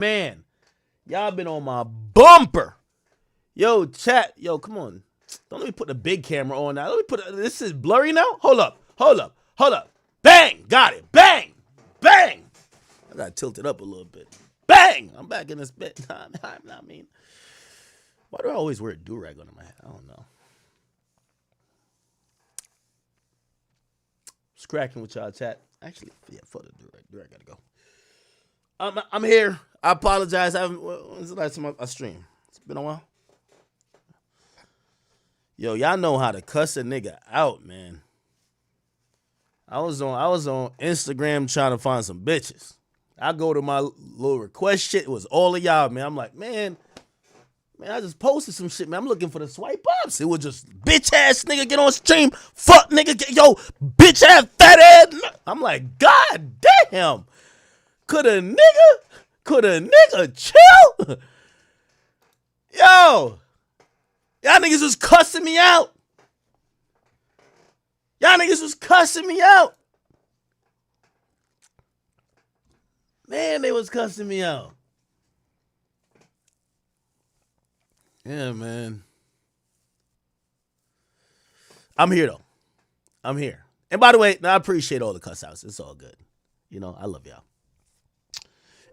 Man, y'all been on my bumper. Yo, chat. Yo, come on. Don't let me put the big camera on now. Let me put this is blurry now. Hold up. Bang! Got it. Bang! Bang! I gotta tilt it up a little bit. Bang! I'm back in this bit. I mean, why do I always wear a do-rag under my head? I don't know. Just cracking with y'all, chat. Actually, yeah, for the do-rag. Do-rag gotta go. I'm here. I apologize. When's the last time I streamed? It's been a while. Yo, y'all know how to cuss a nigga out, man. I was on Instagram trying to find some bitches. I go to my little request shit. It was all of y'all, man. I'm like, man, I just posted some shit, man. I'm looking for the swipe ups. It was just bitch ass nigga get on stream. Fuck nigga, yo, bitch ass fat ass. I'm like, God damn. Could a nigga chill? Yo, y'all niggas was cussing me out. Man, they was cussing me out. Yeah, man. I'm here, though. I'm here. And by the way, I appreciate all the cuss outs. It's all good. You know, I love y'all.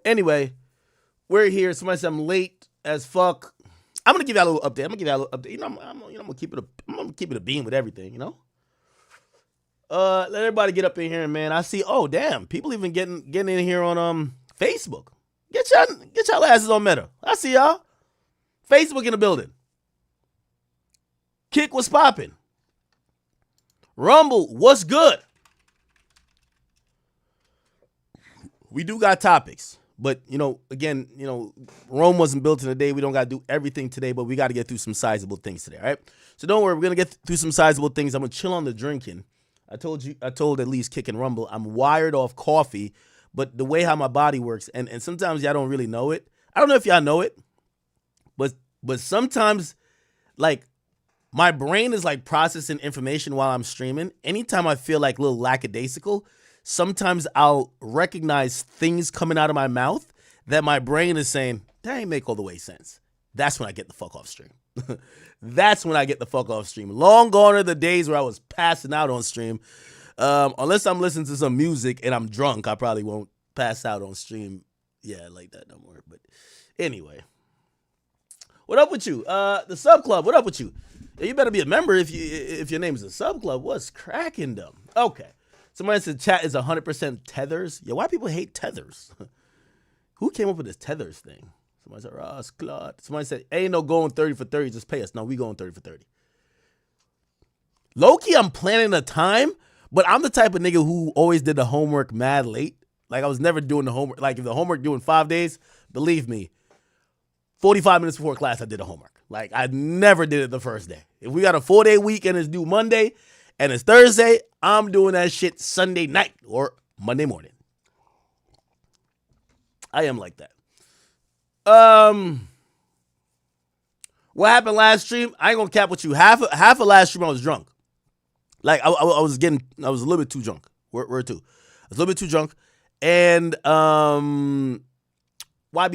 Anyway, we're here. Somebody said I'm late as fuck. I'm gonna give y'all a little update. You know, I'm gonna keep it a beam with everything. You know. Let everybody get up in here, man. I see. Oh, damn! People even getting in here on Facebook. Get y'all asses on Meta. I see y'all. Facebook in the building. Kick was popping. Rumble, what's good? We do got topics. But, you know, again, you know, Rome wasn't built in a day. We don't got to do everything today, but we got to get through some sizable things today, all right? So don't worry. We're going to get through some sizable things. I'm going to chill on the drinking. I told at least Kick and Rumble, I'm wired off coffee, but the way how my body works, and sometimes y'all don't really know it. I don't know if y'all know it, but sometimes, like, my brain is, like, processing information while I'm streaming. Anytime I feel, like, a little lackadaisical, sometimes I'll recognize things coming out of my mouth that my brain is saying, that ain't make all the way sense. That's when I get the fuck off stream. Long gone are the days where I was passing out on stream. Unless I'm listening to some music and I'm drunk, I probably won't pass out on stream. Yeah, like that no more. But anyway. What up with you? The sub club, what up with you? You better be a member if your name is a sub club. What's cracking them? Okay. Somebody said chat is 100% tethers. Yeah, why people hate tethers? Who came up with this tethers thing? Somebody said, Ross, Claude. Somebody said, ain't no going 30 for 30, just pay us. No, we going 30 for 30. Low-key, I'm planning a time, but I'm the type of nigga who always did the homework mad late. Like, I was never doing the homework. Like, if the homework due in 5 days, believe me, 45 minutes before class, I did the homework. Like, I never did it the first day. If we got a 4-day week and it's due Monday and it's Thursday, I'm doing that shit Sunday night or Monday morning. I am like that. What happened last stream? I ain't gonna cap with you. Half of last stream I was drunk. Like I was a little bit too drunk. Where to? I was a little bit too drunk. And YB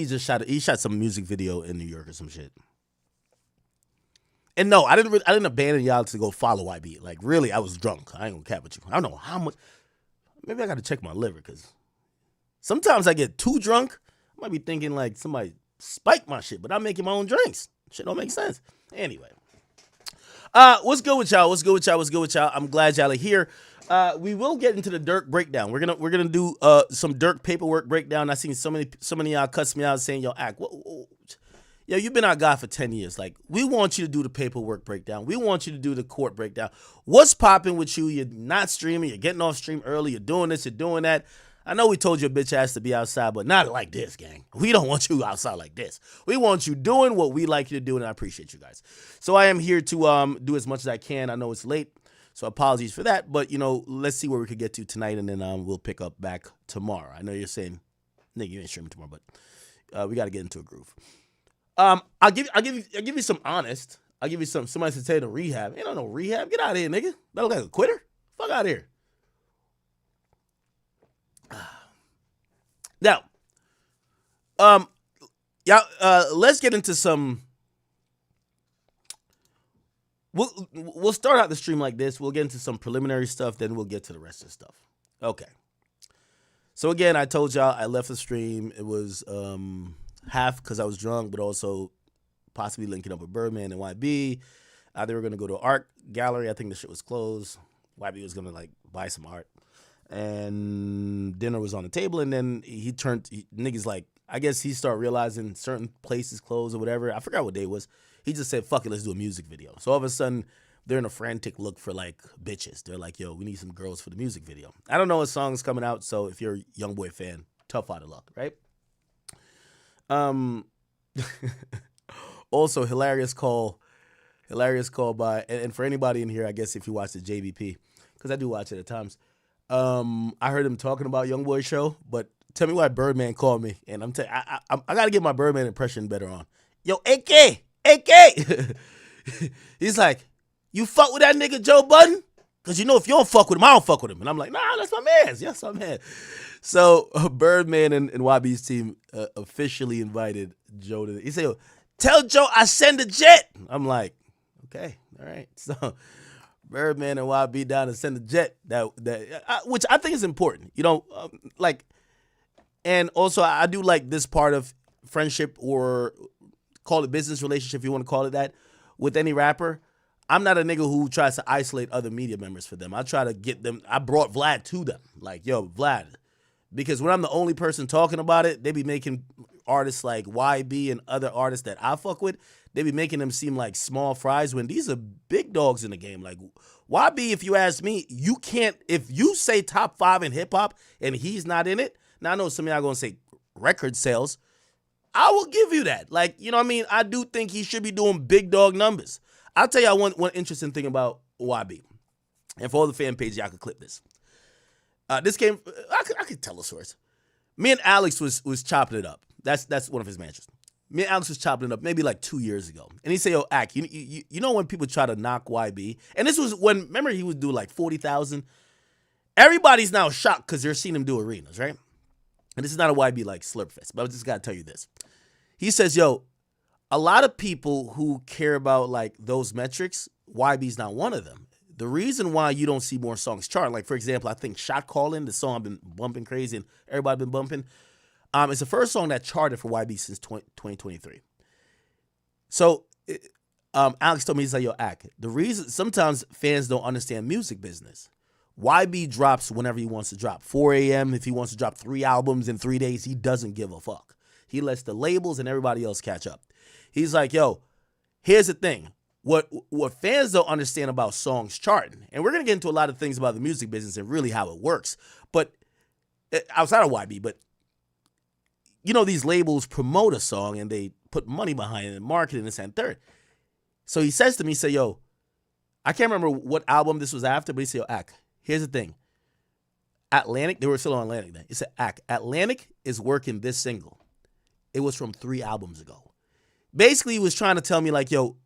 just shot some music video in New York or some shit. And no, I didn't abandon y'all to go follow YB. Like really, I was drunk. I ain't gonna cap with you. I don't know how much. Maybe I gotta check my liver because sometimes I get too drunk. I might be thinking like somebody spiked my shit, but I'm making my own drinks. Shit don't make sense. Anyway. What's good with y'all? I'm glad y'all are here. We will get into the Durk breakdown. We're gonna do some Durk paperwork breakdown. I seen so many of y'all cuss me out saying, yo, Ack, yo, you've been our guy for 10 years. Like, we want you to do the paperwork breakdown. We want you to do the court breakdown. What's popping with you? You're not streaming. You're getting off stream early. You're doing this. You're doing that. I know we told your bitch ass to be outside, but not like this, gang. We don't want you outside like this. We want you doing what we like you to do, and I appreciate you guys. So I am here to do as much as I can. I know it's late, so apologies for that. But, you know, let's see where we could get to tonight, and then we'll pick up back tomorrow. I know you're saying, nigga, you ain't streaming tomorrow, but we got to get into a groove. I'll give you some honest. I'll give you some. Somebody said say the rehab. Ain't no rehab. Get out of here, nigga. That look like a quitter. Fuck out of here. Now, Yeah, let's get into some. We'll start out the stream like this. We'll get into some preliminary stuff, then we'll get to the rest of the stuff. Okay. So again, I told y'all I left the stream. It was half because I was drunk, but also possibly linking up with Birdman and YB. They were gonna go to art gallery. I think the shit was closed. YB was gonna like buy some art, and dinner was on the table. And then niggas like, I guess he started realizing certain places closed or whatever. I forgot what day it was. He just said, "Fuck it, let's do a music video." So all of a sudden, they're in a frantic look for like bitches. They're like, "Yo, we need some girls for the music video." I don't know what song is coming out, so if you're a Young Boy fan, tough out of luck, right? Also, hilarious call by, and for anybody in here, I guess if you watch the JVP, because I do watch it at times. I heard him talking about Young Boy show, but tell me why Birdman called me, and I got to get my Birdman impression better on. Yo, AK. He's like, "You fuck with that nigga Joe Budden? Because you know if you don't fuck with him, I don't fuck with him." And I'm like, "Nah, that's my man. Yes, my man." So Birdman and YB's team officially invited Joe to. He said, "Yo, tell Joe I send a jet." I'm like, "Okay, all right." So Birdman and YB down to send a jet, which I think is important. You know, like, and also I do like this part of friendship, or call it business relationship if you want to call it that, with any rapper. I'm not a nigga who tries to isolate other media members for them. I try to get them. I brought Vlad to them. Like, "Yo, Vlad," because when I'm the only person talking about it, they be making artists like YB and other artists that I fuck with, they be making them seem like small fries when these are big dogs in the game. Like YB, if you ask me, you can't, if you say top 5 in hip hop and he's not in it, now I know some of y'all gonna say record sales, I will give you that. Like, you know what I mean? I do think he should be doing big dog numbers. I'll tell y'all one interesting thing about YB. And for all the fan pages, y'all can clip this. This came, I could tell a source. Me and Alex was chopping it up. That's one of his managers. Me and Alex was chopping it up maybe like 2 years ago. And he said, "Yo, Ak, you know when people try to knock YB?" And this was when, remember he would do like 40,000? Everybody's now shocked because they're seeing him do arenas, right? And this is not a YB like slurp fest, but I just got to tell you this. He says, "Yo, a lot of people who care about like those metrics, YB's not one of them. The reason why you don't see more songs chart, like for example, I think Shot Callin', the song I've been bumping crazy and everybody been bumping, it's the first song that charted for YB since 2023. So Alex told me, he's like, "Yo, Ak, the reason sometimes fans don't understand music business. YB drops whenever he wants to drop. 4 a.m. If he wants to drop 3 albums in 3 days, he doesn't give a fuck. He lets the labels and everybody else catch up." He's like, "Yo, here's the thing. What fans don't understand about songs charting," and we're going to get into a lot of things about the music business and really how it works, but outside of YB, but you know, these labels promote a song and they put money behind it and marketing this and third. So he says to me, say, "Yo, I can't remember what album this was after, but he said, 'Yo, Ak, here's the thing. Atlantic,'" they were still on Atlantic then. He said, "Ak, Atlantic is working this single. It was from 3 albums ago." Basically, he was trying to tell me like, "Yo,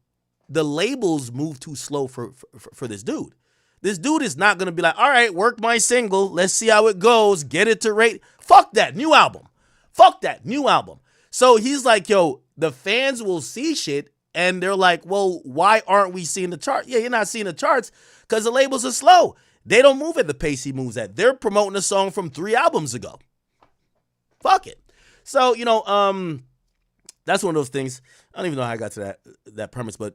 the labels move too slow for this dude. This dude is not going to be like, 'All right, work my single. Let's see how it goes. Get it to rate.' Fuck that. New album. Fuck that. New album." So he's like, "Yo, the fans will see shit and they're like, 'Well, why aren't we seeing the chart?' Yeah, you're not seeing the charts because the labels are slow. They don't move at the pace he moves at. They're promoting a song from 3 albums ago. Fuck it." So, you know, that's one of those things. I don't even know how I got to that premise, but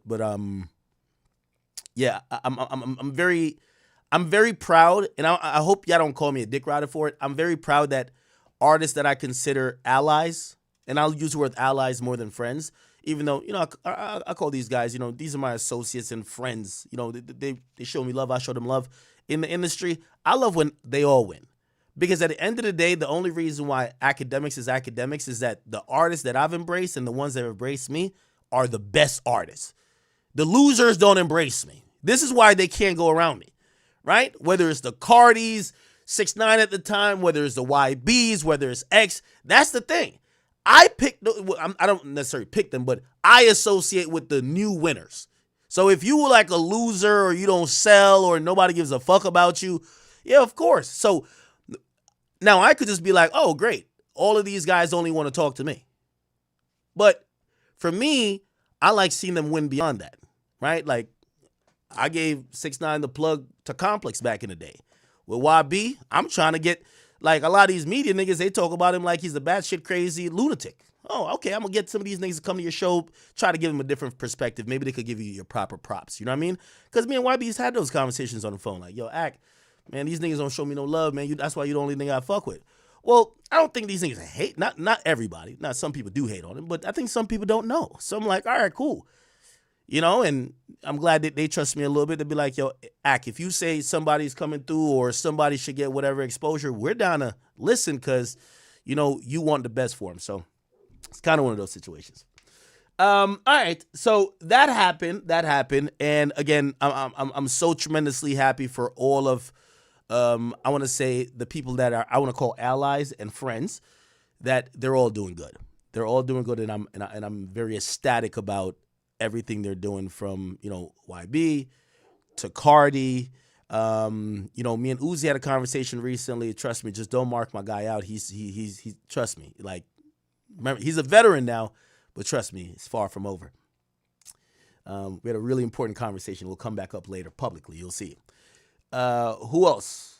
yeah, I'm very proud, and I hope y'all don't call me a dick rider for it. I'm very proud that artists that I consider allies, and I'll use the word allies more than friends, even though, you know, I call these guys, you know, these are my associates and friends. You know, they show me love, I show them love. In the industry, I love when they all win. Because at the end of the day, the only reason why academics is that the artists that I've embraced and the ones that have embraced me are the best artists. The losers don't embrace me. This is why they can't go around me, right? Whether it's the Cardis, 6ix9ine at the time, whether it's the YBs, whether it's X, that's the thing. I don't necessarily pick them, but I associate with the new winners. So if you were like a loser or you don't sell or nobody gives a fuck about you, yeah, of course. So now I could just be like, "Oh, great. All of these guys only want to talk to me." But for me, I like seeing them win beyond that, right? Like, I gave 6ix9ine the plug to Complex back in the day. With YB, I'm trying to get, like, a lot of these media niggas, they talk about him like he's a batshit crazy lunatic. Oh, okay, I'm going to get some of these niggas to come to your show, try to give them a different perspective. Maybe they could give you your proper props. You know what I mean? Because me and YB's had those conversations on the phone. Like, yo, Ack, man, these niggas don't show me no love, man. That's why you the only nigga I fuck with. Well, I don't think these niggas hate. Not everybody. Not some people do hate on him, but I think some people don't know. So I'm like, all right, cool. You know, and I'm glad that they trust me a little bit to be like, yo, Ack, if you say somebody's coming through or somebody should get whatever exposure, we're down to listen because, you know, you want the best for them. So it's kind of one of those situations. All right, so that happened, and again, I'm so tremendously happy for all of, I want to say the people that I want to call allies and friends, that they're all doing good. They're all doing good, and I'm very ecstatic about everything they're doing, from, you know, YB to Cardi. You know, me and Uzi had a conversation recently. Trust me, just don't mark my guy out. He's trust me. Like, remember, he's a veteran now, but trust me, it's far from over. We had a really important conversation. We'll come back up later publicly. You'll see. Who else?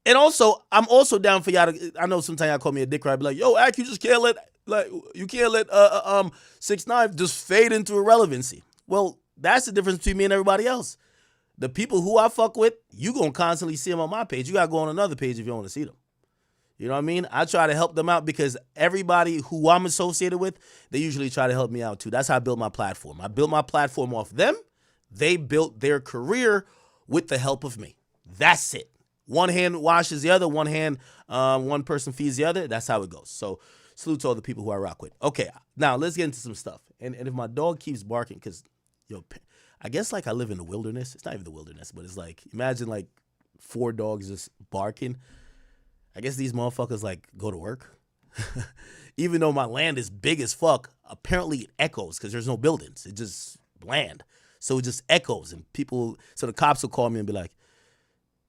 And also, I'm also down for y'all to, I know sometimes y'all call me a dick, right? Be like, yo, Ack, you just can't let, you can't let 6ix9ine just fade into irrelevancy. Well, that's the difference between me and everybody else. The people who I fuck with, you gonna constantly see them on my page. You gotta go on another page if you want to see them. You know what I mean? I try to help them out because everybody who I'm associated with, they usually try to help me out too. That's how I built my platform. I built my platform off them. They built their career with the help of me. That's it. One hand washes the other. One hand, one person feeds the other. That's how it goes. So salute to all the people who I rock with. Okay, now let's get into some stuff. And if my dog keeps barking, because, yo, I guess like I live in the wilderness. It's not even the wilderness, but it's like, imagine like 4 dogs just barking. I guess these motherfuckers like go to work. Even though my land is big as fuck, apparently it echoes because there's no buildings. It's just bland. So it just echoes, and people, so the cops will call me and be like,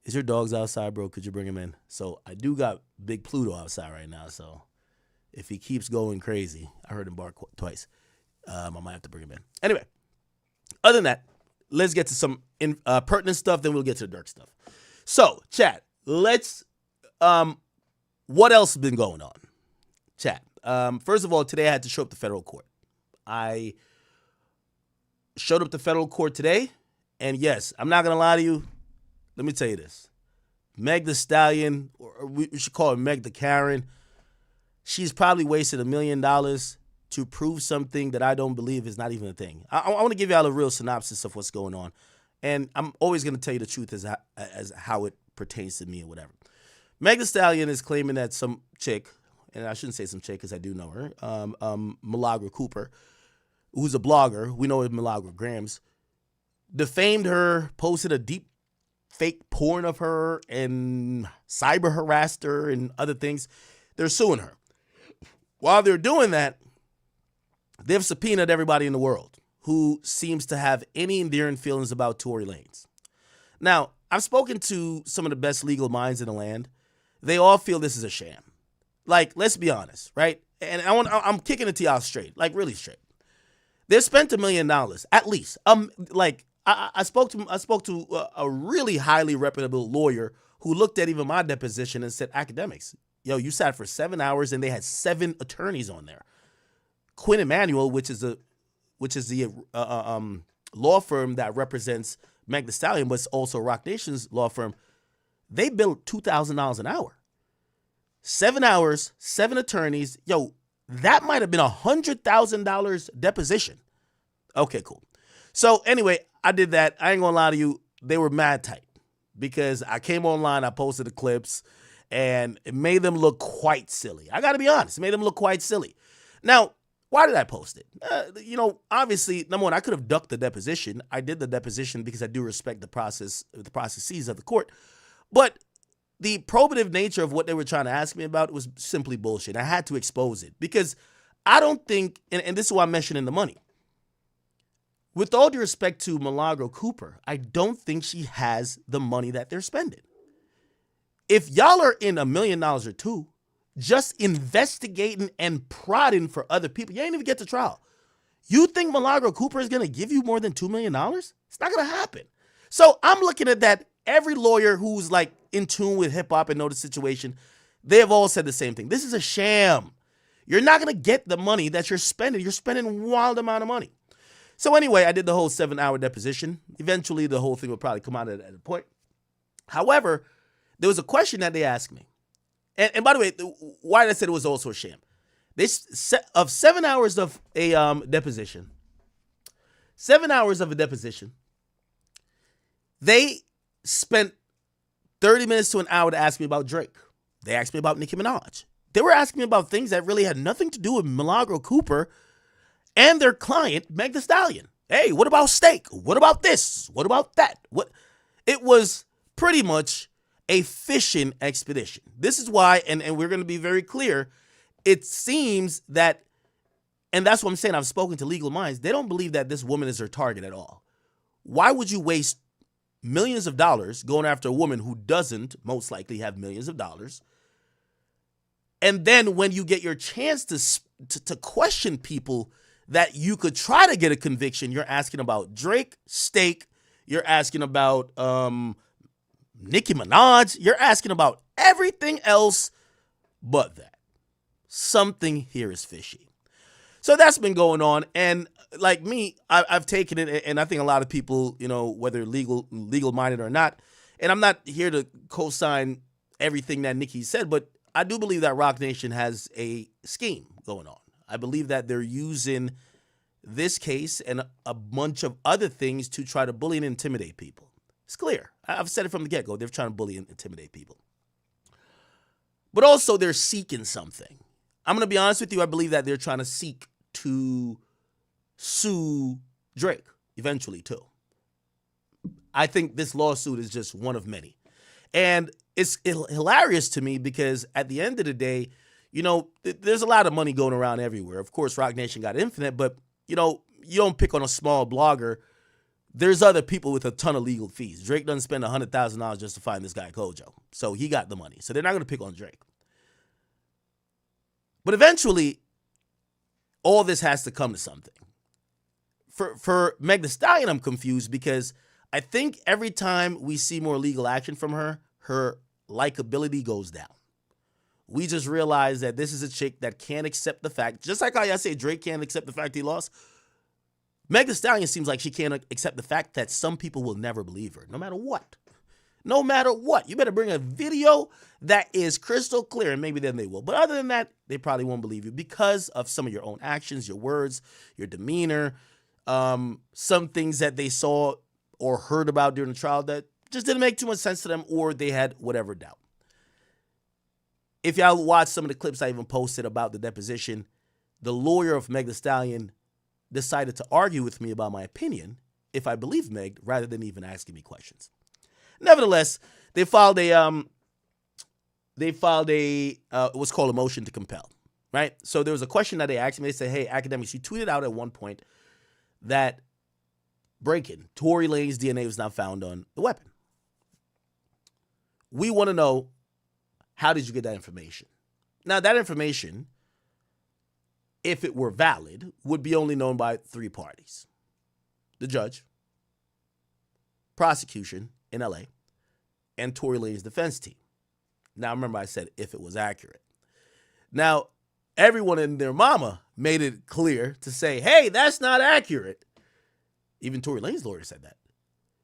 is your dogs outside, bro? Could you bring him in? So I do got Big Pluto outside right now. So if he keeps going crazy, I heard him bark twice, I might have to bring him in. Anyway, other than that, let's get to some pertinent stuff. Then we'll get to the Durk stuff. So chat, let's, what else has been going on? Chat. First of all, today I had to show up to federal court. I showed up to federal court today, and yes, I'm not going to lie to you. Let me tell you this. Meg the Stallion, or we should call her Meg the Karen, she's probably wasted $1 million to prove something that I don't believe is not even a thing. I want to give y'all a real synopsis of what's going on, and I'm always going to tell you the truth as how it pertains to me or whatever. Meg the Stallion is claiming that some chick, and I shouldn't say some chick because I do know her, Milagro Cooper, who's a blogger, we know as Milagro Grams, defamed her, posted a deep fake porn of her, and cyber harassed her and other things. They're suing her. While they're doing that, they've subpoenaed everybody in the world who seems to have any endearing feelings about Tory Lanez. Now, I've spoken to some of the best legal minds in the land. They all feel this is a sham. Like, let's be honest, right? And I'm kicking it to y'all straight, like really straight. They've spent $1 million at least. Like I spoke to a really highly reputable lawyer who looked at even my deposition and said, academics, yo, you sat for 7 hours and they had 7 attorneys on there. Quinn Emanuel, which is the law firm that represents Meg the Stallion, but it's also Rock Nation's law firm, they billed $2,000 an hour. 7 hours, 7 attorneys. Yo, that might have been $100,000 deposition. Okay, cool. So anyway, I did that. I ain't gonna lie to you. They were mad tight because I came online, I posted the clips, and it made them look quite silly. I gotta be honest. It made them look quite silly. Now, why did I post it? Obviously, number one, I could have ducked the deposition. I did the deposition because I do respect the processes of the court. But the probative nature of what they were trying to ask me about was simply bullshit. I had to expose it because I don't think, and this is why I'm mentioning the money. With all due respect to Milagro Cooper, I don't think she has the money that they're spending. If y'all are in $1 million or two, just investigating and prodding for other people. You ain't even get to trial. You think Milagro Cooper is going to give you more than $2 million? It's not going to happen. So I'm looking at that. Every lawyer who's like in tune with hip hop and know the situation, they have all said the same thing. This is a sham. You're not going to get the money that you're spending. You're spending a wild amount of money. So anyway, I did the whole 7-hour deposition. Eventually, the whole thing will probably come out at a point. However, there was a question that they asked me. And by the way, why did I say it was also a sham? Of 7 hours of a deposition, 7 hours of a deposition, they spent 30 minutes to an hour to ask me about Drake. They asked me about Nicki Minaj. They were asking me about things that really had nothing to do with Milagro Cooper and their client, Meg Thee Stallion. Hey, what about steak? What about this? What about that? It was pretty much a fishing expedition. This is why, and we're going to be very clear, it seems that, and that's what I'm saying, I've spoken to legal minds, they don't believe that this woman is their target at all. Why would you waste millions of dollars going after a woman who doesn't most likely have millions of dollars? And then when you get your chance to question people that you could try to get a conviction, you're asking about Drake, steak, you're asking about Nicki Minaj, you're asking about everything else but that. Something here is fishy. So that's been going on. And like me, I've taken it, and I think a lot of people, whether legal minded or not, and I'm not here to co-sign everything that Nicki said, but I do believe that Roc Nation has a scheme going on. I believe that they're using this case and a bunch of other things to try to bully and intimidate people. It's clear. I've said it from the get-go. They're trying to bully and intimidate people. But also they're seeking something. I'm going to be honest with you. I believe that they're trying to seek to sue Drake eventually too. I think this lawsuit is just one of many. And it's hilarious to me because at the end of the day, there's a lot of money going around everywhere. Of course, Roc Nation got infinite, but, you don't pick on a small blogger. There's other people with a ton of legal fees. Drake doesn't spend $100,000 just to find this guy Kojo. So he got the money. So they're not going to pick on Drake. But eventually, all this has to come to something. For Meg Thee Stallion, I'm confused because I think every time we see more legal action from her likability goes down. We just realize that this is a chick that can't accept the fact, just like how I say Drake can't accept the fact he lost, Meg Thee Stallion seems like she can't accept the fact that some people will never believe her, no matter what. No matter what. You better bring a video that is crystal clear, and maybe then they will. But other than that, they probably won't believe you because of some of your own actions, your words, your demeanor, some things that they saw or heard about during the trial that just didn't make too much sense to them, or they had whatever doubt. If y'all watch some of the clips I even posted about the deposition, the lawyer of Meg Thee Stallion decided to argue with me about my opinion if I believe Meg rather than even asking me questions. Nevertheless, they filed what's called a motion to compel, right? So there was a question that they asked me. They said, hey, academics, you tweeted out at one point that break-in, Tory Lanez DNA was not found on the weapon. We want to know, how did you get that information? Now, that information, if it were valid, would be only known by three parties: the judge, prosecution in LA, and Tory Lanez's defense team. Now, remember I said if it was accurate. Now, everyone and their mama made it clear to say, hey, that's not accurate. Even Tory Lanez's lawyer said that,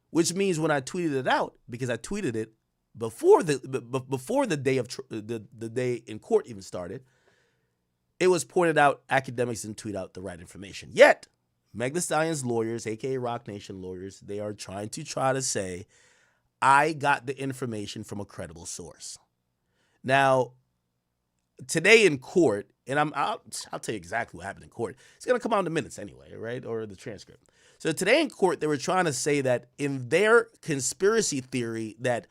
which means when I tweeted it out, because I tweeted it before the day of the day in court even started, it was pointed out academics didn't tweet out the right information. Yet, Meg Thee Stallion's lawyers, aka Roc Nation lawyers, they are trying to say, I got the information from a credible source. Now, today in court, and I'll tell you exactly what happened in court. It's gonna come out in the minutes anyway, right, or the transcript. So today in court, they were trying to say that in their conspiracy theory that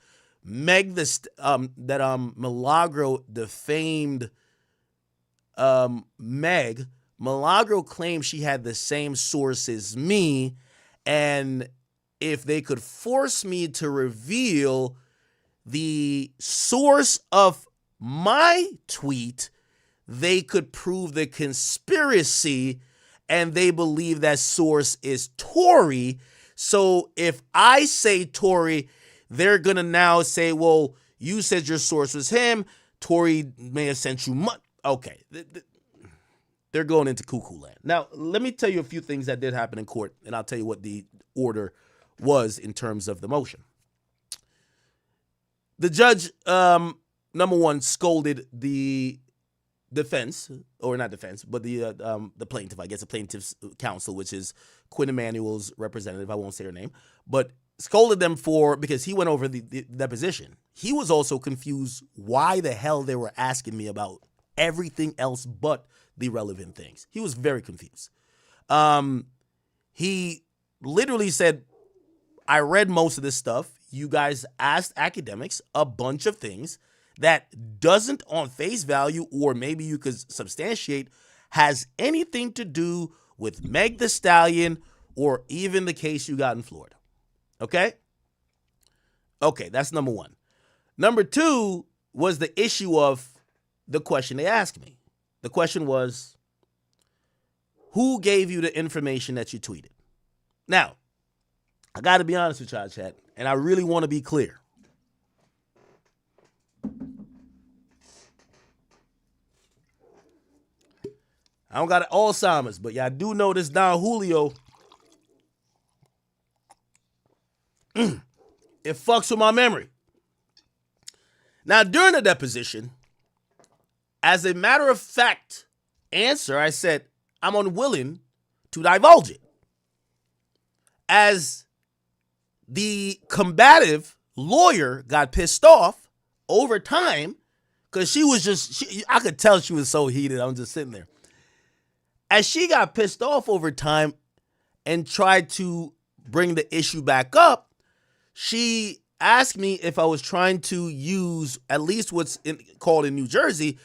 Milagro defamed Meg. Milagro claimed she had the same source as me, and if they could force me to reveal the source of my tweet, they could prove the conspiracy, and they believe that source is Tory. So if I say Tory, they're going to now say, well, you said your source was him. Tory may have sent you money. Okay. They're going into cuckoo land. Now, let me tell you a few things that did happen in court, and I'll tell you what the order was in terms of the motion. The judge, number one, scolded the defense, or not defense, but the plaintiff, I guess the plaintiff's counsel, which is Quinn Emanuel's representative. I won't say her name, but scolded them because he went over the deposition. He was also confused why the hell they were asking me about everything else but the relevant things. He was very confused. He literally said, I read most of this stuff. You guys asked academics a bunch of things that doesn't on face value, or maybe you could substantiate, has anything to do with Meg Thee Stallion or even the case you got in Florida. Okay? Okay, that's number one. Number two was the issue of the question they asked me. The question was, who gave you the information that you tweeted? Now, I got to be honest with y'all, chat, and I really want to be clear. I don't got Alzheimer's, but y'all do know this Don Julio. It fucks with my memory. Now, during the deposition, as a matter of fact answer, I said, I'm unwilling to divulge it. As the combative lawyer got pissed off over time, because she was I could tell she was so heated. I'm just sitting there. As she got pissed off over time and tried to bring the issue back up, she asked me if I was trying to use at least what's called in New Jersey.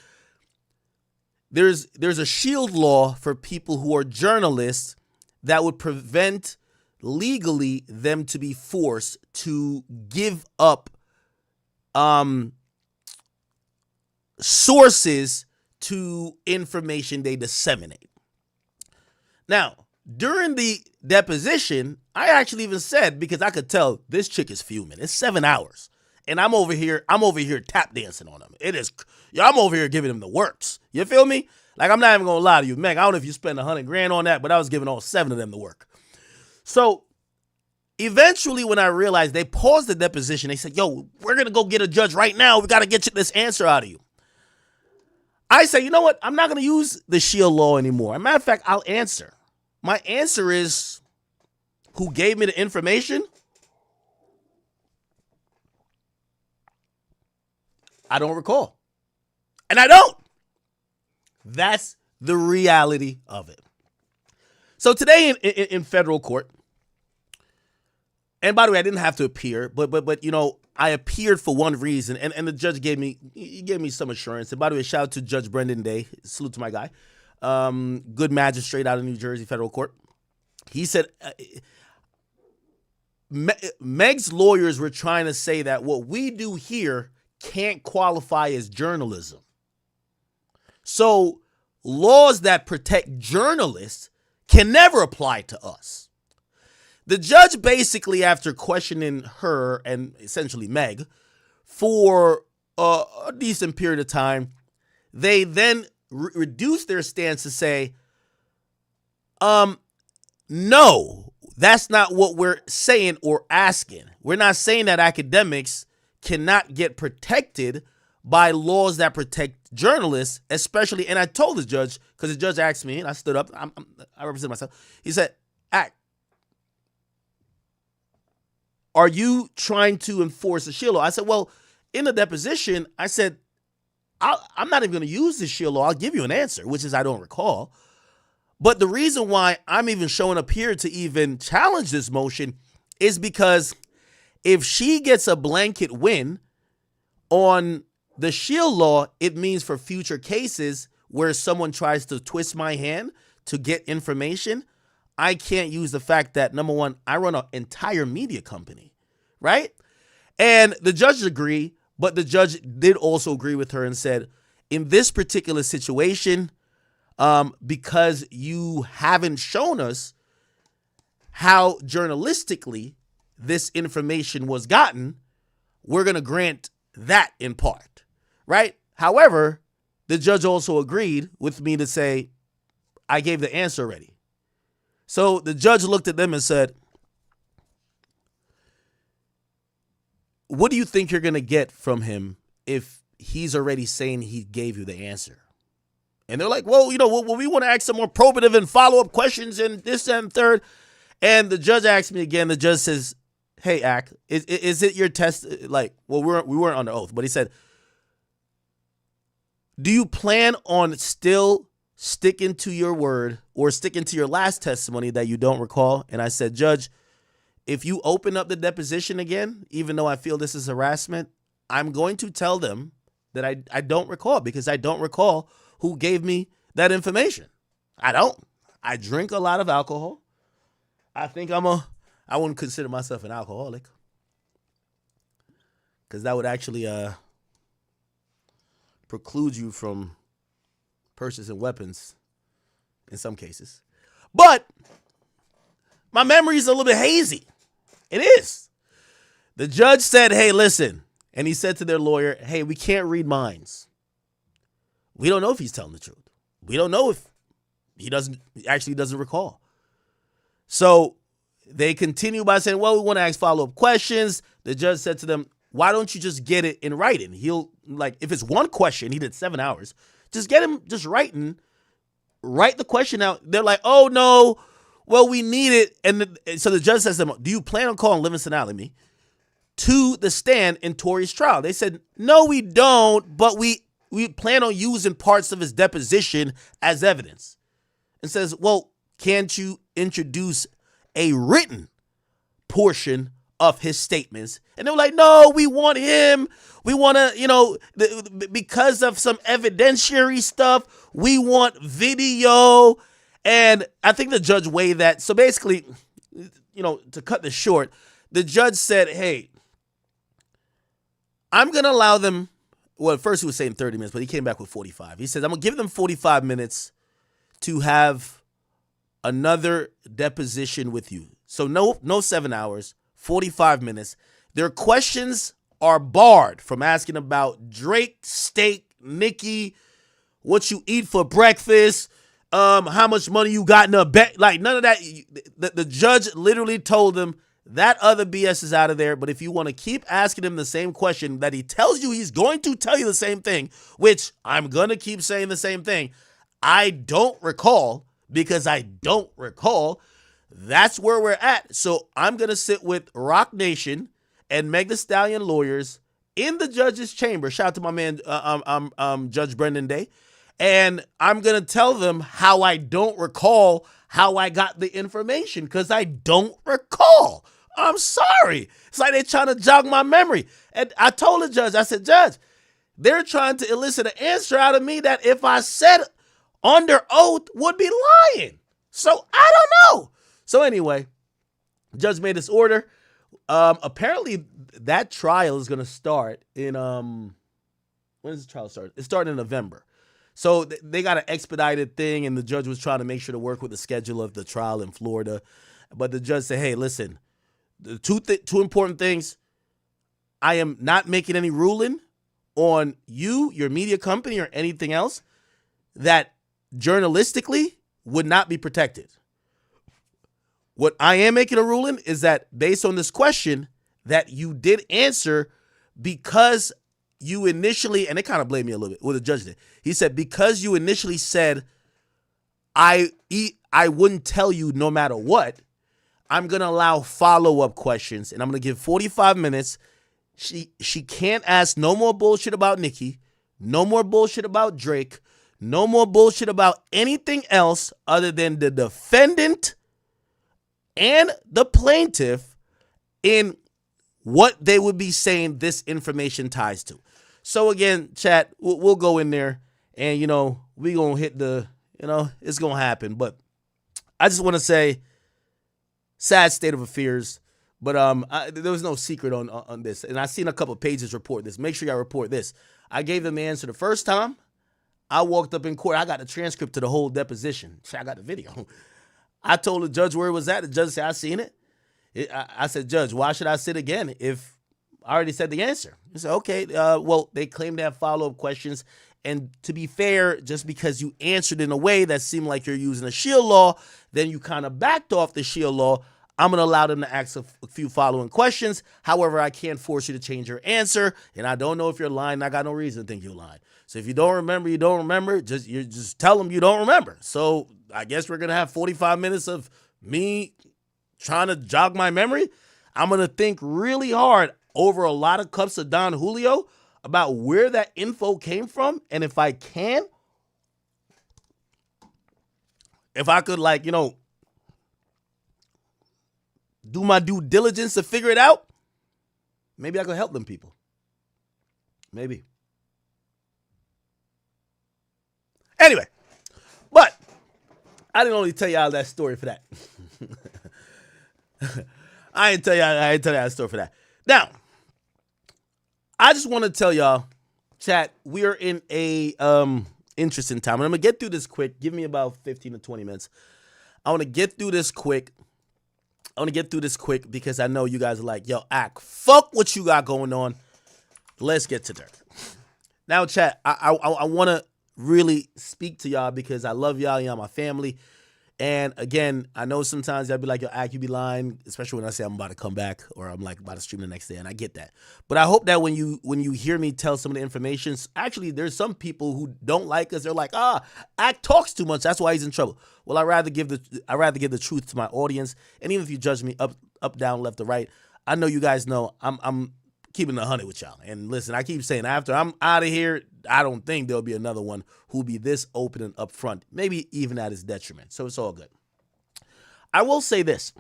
There's a shield law for people who are journalists that would prevent legally them to be forced to give up sources to information they disseminate. Now, during the deposition, I actually even said, because I could tell this chick is fuming. It's 7 hours. And I'm over here tap dancing on them. I'm over here giving them the works. You feel me? Like, I'm not even gonna lie to you, Meg. I don't know if you spend $100,000 on that, but I was giving all 7 of them the work. So eventually, when I realized they paused the deposition, they said, yo, we're gonna go get a judge right now. We gotta get this answer out of you. I say, you know what? I'm not gonna use the shield law anymore. As a matter of fact, I'll answer. My answer is, who gave me the information? I don't recall. And I don't. That's the reality of it. So today in federal court, and by the way, I didn't have to appear, but you know, I appeared for one reason, and the judge gave me some assurance. And by the way, shout out to Judge Brendan Day. Salute to my guy. Good magistrate out of New Jersey federal court. He said Meg's lawyers were trying to say that what we do here can't qualify as journalism. So laws that protect journalists can never apply to us. The judge basically, after questioning her and essentially Meg for a decent period of time, they then reduced their stance to say, no, that's not what we're saying or asking. We're not saying that academics cannot get protected by laws that protect journalists, especially, and I told the judge, because the judge asked me, and I stood up, I represent myself. He said, are you trying to enforce the shield law? I said, well, in the deposition, I said, I'm not even going to use the shield law. I'll give you an answer, which is I don't recall. But the reason why I'm even showing up here to even challenge this motion is because if she gets a blanket win on the shield law, it means for future cases where someone tries to twist my hand to get information, I can't use the fact that, number one, I run an entire media company, right? And the judges agree, But the judge did also agree with her and said, in this particular situation, because you haven't shown us how journalistically this information was gotten, we're going to grant that in part, right? However, the judge also agreed with me to say, I gave the answer already. So the judge looked at them and said, what do you think you're going to get from him if he's already saying he gave you the answer? And they're like, well, we want to ask some more probative and follow-up questions and this and third. And the judge asked me again. The judge says, hey, Ak, is it your test? Like, well, we weren't under oath, but he said, do you plan on still sticking to your word or sticking to your last testimony that you don't recall? And I said, Judge, if you open up the deposition again, even though I feel this is harassment, I'm going to tell them that I don't recall, because I don't recall who gave me that information. I don't. I drink a lot of alcohol. I think I wouldn't consider myself an alcoholic, because that would actually preclude you from purchasing weapons in some cases. But my memory is a little bit hazy. It is. The judge said, hey, listen. And he said to their lawyer, hey, we can't read minds. We don't know if he's telling the truth. We don't know if he doesn't recall. So they continue by saying, well, we want to ask follow-up questions. The judge said to them, why don't you just get it in writing? He'll, like, if it's one question, he did 7 hours, just get him just write the question out. They're like, oh, no, well, we need it. And so the judge says to them, do you plan on calling Livingston Alamy to the stand in Tory's trial? They said, no, we don't, but we plan on using parts of his deposition as evidence. And says, well, can't you introduce a written portion of his statements? And they were like, no, we want him. We want to, because of some evidentiary stuff, we want video. And I think the judge weighed that. So basically, to cut this short, the judge said, hey, I'm going to allow them. Well, at first he was saying 30 minutes, but he came back with 45. He says, I'm going to give them 45 minutes to have another deposition with you. So no 7 hours, 45 minutes. Their questions are barred from asking about Drake, steak, Nicki, what you eat for breakfast, how much money you got in a bet. Like, none of that. The judge literally told them that other BS is out of there. But if you want to keep asking him the same question that he tells you, he's going to tell you the same thing, which I'm going to keep saying the same thing. I don't recall, because I don't recall. That's where we're at. So I'm going to sit with Rock Nation and Meg Thee Stallion lawyers in the judge's chamber. Shout out to my man, Judge Brendan Day. And I'm going to tell them how I don't recall how I got the information, because I don't recall. I'm sorry. It's like they're trying to jog my memory. And I told the judge, I said, Judge, they're trying to elicit an answer out of me that if I said under oath would be lying. So I don't know. So anyway, judge made this order. Apparently that trial is going to start in, when does the trial start? It started in November. So they got an expedited thing, and the judge was trying to make sure to work with the schedule of the trial in Florida. But the judge said, hey, listen, the two important things. I am not making any ruling on you, your media company, or anything else that journalistically would not be protected. What I am making a ruling is that based on this question that you did answer, because you initially, and they kind of blame me a little bit, well, the judge did. He said, because you initially said, I wouldn't tell you no matter what, I'm going to allow follow-up questions, and I'm going to give 45 minutes. She can't ask no more bullshit about Nicki, no more bullshit about Drake, no more bullshit about anything else other than the defendant and the plaintiff in what they would be saying this information ties to. So again, chat, we'll go in there and, we going to hit it's going to happen. But I just want to say, sad state of affairs. But there was no secret on this. And I seen a couple of pages report this. Make sure y'all report this. I gave them the answer the first time. I walked up in court. I got the transcript to the whole deposition. I got the video. I told the judge where it was at. The judge said, I seen it. I said, Judge, why should I sit again if I already said the answer? He said, okay, well, they claim to have follow-up questions. And to be fair, just because you answered in a way that seemed like you're using a shield law, then you kind of backed off the shield law. I'm going to allow them to ask a few following questions. However, I can't force you to change your answer. And I don't know if you're lying. I got no reason to think you're lying. So if you don't remember, you don't remember. Just tell them you don't remember. So I guess we're going to have 45 minutes of me trying to jog my memory. I'm going to think really hard over a lot of cups of Don Julio about where that info came from. And if I can, if I could, like, you know, do my due diligence to figure it out, maybe I could help them people. Maybe. Anyway, but I didn't only tell y'all that story for that. I ain't tell y'all that story for that. Now, I just want to tell y'all, chat, we are in a interesting time. And I'm going to get through this quick. Give me about 15 to 20 minutes. I want to get through this quick. Because I know you guys are like, yo, Ak, fuck what you got going on. Let's get to Durk. Now, chat, I want to really speak to y'all because I love y'all. Y'all my family. And again, I know sometimes y'all be like, yo, Ak, you be lying, especially when I say I'm about to come back or I'm like about to stream the next day, and I get that. But I hope that when you hear me tell some of the information, actually there's some people who don't like us. They're like, Ak talks too much. That's why he's in trouble. Well, I'd rather give the truth to my audience. And even if you judge me up, down, left, or right, I know you guys know I'm keeping it 100 with y'all. And listen, I keep saying after I'm out of here, I don't think there'll be another one who'll be this open and upfront, maybe even at his detriment. So it's all good. I will say this.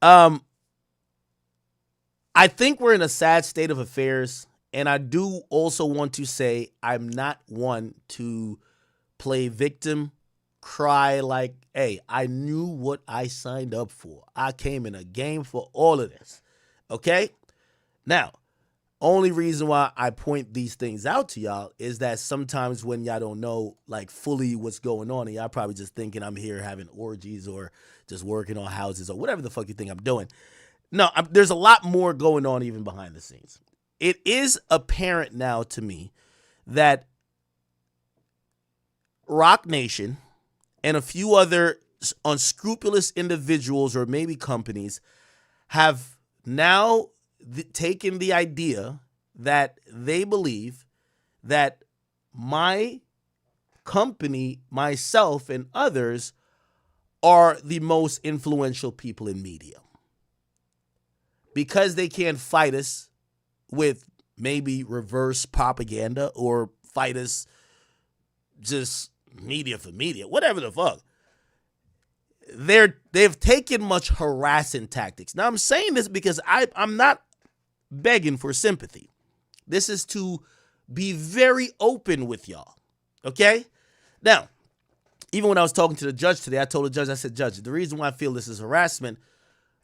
I think we're in a sad state of affairs, and I do also want to say I'm not one to play victim, cry like, hey, I knew what I signed up for. I came in a game for all of this. Okay? Now, only reason why I point these things out to y'all is that sometimes when y'all don't know like fully what's going on, and y'all probably just thinking I'm here having orgies or just working on houses or whatever the fuck you think I'm doing. No, there's a lot more going on even behind the scenes. It is apparent now to me that Roc Nation and a few other unscrupulous individuals or maybe companies have now taken the idea that they believe that my company, myself, and others are the most influential people in media. Because they can't fight us with maybe reverse propaganda or fight us just media for media, whatever the fuck. They've taken much harassing tactics. Now, I'm saying this because I'm not begging for sympathy. This is to be very open with y'all, okay? Now, even when I was talking to the judge today, I told the judge, I said, Judge, the reason why I feel this is harassment,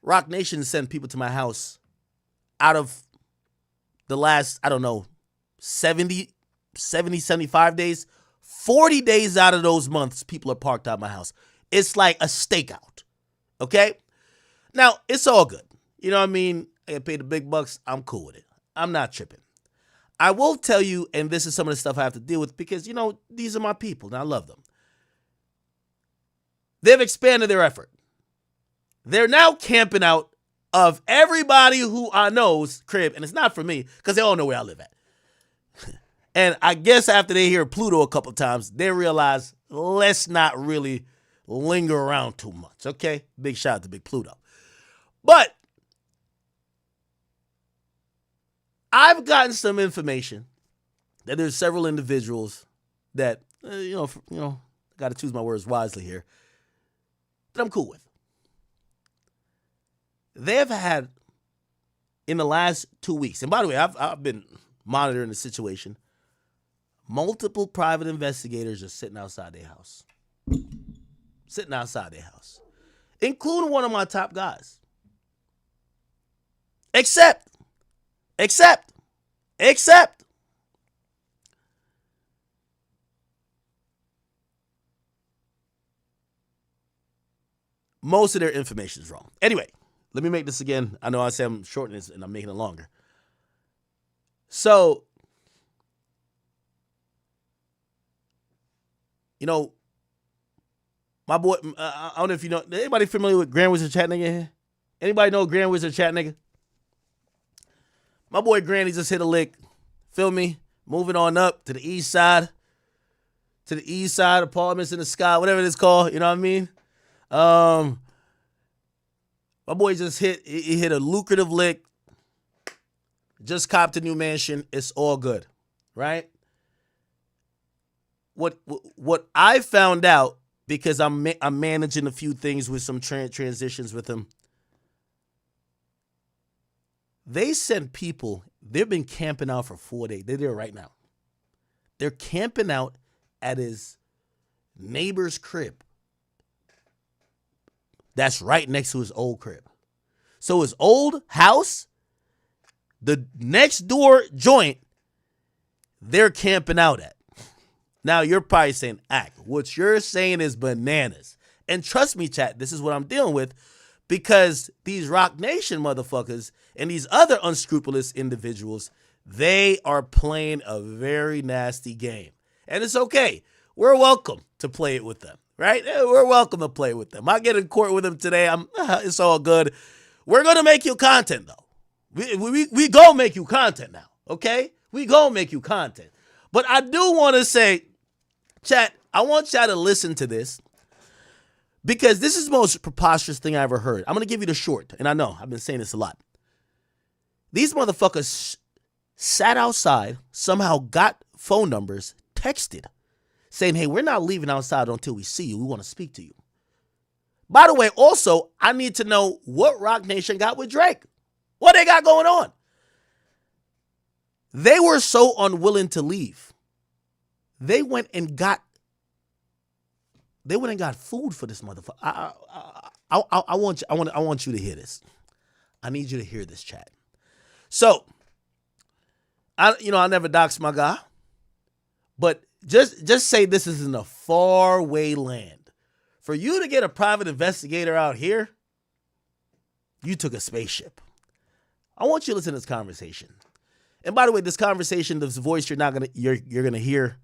Roc Nation sent people to my house out of the last, I don't know, 70, 75 days. 40 days out of those months, people are parked out my house. It's like a stakeout, okay? Now, it's all good. You know what I mean? I get paid the big bucks. I'm cool with it. I'm not tripping. I will tell you, and this is some of the stuff I have to deal with because, you know, these are my people, and I love them. They've expanded their effort. They're now camping out of everybody who I know's crib, and it's not for me because they all know where I live at. And I guess after they hear Pluto a couple times, they realize let's not really linger around too much, okay? Big shout out to Big Pluto. But I've gotten some information that there's several individuals that, got to choose my words wisely here, that I'm cool with. They've had, in the last 2 weeks, and by the way, I've been monitoring the situation, multiple private investigators are sitting outside their house. including one of my top guys. Except most of their information is wrong. Anyway, let me make this again. I know I say I'm shortening this and I'm making it longer. So, you know, my boy, I don't know if you know, anybody familiar with Grand Wizard Chat Nigga here? Anybody know Grand Wizard Chat Nigga? My boy Granny just hit a lick. Feel me? Moving on up to the east side. To the east side, apartments in the sky, whatever it's called. You know what I mean? My boy just hit a lucrative lick. Just copped a new mansion. It's all good. Right? What I found out, because I'm managing a few things with some transitions with him. They sent people, they've been camping out for 4 days. They're there right now. They're camping out at his neighbor's crib. That's right next to his old crib. So his old house, the next door joint, they're camping out at. Now you're probably saying, what you're saying is bananas. And trust me, chat, this is what I'm dealing with, because these Rock Nation motherfuckers and these other unscrupulous individuals, they are playing a very nasty game. And it's okay. We're welcome to play it with them, right? We're welcome to play with them. I get in court with them today. It's all good. We're going to make you content, though. We go make you content now, okay? We go make you content. But I do want to say, chat, I want y'all to listen to this, because this is the most preposterous thing I ever heard. I'm going to give you the short, and I know I've been saying this a lot. These motherfuckers sat outside, somehow got phone numbers, texted, saying, hey, we're not leaving outside until we see you. We want to speak to you. By the way, also, I need to know what Rock Nation got with Drake. What they got going on? They were so unwilling to leave. They went and got food for this motherfucker. I want you to hear this. I need you to hear this, chat. So, I never dox my guy, but just say this is in a faraway land. For you to get a private investigator out here, you took a spaceship. I want you to listen to this conversation. And by the way, this conversation, this voice you're gonna hear.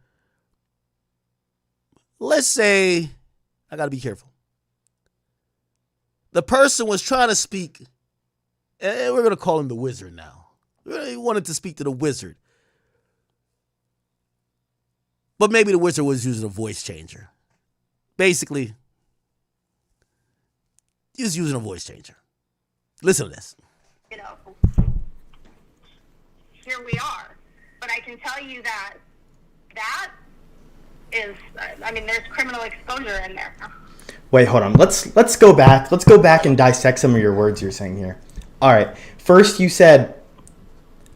Let's say, I gotta be careful. The person was trying to speak, and we're gonna call him the wizard now. He wanted to speak to the wizard. But maybe the wizard was using a voice changer. Basically, he was using a voice changer. Listen to this. Here we are. But I can tell you that is, there's criminal exposure in there. Wait, hold on. Let's go back. Let's go back and dissect some of your words you're saying here. All right. First, you said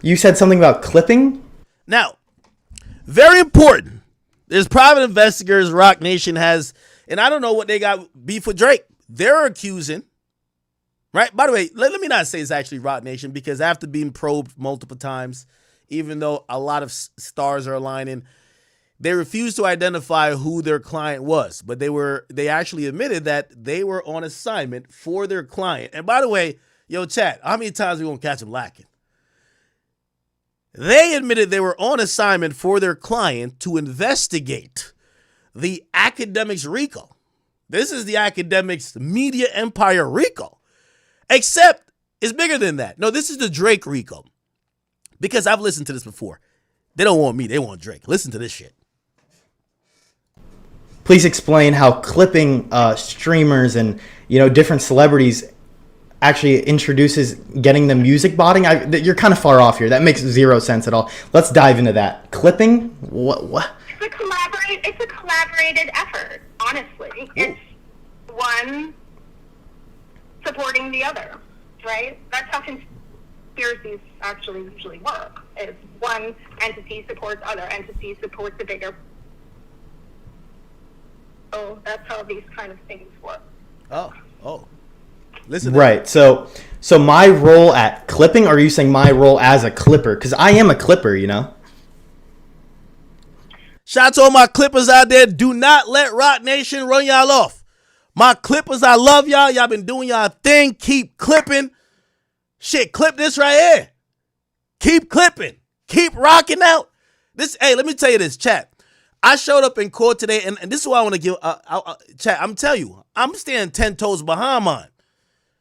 something about clipping. Now, very important. There's private investigators Rock Nation has, and I don't know what they got beef with Drake. They're accusing, right? By the way, let me not say it's actually Rock Nation, because after being probed multiple times, even though a lot of stars are aligning, they refused to identify who their client was. But they actually admitted that they were on assignment for their client. And by the way, yo, chat, how many times are we gonna catch them lacking? They admitted they were on assignment for their client to investigate the academics RICO. This is the academics media empire RICO. Except it's bigger than that. No, this is the Drake RICO. Because I've listened to this before. They don't want me, they want Drake. Listen to this shit. Please explain how clipping streamers and different celebrities actually introduces getting the music botting. You're kind of far off here. That makes zero sense at all. Let's dive into that. Clipping? What? It's a collaborated effort, honestly. Ooh. It's one supporting the other, right? That's how conspiracies actually usually work. Is one entity supports other entities, supports the bigger. So that's how these kind of things work. Oh. Listen. Right. So my role at clipping, or are you saying my role as a clipper? Because I am a clipper, you know. Shout out to all my clippers out there. Do not let Rock Nation run y'all off. My clippers, I love y'all. Y'all been doing y'all thing. Keep clipping. Shit, clip this right here. Keep clipping. Keep rocking out. Hey, let me tell you this, chat. I showed up in court today, and this is what I want to give. Chat, I'm telling you, I'm standing 10 toes behind mine.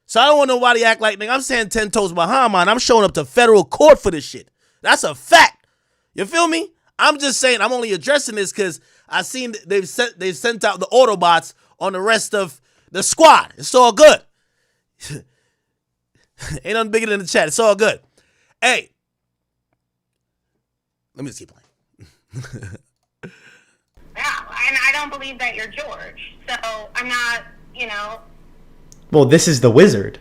So I don't want nobody to act like, nigga, I'm standing 10 toes behind mine. I'm showing up to federal court for this shit. That's a fact. You feel me? I'm just saying, I'm only addressing this because I seen they've sent out the Autobots on the rest of the squad. It's all good. Ain't nothing bigger than the chat. It's all good. Hey, let me just keep playing. Yeah, and I don't believe that you're George. So I'm not, Well, this is the Wizard.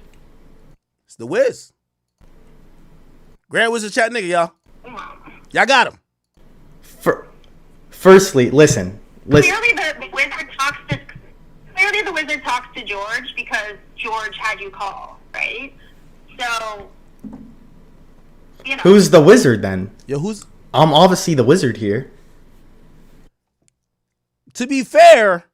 It's the Wiz. Grand Wizard chat nigga, y'all. Y'all got him. Firstly, listen. Clearly the wizard talks to George because George had you call, right? So, Who's the Wizard then? Yo, I'm obviously the Wizard here. To be fair,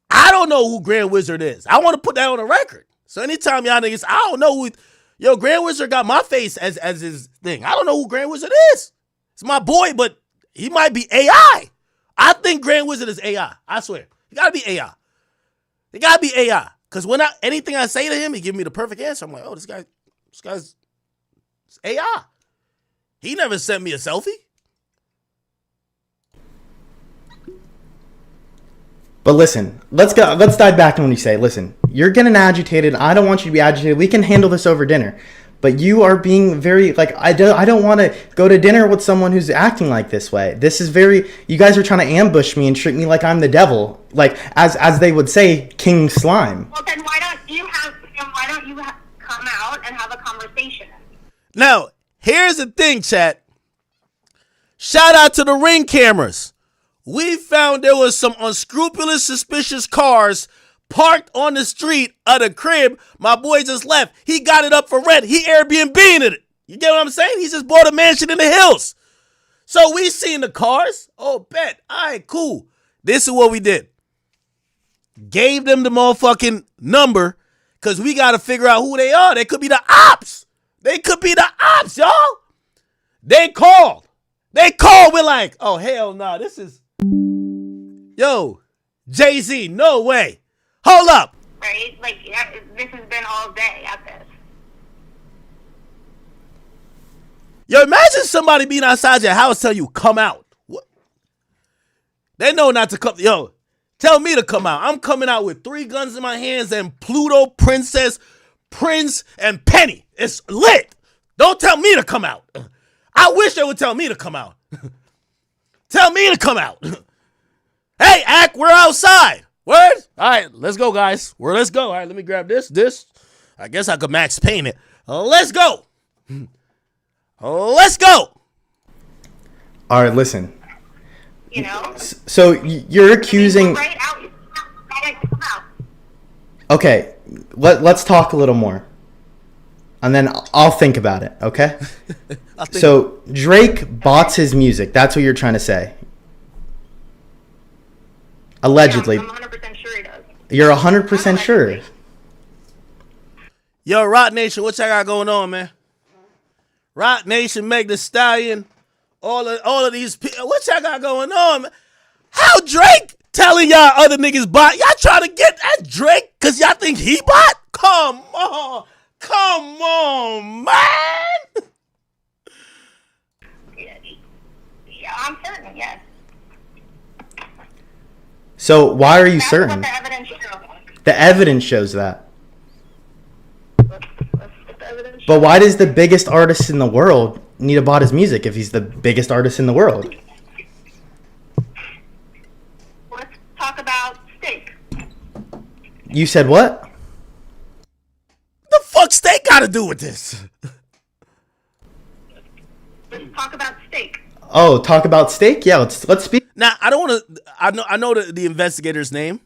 I don't know who Grand Wizard is. I want to put that on the record. So anytime y'all niggas, I don't know who. Yo, Grand Wizard got my face as his thing. I don't know who Grand Wizard is. It's my boy, but he might be AI. I think Grand Wizard is AI. I swear. He gotta be AI. He gotta be AI. Because anything I say to him, he give me the perfect answer. I'm like, oh, this guy's AI. He never sent me a selfie. But listen, let's dive back to when you say, listen, you're getting agitated. I don't want you to be agitated. We can handle this over dinner. But you are being very, I don't want to go to dinner with someone who's acting like this way. This is you guys are trying to ambush me and treat me like I'm the devil. Like, as they would say, King Slime. Well, then why don't you come out and have a conversation? Now, here's the thing, chat. Shout out to the Ring cameras. We found there was some unscrupulous, suspicious cars parked on the street of the crib. My boy just left. He got it up for rent. He Airbnb'd it. You get what I'm saying? He just bought a mansion in the hills. So we seen the cars. Oh, bet. All right, cool. This is what we did. Gave them the motherfucking number because we got to figure out who they are. They could be the ops. Y'all. They called. We're like, oh, hell no. This is... Yo, Jay-Z, no way. Hold up. Right? Like, this has been all day at this. Yo, imagine somebody being outside your house tell you, come out. What? They know not to come. Yo, tell me to come out. I'm coming out with 3 guns in my hands and Pluto, Princess, Prince, and Penny. It's lit. Don't tell me to come out. I wish they would tell me to come out. Tell me to come out. Hey, Ack, we're outside. Word? All right, let's go, guys. Let's go. All right, let me grab this. I guess I could Max Payne it. Let's go. Let's go. All right, listen. So you're accusing... Right out. Okay, let's talk a little more. And then I'll think about it, okay? So Drake bots his music. That's what you're trying to say. Allegedly. Yeah, I'm 100% sure he does. You're 100% sure. Yo, Rock Nation, what y'all got going on, man? Rock Nation, Meg the Stallion, all of these people. What y'all got going on, man? How Drake telling y'all other niggas bot? Y'all trying to get at Drake because y'all think he bot? Come on, man. Yeah, I'm certain, yes. So why are you That's certain? what the evidence shows. The evidence shows that. Let's get the evidence. But why does the biggest artist in the world need to bot his music if he's the biggest artist in the world? Let's talk about steak. You said what? The fuck steak got to do with this? Let's talk about steak. Oh, talk about steak? Yeah, let's speak. Now, I don't want to. I know the investigator's name.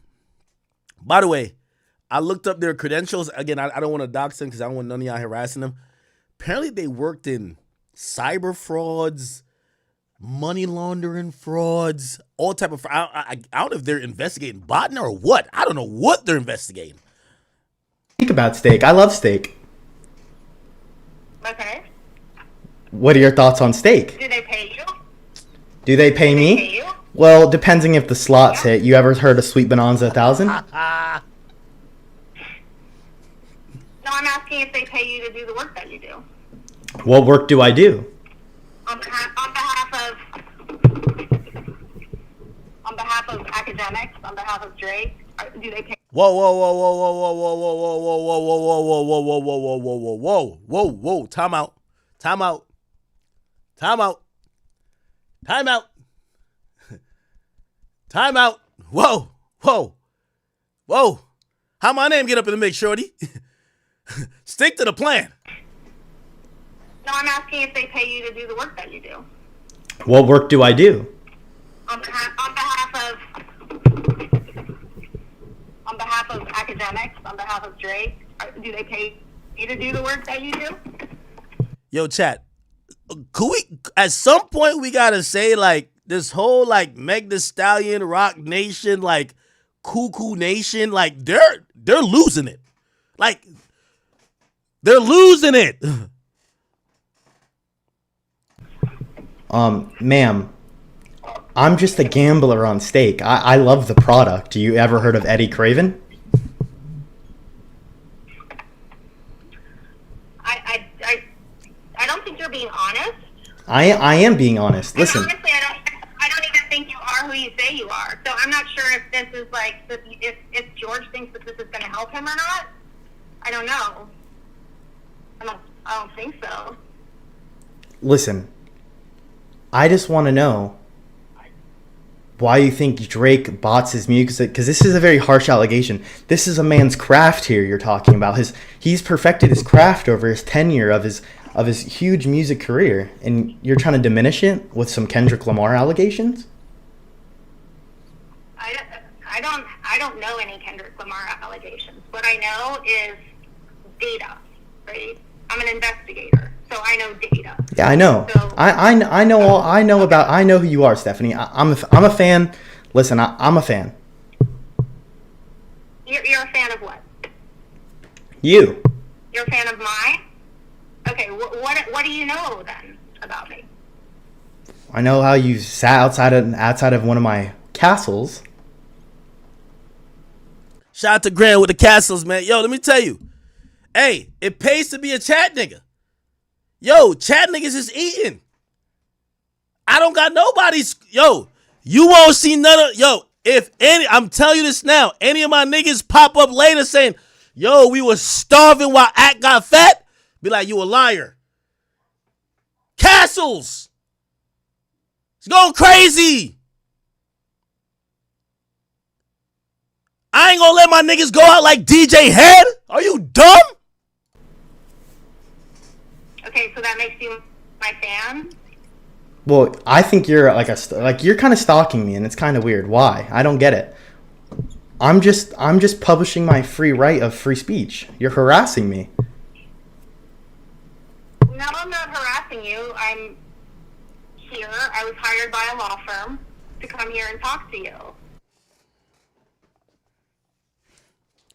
By the way, I looked up their credentials. Again, I don't want to dox them because I don't want none of y'all harassing them. Apparently, they worked in cyber frauds, money laundering frauds, all type of. I don't know if they're investigating botnet or what. I don't know what they're investigating. Think about steak. I love steak. Okay. What are your thoughts on steak? Do they pay you? Do they pay me? Pay you? Well, depending if the slots hit. You ever heard of Sweet Bonanza 1000? No, I'm asking if they pay you to do the work that you do. What work do I do? On behalf of academics, on behalf of Tjay, do they pay? Whoa. Time out. Whoa. How my name get up in the mix, shorty? Stick to the plan. No, I'm asking if they pay you to do the work that you do. What work do I do? On behalf of academics, on behalf of Tjay, do they pay you to do the work that you do? Yo, chat. Could we at some point we gotta say like this whole like Meg Thee Stallion, Rock Nation, like Cuckoo Nation, like they're losing it. Like they're losing it. Ma'am, I'm just a gambler on steak. I love the product. You ever heard of Eddie Craven? I don't think you're being honest. I am being honest. Listen. And honestly, I don't even think you are who you say you are. So I'm not sure if this is like if George thinks that this is going to help him or not. I don't know. I don't think so. Listen. I just want to know why you think Drake bots his music, because this is a very harsh allegation. This is a man's craft here you're talking about. He's perfected his craft over his tenure of his huge music career, and you're trying to diminish it with some Kendrick Lamar allegations? I don't know any Kendrick Lamar allegations. What I know is data, right? I'm an investigator, so I know data. Yeah, I know. So, I know who you are, Stephanie. I'm a fan. Listen, I'm a fan. You're a fan of what? You. You're a fan of mine? Okay, what do you know then about me? I know how you sat outside of one of my castles. Shout out to Grant with the castles, man. Yo, let me tell you. Hey, it pays to be a chat nigga. Yo, chat niggas is eating. I don't got nobody's. Yo, you won't see none of. Yo, if any, I'm telling you this now. Any of my niggas pop up later saying, yo, we was starving while Act got fat. Be like, you a liar. Castles. It's going crazy. I ain't gonna let my niggas go out like DJ Head. Are you dumb? Okay, so that makes you my fan? Well, I think you're you're kind of stalking me, and it's kind of weird. Why? I don't get it. I'm just publishing my free right of free speech. You're harassing me. No, I'm not harassing you. I'm here. I was hired by a law firm to come here and talk to you.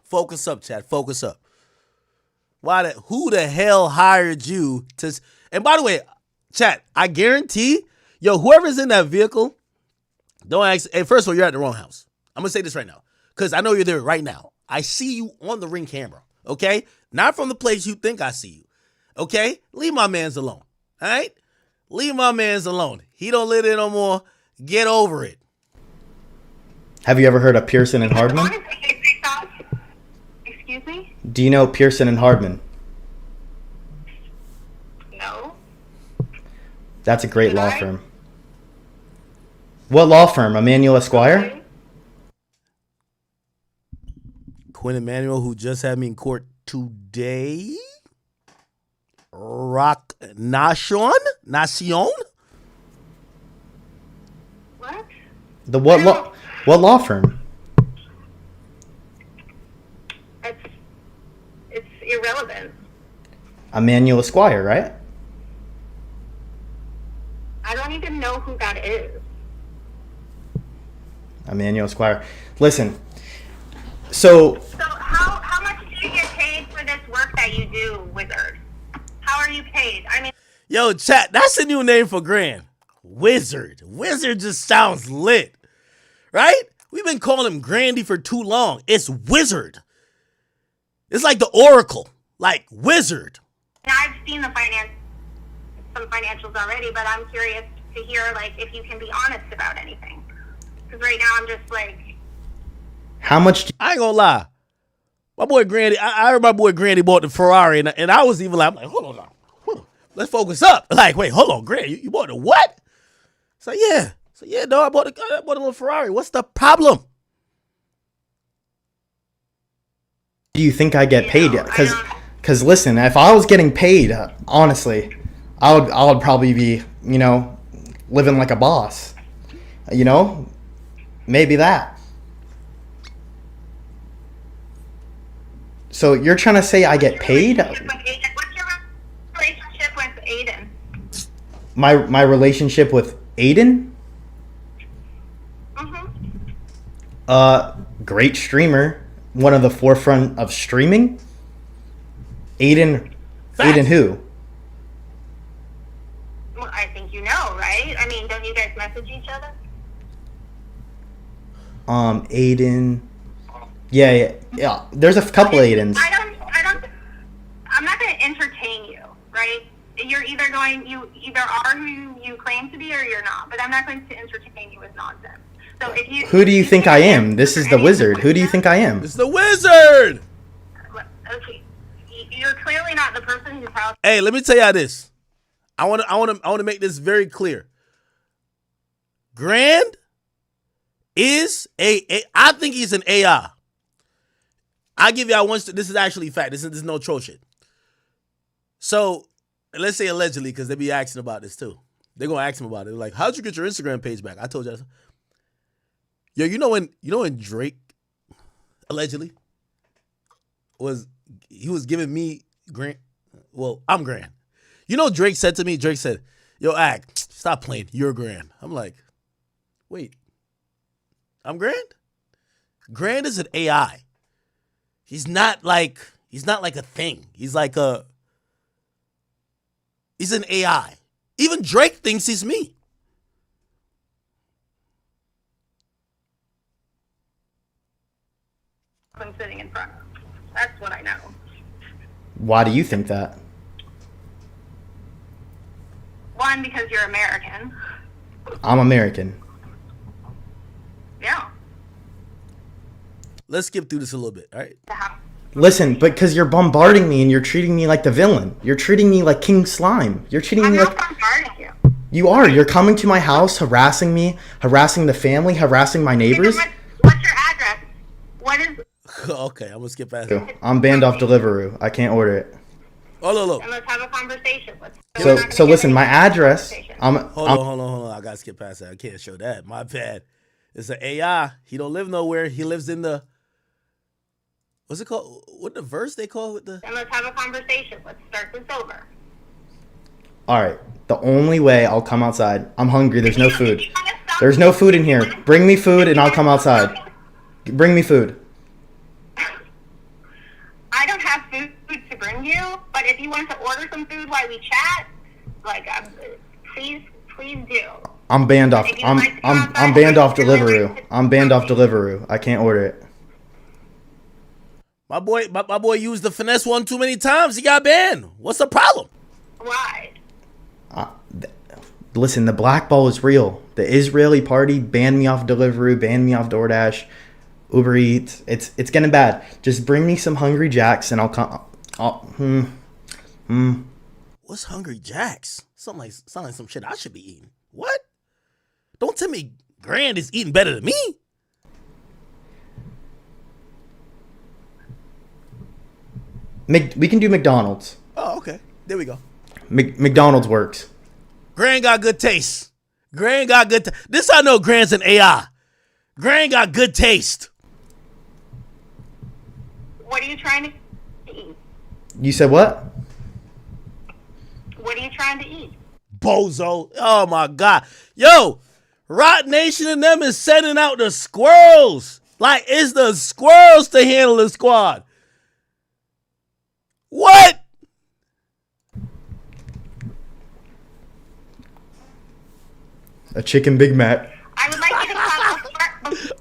Focus up, Chad. Focus up. Who the hell hired you to? And by the way, chat, I guarantee, yo, whoever's in that vehicle, don't ask. Hey, first of all, you're at the wrong house. I'm gonna say this right now because I know you're there right now. I see you on the Ring camera. Okay, not from the place you think I see you. Okay, leave my man's alone. All right, leave my man's alone. He don't live there no more. Get over it. Have you ever heard of Pearson and Hardman? Honestly, excuse me? Do you know Pearson and Hardman? No. That's a great Did law I? firm. What law firm? Emmanuel Esquire? Okay. Quinn Emanuel, who just had me in court today. Rock Nation? What? What law firm? A irrelevant. Emmanuel Esquire, right? I don't even know who that is. Emmanuel Esquire. Listen, so So how much do you get paid for this work that you do, Wizard? How are you paid? I mean, Yo, chat, that's a new name for Grand. Wizard. Wizard just sounds lit. Right? We've been calling him Grandy for too long. It's Wizard. It's like the Oracle. Like Wizard. I've seen some financials already, but I'm curious to hear, like, if you can be honest about anything. Because right now I'm just like, how much? I ain't gonna lie. My boy Grandy, I heard my boy Grandy bought the Ferrari, and I was even like, hold on now. Let's focus up. Like, wait, hold on, Grandy, you bought the what? So yeah. No, I bought a little Ferrari. What's the problem? Do you think I get paid? Because listen, if I was getting paid, honestly, I would probably be, living like a boss. Maybe that. So you're trying to say I get paid? what's your relationship with Aiden? My relationship with Aiden? Mm-hmm. Great streamer. One of the forefront of streaming. Aiden who? Well, I think you know, right? I mean, don't you guys message each other? Aiden. Yeah. There's a couple Aidens. I'm not going to entertain you, right? You either are who you claim to be or you're not, but I'm not going to entertain you with nonsense. So if you... Who do you think I am? This is the Wizard. Who do you think I am? It's the Wizard! Okay. You're clearly not the person who probably... Hey, let me tell y'all this. I want to make this very clear. Grand is I think he's an AI. I'll give y'all one. This is actually fact. This is no troll shit. So let's say allegedly, because they be asking about this too. They're gonna ask him about it. They're like, how'd you get your Instagram page back? I told you. Yo, you know when Drake allegedly was giving me Grant. Well, I'm Grand. Drake said to me. Drake said, "Yo, stop playing. You're Grand." I'm like, wait, I'm Grand. Grand is an AI. He's not like a thing. He's an AI. Even Drake thinks he's me. I'm sitting in front of. That's what I know. Why do you think that? One, because you're American. I'm American. Yeah. Let's skip through this a little bit, all right? Listen, because you're bombarding me and you're treating me like the villain. You're treating me like King Slime. You're treating I'm me not like... bombarding you. You are. You're coming to my house, harassing me, harassing the family, harassing my neighbors. What's your address? What is... Okay, I'm gonna skip past it. I'm banned off Deliveroo. I can't order it. And let's have a conversation. So listen, my address... Hold on. I gotta skip past that. I can't show that. My bad. It's an AI. He don't live nowhere. He lives in the... What's it called? What the verse they call with the... And let's have a conversation. Let's start this over. All right. The only way I'll come outside... I'm hungry. There's no food. There's no food in here. Bring me food and I'll come outside. Bring me food. I don't have food to bring you, but if you want to order some food while we chat, please do. I'm banned off. I'm banned off Deliveroo. I'm banned off Deliveroo. I can't order it. My boy used the finesse one too many times. He got banned. What's the problem? Why? Listen, the blackball is real. The Israeli party banned me off Deliveroo, banned me off DoorDash, Uber Eats. It's getting bad. Just bring me some Hungry Jacks and I'll come. What's Hungry Jacks? Sound like some shit I should be eating. What? Don't tell me Grand is eating better than me. We can do McDonald's. Oh, okay. There we go. McDonald's works. Grand got good taste. This I know Grand's an AI. Grand got good taste. What are you trying to eat? You said what? What are you trying to eat? Bozo. Oh my God. Yo, Rock Nation and them is sending out the squirrels. Like, it's the squirrels to handle the squad. What? A chicken Big Mac. I would like you to come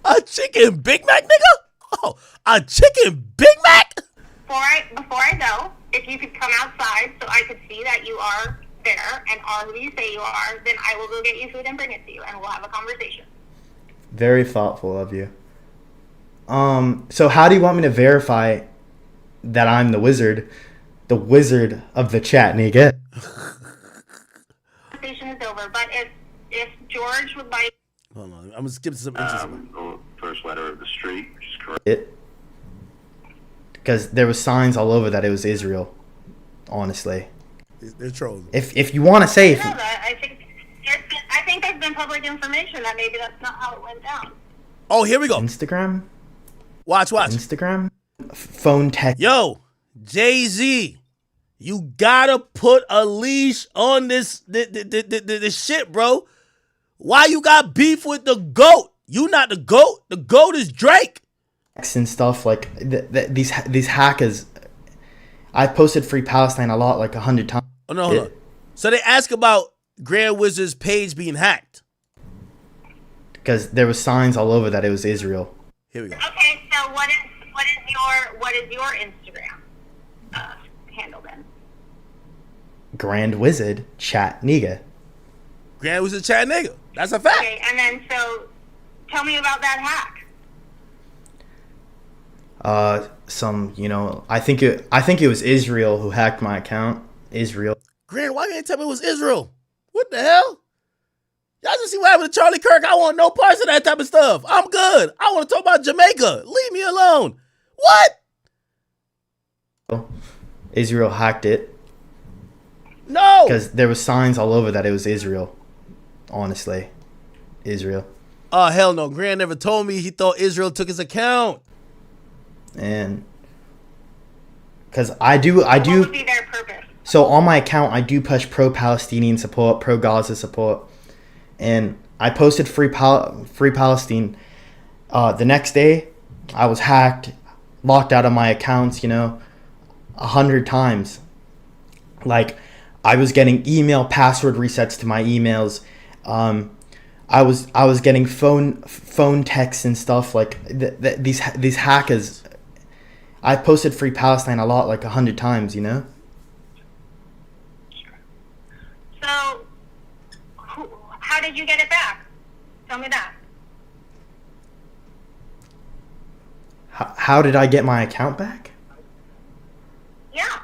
A chicken Big Mac, nigga? Oh, a chicken Big Mac? before I go. If you could come outside so I could see that you are there and are who you say you are, then I will go get you food and bring it to you, and we'll have a conversation. Very thoughtful of you. So how do you want me to verify that I'm the wizard of the chat, nigga? Conversation is over, but if George would like... Hold on, I'm going to skip to some interesting. First letter of the street, which is correct. Because there was signs all over that it was Israel, honestly. They're trolling. If you want to say... I know that. I think there's been public information that maybe that's not how it went down. Oh, here we go. Instagram? Watch. Instagram? Phone text. Yo, Jay-Z, you gotta put a leash on this shit, bro. Why you got beef with the GOAT? You not the GOAT. The GOAT is Drake. And stuff like these hackers. I posted Free Palestine a lot, like 100 times. Oh, no, hold on. So they ask about Grand Wizard's page being hacked. Because there was signs all over that it was Israel. Here we go. Okay, so what is your Instagram handle then? Grand Wizard Chat Nigga. Grand Wizard chat nigga. That's a fact. Okay, and then so tell me about that hack. I think it was Israel who hacked my account. Israel. Grand, why you ain't tell me it was Israel? What the hell? Y'all just see what happened to Charlie Kirk. I want no parts of that type of stuff. I'm good. I want to talk about Jamaica. Leave me alone. What? Israel hacked it. No. Because there was signs all over that it was Israel. Honestly. Israel. Oh, hell no. Grand never told me he thought Israel took his account. And because I do. What would be their purpose? So on my account, I do push pro-Palestinian support, pro-Gaza support, and I posted Free Palestine. The next day, I was hacked, locked out of my accounts. 100 times. Like, I was getting email password resets to my emails. I was getting phone texts and stuff like these hackers. I posted Free Palestine a lot, like 100 times. So, how did you get it back? Tell me that. How did I get my account back? Yeah.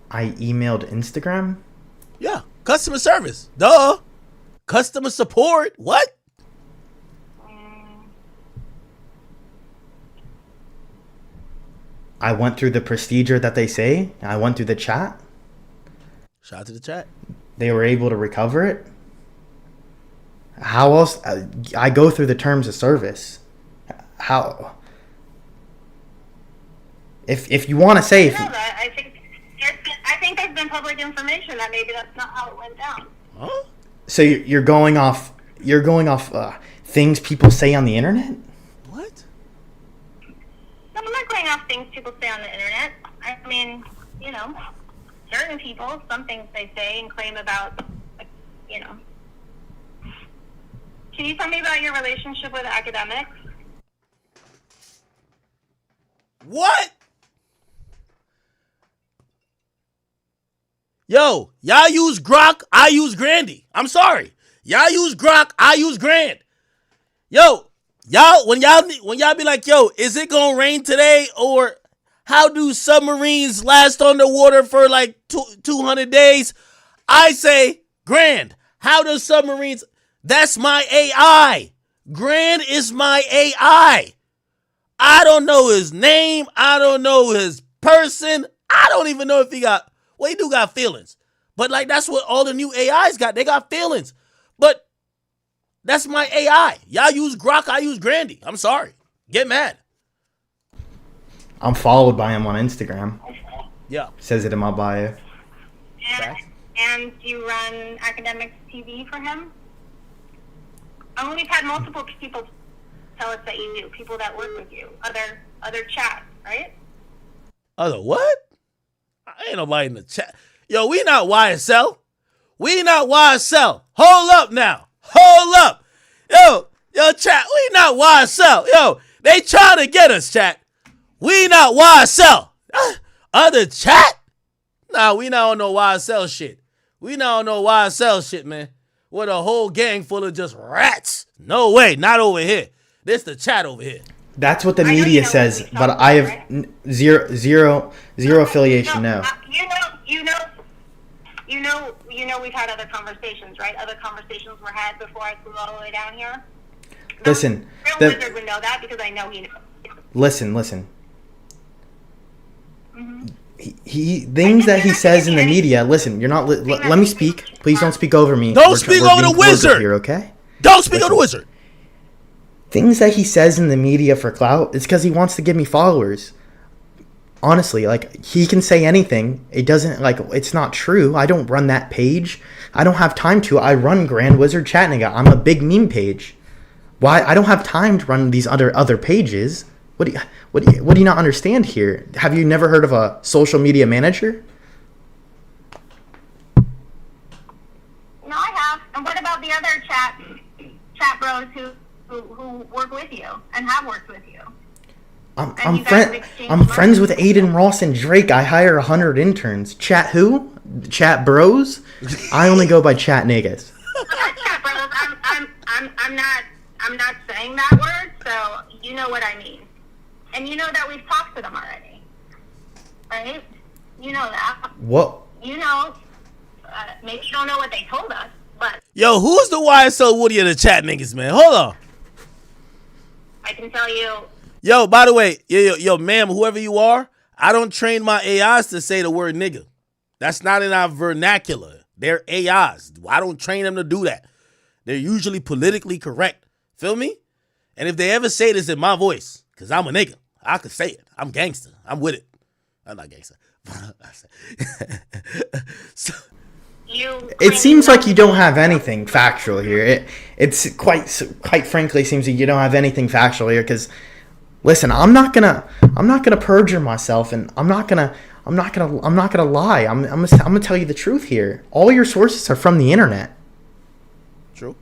I emailed Instagram. Yeah. Customer service. Duh. Customer support. What? I went through the procedure that they say. I went through the chat. Shout out to the chat. They were able to recover it. How else? I go through the terms of service. How? If you want to say, I know that. I think there's been public information that maybe that's not how it went down. Huh? So you're going off things people say on the internet. What? No, I'm not going off things people say on the internet. I mean, certain people, some things they say and claim about, Can you tell me about your relationship with academics? What? Yo, y'all use Grok, I use Grandy. I'm sorry. Y'all use Grok, I use Grand. Yo, when y'all be like, yo, is it gonna rain today? Or how do submarines last underwater for like 200 days? I say, Grand, how do submarines? That's my AI. Grand is my AI. I don't know his name. I don't know his person. I don't even know if he do got feelings. But like, that's what all the new AIs got. They got feelings. But that's my AI. Y'all use Grok, I use Grandy. I'm sorry. Get mad. I'm followed by him on Instagram. Yeah. Says it in my bio. And you run academics TV for him? And we've had multiple people tell us that you do, people that work with you, other chat, right? Other what? I ain't nobody in the chat. Yo, we not YSL. We not YSL. Hold up now. Hold up. Yo, chat, we not YSL. Yo, they trying to get us, chat. We not YSL. Other chat? Nah, we not on no YSL shit. We not on no YSL shit, man. With a whole gang full of just rats. No way, not over here. This the chat over here. That's what the media says, but I have zero affiliation. No. You know we've had other conversations, right? Other conversations were had before I flew all the way down here. Listen, Real Wizard would know that because I know he knows. Listen. He things that he says in the media. Listen, you're not. Let me speak. Please don't speak over me. Don't speak over the wizard here, okay? Don't speak over the wizard. Things that he says in the media for clout, it's because he wants to give me followers. Honestly, like, he can say anything. It doesn't, like, it's not true. I don't run that page. I don't have time to. I run Grand Wizard Chattanooga. I'm a big meme page. Why? I don't have time to run these other pages. What do you not understand here? Have you never heard of a social media manager? No, I have. And what about the other chat bros who work with you and have worked with you? I'm friends with Aiden, Ross, and Drake. I hire 100 interns. Chat who? Chat bros? I only go by chat niggas. Chat bros. I'm not saying that word, so you know what I mean. And you know that we've talked to them already, right? You know that. What? You know, maybe you don't know what they told us, but Yo, who's the YSL Woody of the chat niggas, man? Hold on. I can tell you. Yo, by the way, yo, ma'am, whoever you are, I don't train my AIs to say the word nigga. That's not in our vernacular. They're AIs. I don't train them to do that. They're usually politically correct. Feel me? And if they ever say this in my voice, because I'm a nigga, I could say it. I'm gangster. I'm with it. I'm not gangster. So, it seems like you don't have anything factual here. It's quite frankly seems like you don't have anything factual here. Because listen, I'm not gonna perjure myself, and I'm not gonna lie. I'm gonna tell you the truth here. All your sources are from the internet. true.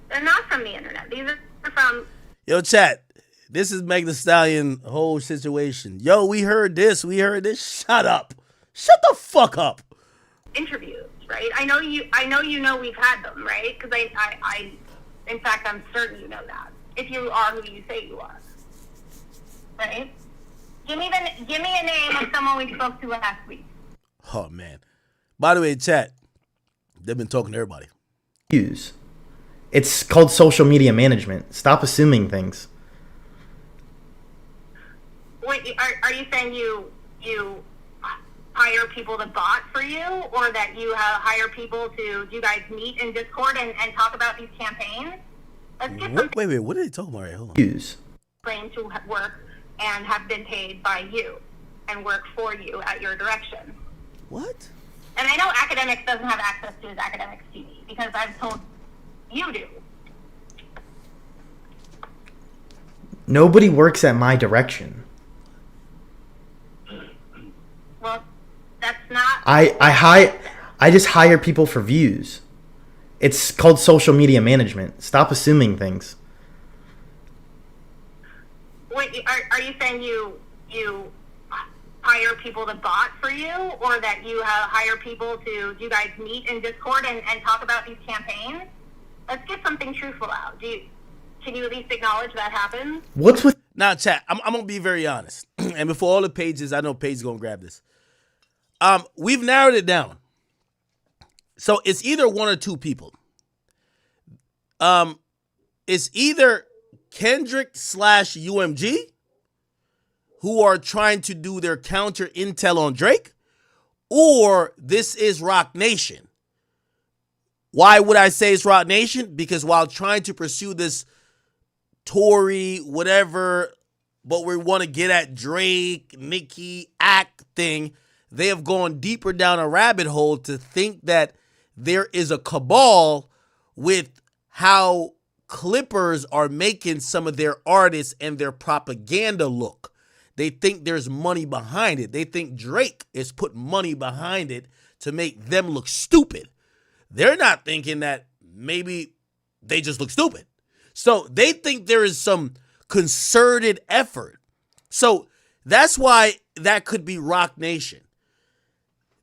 They're not from the internet. These are from. Yo, chat. This is Meg Thee Stallion whole situation. Yo, we heard this. Shut up. Shut the fuck up. Interviews, right? I know you know we've had them, right? Because I in fact, I'm certain you know that. If you are who you say you are, right? Give me a name of someone we spoke to last week. Oh man. By the way, chat. They've been talking to everybody. It's called social media management. Stop assuming things. Wait, are you saying you hire people to bot for you, or that you hire people to, do you guys meet in Discord and talk about these campaigns? Let's get some Wait, what are they talking about? Right, hold on. claim to work and have been paid by you and work for you at your direction. What? And I know Academics doesn't have access to his Academics TV because I've told you do. Nobody works at my direction. Well, that's not. I just hire people for views. It's called social media management. Stop assuming things. Wait, are you saying you hire people to bot for you, or that you hire people to, do you guys meet in Discord and talk about these campaigns? Let's get something truthful out. Can you at least acknowledge that happens? What's with Now, chat, I'm going to be very honest. And before all the pages, I know Paige is going to grab this. We've narrowed it down. So it's either one or two people. It's either Kendrick / UMG, who are trying to do their counter intel on Drake, or this is Rock Nation. Why would I say it's Rock Nation? Because while trying to pursue this Tory, whatever, but we want to get at Drake, Nicki, act thing, they have gone deeper down a rabbit hole to think that there is a cabal with how Clippers are making some of their artists and their propaganda look. They think there's money behind it. They think Drake is putting money behind it to make them look stupid. They're not thinking that maybe they just look stupid. So they think there is some concerted effort. So that's why that could be Rock Nation.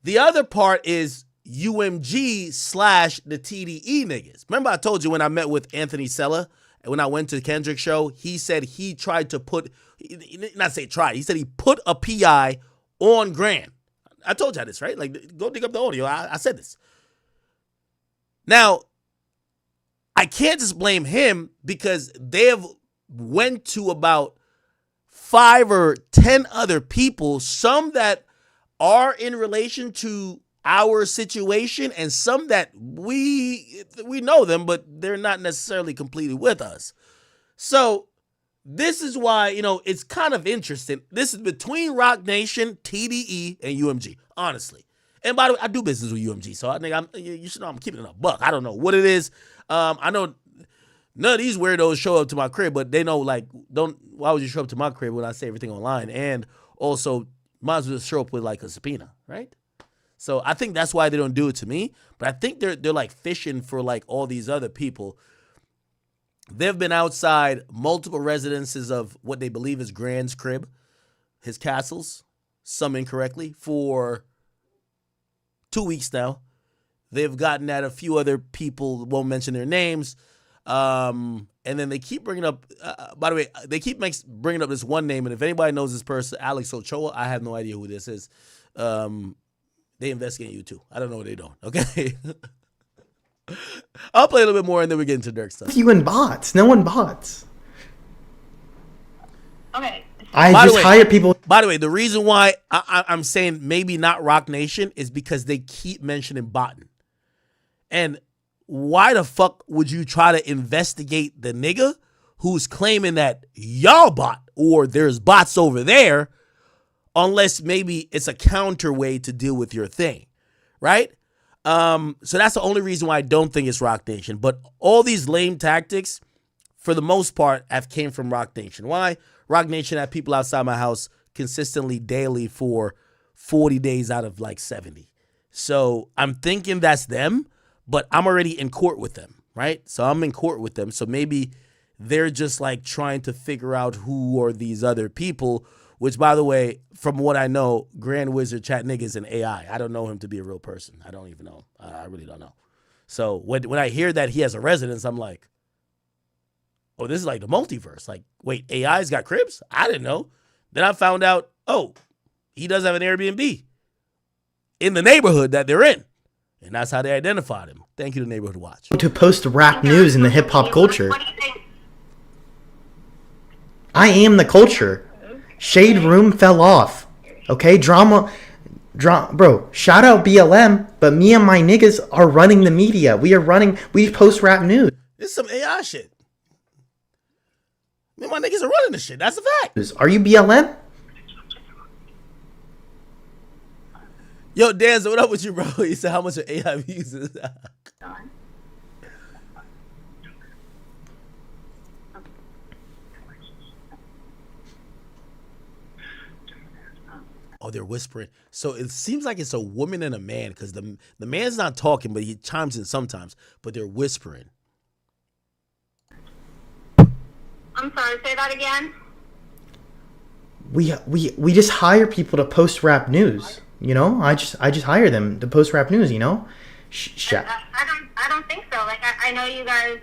The other part is UMG / the TDE niggas. Remember I told you when I met with Anthony Sella, when I went to Kendrick's show, he said he tried to put, not say tried, he said he put a PI on Grand. I told you this, right? Like, go dig up the audio. I said this. Now, I can't just blame him because they have went to about 5 or 10 other people, some that are in relation to our situation and some that we know them, but they're not necessarily completely with us. So this is why, it's kind of interesting. This is between Rock Nation, TDE, and UMG, honestly. And by the way, I do business with UMG, so I think you should know I'm keeping it a buck. I don't know what it is. I know none of these weirdos show up to my crib, but they know, like, why would you show up to my crib when I say everything online? And also, might as well show up with, like, a subpoena, right? So I think that's why they don't do it to me. But I think they're like fishing for like all these other people. They've been outside multiple residences of what they believe is Grand's crib, his castles, some incorrectly, for 2 weeks now. They've gotten at a few other people, won't mention their names. And then they keep bringing up, by the way, they keep bringing up this one name. And if anybody knows this person, Alex Ochoa, I have no idea who this is. They investigate you too. I don't know what they're doing. Okay. I'll play a little bit more and then we get into Durk stuff. You and bots. No one bots. Okay. I just hire people. By the way, the reason why I'm saying maybe not Rock Nation is because they keep mentioning botting. And why the fuck would you try to investigate the nigga who's claiming that y'all bot or there's bots over there, unless maybe it's a counter way to deal with your thing, right? So that's the only reason why I don't think it's Rock Nation. But all these lame tactics, for the most part, have came from Rock Nation. Why? Rock Nation had people outside my house consistently daily for 40 days out of like 70. So I'm thinking that's them, but I'm already in court with them, right? So I'm in court with them. So maybe they're just like trying to figure out who are these other people, which, by the way, from what I know, Grand Wizard Chat Niggas an AI. I don't know him to be a real person. I don't even know. I really don't know. So when I hear that he has a residence, I'm like, oh, this is like the multiverse. Like, wait, AI's got cribs? I didn't know. Then I found out, oh, he does have an Airbnb in the neighborhood that they're in. And that's how they identified him. Thank you to Neighborhood Watch. To post rap news in the hip hop culture. What do you think? I am the culture. Shade Room fell off. Okay, drama, bro, shout out BLM, but me and my niggas are running the media. We post rap news. This is some AI shit. Me and my niggas are running this shit. That's a fact. Are you BLM? Yo, Dan, so what up with you, bro? He said how much are AI views is that? Oh, they're whispering. So it seems like it's a woman and a man because the man's not talking, but he chimes in sometimes. But they're whispering. I'm sorry, say that again. We just hire people to post rap news. You know, I just hire them to post rap news. You know, I don't think so. Like I know you guys,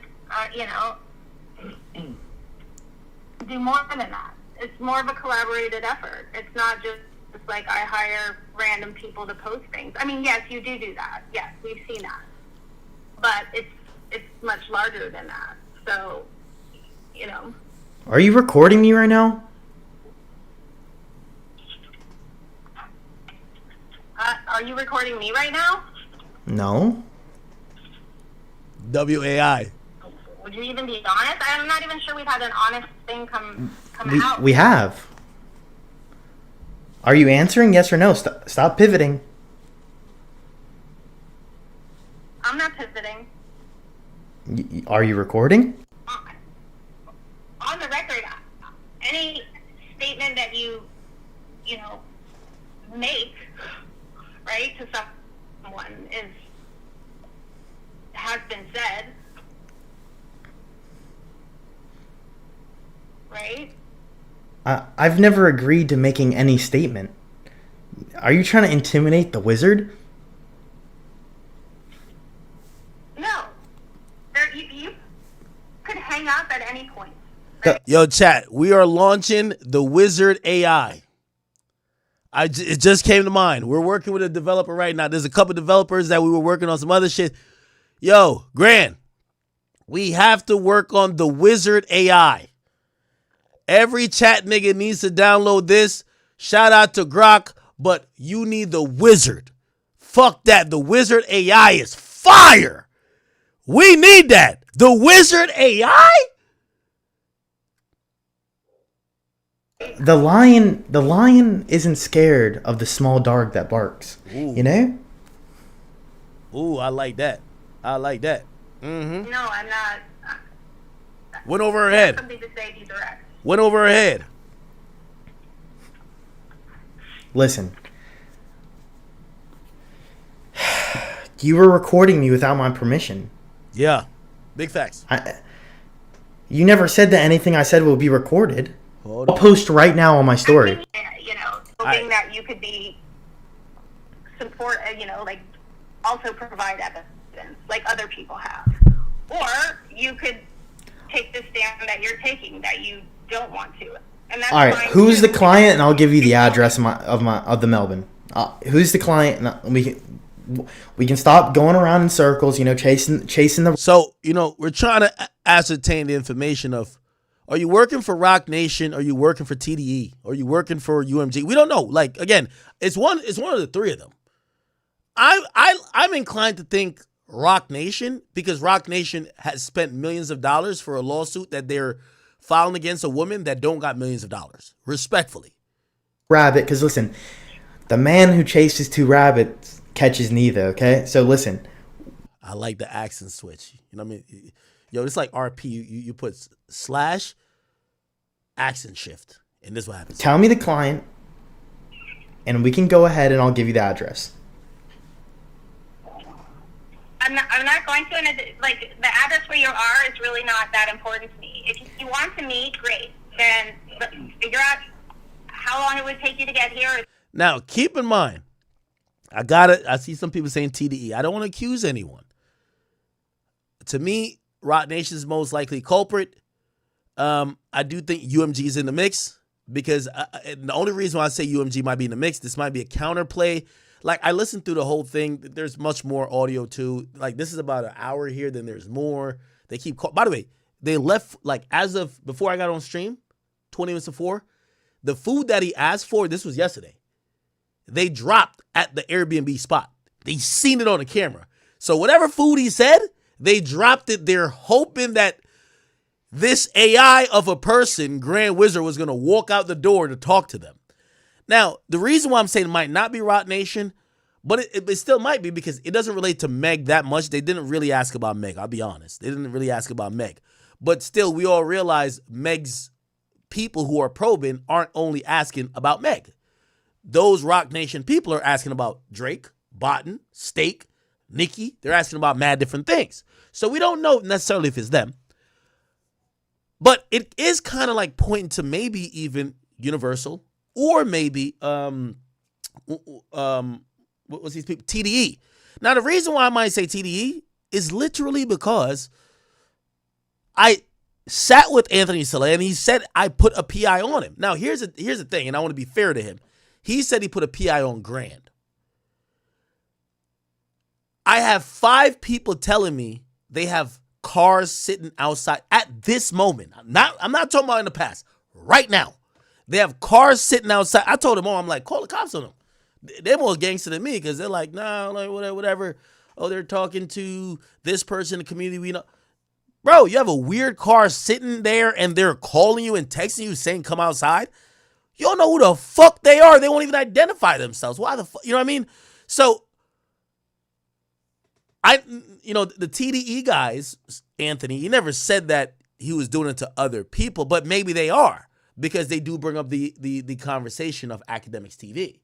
do more than that. It's more of a collaborated effort. It's not just like I hire random people to post things. I mean, yes, you do that. Yes, we've seen that. But it's much larger than that. So, Are you recording me right now? Are you recording me right now? No. WAI. Would you even be honest? I'm not even sure we've had an honest thing come out. We have. Are you answering yes or no? Stop pivoting. I'm not pivoting. Are you recording? On the record, any statement that you make, right, to someone has been said, right? I've never agreed to making any statement. Are you trying to intimidate the wizard? No. You could hang up at any point. Yo, chat, we are launching the Wizard AI. It just came to mind. We're working with a developer right now. There's a couple developers that we were working on some other shit. Yo, Grand, we have to work on the Wizard AI. Every chat nigga needs to download this. Shout out to Grok, but you need the Wizard. Fuck that. The Wizard AI is fire. We need that. The Wizard AI? The lion isn't scared of the small dog that barks. Ooh. You know? Ooh, I like that. I like that. Mm-hmm. No, I'm not. Went over her head. Something to say, be direct. Went over her head. Listen. You were recording me without my permission. Yeah. Big facts. You never said that anything I said will be recorded. Hold I'll on. post right now on my story. Hoping that you could be support, also provide evidence like other people have. Or you could take the stand that you're taking, that you don't want to. And that's All right, fine who's too. the client? And I'll give you the address of the Melbourne. Who's the client? And we can stop going around in circles. Chasing the. So, we're trying to ascertain the information of, are you working for Rock Nation? Are you working for TDE? Are you working for UMG? We don't know. Like, again, it's one of the three of them. I'm inclined to think Rock Nation, because Rock Nation has spent millions of dollars for a lawsuit that they're filing against a woman that don't got millions of dollars. Respectfully. Rabbit, because listen, the man who chases two rabbits catches neither. Okay, so listen. I like the accent switch. You know what I mean? Yo, it's like RP. You put slash accent shift, and this is what happens. Tell me the client, and we can go ahead, and I'll give you the address. I'm not going to, the address where you are is really not that important to me. If you want to meet, great. Then figure out how long it would take you to get here. Now, keep in mind, I see some people saying TDE. I don't want to accuse anyone. To me, Rock Nation is most likely culprit. I do think UMG is in the mix, because the only reason why I say UMG might be in the mix, this might be a counterplay. Like, I listened through the whole thing. There's much more audio too. Like, this is about an hour here, then there's more. They keep by the way, they left, like, as of before I got on stream, 20 minutes before, the food that he asked for, this was yesterday, they dropped at the Airbnb spot. They seen it on the camera. So whatever food he said, they dropped it. They're hoping that this AI of a person, Grand Wizard, was going to walk out the door to talk to them. Now, the reason why I'm saying it might not be Rock Nation, but it still might be, because it doesn't relate to Meg that much. They didn't really ask about Meg. I'll be honest. They didn't really ask about Meg. But still, we all realize Meg's people who are probing aren't only asking about Meg. Those Rock Nation people are asking about Drake, Botten, Steak, Nicki. They're asking about mad different things. So we don't know necessarily if it's them. But it is kind of like pointing to maybe even Universal, or maybe what was these people? TDE. Now, the reason why I might say TDE is literally because I sat with Anthony Saleh and he said I put a PI on him. Now, here's the thing, and I want to be fair to him. He said he put a PI on Grand. I have 5 people telling me they have cars sitting outside at this moment. I'm not talking about in the past. Right now. They have cars sitting outside. I told them all, I'm like, call the cops on them. They're more gangster than me, because they're like, nah, like whatever. Oh, they're talking to this person in the community we know. Bro, you have a weird car sitting there and they're calling you and texting you saying come outside. You don't know who the fuck they are. They won't even identify themselves. Why the fuck? You know what I mean? So, the TDE guys, Anthony, he never said that he was doing it to other people, but maybe they are because they do bring up the conversation of academics TV.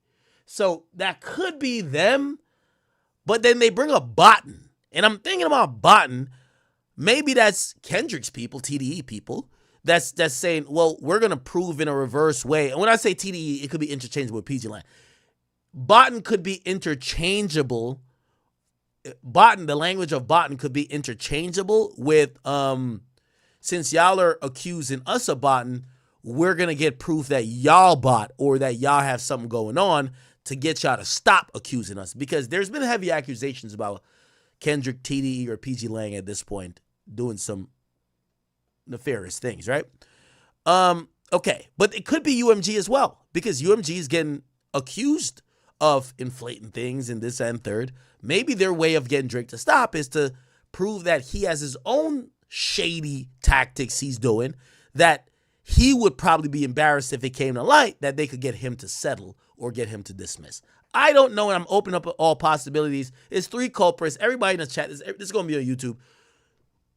So that could be them, but then they bring up botting. And I'm thinking about botting. Maybe that's Kendrick's people, TDE people. That's saying, well, we're going to prove in a reverse way. And when I say TDE, it could be interchangeable with PG Line. Botting could be interchangeable. Botting, the language of botting could be interchangeable with, since y'all are accusing us of botting, we're going to get proof that y'all bot or that y'all have something going on to get y'all to stop accusing us. Because there's been heavy accusations about Kendrick, TDE, or PG Lang at this point doing some nefarious things, right? Okay, but it could be UMG as well, because UMG is getting accused of inflating things and this and third. Maybe their way of getting Drake to stop is to prove that he has his own shady tactics he's doing, that he would probably be embarrassed if it came to light, that they could get him to settle or get him to dismiss. I don't know, and I'm opening up all possibilities. It's 3 culprits. Everybody in the chat, this is going to be on YouTube.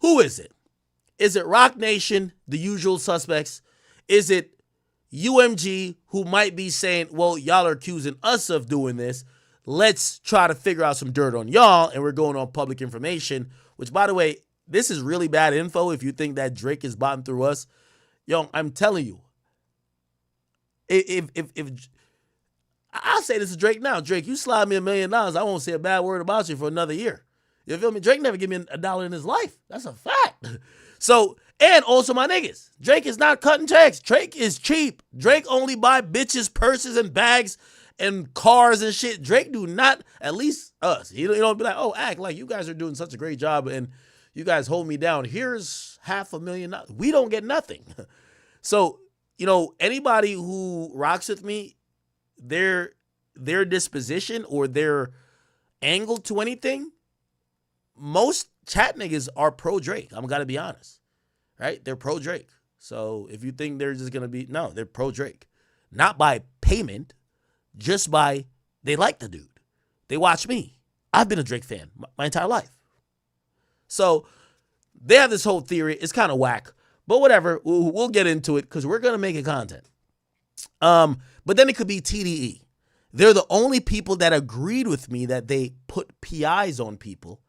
Who is it? Is it Rock Nation, the usual suspects? Is it UMG, who might be saying, well, y'all are accusing us of doing this. Let's try to figure out some dirt on y'all, and we're going on public information, which, by the way, this is really bad info if you think that Drake is botting through us. Yo, I'm telling you, if I'll say this to Drake now. Drake, you slide me $1 million, I won't say a bad word about you for another year. You feel me? Drake never give me $1 in his life. That's a fact. So, and also my niggas, Drake is not cutting checks. Drake is cheap. Drake only buy bitches, purses, and bags and cars and shit. Drake do not, at least us. He don't be like, oh, act like you guys are doing such a great job and you guys hold me down. Here's $500,000. We don't get nothing. So, anybody who rocks with me, their disposition or their angle to anything, most chat niggas are pro Drake. I'm gotta be honest, right? They're pro Drake. So if you think they're just gonna be, no, they're pro Drake, not by payment, just by they like the dude. They watch me. I've been a Drake fan my entire life. So they have this whole theory. It's kind of whack, but whatever. We'll get into it because we're gonna make it content. But then it could be TDE. They're the only people that agreed with me that they put PIs on people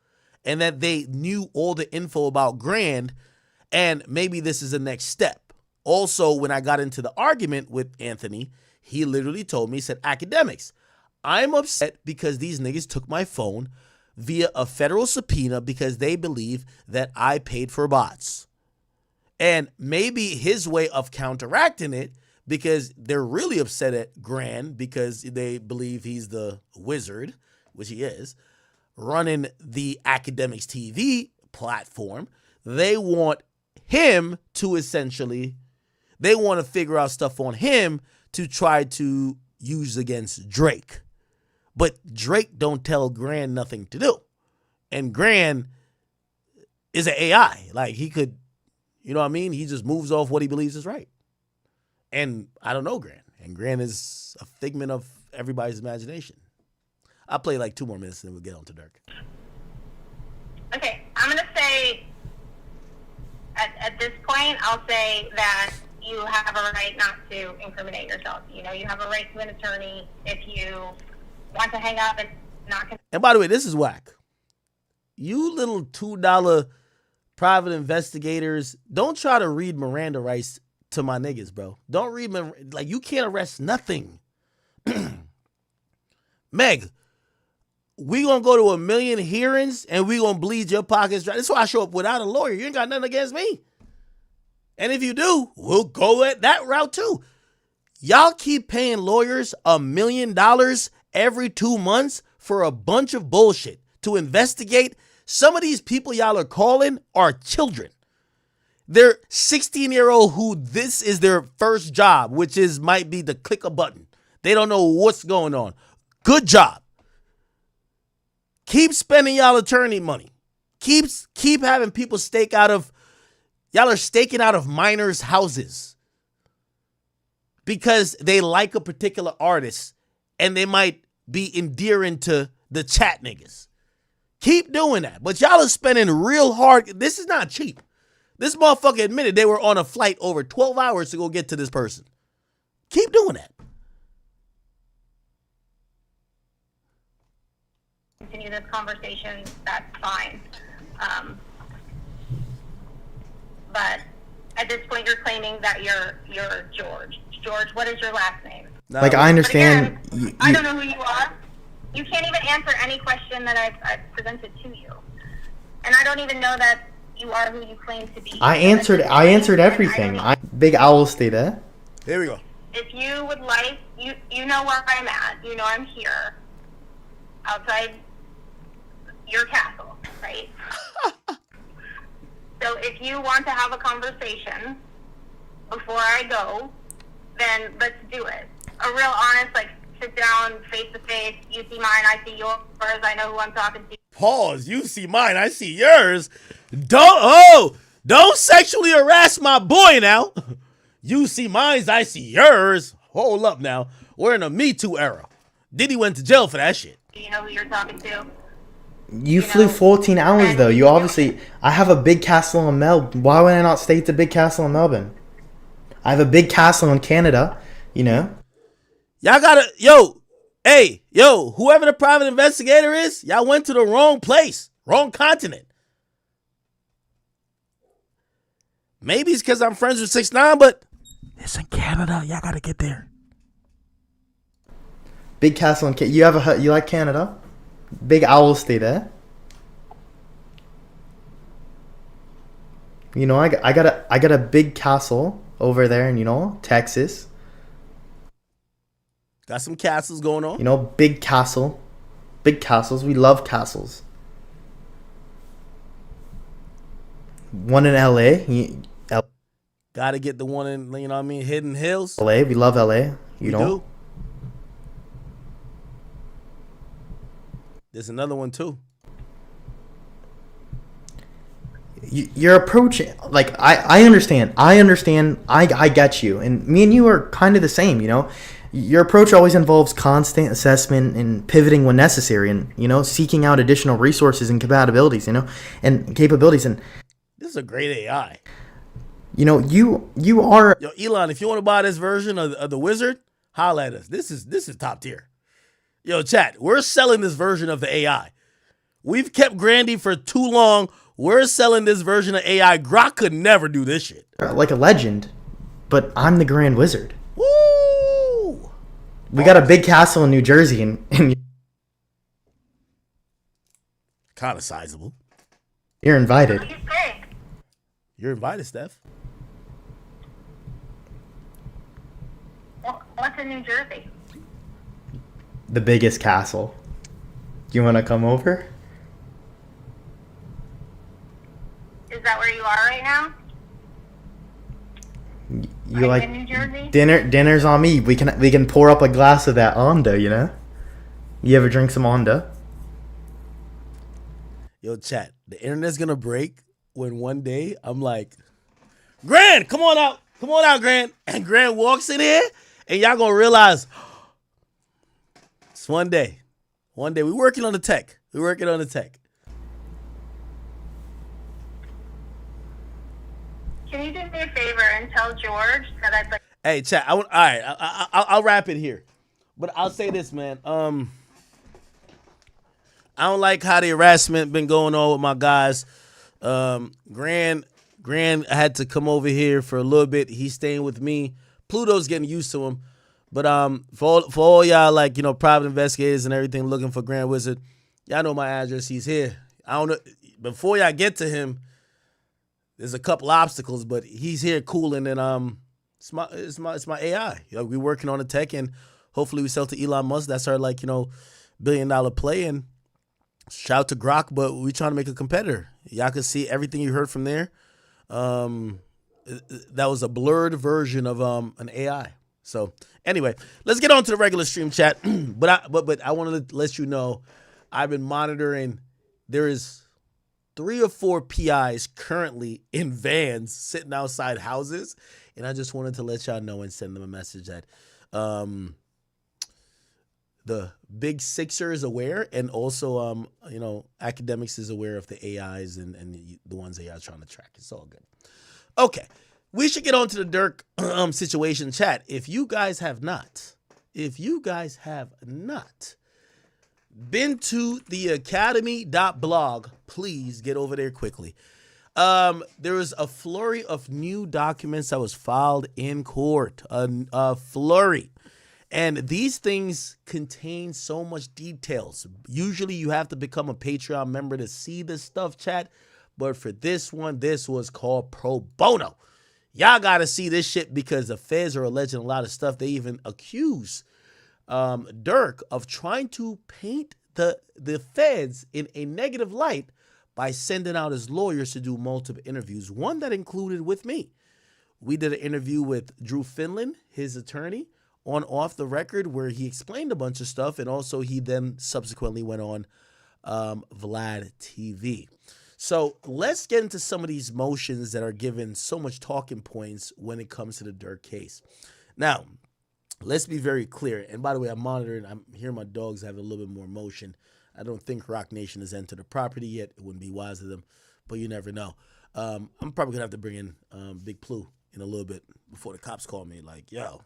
and that they knew all the info about Grand, and maybe this is the next step. Also, when I got into the argument with Anthony, he literally told me, he said, academics, I'm upset because these niggas took my phone via a federal subpoena because they believe that I paid for bots. And maybe his way of counteracting it, because they're really upset at Grand because they believe he's the wizard, which he is, running the academics TV platform. They want him to they want to figure out stuff on him to try to use against Drake. But Drake don't tell Grand nothing to do. And Grand is an AI. Like, he could, you know what I mean? He just moves off what he believes is right. And I don't know Grand. And Grand is a figment of everybody's imagination. I'll play like 2 more minutes and then we'll get on to Durk. Okay, I'm going to say, at this point, I'll say that you have a right not to incriminate yourself. You have a right to an attorney if you want to hang up and not... And by the way, this is whack. You little $2 private investigators, don't try to read Miranda rights to my niggas, bro. Don't read like, you can't arrest nothing. Meg, we gonna go to 1 million hearings and we gonna bleed your pockets dry. That's why I show up without a lawyer. You ain't got nothing against me. And if you do, we'll go at that route too. Y'all keep paying lawyers $1 million every 2 months for a bunch of bullshit to investigate. Some of these people y'all are calling are children. They're 16-year-old who this is their first job, which might be to click a button. They don't know what's going on. Good job. Keep spending y'all attorney money. Keep having people y'all are staking out of minors' houses. because they like a particular artist and they might be endearing to the chat niggas. Keep doing that. But y'all are spending real hard. This is not cheap. This motherfucker admitted they were on a flight over 12 hours to go get to this person. Keep doing that. Continue this conversation, that's fine. But at this point, you're claiming that you're George. George, what is your last name? Like, I understand. But again, I don't know who you are. You can't even answer any question that I've presented to you. And I don't even know that you are who you claim to be. I answered everything. Big Owl, stay there. Here we go. If you would like, you know where I'm at. You know I'm here. Outside your castle, right? So if you want to have a conversation before I go, then let's do it. A real honest, like, sit down, face to face. You see mine, I see yours. I know who I'm talking to. Pause. You see mine, I see yours. Don't sexually harass my boy now. You see mine, I see yours. Hold up now. We're in a Me Too era. Diddy went to jail for that shit. Do you know who you're talking to? You flew 14 hours, though. You obviously... I have a big castle in Melbourne. Why would I not stay at the big castle in Melbourne? I have a big castle in Canada, you know? Y'all gotta... whoever the private investigator is, y'all went to the wrong place. Wrong continent. Maybe it's because I'm friends with 6ix9ine, but it's in Canada. Y'all gotta get there. Big castle in Canada. You like Canada? Big Owl stay there. You know, I got a big castle over there in, you know, Texas. Got some castles going on. You know, big castle. Big castles. We love castles. One in LA. Gotta get the one in, you know what I mean, Hidden Hills. LA. We love LA. You know. Do. There's another one too. Your approach, like, I understand. I get you. And me and you are kind of the same, you know. Your approach always involves constant assessment and pivoting when necessary, and, you know, seeking out additional resources and compatibilities, you know, and capabilities. And this is a great AI. You know, you are... Yo, Elon, if you want to buy this version of the Wizard, holla at us. This is top tier. Yo, chat, we're selling this version of the AI. We've kept Grandy for too long. We're selling this version of AI. Grok could never do this shit. Like a legend, but I'm the Grand Wizard. Woo! We got a big castle in New Jersey, and kind of sizable. You're invited. What do you think? You're invited, Steph. What's in New Jersey? The biggest castle. Do you want to come over? Is that where you are right now? You like in New Jersey? Dinner's on me. We can pour up a glass of that Onda, you know? You ever drink some Onda? Yo, chat, the internet's gonna break when one day I'm like, Grant, come on out, Grant. And Grant walks in here, and y'all gonna realize it's one day. One day. We're working on the tech. Can you do me a favor and tell George that I'd like... Hey, chat. All right, I'll wrap it here, but I'll say this, man. I don't like how the harassment been going on with my guys. Grand had to come over here for a little bit. He's staying with me. Pluto's getting used to him. But for all y'all, like, you know, private investigators and everything looking for Grand Wizard, y'all know my address. He's here. I don't know. Before y'all get to him, there's a couple obstacles, but he's here cooling, and it's my AI. You know, we're working on the tech, and hopefully we sell to Elon Musk. That's our, like, you know, $1 billion play. And shout out to Grok, but we trying to make a competitor. Y'all can see everything you heard from there. That was a blurred version of an AI. So anyway, let's get on to the regular stream chat. but I wanted to let you know I've been monitoring. There is 3 or 4 PIs currently in vans sitting outside houses And I just wanted to let y'all know and send them a message that the big Sixer is aware, and also, academics is aware of the AIs and the ones that y'all trying to track. It's all good. Okay, we should get on to the Durk situation chat. If you guys have not been to theakademy.blog, please get over there quickly. There was a flurry of new documents that was filed in court, a flurry. And these things contain so much details. Usually you have to become a Patreon member to see this stuff, chat. But for this one, this was called pro bono. Y'all got to see this shit because the feds are alleging a lot of stuff. They even accuse Durk of trying to paint the feds in a negative light by sending out his lawyers to do multiple interviews, one that included with me. We did an interview with Drew Finland, his attorney, on Off the Record, where he explained a bunch of stuff, and also he then subsequently went on Vlad TV. So let's get into some of these motions that are given so much talking points when it comes to the Durk case. Now, let's be very clear. And by the way, I'm monitoring. I'm hearing my dogs have a little bit more motion. I don't think Rock Nation has entered the property yet. It wouldn't be wise of them, but you never know. I'm probably going to have to bring in Big Plu in a little bit before the cops call me like, yo,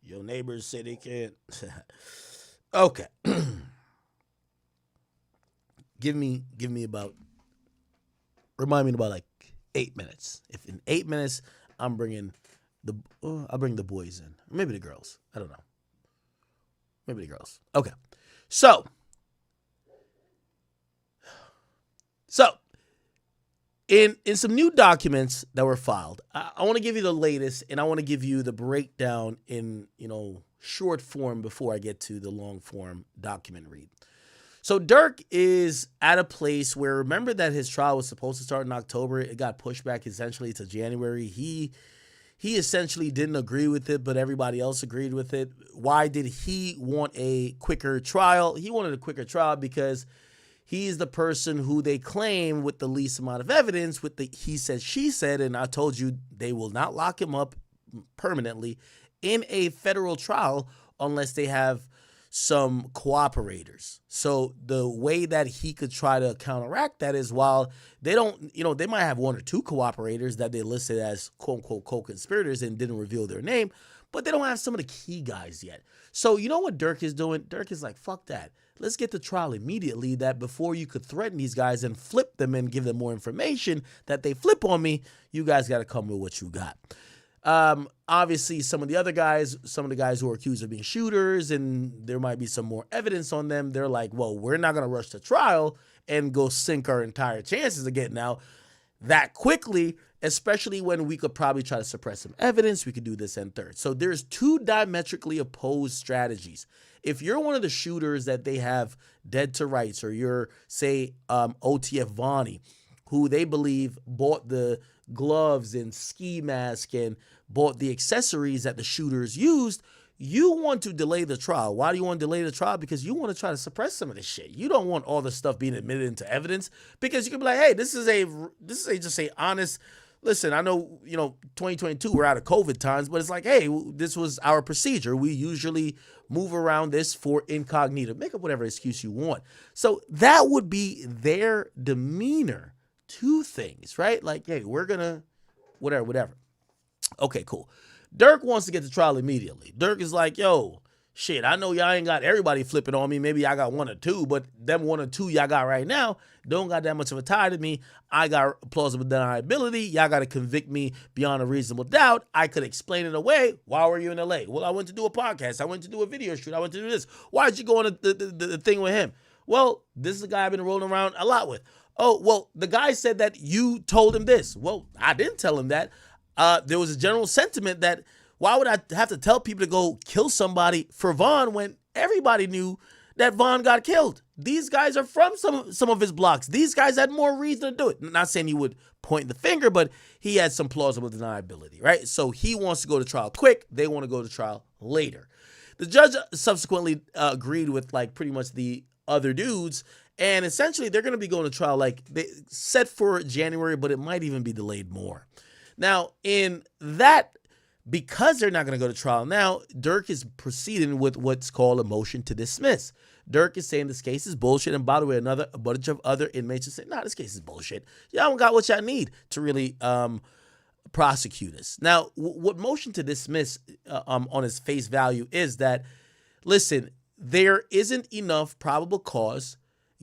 your neighbors say they can't. Okay. Give me about, remind me in about like 8 minutes. If in 8 minutes, I'll bring the boys in. Or maybe the girls. I don't know. Maybe the girls. Okay. So in some new documents that were filed, I want to give you the latest, and I want to give you the breakdown in, short form before I get to the long form document read. So Durk is at a place where, remember that his trial was supposed to start in October. It got pushed back essentially to January. He essentially didn't agree with it, but everybody else agreed with it. Why did he want a quicker trial? He wanted a quicker trial because he's the person who they claim with the least amount of evidence, with the he said, she said, and I told you they will not lock him up permanently in a federal trial unless they have some cooperators. So the way that he could try to counteract that is, while they don't, they might have one or two cooperators that they listed as quote unquote co-conspirators and didn't reveal their name, but they don't have some of the key guys yet. So you know what Durk is doing? Durk is like, fuck that. Let's get the trial immediately, that before you could threaten these guys and flip them and give them more information that they flip on me, you guys got to come with what you got. Obviously, some of the guys who are accused of being shooters, and there might be some more evidence on them, they're like, well, we're not going to rush to trial and go sink our entire chances of getting out that quickly, especially when we could probably try to suppress some evidence. We could do this and third. So there's two diametrically opposed strategies. If you're one of the shooters that they have dead to rights, or you're, say, OTF Vonnie, who they believe bought the gloves and ski mask and bought the accessories that the shooters used, you want to delay the trial. Why do you want to delay the trial? Because you want to try to suppress some of this shit. You don't want all the stuff being admitted into evidence, because you can be like, hey, this is just a honest, listen, I know, 2022, we're out of COVID times, but it's like, hey, this was our procedure. We usually move around this for incognito. Make up whatever excuse you want. So that would be their demeanor to things, right? Like, hey, we're gonna, whatever. Okay, cool. Durk wants to get the trial immediately. Durk is like, yo, shit, I know y'all ain't got everybody flipping on me. Maybe I got one or two, but them one or two y'all got right now don't got that much of a tie to me. I got plausible deniability. Y'all got to convict me beyond a reasonable doubt. I could explain it away. Why were you in LA? Well, I went to do a podcast. I went to do a video shoot. I went to do this. Why'd you go on the thing with him? Well, this is a guy I've been rolling around a lot with. Oh, well, the guy said that you told him this. Well, I didn't tell him that. There was a general sentiment that, why would I have to tell people to go kill somebody for Vaughn when everybody knew that Vaughn got killed? These guys are from some of his blocks. These guys had more reason to do it. Not saying he would point the finger, but he had some plausible deniability, right? So he wants to go to trial quick. They want to go to trial later. The judge subsequently agreed with like pretty much the other dudes, and essentially they're going to be going to trial like they set for January, but it might even be delayed more. Now, in that Because they're not going to go to trial now, Durk is proceeding with what's called a motion to dismiss. Durk is saying this case is bullshit, and by the way, a bunch of other inmates are saying, nah, this case is bullshit. Y'all don't got what y'all need to really prosecute us. Now, what motion to dismiss on its face value is that, listen, there isn't enough probable cause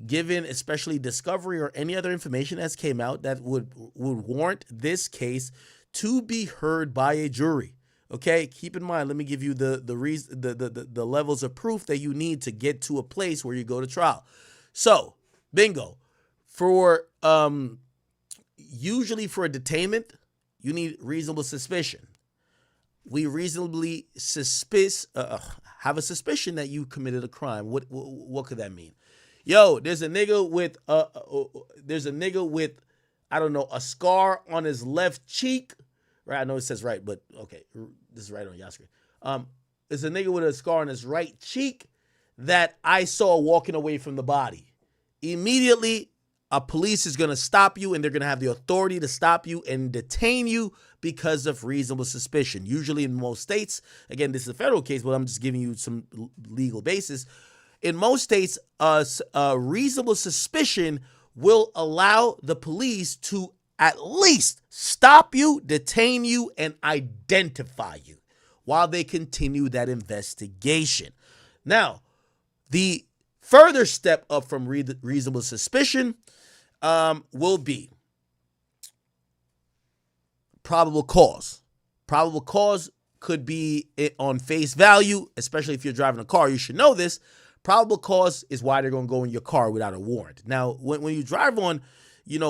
given especially discovery or any other information that's came out that would warrant this case to be heard by a jury. Okay, keep in mind, let me give you the levels of proof that you need to get to a place where you go to trial. So, bingo. For usually for a detainment, you need reasonable suspicion. We reasonably have a suspicion that you committed a crime. What could that mean? Yo, there's a nigga with I don't know, a scar on his left cheek. Right, I know it says right, but okay, this is right on your screen. There's a nigga with a scar on his right cheek that I saw walking away from the body. Immediately, a police is going to stop you, and they're going to have the authority to stop you and detain you because of reasonable suspicion. Usually in most states, again, this is a federal case, but I'm just giving you some legal basis. In most states, reasonable suspicion will allow the police to at least stop you, detain you, and identify you while they continue that investigation. Now, the further step up from reasonable suspicion will be probable cause. Probable cause could be on face value, especially if you're driving a car. You should know this. Probable cause is why they're going to go in your car without a warrant. Now, when you drive on,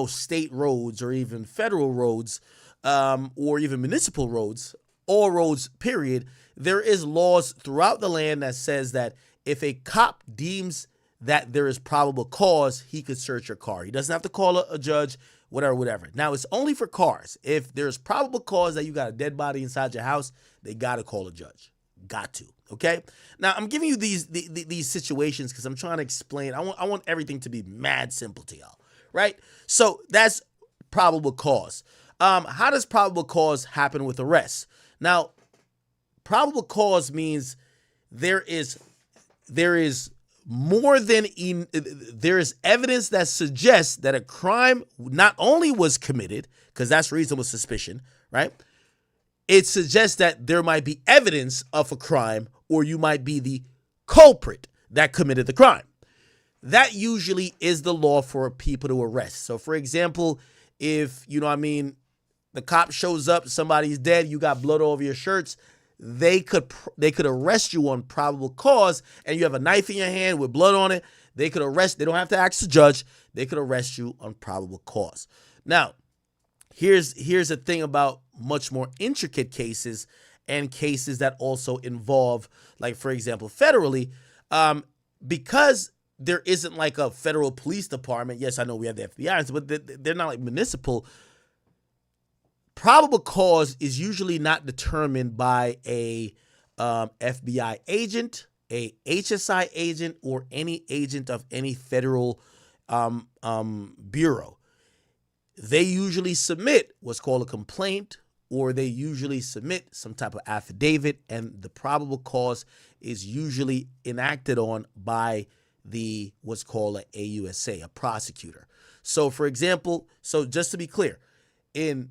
state roads or even federal roads or even municipal roads, all roads, period, there is laws throughout the land that says that if a cop deems that there is probable cause, he could search your car. He doesn't have to call a judge, whatever. Now, it's only for cars. If there's probable cause that you got a dead body inside your house, they got to call a judge. Got to. Okay. Now, I'm giving you these situations because I'm trying to explain. I want everything to be mad simple to y'all. Right? So that's probable cause. How does probable cause happen with arrests? Now, probable cause means there is more than there is evidence that suggests that a crime not only was committed, because that's reasonable suspicion, right? It suggests that there might be evidence of a crime, or you might be the culprit that committed the crime. That usually is the law for people to arrest. So, for example, if, the cop shows up, somebody's dead, you got blood all over your shirts, they could arrest you on probable cause, and you have a knife in your hand with blood on it. They could arrest. They don't have to ask the judge. They could arrest you on probable cause. Now, here's the thing about much more intricate cases and cases that also involve, like, for example, federally, because there isn't like a federal police department. Yes, I know we have the FBI, but they're not like municipal. Probable cause is usually not determined by a FBI agent, a HSI agent, or any agent of any federal bureau. They usually submit what's called a complaint, or they usually submit some type of affidavit, and the probable cause is usually enacted on by what's called a AUSA, a prosecutor. So, for example, just to be clear, in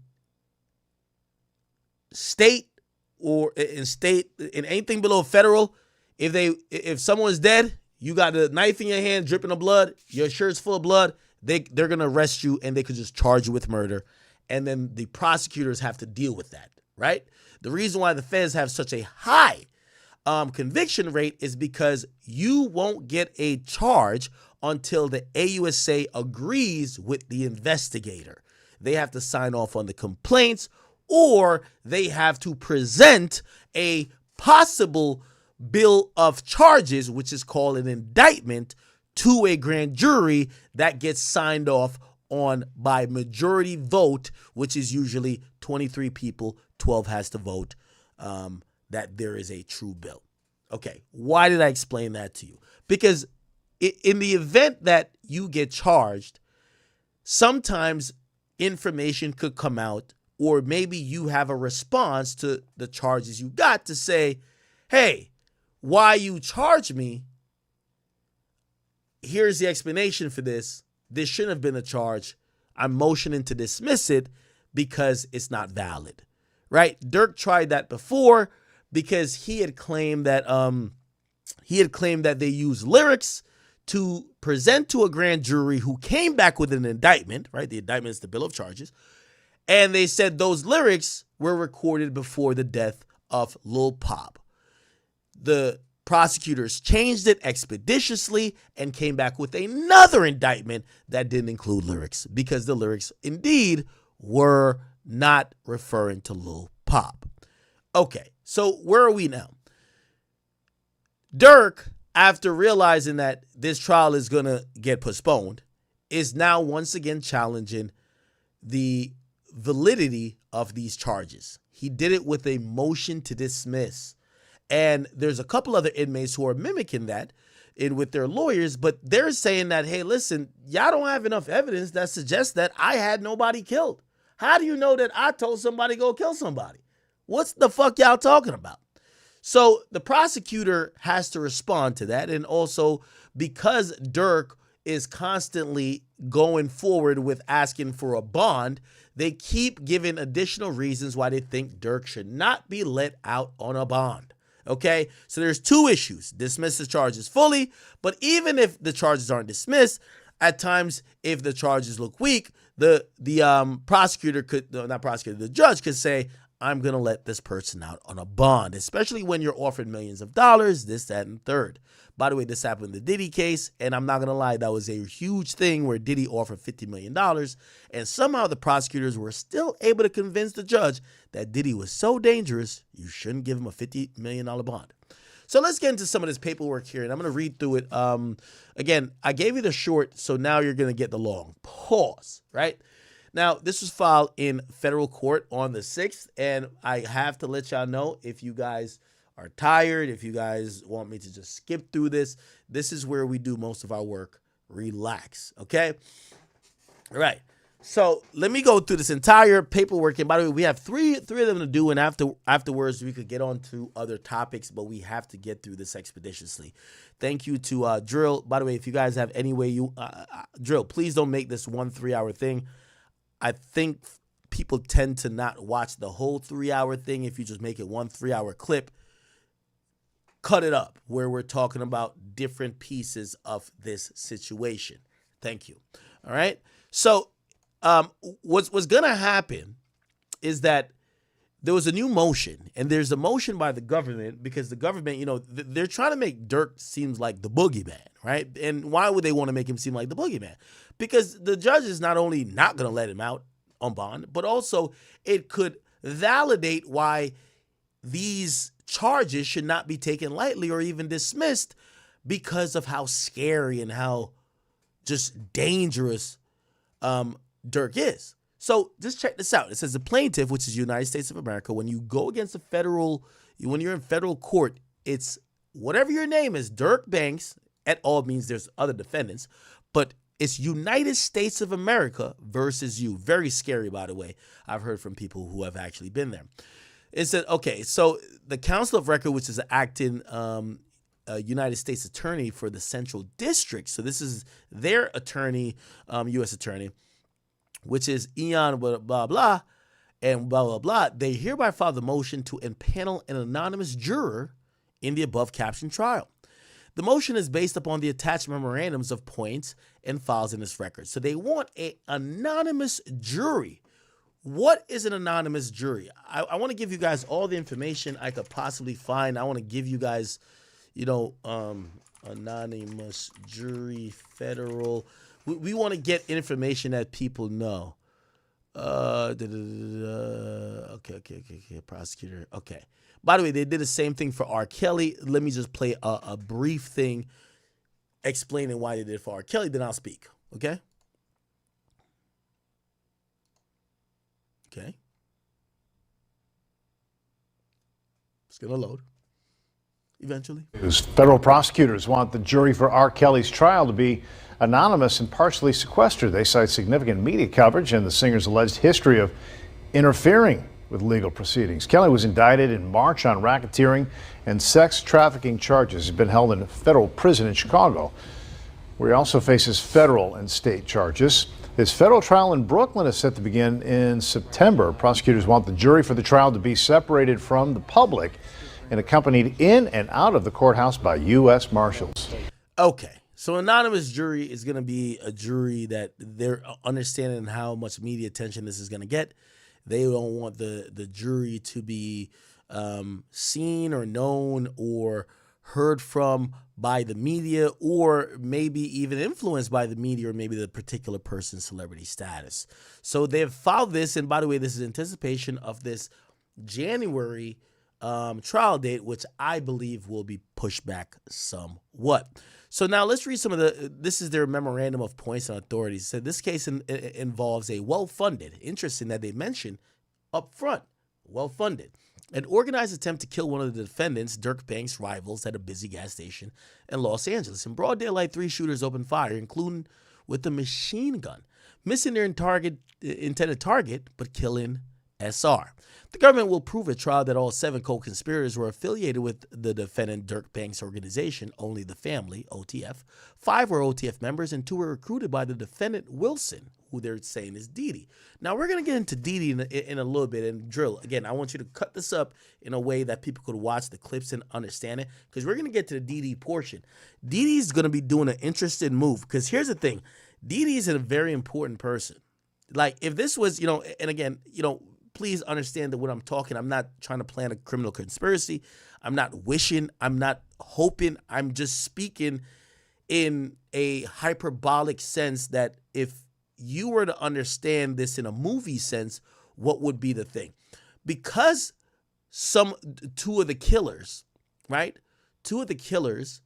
state in anything below federal, if someone's dead, you got a knife in your hand dripping of blood, your shirt's full of blood, they're gonna arrest you, and they could just charge you with murder, and then the prosecutors have to deal with that, right? The reason why the feds have such a high conviction rate is because you won't get a charge until the AUSA agrees with the investigator. They have to sign off on the complaints, or they have to present a possible bill of charges, which is called an indictment, to a grand jury that gets signed off on by majority vote, which is usually 23 people, 12 has to vote that there is a true bill. Okay, why did I explain that to you? Because in the event that you get charged, sometimes information could come out or maybe you have a response to the charges you got to say, hey, why you charge me? Here's the explanation for this. This shouldn't have been a charge. I'm motioning to dismiss it because it's not valid, right? Durk tried that before because he had claimed that they used lyrics to present to a grand jury who came back with an indictment, right? The indictment is the bill of charges. And they said those lyrics were recorded before the death of Lil Pop. The prosecutors changed it expeditiously and came back with another indictment that didn't include lyrics because the lyrics indeed were not referring to Lil Pop. Okay, so where are we now? Durk, after realizing that this trial is going to get postponed, is now once again challenging the validity of these charges. He did it with a motion to dismiss. And there's a couple other inmates who are mimicking that with their lawyers, but they're saying that, hey, listen, y'all don't have enough evidence that suggests that I had nobody killed. How do you know that I told somebody to go kill somebody? What's the fuck y'all talking about? So the prosecutor has to respond to that. And also because Durk is constantly going forward with asking for a bond, they keep giving additional reasons why they think Durk should not be let out on a bond. Okay, so there's two issues. Dismiss the charges fully, but even if the charges aren't dismissed, at times if the charges look weak, the judge could say, I'm going to let this person out on a bond, especially when you're offered millions of dollars, this, that, and third. By the way, this happened in the Diddy case, and I'm not going to lie, that was a huge thing where Diddy offered $50 million, and somehow the prosecutors were still able to convince the judge that Diddy was so dangerous, you shouldn't give him a $50 million bond. So let's get into some of this paperwork here, and I'm going to read through it. Again, I gave you the short, so now you're going to get the long. Pause, right? Now, this was filed in federal court on the 6th, and I have to let y'all know, if you guys are tired, if you guys want me to just skip through this, this is where we do most of our work. Relax, okay? All right. So let me go through this entire paperwork. And by the way, we have three of them to do, and afterwards we could get on to other topics, but we have to get through this expeditiously. Thank you to Drill. By the way, if you guys have any way you Drill, please don't make this 1 3-hour thing. I think people tend to not watch the whole 3-hour thing. If you just make it 1 3-hour clip, cut it up where we're talking about different pieces of this situation. Thank you. All right. So what's going to happen is that there was a new motion, and there's a motion by the government because the government, they're trying to make Durk seems like the boogeyman, right? And why would they want to make him seem like the boogeyman? Because the judge is not only not going to let him out on bond, but also it could validate why these charges should not be taken lightly or even dismissed because of how scary and how just dangerous Durk is. So just check this out. It says the plaintiff, which is the United States of America, when you go against when you're in federal court, it's whatever your name is, Durk Banks, et al. Means there's other defendants, but it's United States of America versus you. Very scary, by the way. I've heard from people who have actually been there. It said, okay, so the Counsel of Record, which is an acting United States attorney for the Central District. So this is their attorney, U.S. attorney, which is Ian blah, blah, blah, and blah, blah, blah. They hereby file the motion to impanel an anonymous juror in the above captioned trial. The motion is based upon the attached memorandums of points and files in this record. So they want an anonymous jury. What is an anonymous jury? I want to give you guys all the information I could possibly find. I want to give you guys, anonymous jury, federal. We want to get information that people know. Okay, prosecutor. Okay. By the way, they did the same thing for R. Kelly. Let me just play a brief thing explaining why they did it for R. Kelly, then I'll speak. Okay? Okay. It's going to load eventually. Federal prosecutors want the jury for R. Kelly's trial to be anonymous and partially sequestered. They cite significant media coverage and the singer's alleged history of interfering with legal proceedings. Kelly was indicted in March on racketeering and sex trafficking charges. He's been held in a federal prison in Chicago, where he also faces federal and state charges. His federal trial in Brooklyn is set to begin in September. Prosecutors want the jury for the trial to be separated from the public and accompanied in and out of the courthouse by U.S. Marshals. Okay, so anonymous jury is going to be a jury that they're understanding how much media attention this is going to get. They don't want the jury to be seen or known or heard from by the media, or maybe even influenced by the media, or maybe the particular person's celebrity status. So they've filed this, and by the way, this is anticipation of this January trial date, which I believe will be pushed back somewhat. So now let's read some of this is their memorandum of points and authorities. So this case involves a well-funded, interesting that they mention up front, well-funded, an organized attempt to kill one of the defendants, Durk Banks' rivals, at a busy gas station in Los Angeles. In broad daylight, 3 shooters opened fire, including with a machine gun, missing their intended target, but killing SR. The government will prove at trial that all 7 co-conspirators were affiliated with the defendant Durk Banks' organization, Only the Family, OTF. 5 were OTF members, and 2 were recruited by the defendant Wilson, who they're saying is Didi. Now, we're going to get into Didi in a little bit and drill. Again, I want you to cut this up in a way that people could watch the clips and understand it, because we're going to get to the Didi portion. Didi's going to be doing an interesting move, because here's the thing. Didi is a very important person. Like, if this was, and again, please understand that when I'm talking, I'm not trying to plan a criminal conspiracy. I'm not wishing. I'm not hoping. I'm just speaking in a hyperbolic sense that if you were to understand this in a movie sense, what would be the thing? Because 2 of the killers, right? 2 of the killers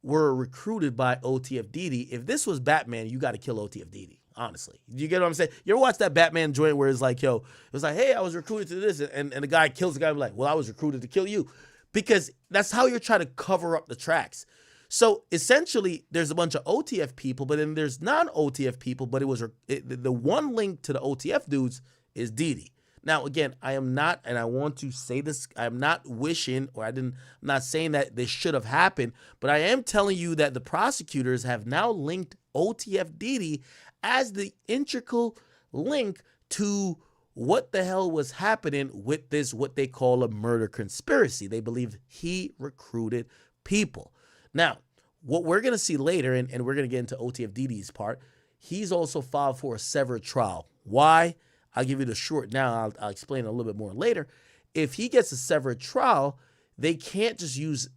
were recruited by OTF Didi. If this was Batman, you got to kill OTF Didi. Honestly, you get what I'm saying? You ever watch that Batman joint where it's like, it was like, hey, I was recruited to this, and the guy kills the guy, like, well, I was recruited to kill you, because that's how you're trying to cover up the tracks. So essentially, there's a bunch of OTF people, but then there's non-OTF people, but the one link to the OTF dudes is Didi. Now, again, I am not, and I want to say this, I'm not wishing, I'm not saying that this should have happened, but I am telling you that the prosecutors have now linked OTF Didi as the integral link to what the hell was happening with this, what they call a murder conspiracy. They believe he recruited people. Now, what we're going to see later, and we're going to get into OTF Didi's part, he's also filed for a severed trial. Why? I'll give you the short now. I'll explain a little bit more later. If he gets a severed trial, they can't just use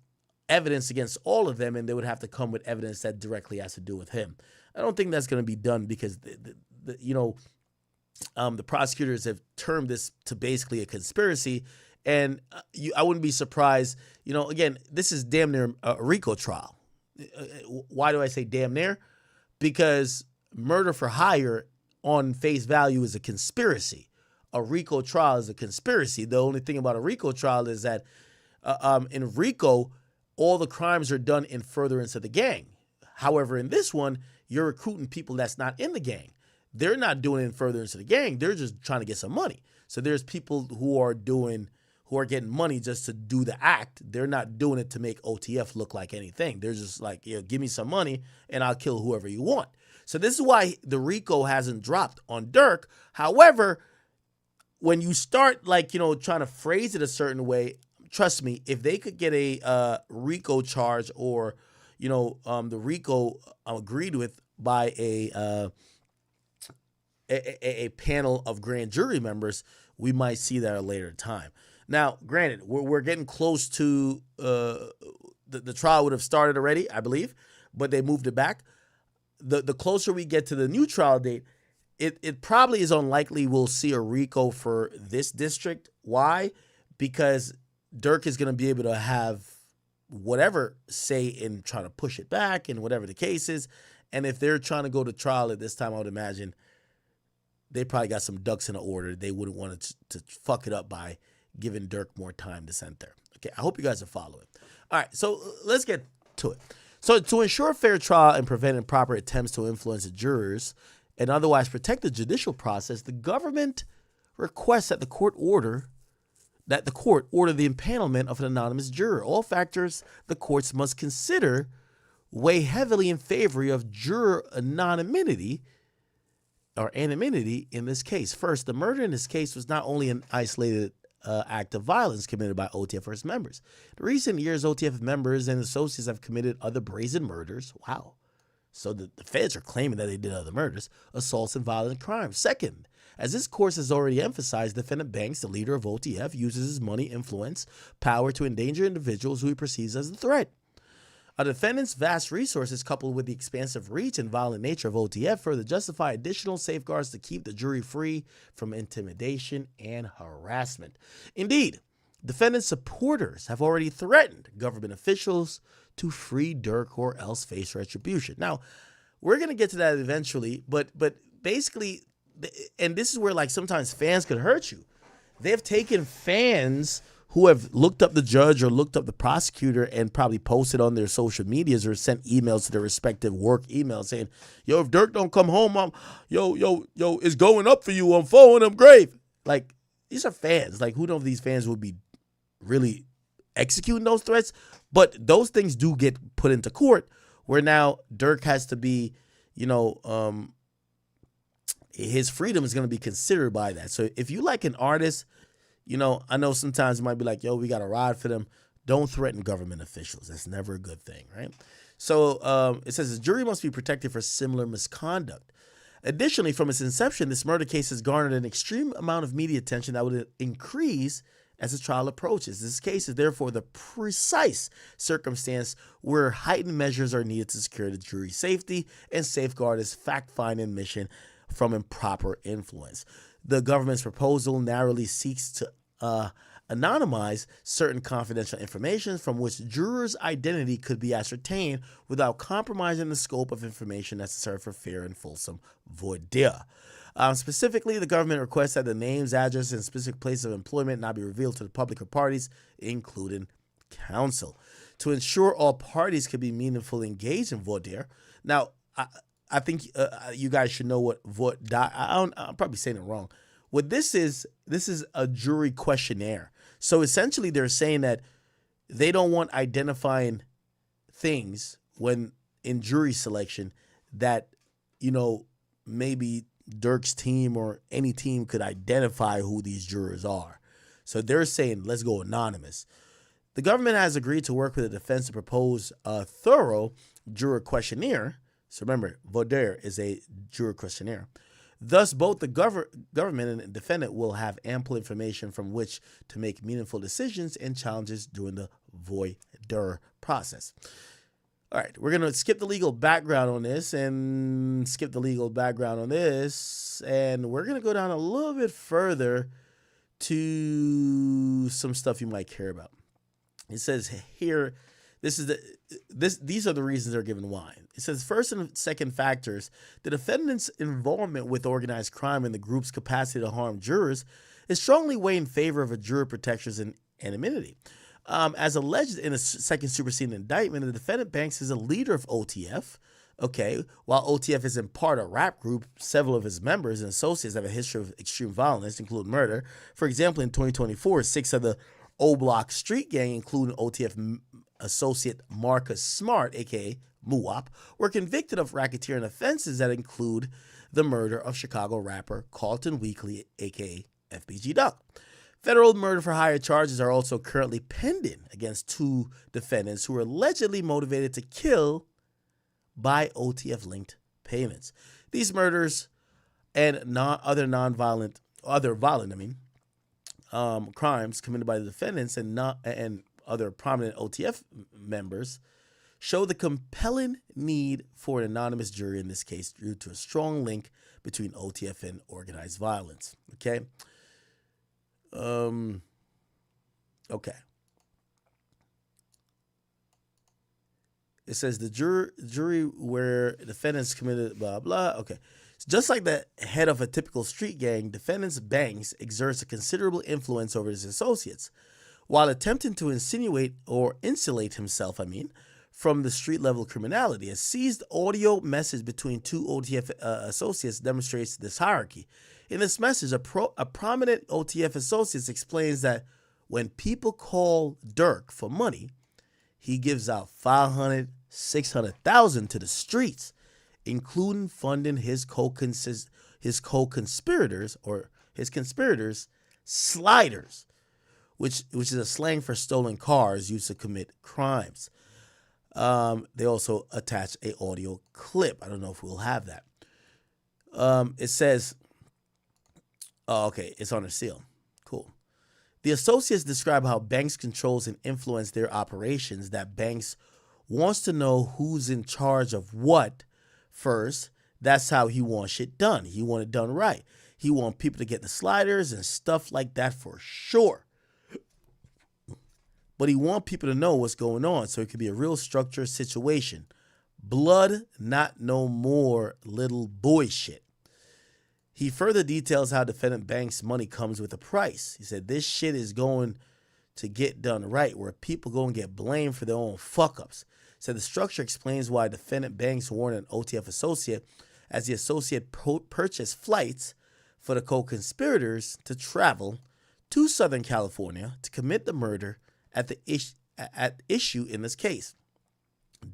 evidence against all of them, and they would have to come with evidence that directly has to do with him. I don't think that's going to be done, because the prosecutors have termed this to basically a conspiracy, and I wouldn't be surprised. Again, this is damn near a RICO trial. Why do I say damn near? Because murder for hire on face value is a conspiracy. A RICO trial is a conspiracy. The only thing about a RICO trial is that in RICO, all the crimes are done in furtherance of the gang. However, in this one, you're recruiting people that's not in the gang. They're not doing it in furtherance of the gang. They're just trying to get some money. So there's people who are getting money just to do the act. They're not doing it to make OTF look like anything. They're just like, give me some money and I'll kill whoever you want. So this is why the RICO hasn't dropped on Durk. However, when you start trying to phrase it a certain way, trust me, if they could get a RICO charge, or the RICO agreed with by a panel of grand jury members, we might see that at a later time. Now, granted, we're getting close to the trial would have started already, I believe, but they moved it back. The closer we get to the new trial date, it probably is unlikely we'll see a RICO for this district. Why? Because Durk is going to be able to have whatever say in trying to push it back and whatever the case is. And if they're trying to go to trial at this time, I would imagine they probably got some ducks in order. They wouldn't want to fuck it up by giving Durk more time to send there. Okay, I hope you guys are following. All right, so let's get to it. So to ensure fair trial and prevent improper attempts to influence the jurors and otherwise protect the judicial process, the government requests that the court order the impanelment of an anonymous juror. All factors the courts must consider weigh heavily in favor of juror anonymity or anonymity in this case. First, the murder in this case was not only an isolated act of violence committed by OTF or its members. In recent years, OTF members and associates have committed other brazen murders. Wow. So the feds are claiming that they did other murders, assaults, and violent crimes. Second, as this course has already emphasized, defendant Banks, the leader of OTF, uses his money, influence, power to endanger individuals who he perceives as a threat. A defendant's vast resources, coupled with the expansive reach and violent nature of OTF, further justify additional safeguards to keep the jury free from intimidation and harassment. Indeed, defendant supporters have already threatened government officials to free Durk or else face retribution. Now, we're going to get to that eventually, but basically, and this is where like sometimes fans could hurt you. They've taken fans who have looked up the judge or looked up the prosecutor and probably posted on their social medias or sent emails to their respective work emails saying, yo, if Durk don't come home, yo, it's going up for you on phone, I'm grave. Like, these are fans. Like, who knows if these fans would be really executing those threats? But those things do get put into court where now Durk has to be, his freedom is going to be considered by that. So if you like an artist, I know sometimes it might be like, yo, we got to ride for them. Don't threaten government officials. That's never a good thing, right? So it says the jury must be protected for similar misconduct. Additionally, from its inception, this murder case has garnered an extreme amount of media attention that would increase as the trial approaches. This case is therefore the precise circumstance where heightened measures are needed to secure the jury's safety and safeguard its fact-finding mission from improper influence. The government's proposal narrowly seeks to anonymize certain confidential information from which jurors' identity could be ascertained without compromising the scope of information necessary for fair and fulsome voir dire. Specifically, the government requests that the names, address, and specific place of employment not be revealed to the public or parties, including counsel, to ensure all parties can be meaningfully engaged in voir dire. Now, I think you guys should know what voir dire. I'm probably saying it wrong. What this is a jury questionnaire. So essentially, they're saying that they don't want identifying things when in jury selection that maybe Durk's team or any team could identify who these jurors are. So they're saying, let's go anonymous. The government has agreed to work with the defense to propose a thorough juror questionnaire. So remember, voir dire is a juror questionnaire. Thus, both the government and the defendant will have ample information from which to make meaningful decisions and challenges during the voir dire process. All right, we're going to skip the legal background on this and we're going to go down a little bit further to some stuff you might care about. It says here, these are the reasons they're given why. It says first and second factors, the defendant's involvement with organized crime and the group's capacity to harm jurors is strongly weighed in favor of a juror protections and anonymity. As alleged in a second superseding indictment, the defendant Banks is a leader of OTF. Okay, while OTF is in part a rap group, several of his members and associates have a history of extreme violence, including murder. For example, in 2024, 6 of the O-Block street gang, including OTF associate Marcus Smart, aka Muwop, were convicted of racketeering offenses that include the murder of Chicago rapper Carlton Weekly, aka FBG Duck. Federal murder for hire charges are also currently pending against 2 defendants who were allegedly motivated to kill by OTF-linked payments. These murders and other violent crimes committed by the defendants and other prominent OTF members show the compelling need for an anonymous jury in this case due to a strong link between OTF and organized violence. Okay. Okay. It says the jury where defendants committed blah, blah. Okay. Just like the head of a typical street gang, defendant's Banks exerts a considerable influence over his associates. While attempting to insinuate or insulate himself, from the street level criminality. A seized audio message between two OTF associates demonstrates this hierarchy. In this message, a prominent OTF associate explains that when people call Durk for money, he gives out $500,000, $600,000 to the streets, including funding his co-conspirators sliders, which is a slang for stolen cars used to commit crimes. They also attach a audio clip. I don't know if we'll have that. It says, oh, okay, it's on a seal. Cool. The associates describe how Banks controls and influences their operations, that Banks wants to know who's in charge of what first. That's how he wants shit done. He want it done right. He want people to get the sliders and stuff like that for sure. But he want people to know what's going on, so it could be a real structured situation. Blood, not no more little boy shit. He further details how defendant Banks' money comes with a price. He said, this shit is going to get done right, where people go and get blamed for their own fuck-ups. Said the structure explains why defendant Banks warned an OTF associate as the associate purchased flights for the co-conspirators to travel to Southern California to commit the murder at issue in this case.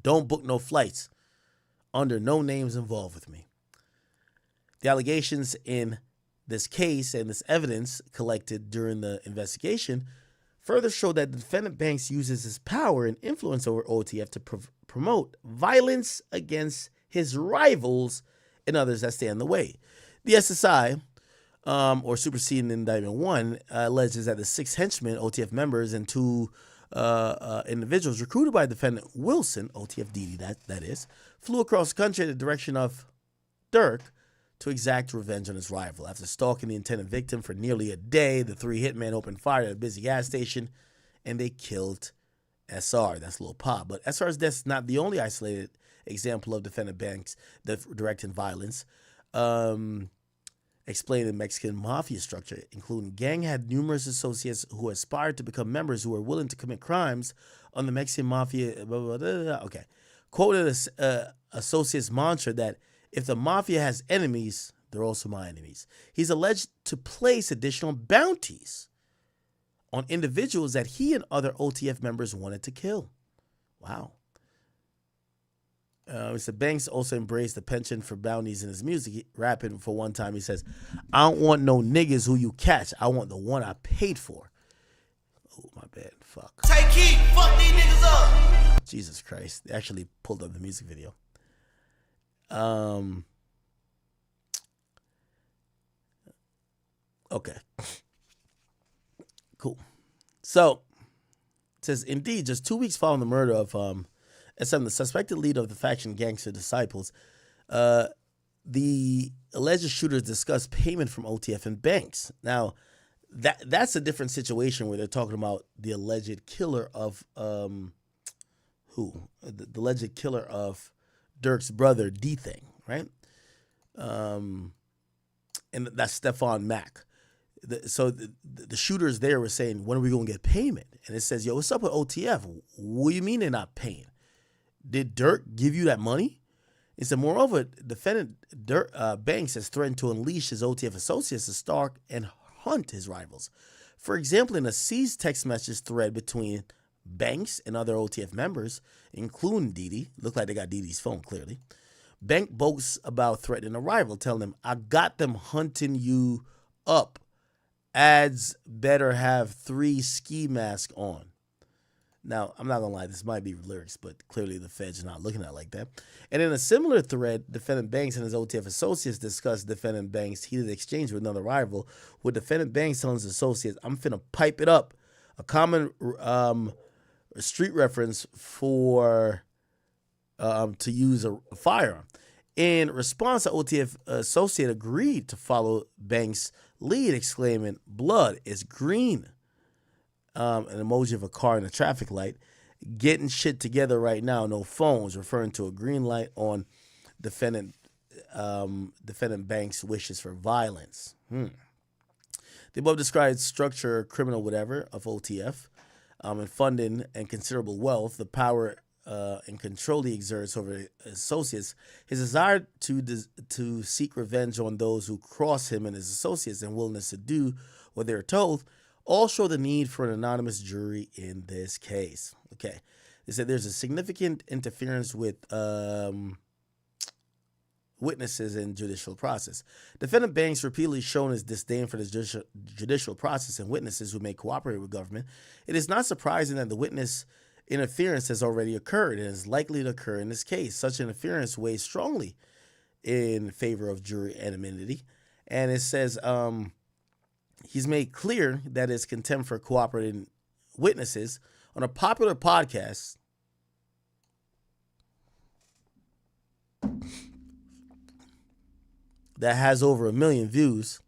Don't book no flights under no names involved with me. The allegations in this case and this evidence collected during the investigation further show that the defendant Banks uses his power and influence over OTF to promote violence against his rivals and others that stand in the way. The SSI, or Superseding Indictment 1, alleges that the 6 henchmen, OTF members, and 2 individuals recruited by defendant Wilson, OTF Didi, that is, flew across the country in the direction of Durk to exact revenge on his rival. After stalking the intended victim for nearly a day, the 3 hitmen opened fire at a busy gas station, and they killed SR. That's Lil Pop. But SR's death is not the only isolated example of defendant Banks directing violence. Explained the Mexican mafia structure, including gang had numerous associates who aspired to become members who were willing to commit crimes on the Mexican mafia. Blah, blah, blah, blah. Okay. Quoted as associates mantra that if the mafia has enemies, they're also my enemies. He's alleged to place additional bounties on individuals that he and other OTF members wanted to kill. Wow. Mr. Banks also embraced the penchant for bounties in his music, rapping for one time. He says, I don't want no niggas who you catch. I want the one I paid for. Oh, my bad. Fuck. Take heat. Fuck these niggas up. Jesus Christ. They actually pulled up the music video. Okay. Cool. So, it says, indeed, just 2 weeks following the murder of SM, the suspected leader of the faction Gangster Disciples, the alleged shooters discussed payment from OTF and Banks. Now, that's a different situation where they're talking about the alleged killer of who? The alleged killer of Durk's brother, D-Thing, right? And that's Stefan Mack. So the shooters there were saying, when are we going to get payment? And it says, yo, what's up with OTF? What do you mean they're not paying? Did Durk give you that money? It said, moreover, defendant Banks has threatened to unleash his OTF associates to stalk and hunt his rivals. For example, in a seized text message thread between Banks and other OTF members, including Didi, looked like they got Didi's phone clearly, Bank boasts about threatening a rival, telling him, I got them hunting you up. Ads better have 3 ski masks on. Now, I'm not going to lie, this might be lyrics, but clearly the feds are not looking at it like that. And in a similar thread, defendant Banks and his OTF associates discussed defendant Banks' heated exchange with another rival, with defendant Banks telling his associates, I'm finna pipe it up. A common street reference for to use a firearm. In response, the OTF associate agreed to follow Banks' lead, exclaiming, blood is green. An emoji of a car in a traffic light. Getting shit together right now, no phones, referring to a green light on defendant Banks' wishes for violence. The above described structure, criminal whatever, of OTF, and funding and considerable wealth, the power and control he exerts over associates, his desire to seek revenge on those who cross him and his associates, and willingness to do what they're told, all show the need for an anonymous jury in this case. Okay. They said there's a significant interference with witnesses in judicial process. Defendant Banks repeatedly shown his disdain for the judicial process and witnesses who may cooperate with government. It is not surprising that the witness interference has already occurred and is likely to occur in this case. Such interference weighs strongly in favor of jury anonymity. And it says he's made clear that his contempt for cooperating witnesses on a popular podcast that has over 1 million views.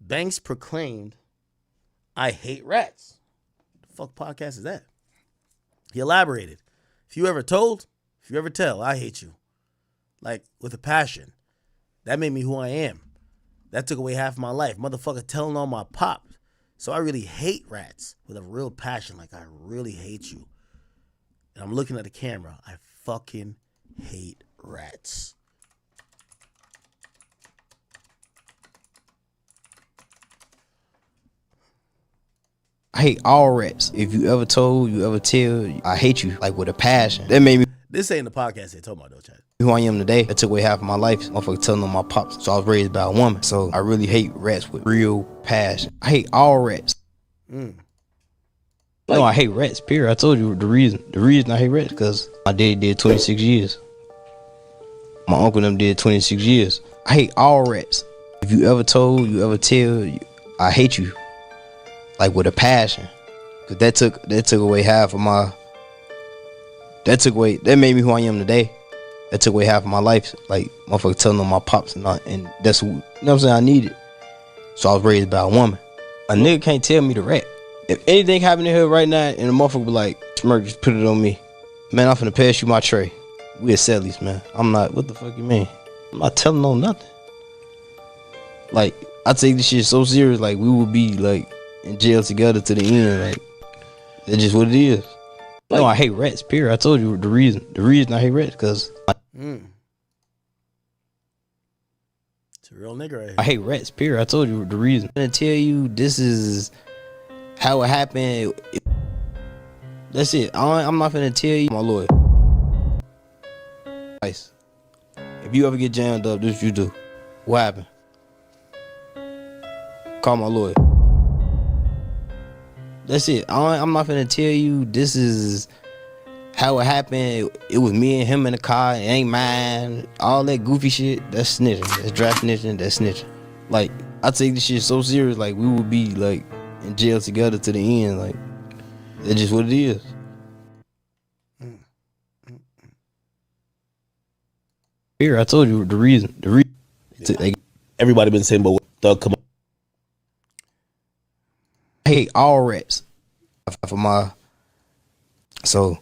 Banks proclaimed, "I hate rats." The fuck podcast is that? He elaborated, if you ever tell, I hate you. Like, with a passion. That made me who I am. That took away half of my life. Motherfucker telling on my pop. So I really hate rats with a real passion. Like, I really hate you. And I'm looking at the camera. I fucking hate rats. I hate all rats. If you ever told, you ever tell, I hate you, like with a passion. That made me This ain't the podcast they talking about though, Chad. who I am today. That took away half of my life. Motherfucker telling on my pops. So I was raised by a woman. So I really hate rats with real passion. I hate all rats. No, I hate rats, period. I told you the reason. The reason I hate rats because my daddy did 26 years. My uncle and them did 26 years. I hate all rats. If you ever told, you ever tell, I hate you. Like with a passion. Cause that took away half of my, that made me who I am today. That took away half of my life. Like motherfucker telling on my pops and that's who, you know what I'm saying, I need it. So I was raised by a woman. A nigga can't tell me to rat. If anything happened in here right now and the motherfucker be like, Smirk, just put it on me. Man, I'm finna pass you my tray. We at Sally's, man. I'm not, what the fuck you mean? I'm not telling on nothing. Like, I take this shit so serious, like we will be like in jail together to the end. Like, that's just what it is. No, I hate rats, period. I told you the reason. The reason I hate rats, because It's a real nigga right here. I hate rats, period. I told you the reason. I'm gonna tell you this is how it happened. That's it. I'm not gonna tell you my lawyer. Nice. If you ever get jammed up, this what you do. What happened? Call my lawyer. That's it. I'm not gonna tell you this is how it happened. It was me and him in the car. It ain't mine. All that goofy shit. That's snitching. That's draft snitching. That's snitching. Like, I take this shit so serious. Like, we would be like in jail together to the end. Like, that's just what it is. Here, I told you the reason. The reason. Everybody been saying, but Thug, come on. I hate all rats. For my, so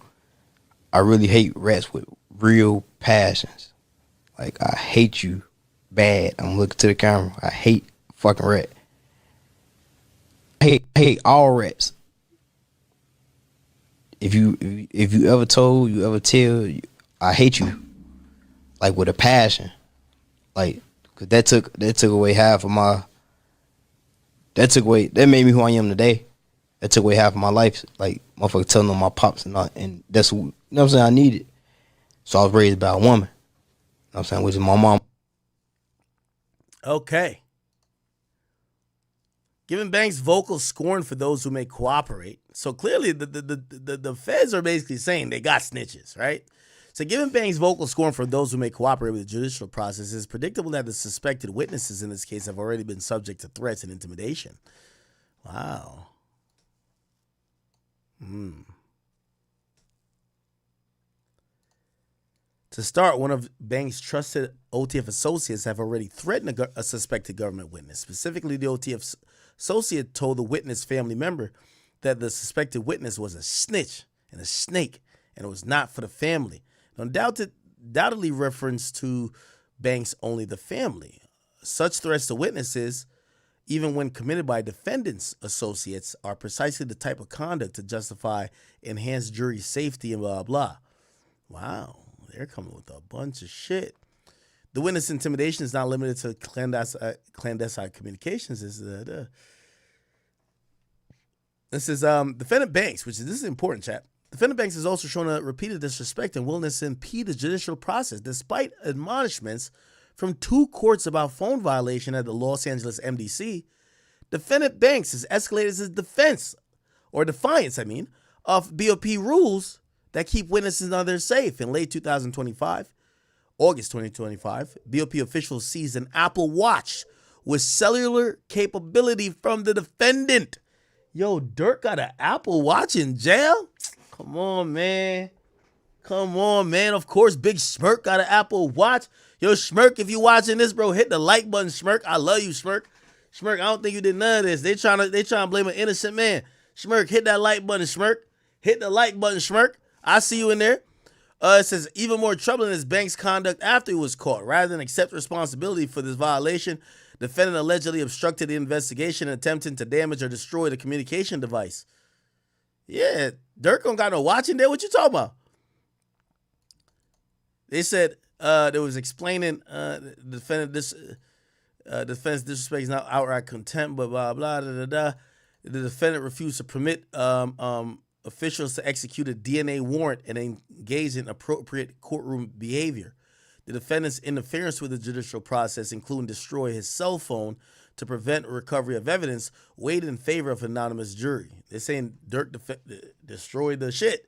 I really hate rats with real passions. Like, I hate you bad. I'm looking to the camera. I hate fucking rat. I hate all rats. If you ever told, you ever tell, I hate you. Like with a passion. Like, cause that took away half of my, that made me who I am today. That took away half of my life. Like, motherfucker telling on my pops and that's who, you know what I'm saying, I need it. So I was raised by a woman. You know what I'm saying, which is my mom. Okay. Giving Banks vocal scorn for those who may cooperate. So clearly the feds are basically saying they got snitches, right? So giving Banks vocal scorn for those who may cooperate with the judicial process is predictable that the suspected witnesses in this case have already been subject to threats and intimidation. Wow. To start, one of Banks' trusted OTF associates have already threatened a suspected government witness. Specifically, the OTF associate told the witness family member that the suspected witness was a snitch and a snake, and it was not for the family. Undoubtedly reference to Banks only the family. Such threats to witnesses, even when committed by defendants' associates, are precisely the type of conduct to justify enhanced jury safety and blah, blah. Wow, they're coming with a bunch of shit. The witness intimidation is not limited to clandestine communications. This is defendant Banks, this is important, chat. Defendant Banks has also shown a repeated disrespect and willingness to impede the judicial process, despite admonishments from 2 courts about phone violation at the Los Angeles MDC. Defendant Banks has escalated his defiance, of BOP rules that keep witnesses and others safe. In late 2025, August 2025, BOP officials seized an Apple Watch with cellular capability from the defendant. Yo, Durk got an Apple Watch in jail? Come on, man. Of course, Big Smirk got an Apple Watch. Yo, Smirk, if you watching this, bro, hit the like button, Smirk. I love you, Smirk. Smirk, I don't think you did none of this. They trying to blame an innocent man. Smirk, hit that like button, Smirk. Hit the like button, Smirk. I see you in there. It says, even more troubling is Banks' conduct after he was caught. Rather than accept responsibility for this violation, defendant allegedly obstructed the investigation, attempting to damage or destroy the communication device. Yeah, Durk don't got no watch in there. What you talking about? They said they was explaining the defendant's disrespect is not outright contempt, but blah blah da da da. The defendant refused to permit officials to execute a DNA warrant and engage in appropriate courtroom behavior. The defendant's interference with the judicial process, including destroy his cell phone to prevent recovery of evidence, weighed in favor of anonymous jury. They're saying Durk destroyed the shit.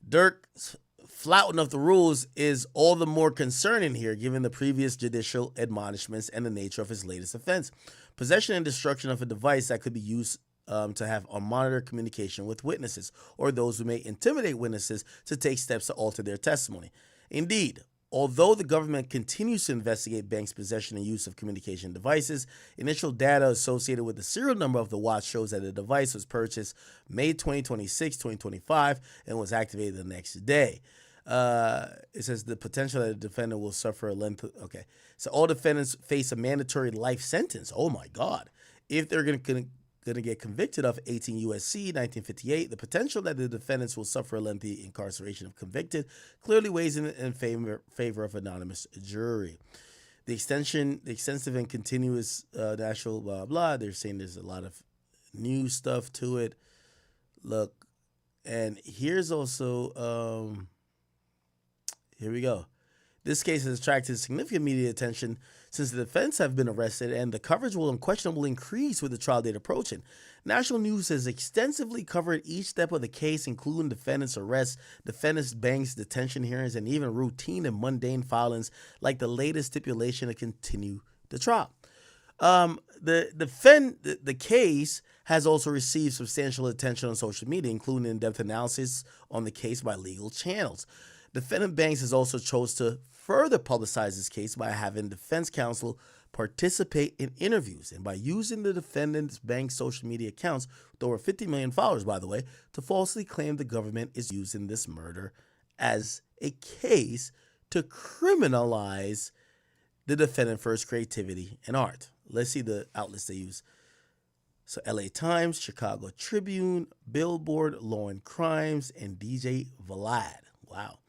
Durk's flouting of the rules is all the more concerning here, given the previous judicial admonishments and the nature of his latest offense. Possession and destruction of a device that could be used to have unmonitored communication with witnesses or those who may intimidate witnesses to take steps to alter their testimony. Indeed, although the government continues to investigate Banks' possession and use of communication devices, initial data associated with the serial number of the watch shows that the device was purchased May 2026, 2025, and was activated the next day. It says the potential that the defendant will suffer a length. Okay, so all defendants face a mandatory life sentence. Oh my God! If they're going to get convicted of 18 U.S.C. 1958, the potential that the defendants will suffer a lengthy incarceration if convicted clearly weighs in favor of anonymous jury. The extensive and continuous national blah blah. They're saying there's a lot of new stuff to it. Look, and here's also. Here we go. This case has attracted significant media attention since the defense have been arrested, and the coverage will unquestionably increase with the trial date approaching. National news has extensively covered each step of the case, including defendants' arrests, defendants' Banks' detention hearings, and even routine and mundane filings like the latest stipulation to continue the trial. The case has also received substantial attention on social media, including in-depth analysis on the case by legal channels. Defendant Banks has also chose to further publicize this case by having defense counsel participate in interviews and by using the defendant's Banks social media accounts with over 50 million followers, by the way, to falsely claim the government is using this murder as a case to criminalize the defendant for his creativity and art. Let's see the outlets they use. So LA Times, Chicago Tribune, Billboard, Law and Crimes, and DJ Vlad. Wow.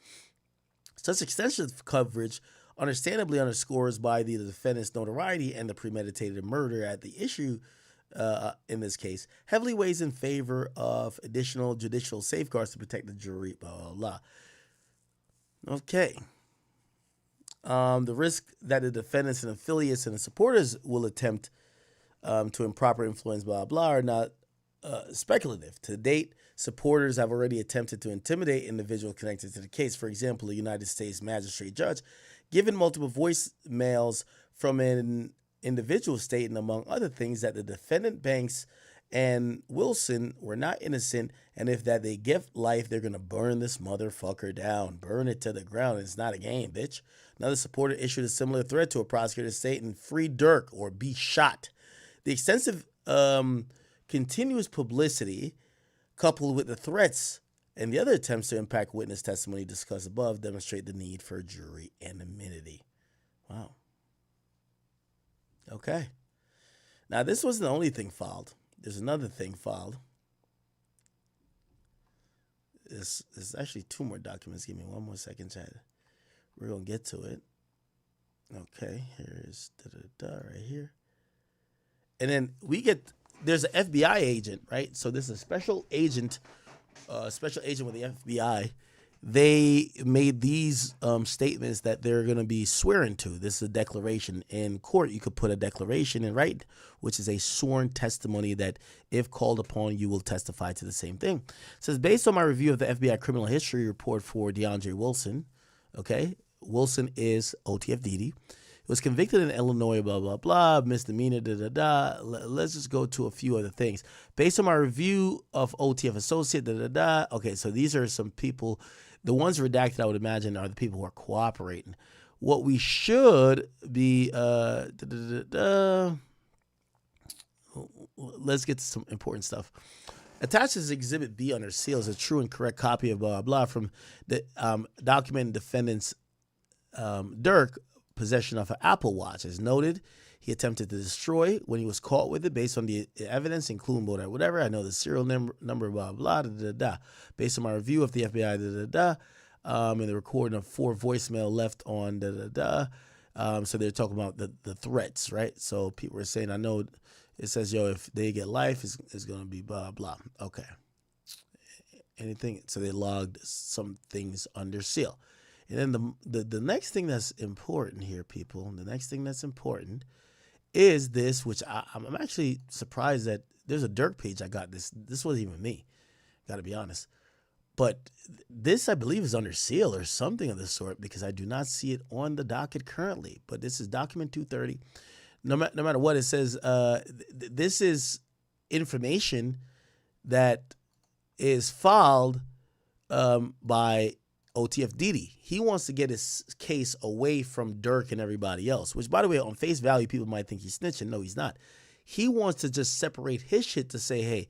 Such extensive coverage understandably underscores by the defendant's notoriety and the premeditated murder at the issue in this case heavily weighs in favor of additional judicial safeguards to protect the jury, blah, blah, blah. Okay. The risk that the defendants and affiliates and the supporters will attempt to improper influence, blah, blah, are not speculative. To date, supporters have already attempted to intimidate individuals connected to the case. For example, a United States magistrate judge given multiple voicemails from an individual stating, among other things, that the defendant Banks and Wilson were not innocent, and if that they give life, they're going to burn this motherfucker down. Burn it to the ground. It's not a game, bitch. Another supporter issued a similar threat to a prosecutor stating, free Durk or be shot. The extensive continuous publicity coupled with the threats and the other attempts to impact witness testimony discussed above demonstrate the need for jury anonymity. Wow. Okay. Now, this wasn't the only thing filed. There's another thing filed. there's actually 2 more documents. Give me 1 more second, chat. We're gonna get to it. Okay, here is right here, and then there's an FBI agent, right? So this is a special agent with the FBI. They made these statements that they're going to be swearing to. This is a declaration. In court, you could put a declaration in, right, which is a sworn testimony that, if called upon, you will testify to the same thing. It says, based on my review of the FBI criminal history report for DeAndre Wilson, okay, Wilson is OTF Didi. He was convicted in Illinois, blah, blah, blah, misdemeanor, da-da-da. Let's just go to a few other things. Based on my review of OTF Associate, da-da-da. Okay, so these are some people. The ones redacted, I would imagine, are the people who are cooperating. What we should be, let's get to some important stuff. Attached is Exhibit B under seal is a true and correct copy of blah, blah, from the documented defendant's Durk possession of an Apple Watch. As noted, he attempted to destroy when he was caught with it based on the evidence, including whatever. I know the serial number, blah, blah, da, da, da. Based on my review of the FBI, da, da, da, and the recording of 4 voicemail left on, da, da, da. So they're talking about the threats, right? So people are saying, I know it says, yo, if they get life, it's going to be blah, blah. Okay. Anything. So they logged some things under seal. And then the next thing that's important here, people, the next thing that's important is this, which I'm actually surprised that there's a Durk page I got this. This wasn't even me, got to be honest. But this, I believe, is under seal or something of the sort because I do not see it on the docket currently. But this is document 230. No matter what it says, this is information that is filed by OTF Didi. He wants to get his case away from Durk and everybody else, which, by the way, on face value, people might think he's snitching. No, he's not. He wants to just separate his shit to say, hey,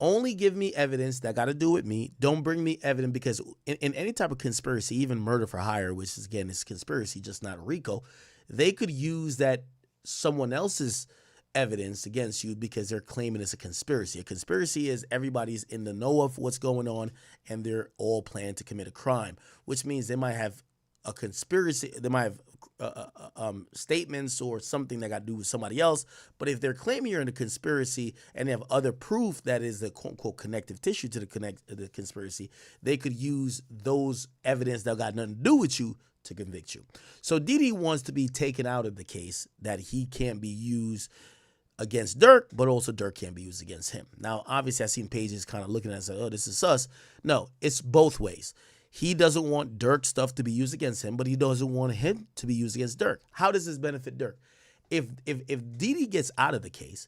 only give me evidence that got to do with me. Don't bring me evidence because in any type of conspiracy, even murder for hire, which is, again, is conspiracy, just not RICO, they could use that someone else's evidence against you because they're claiming it's a conspiracy. A conspiracy is everybody's in the know of what's going on and they're all planning to commit a crime, which means they might have a conspiracy. They might have statements or something that got to do with somebody else. But if they're claiming you're in a conspiracy and they have other proof that is the quote unquote connective tissue to the conspiracy, they could use those evidence that got nothing to do with you to convict you. So Didi wants to be taken out of the case, that he can't be used against Durk, but also Durk can't be used against him. Now, obviously, I've seen pages kind of looking at it and say, oh, this is sus. No, it's both ways. He doesn't want Durk stuff to be used against him, but he doesn't want him to be used against Durk. How does this benefit Durk? If Didi gets out of the case,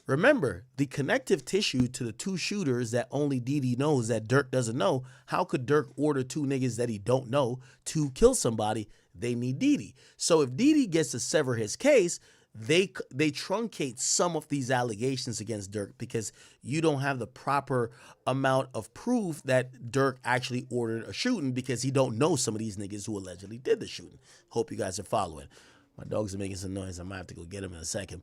remember, the connective tissue to the 2 shooters that only Didi knows that Durk doesn't know, how could Durk order 2 niggas that he don't know to kill somebody? They need Didi. So if Didi gets to sever his case, they truncate some of these allegations against Durk because you don't have the proper amount of proof that Durk actually ordered a shooting because he don't know some of these niggas who allegedly did the shooting. Hope you guys are following. My dogs are making some noise. I might have to go get them in a second.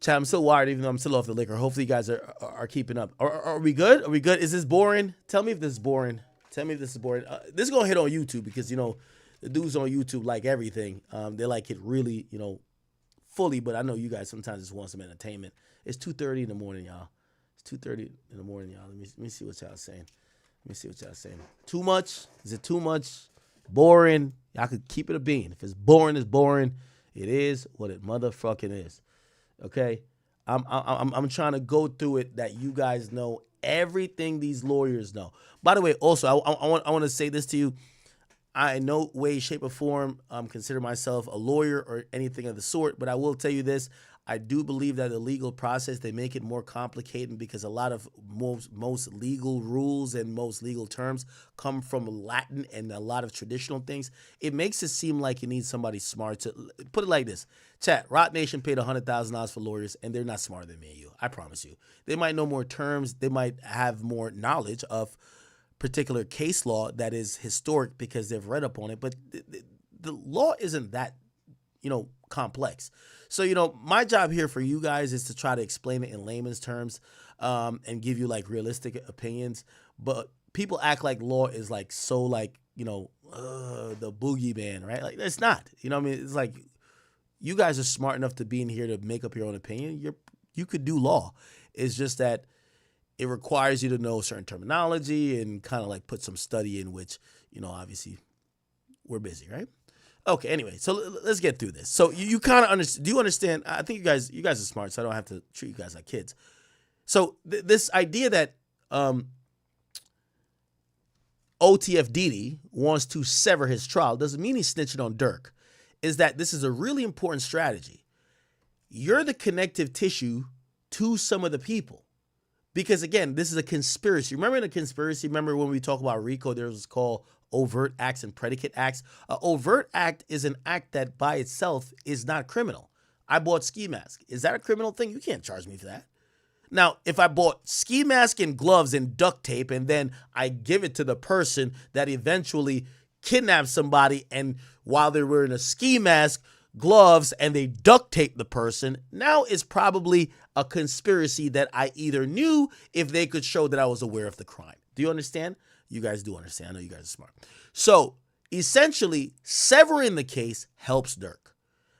Chat, I'm still wired even though I'm still off the liquor. Hopefully you guys are keeping up. Are we good? Are we good? Is this boring? Tell me if this is boring. Tell me if this is boring. This is going to hit on YouTube because, you know, the dudes on YouTube like everything. They like it really, you know, fully, but I know you guys sometimes just want some entertainment. It's 2:30 in the morning, y'all. It's 2:30 in the morning, y'all. Let me see what y'all saying. Let me see what y'all saying. Too much? Is it too much? Boring? Y'all could keep it a bean. If it's boring, it's boring. It is what it motherfucking is. Okay? I'm trying to go through it that you guys know everything these lawyers know. By the way, also, I want to say this to you. I in no way, shape, or form consider myself a lawyer or anything of the sort, but I will tell you this. I do believe that the legal process, they make it more complicated because a lot of most legal rules and most legal terms come from Latin and a lot of traditional things. It makes it seem like you need somebody smart to put it like this. Chat, Rot Nation paid $100,000 for lawyers, and they're not smarter than me and you. I promise you. They might know more terms. They might have more knowledge of particular case law that is historic because they've read up on it, but the law isn't that, you know, complex. So, you know, my job here for you guys is to try to explain it in layman's terms and give you like realistic opinions. but people act like law is like so like, you know, the boogeyman, right? Like it's not. You know what I mean? It's like you guys are smart enough to be in here to make up your own opinion. You could do law. It's just that it requires you to know certain terminology and kind of like put some study in, which, you know, obviously we're busy, right? Okay, anyway, so let's get through this. So you kind of understand. Do you understand? I think you guys are smart, so I don't have to treat you guys like kids. So this idea that OTF Diddy wants to sever his trial doesn't mean he's snitching on Durk. Is that this is a really important strategy. You're the connective tissue to some of the people. Because, again, this is a conspiracy. Remember in a conspiracy, remember when we talk about RICO, there was called overt acts and predicate acts. An overt act is an act that by itself is not criminal. I bought ski mask. Is that a criminal thing? You can't charge me for that. Now, if I bought ski mask and gloves and duct tape and then I give it to the person that eventually kidnapped somebody and while they were in a ski mask, gloves, and they duct tape the person, now it's probably a conspiracy that I either knew if they could show that I was aware of the crime. Do you understand? You guys do understand. I know you guys are smart. So essentially, severing the case helps Durk.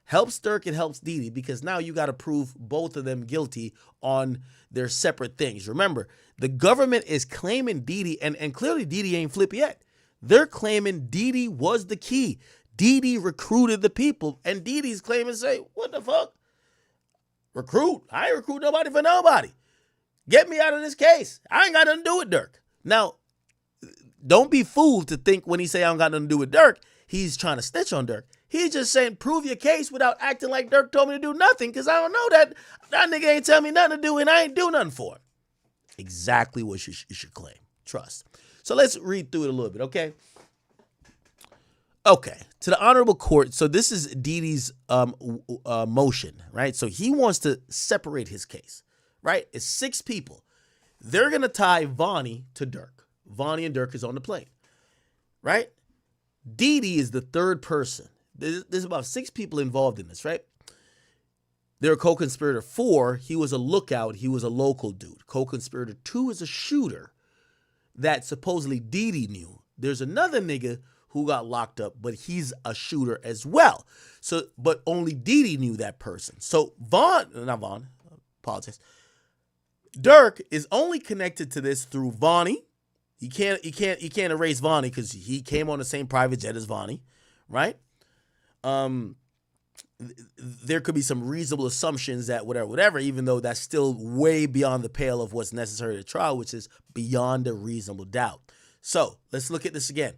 Helps Durk, it helps Diddy because now you got to prove both of them guilty on their separate things. Remember, the government is claiming Diddy, and clearly Diddy ain't flip yet. They're claiming Diddy was the key. Diddy recruited the people, and Diddy's claiming, say, what the fuck? Recruit? I ain't recruit nobody for nobody. Get me out of this case. I ain't got nothing to do with Durk. Now, don't be fooled to think when he say I don't got nothing to do with Durk, he's trying to snitch on Durk. He's just saying prove your case without acting like Durk told me to do nothing because I don't know that nigga ain't tell me nothing to do and I ain't do nothing for him. Exactly what you should claim. Trust. So let's read through it a little bit, okay? Okay, to the honorable court. So this is Diddy's motion, right? So he wants to separate his case, right? It's 6 people. They're going to tie Vonnie to Durk. Vonnie and Durk is on the plane, right? Diddy is the third person. There's about 6 people involved in this, right? They're a co-conspirator 4. He was a lookout. He was a local dude. Co-conspirator 2 is a shooter that supposedly Diddy knew. There's another nigga who got locked up, but he's a shooter as well. So, but only Diddy knew that person. So apologize. Durk is only connected to this through Vonnie. He can't erase Vonnie because he came on the same private jet as Vonnie, right? There could be some reasonable assumptions that whatever, even though that's still way beyond the pale of what's necessary to trial, which is beyond a reasonable doubt. So let's look at this again.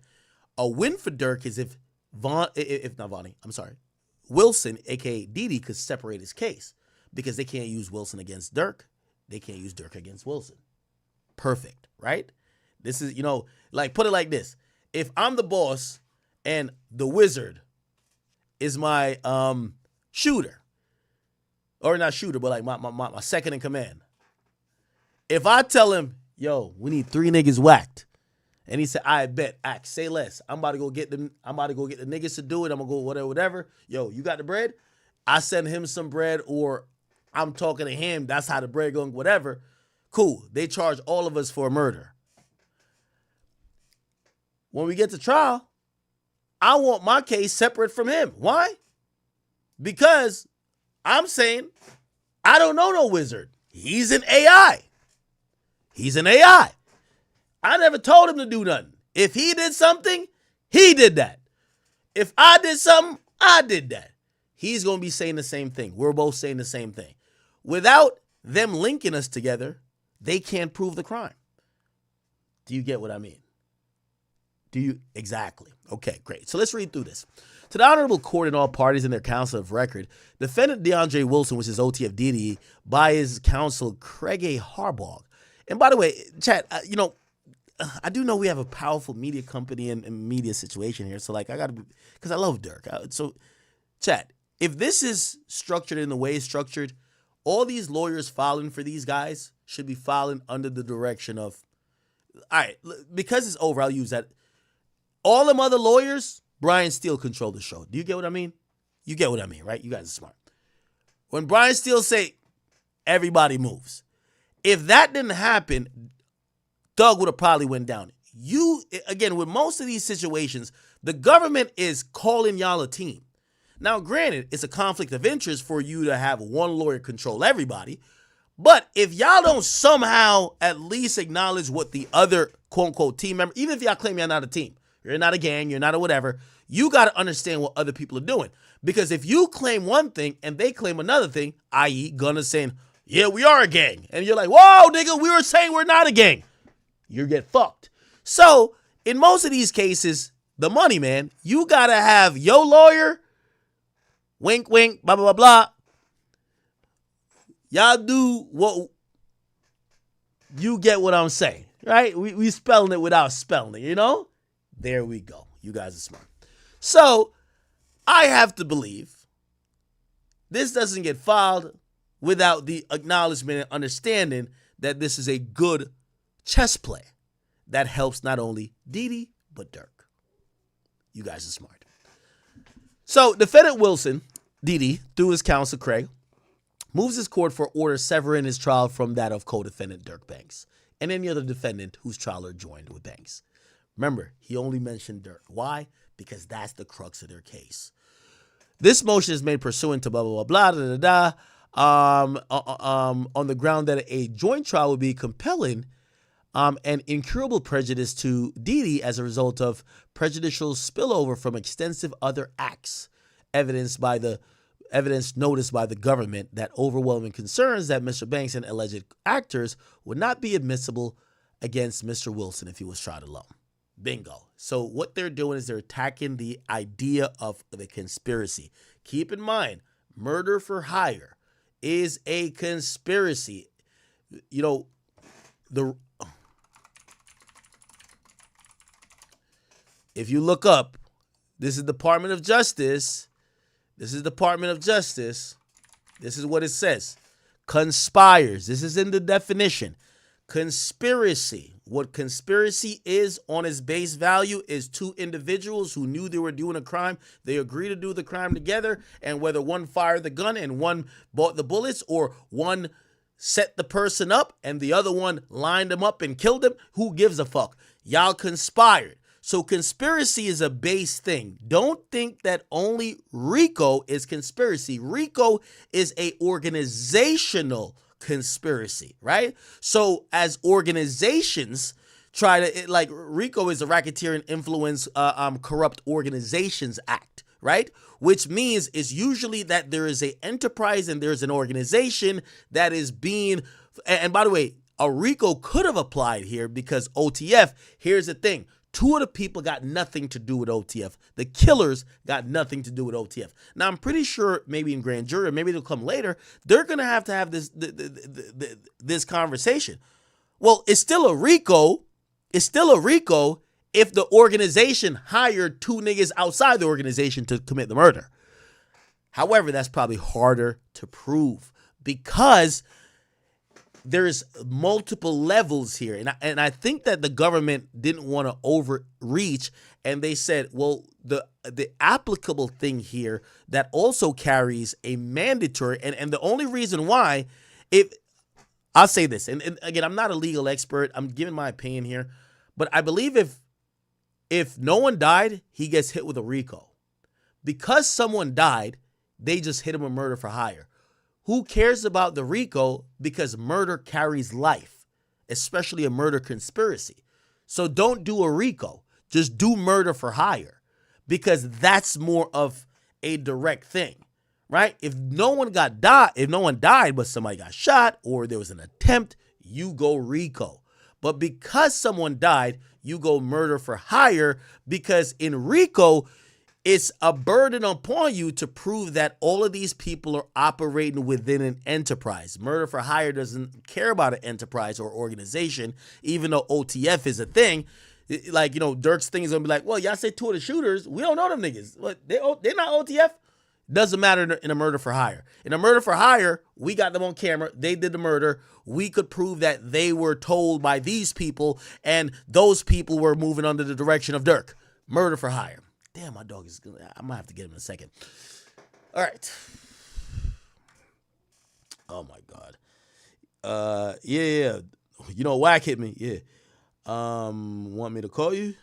A win for Durk is if Wilson, aka Diddy, could separate his case because they can't use Wilson against Durk. They can't use Durk against Wilson. Perfect, right? This is, like put it like this. If I'm the boss and the wizard is my shooter, or not shooter, but like my second in command. If I tell him, yo, we need 3 niggas whacked, and he said, I bet, say less. I'm about to go get the niggas to do it. I'm gonna go whatever. Yo, you got the bread? I send him some bread, or I'm talking to him. That's how the bread going, whatever. Cool. They charge all of us for a murder. When we get to trial, I want my case separate from him. Why? Because I'm saying I don't know no wizard. He's an AI. I never told him to do nothing. If he did something, he did that. If I did something, I did that. He's going to be saying the same thing. We're both saying the same thing. Without them linking us together, they can't prove the crime. Do you get what I mean? Exactly. Okay, great. So let's read through this. To the honorable court and all parties in their counsel of record, defendant DeAndre Wilson, which is OTF Diddy, by his counsel Craig A. Harbaugh. And by the way, chat, I do know we have a powerful media company and media situation here. So like because I love Durk. So chat, if this is structured in the way it's structured, all these lawyers filing for these guys should be filing under the direction of, all right, because it's over, I'll use that. All them other lawyers, Brian Steele controlled the show. Do you get what I mean? You get what I mean, right? You guys are smart. When Brian Steele say, everybody moves. If that didn't happen, Thug would have probably went down. You, again, with most of these situations, the government is calling y'all a team. Now, granted, it's a conflict of interest for you to have one lawyer control everybody. But if y'all don't somehow at least acknowledge what the other quote-unquote team member, even if y'all claim you're not a team, you're not a gang, you're not a whatever, you got to understand what other people are doing. Because if you claim one thing and they claim another thing, i.e. Gunna saying, yeah, we are a gang. And you're like, whoa, nigga, we were saying we're not a gang. You get fucked. So in most of these cases, the money, man, you got to have your lawyer, wink, wink, blah, blah, blah, blah. Y'all do what you get what I'm saying, right? We spelling it without spelling it, you know? There we go. You guys are smart. So I have to believe this doesn't get filed without the acknowledgement and understanding that this is a good chess play that helps not only Diddy, but Durk. You guys are smart. So defendant Wilson, Diddy, through his counsel Craig, moves his court for order severing his trial from that of co-defendant Durk Banks and any other defendant whose trial are joined with Banks. Remember, he only mentioned Durk. Why? Because that's the crux of their case. This motion is made pursuant to blah, blah, blah, blah, da, da, da, on the ground that a joint trial would be compelling and incurable prejudice to Diddy as a result of prejudicial spillover from extensive other acts, evidence noticed by the government that overwhelming concerns that Mr. Banks and alleged actors would not be admissible against Mr. Wilson if he was tried alone. Bingo. So what they're doing is they're attacking the idea of the conspiracy. Keep in mind, murder for hire is a conspiracy. You know, if you look up, this is Department of Justice. This is Department of Justice. This is what it says. Conspires. This is in the definition. Conspiracy. What conspiracy is on its base value is two individuals who knew they were doing a crime. They agree to do the crime together, and whether one fired the gun and one bought the bullets, or one set the person up and the other one lined him up and killed him, who gives a fuck? Y'all conspired. So conspiracy is a base thing. Don't think that only RICO is conspiracy. RICO is a organizational conspiracy, right? So as organizations try to, like RICO is a Racketeering Influence Corrupt Organizations Act, right? Which means it's usually that there is a enterprise and there's an organization that is being, and by the way, a RICO could have applied here because OTF, here's the thing. Two of the people got nothing to do with OTF. The killers got nothing to do with OTF. Now, I'm pretty sure maybe in grand jury, or maybe it'll come later, they're going to have this conversation. Well, it's still a RICO. It's still a RICO if the organization hired two niggas outside the organization to commit the murder. However, that's probably harder to prove because there's multiple levels here. And I think that the government didn't want to overreach, and they said, well, the applicable thing here that also carries a mandatory, and the only reason why, I'll say this, and again, I'm not a legal expert, I'm giving my opinion here, but I believe if no one died, he gets hit with a RICO. Because someone died, they just hit him with murder for hire. Who cares about the RICO? Because murder carries life, especially a murder conspiracy. So don't do a RICO. Just do murder for hire because that's more of a direct thing, right? If no one died, but somebody got shot or there was an attempt, you go RICO. But because someone died, you go murder for hire because in RICO, it's a burden upon you to prove that all of these people are operating within an enterprise. Murder for hire doesn't care about an enterprise or organization, even though OTF is a thing. Like, you know, Durk's thing is going to be like, well, y'all say two of the shooters. We don't know them niggas. What, they're not OTF? Doesn't matter in a murder for hire. In a murder for hire, we got them on camera. They did the murder. We could prove that they were told by these people, and those people were moving under the direction of Durk. Murder for hire. Damn, my dog is good. I might have to get him in a second. All right. Oh, my God. Yeah. You know, Whack hit me. Yeah. Want me to call you?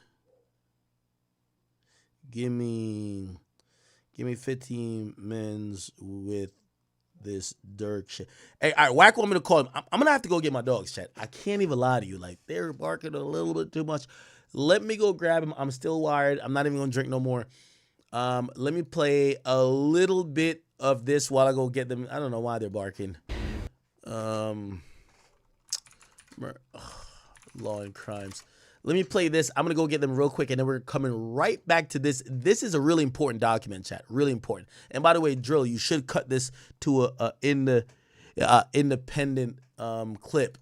Give me 15 minutes with this Durk shit. Hey, all right, Whack want me to call him. I'm gonna have to go get my dogs, chat. I can't even lie to you. Like, they're barking a little bit too much. Let me go grab him. I'm still wired. I'm not even gonna drink no more. Let me play a little bit of this while I go get them. I don't know why they're barking. Law and crimes. Let me play this. I'm going to go get them real quick, and then we're coming right back to this. This is a really important document, chat. Really important. And by the way, Drill, you should cut this to a independent clip,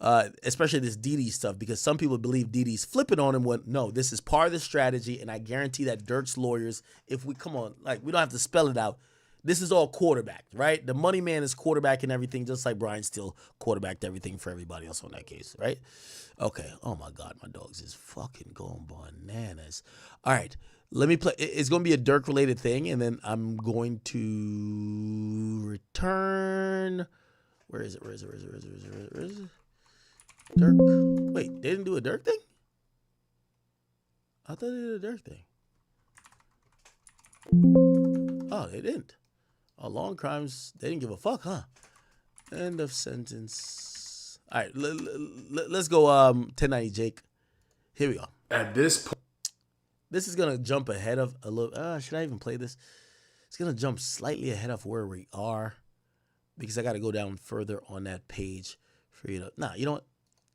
especially this Diddy stuff, because some people believe Diddy's flipping on him when, no, this is part of the strategy, and I guarantee that Durk's lawyers, if we, come on, like, we don't have to spell it out. This is all quarterbacked, right? The money man is quarterbacking everything, just like Brian Steele quarterbacked everything for everybody else on that case, right? Okay. Oh, my God. My dogs is fucking going bananas. All right. Let me play. It's going to be a Durk-related thing, and then I'm going to return. Where is it? Durk. Wait, they didn't do a Durk thing? I thought they did a Durk thing. Oh, they didn't. Oh, long crimes, they didn't give a fuck, huh? End of sentence. All right, let's go 1090 Jake. Here we go. At this point, this is going to jump ahead of a little. Should I even play this? It's going to jump slightly ahead of where we are because I got to go down further on that page for you to. Nah, you know what?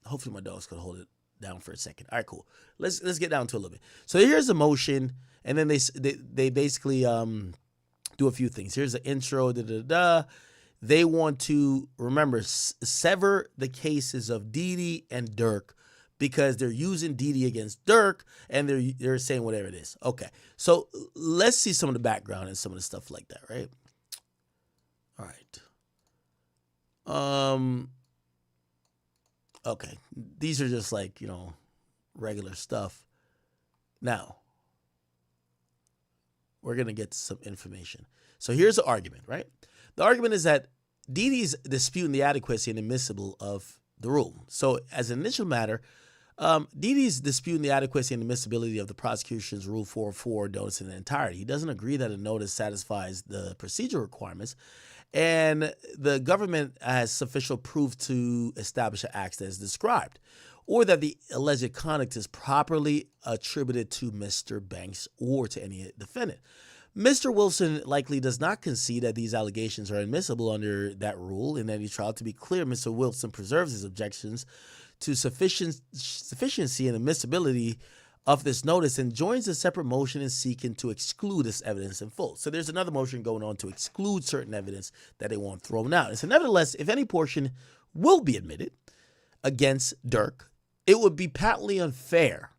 Hopefully my dogs could hold it down for a second. All right, cool. Let's get down to a little bit. So here's the motion, and then they basically do a few things. Here's the intro. They want to, remember, sever the cases of Diddy and Durk because they're using Diddy against Durk, and they're saying whatever it is. Okay, so let's see some of the background and some of the stuff like that, right? All right. Okay, these are just like, regular stuff. Now, we're going to get some information. So here's the argument, right? The argument is that Diddy's disputing the adequacy and admissible of the rule. So as an initial matter, Diddy's disputing the adequacy and admissibility of the prosecution's Rule 404 notice in the entirety. He doesn't agree that a notice satisfies the procedural requirements, and the government has sufficient proof to establish an act as described, or that the alleged conduct is properly attributed to Mr. Banks or to any defendant. Mr. Wilson likely does not concede that these allegations are admissible under that rule in any trial. To be clear, Mr. Wilson preserves his objections to sufficiency and admissibility of this notice and joins a separate motion in seeking to exclude this evidence in full. So there's another motion going on to exclude certain evidence that they want thrown out. So nevertheless, if any portion will be admitted against Durk, it would be patently unfair.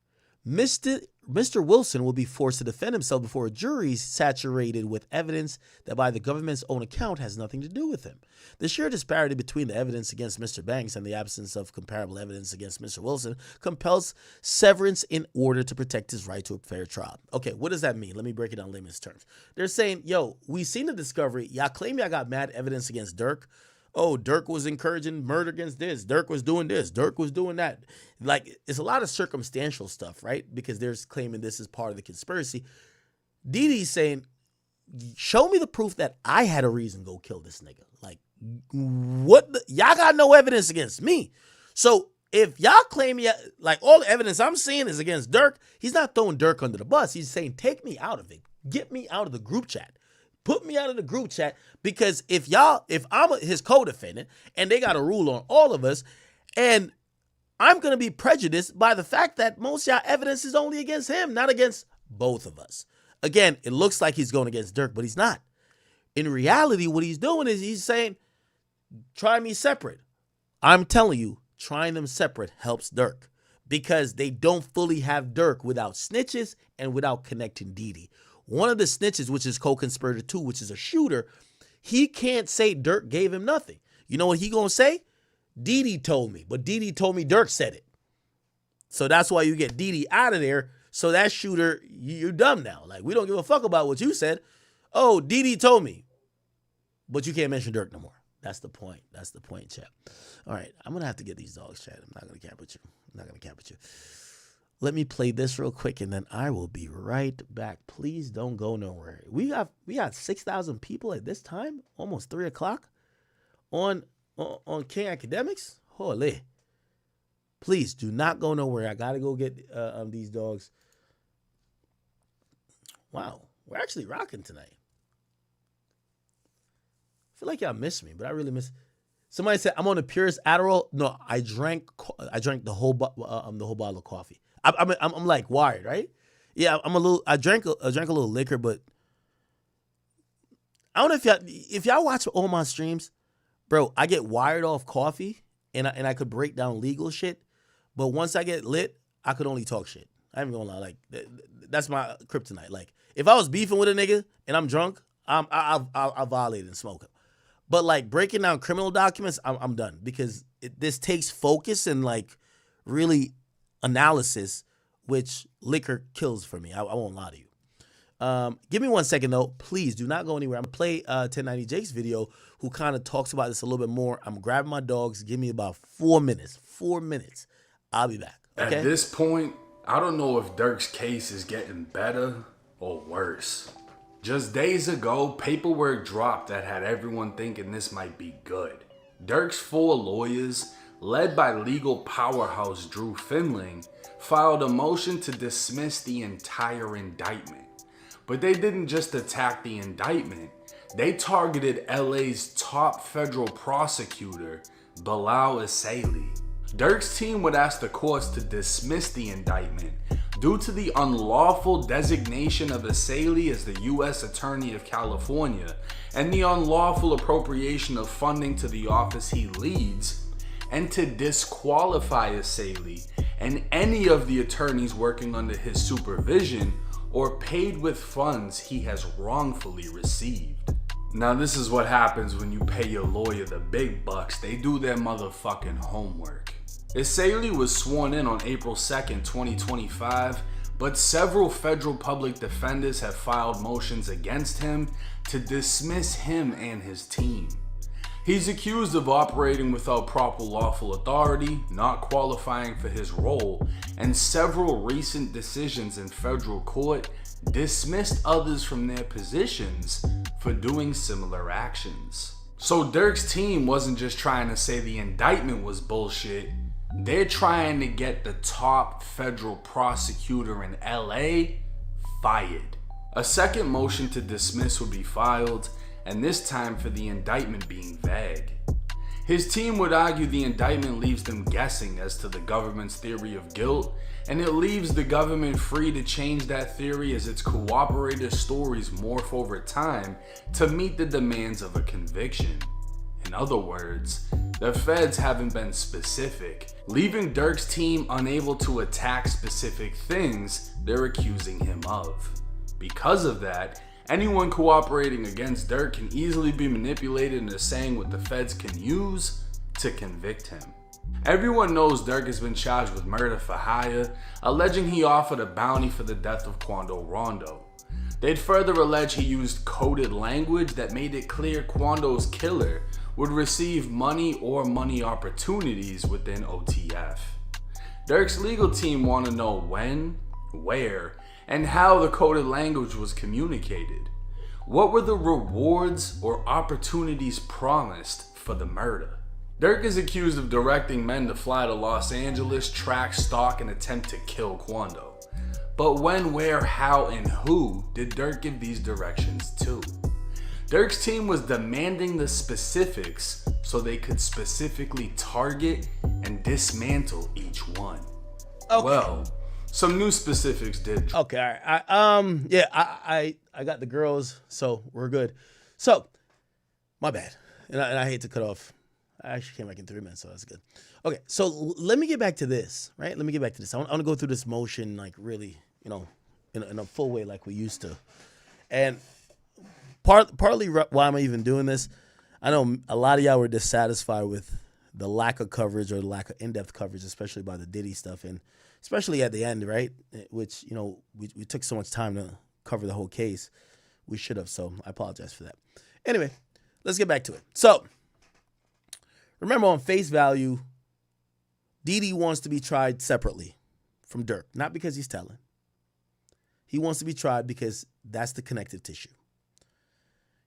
Mr. Wilson will be forced to defend himself before a jury saturated with evidence that by the government's own account has nothing to do with him. The sheer disparity between the evidence against Mr. Banks and the absence of comparable evidence against Mr. Wilson compels severance in order to protect his right to a fair trial. Okay, what does that mean? Let me break it down in layman's terms. They're saying, yo, we seen the discovery. Y'all claim y'all got mad evidence against Durk. Oh, Durk was encouraging murder against this. Durk was doing this. Durk was doing that. Like, it's a lot of circumstantial stuff, right? Because they're claiming this is part of the conspiracy. Diddy's saying, show me the proof that I had a reason to go kill this nigga. Like, y'all got no evidence against me. So if y'all claim, like, all the evidence I'm seeing is against Durk, he's not throwing Durk under the bus. He's saying, take me out of it. Get me out of the group chat. Put me out of the group chat, because if I'm his co-defendant and they got a rule on all of us, and I'm going to be prejudiced by the fact that most of y'all evidence is only against him, not against both of us. Again, it looks like he's going against Durk, but he's not. In reality, what he's doing is he's saying, try me separate. I'm telling you, trying them separate helps Durk, because they don't fully have Durk without snitches and without connecting Diddy. One of the snitches, which is co-conspirator 2, which is a shooter, he can't say Durk gave him nothing. You know what he gonna say? Diddy told me, but Diddy told me Durk said it. So that's why you get Diddy out of there. So that shooter, you're dumb now. Like, we don't give a fuck about what you said. Oh, Diddy told me, but you can't mention Durk no more. That's the point. That's the point, chat. All right, I'm gonna have to get these dogs, chat. I'm not gonna cap with you. Let me play this real quick, and then I will be right back. Please don't go nowhere. We got 6,000 people at this time, almost 3 o'clock, on King Academics. Holy! Please do not go nowhere. I gotta go get these dogs. Wow, we're actually rocking tonight. I feel like y'all miss me, but I really miss. Somebody said I'm on the purest Adderall. No, I drank the whole bottle of coffee. I'm like wired, right? Yeah, I drank a little liquor, but I don't know if y'all watch all my streams, bro. I get wired off coffee, and I could break down legal shit, but once I get lit, I could only talk shit. I ain't gonna lie, like that's my kryptonite. Like if I was beefing with a nigga and I'm drunk, I'll violate and smoke him. But like breaking down criminal documents, I'm done because this takes focus and like really analysis, which liquor kills for me. I won't lie to you. Give me 1 second though. Please do not go anywhere. I'm gonna play 1090 Jake's video who kind of talks about this a little bit more. I'm grabbing my dogs. Give me about 4 minutes. 4 minutes. I'll be back. Okay? At this point, I don't know if Durk's case is getting better or worse. Just days ago, paperwork dropped that had everyone thinking this might be good. Durk's 4 lawyers, led by legal powerhouse Drew Finling, filed a motion to dismiss the entire indictment. But they didn't just attack the indictment, they targeted LA's top federal prosecutor, Bilal Isaili. Durk's team would ask the courts to dismiss the indictment due to the unlawful designation of Isaili as the U.S. Attorney of California and the unlawful appropriation of funding to the office he leads, and to disqualify Isaili and any of the attorneys working under his supervision or paid with funds he has wrongfully received. Now this is what happens when you pay your lawyer the big bucks. They do their motherfucking homework. Isaili was sworn in on April 2nd, 2025, but several federal public defenders have filed motions against him to dismiss him and his team. He's accused of operating without proper lawful authority, not qualifying for his role, and several recent decisions in federal court dismissed others from their positions for doing similar actions. So Durk's team wasn't just trying to say the indictment was bullshit, they're trying to get the top federal prosecutor in LA fired. A second motion to dismiss would be filed, and this time for the indictment being vague. His team would argue the indictment leaves them guessing as to the government's theory of guilt, and it leaves the government free to change that theory as its cooperator stories morph over time to meet the demands of a conviction. In other words, the feds haven't been specific, leaving Durk's team unable to attack specific things they're accusing him of. Because of that, anyone cooperating against Durk can easily be manipulated into saying what the feds can use to convict him. Everyone knows Durk has been charged with murder for hire, alleging he offered a bounty for the death of Quando Rondo. They'd further allege he used coded language that made it clear Quando's killer would receive money or money opportunities within OTF. Durk's legal team want to know when, where, and how the coded language was communicated. What were the rewards or opportunities promised for the murder? Durk is accused of directing men to fly to Los Angeles, track, stalk, and attempt to kill Quando. But when, where, how, and who did Durk give these directions to? Durk's team was demanding the specifics so they could specifically target and dismantle each one. Okay. Well, some new specifics did. Okay, all right. I got the girls, so we're good. So, my bad. And I hate to cut off. I actually came back in 3 minutes, so that's good. Okay, so let me get back to this, right? Let me get back to this. I want to go through this motion, like really, in a full way like we used to. And partly why am I even doing this, I know a lot of y'all were dissatisfied with the lack of coverage or the lack of in-depth coverage, especially by the Diddy stuff, and especially at the end, right? Which, we took so much time to cover the whole case. We should have, so I apologize for that. Anyway, let's get back to it. So, Remember, on face value, Diddy wants to be tried separately from Durk, not because he's telling. He wants to be tried because that's the connective tissue.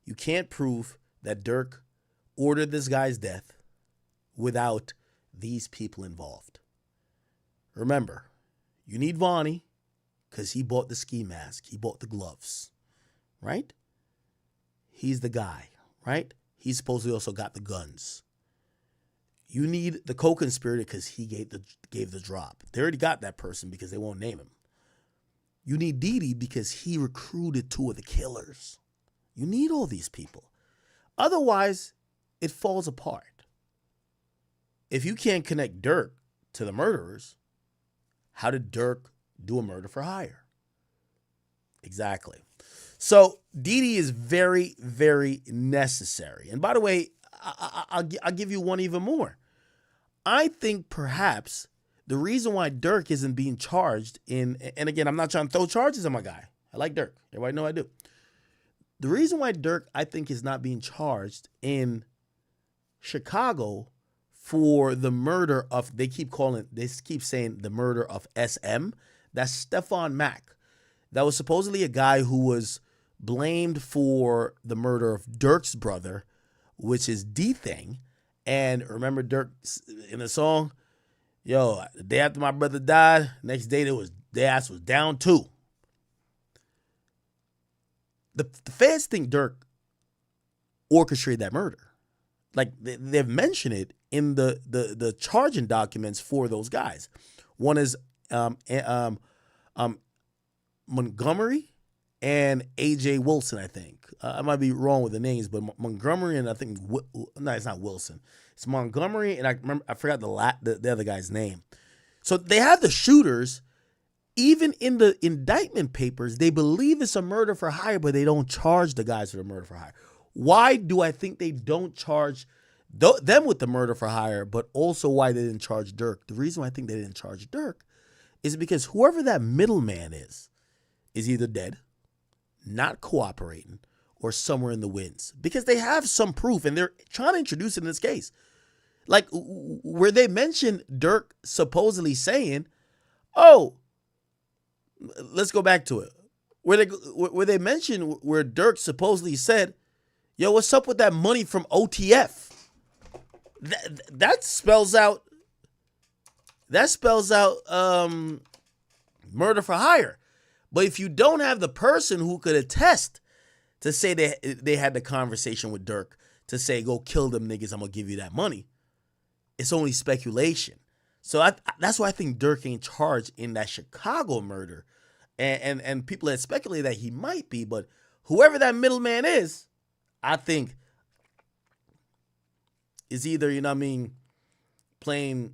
You can't prove that Durk ordered this guy's death without these people involved. Remember, you need Vonnie because he bought the ski mask. He bought the gloves, right? He's the guy, right? He supposedly also got the guns. You need the co-conspirator because he gave the drop. They already got that person because they won't name him. You need Diddy because he recruited 2 of the killers. You need all these people. Otherwise, it falls apart. If you can't connect Durk to the murderers, how did Durk do a murder for hire? Exactly. So Diddy is very, very necessary. And by the way, I'll give you one even more. I think perhaps the reason why Durk isn't being charged and again, I'm not trying to throw charges on my guy. I like Durk. Everybody know I do. The reason why Durk, I think, is not being charged in Chicago for the murder of, they keep saying the murder of SM. That's Stefan Mack. That was supposedly a guy who was blamed for the murder of Durk's brother, which is D-Thing. And remember Durk in the song, yo, the day after my brother died, next day their ass was down 2. The feds think Durk orchestrated that murder. Like they've mentioned it in the charging documents for those guys. One is Montgomery and AJ Wilson, I think. I might be wrong with the names, but Montgomery and I think no, it's not Wilson. It's Montgomery, and I forgot the other guy's name. So they have the shooters. Even in the indictment papers, they believe it's a murder for hire, but they don't charge the guys for the murder for hire. Why do I think they don't charge them with the murder for hire, but also why they didn't charge Durk? The reason why I think they didn't charge Durk is because whoever that middleman is either dead, not cooperating, or somewhere in the winds. Because they have some proof, and they're trying to introduce it in this case. Like, where they mentioned Durk supposedly saying, oh, let's go back to it. Where they mentioned where Durk supposedly said, yo, what's up with that money from OTF? That spells out murder for hire. But if you don't have the person who could attest to say they had the conversation with Durk to say, go kill them niggas, I'm going to give you that money, it's only speculation. So that's why I think Durk ain't charged in that Chicago murder. And people had speculated that he might be, but whoever that middleman is, I think is either, you know what I mean, playing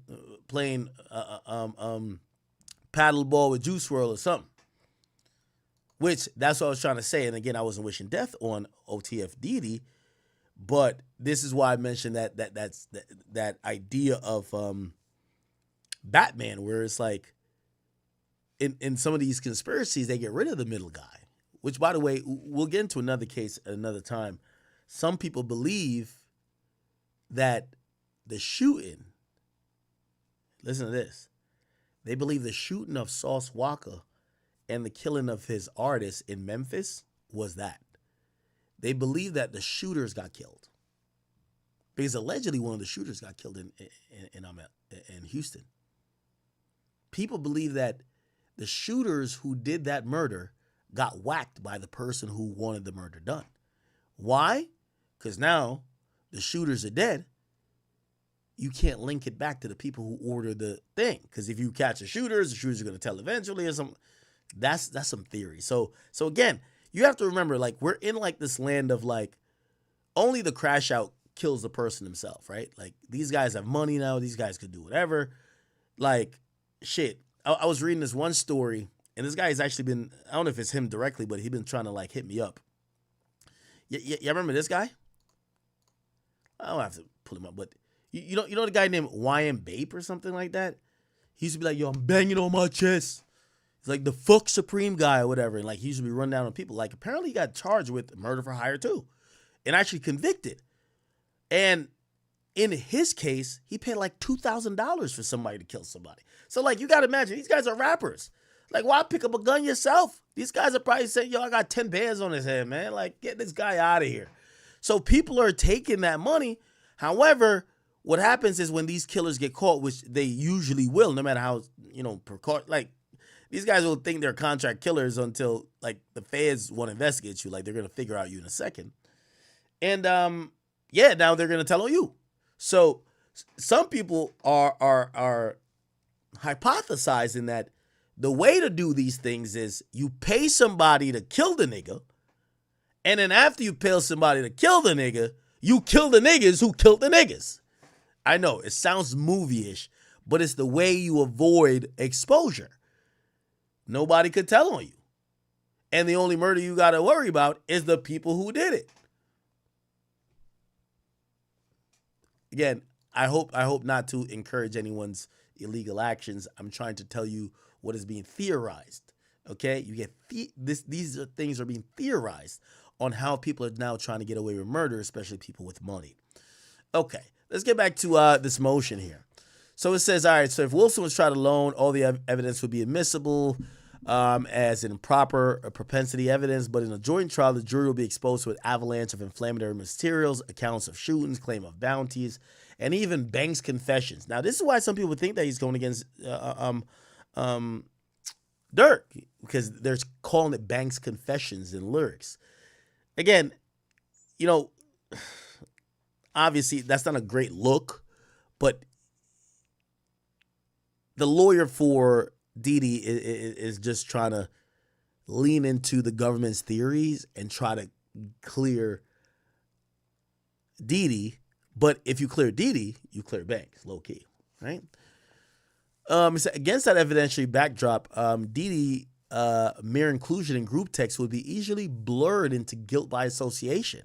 paddleball with Juice WRLD or something. Which, that's what I was trying to say. And again, I wasn't wishing death on OTF Diddy, but this is why I mentioned that idea of Batman, where it's like, in some of these conspiracies, they get rid of the middle guy. Which, by the way, we'll get into another case at another time. Some people believe that the shooting, listen to this, they believe the shooting of Sauce Walker and the killing of his artist in Memphis was that. They believe that the shooters got killed. Because allegedly one of the shooters got killed in Houston. People believe that the shooters who did that murder got whacked by the person who wanted the murder done. Why? Because now the shooters are dead. You can't link it back to the people who ordered the thing. Because if you catch the shooters are going to tell eventually or something. That's some theory. So again, you have to remember, like, we're in like this land of like only the crash out kills the person himself, right? Like, these guys have money now. These guys could do whatever. Like, shit. I was reading this one story, and this guy has actually been, I don't know if it's him directly, but he's been trying to like hit me up. You remember this guy? I don't have to pull him up, but you know the guy named YM Bape or something like that? He used to be like, yo, I'm banging on my chest. He's like the fuck Supreme guy or whatever. And like, he used to be run down on people. Like, apparently he got charged with murder for hire too. And actually convicted. And in his case, he paid like $2,000 for somebody to kill somebody. So like, you got to imagine, these guys are rappers. Like, why pick up a gun yourself? These guys are probably saying, yo, I got 10 bands on his head, man. Like, get this guy out of here. So people are taking that money. However, what happens is when these killers get caught, which they usually will, no matter how, like, these guys will think they're contract killers until, like, the feds want to investigate you. Like, they're going to figure out you in a second. And, now they're going to tell on you. So some people are hypothesizing that the way to do these things is you pay somebody to kill the nigga, and then after you pay somebody to kill the nigga, you kill the niggas who killed the niggas. I know, it sounds movie-ish, but it's the way you avoid exposure. Nobody could tell on you. And the only murder you got to worry about is the people who did it. Again, I hope not to encourage anyone's illegal actions. I'm trying to tell you what is being theorized. Okay, you get these things are being theorized on how people are now trying to get away with murder, especially people with money. Okay, let's get back to this motion here. So it says, all right, so if Wilson was tried alone, all the evidence would be admissible as improper propensity evidence, but in a joint trial, the jury will be exposed to an avalanche of inflammatory materials, accounts of shootings, claim of bounties, and even Banks' confessions. Now, this is why some people think that he's going against Durk, because they're calling it Banks' confessions and lyrics. Again, obviously that's not a great look, but the lawyer for Didi is just trying to lean into the government's theories and try to clear Didi. But if you clear Didi, you clear Banks, low key, right? Against that evidentiary backdrop, Didi mere inclusion in group text would be easily blurred into guilt by association.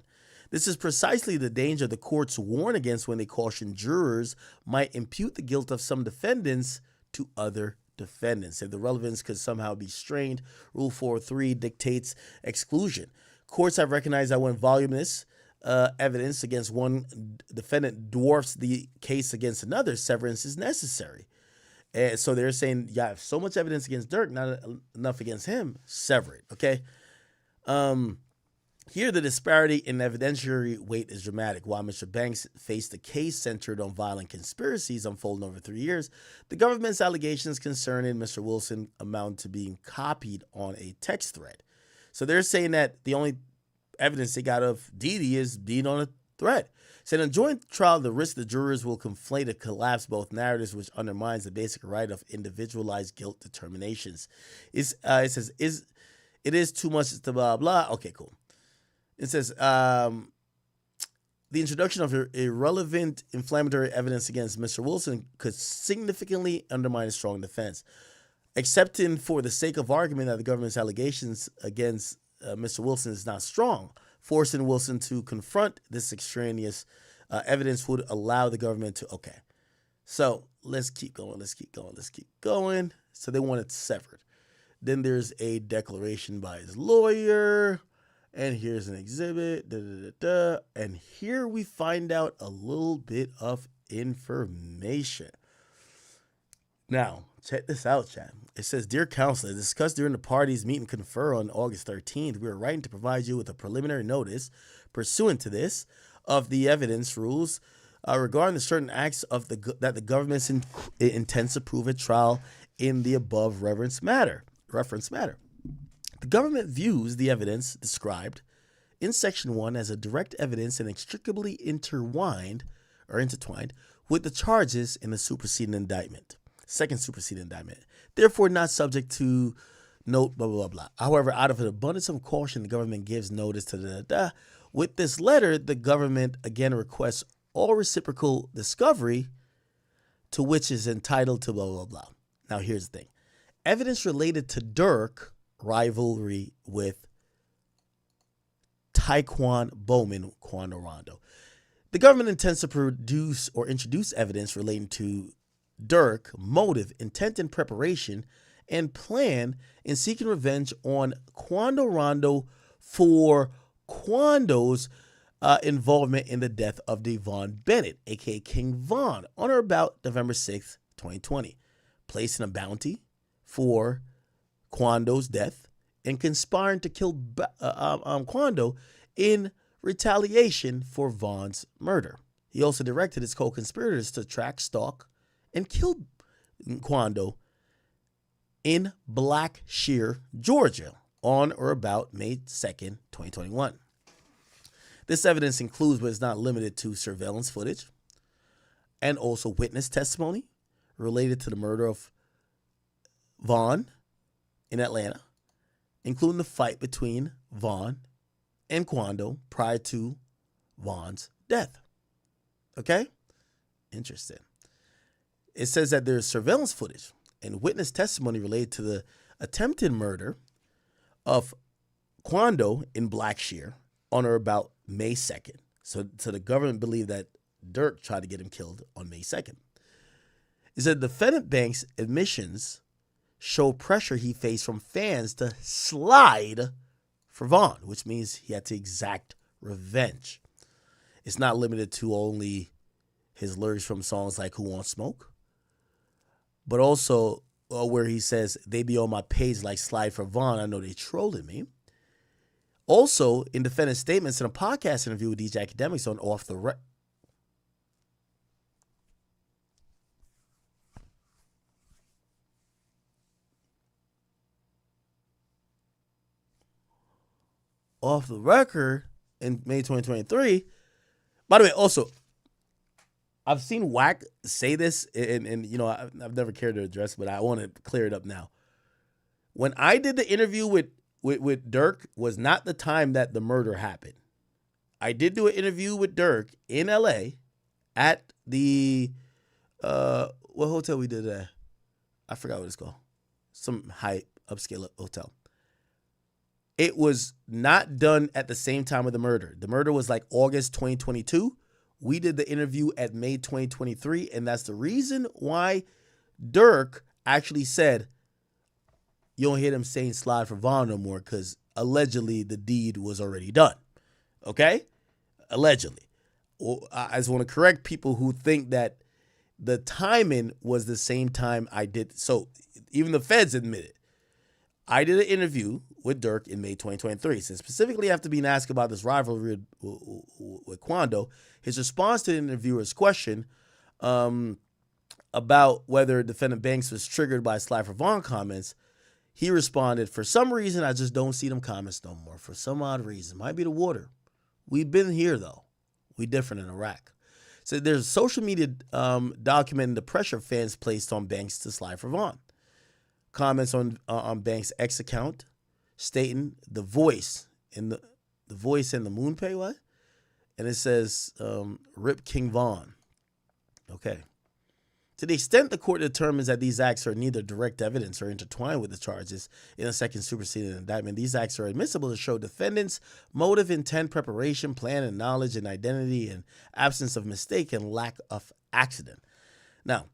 This is precisely the danger the courts warn against when they caution jurors might impute the guilt of some defendants to other defendants. If the relevance could somehow be strained, Rule 403 dictates exclusion. Courts have recognized that when voluminous evidence against one defendant dwarfs the case against another, severance is necessary. And so they're saying, you have so much evidence against Durk, not enough against him, sever it, okay? Here, the disparity in evidentiary weight is dramatic. While Mr. Banks faced a case centered on violent conspiracies unfolding over 3 years, the government's allegations concerning Mr. Wilson amount to being copied on a text thread. So they're saying that the only evidence they got of Didi is being on a thread. So in a joint trial, the risk the jurors will conflate and collapse both narratives, which undermines the basic right of individualized guilt determinations. It says, it is too much to blah, blah. Okay, cool. It says, the introduction of irrelevant inflammatory evidence against Mr. Wilson could significantly undermine a strong defense. Accepting for the sake of argument that the government's allegations against Mr. Wilson is not strong, forcing Wilson to confront this extraneous evidence would allow the government to, okay. So let's keep going. So they want it severed. Then there's a declaration by his lawyer. And here's an exhibit, and here we find out a little bit of information. Now, check this out, chat. It says, Dear Counselor, discussed during the party's meet and confer on August 13th, we are writing to provide you with a preliminary notice pursuant to this of the evidence rules regarding the certain acts of that the government intends to prove at trial in the above reference matter. The government views the evidence described in Section 1 as a direct evidence and inextricably intertwined with the charges in the superseding indictment, second superseding indictment, therefore not subject to note, blah, blah, blah. However, out of an abundance of caution, the government gives notice to With this letter, the government again requests all reciprocal discovery to which is entitled to blah, blah, blah. Now, here's the thing. Evidence related to Durk rivalry with Taekwon Bowman Quando Rondo. The government intends to produce or introduce evidence relating to Durk, motive, intent, and preparation, and plan in seeking revenge on Quando Rondo for Quando's involvement in the death of Devon Bennett, aka King Von, on or about November 6th, 2020, placing a bounty for Quando's death and conspiring to kill Quando in retaliation for Von's murder. He also directed his co-conspirators to track, stalk, and kill Quando in Blackshear, Georgia, on or about May 2nd, 2021. This evidence includes, but is not limited to, surveillance footage and also witness testimony related to the murder of Von in Atlanta, including the fight between Von and Quando prior to Von's death. Okay? Interesting. It says that there's surveillance footage and witness testimony related to the attempted murder of Quando in Blackshear on or about May 2nd. So the government believed that Durk tried to get him killed on May 2nd. It said defendant Banks' admissions show pressure he faced from fans to slide for Von, which means he had to exact revenge. It's not limited to only his lyrics from songs like Who Wants Smoke, but also where he says, they be on my page like slide for Von. I know they trolling me. Also, in defendant's statements in a podcast interview with DJ Academics on Off the Record. Off the Record in May 2023. By the way, also, I've seen Wack say this, and you know, I've never cared to address it, but I want to clear it up now. When I did the interview with Durk, was not the time that the murder happened. I did do an interview with Durk in LA at the what hotel we did at? I forgot what it's called. Some high upscale hotel. It was not done at the same time of the murder. The murder was like August 2022. We did the interview at May 2023, and that's the reason why Durk actually said, you don't hear them saying slide for Von no more, because allegedly the deed was already done. Okay? Allegedly. I just want to correct people who think that the timing was the same time I did. So even the feds admit it. I did an interview with Durk in May 2023. So specifically after being asked about this rivalry with Quando, his response to the interviewer's question about whether defendant Banks was triggered by slide for Von comments, he responded, for some reason, I just don't see them comments no more. For some odd reason. Might be the water. We've been here, though. We different in Iraq. So there's social media documenting the pressure fans placed on Banks to slide for Von. Comments on Banks' X account stating the voice and the moon pay what? And it says Rip King Von. Okay. To the extent the court determines that these acts are neither direct evidence or intertwined with the charges in a second superseding indictment, these acts are admissible to show defendants' motive, intent, preparation, plan, and knowledge and identity and absence of mistake and lack of accident. Now,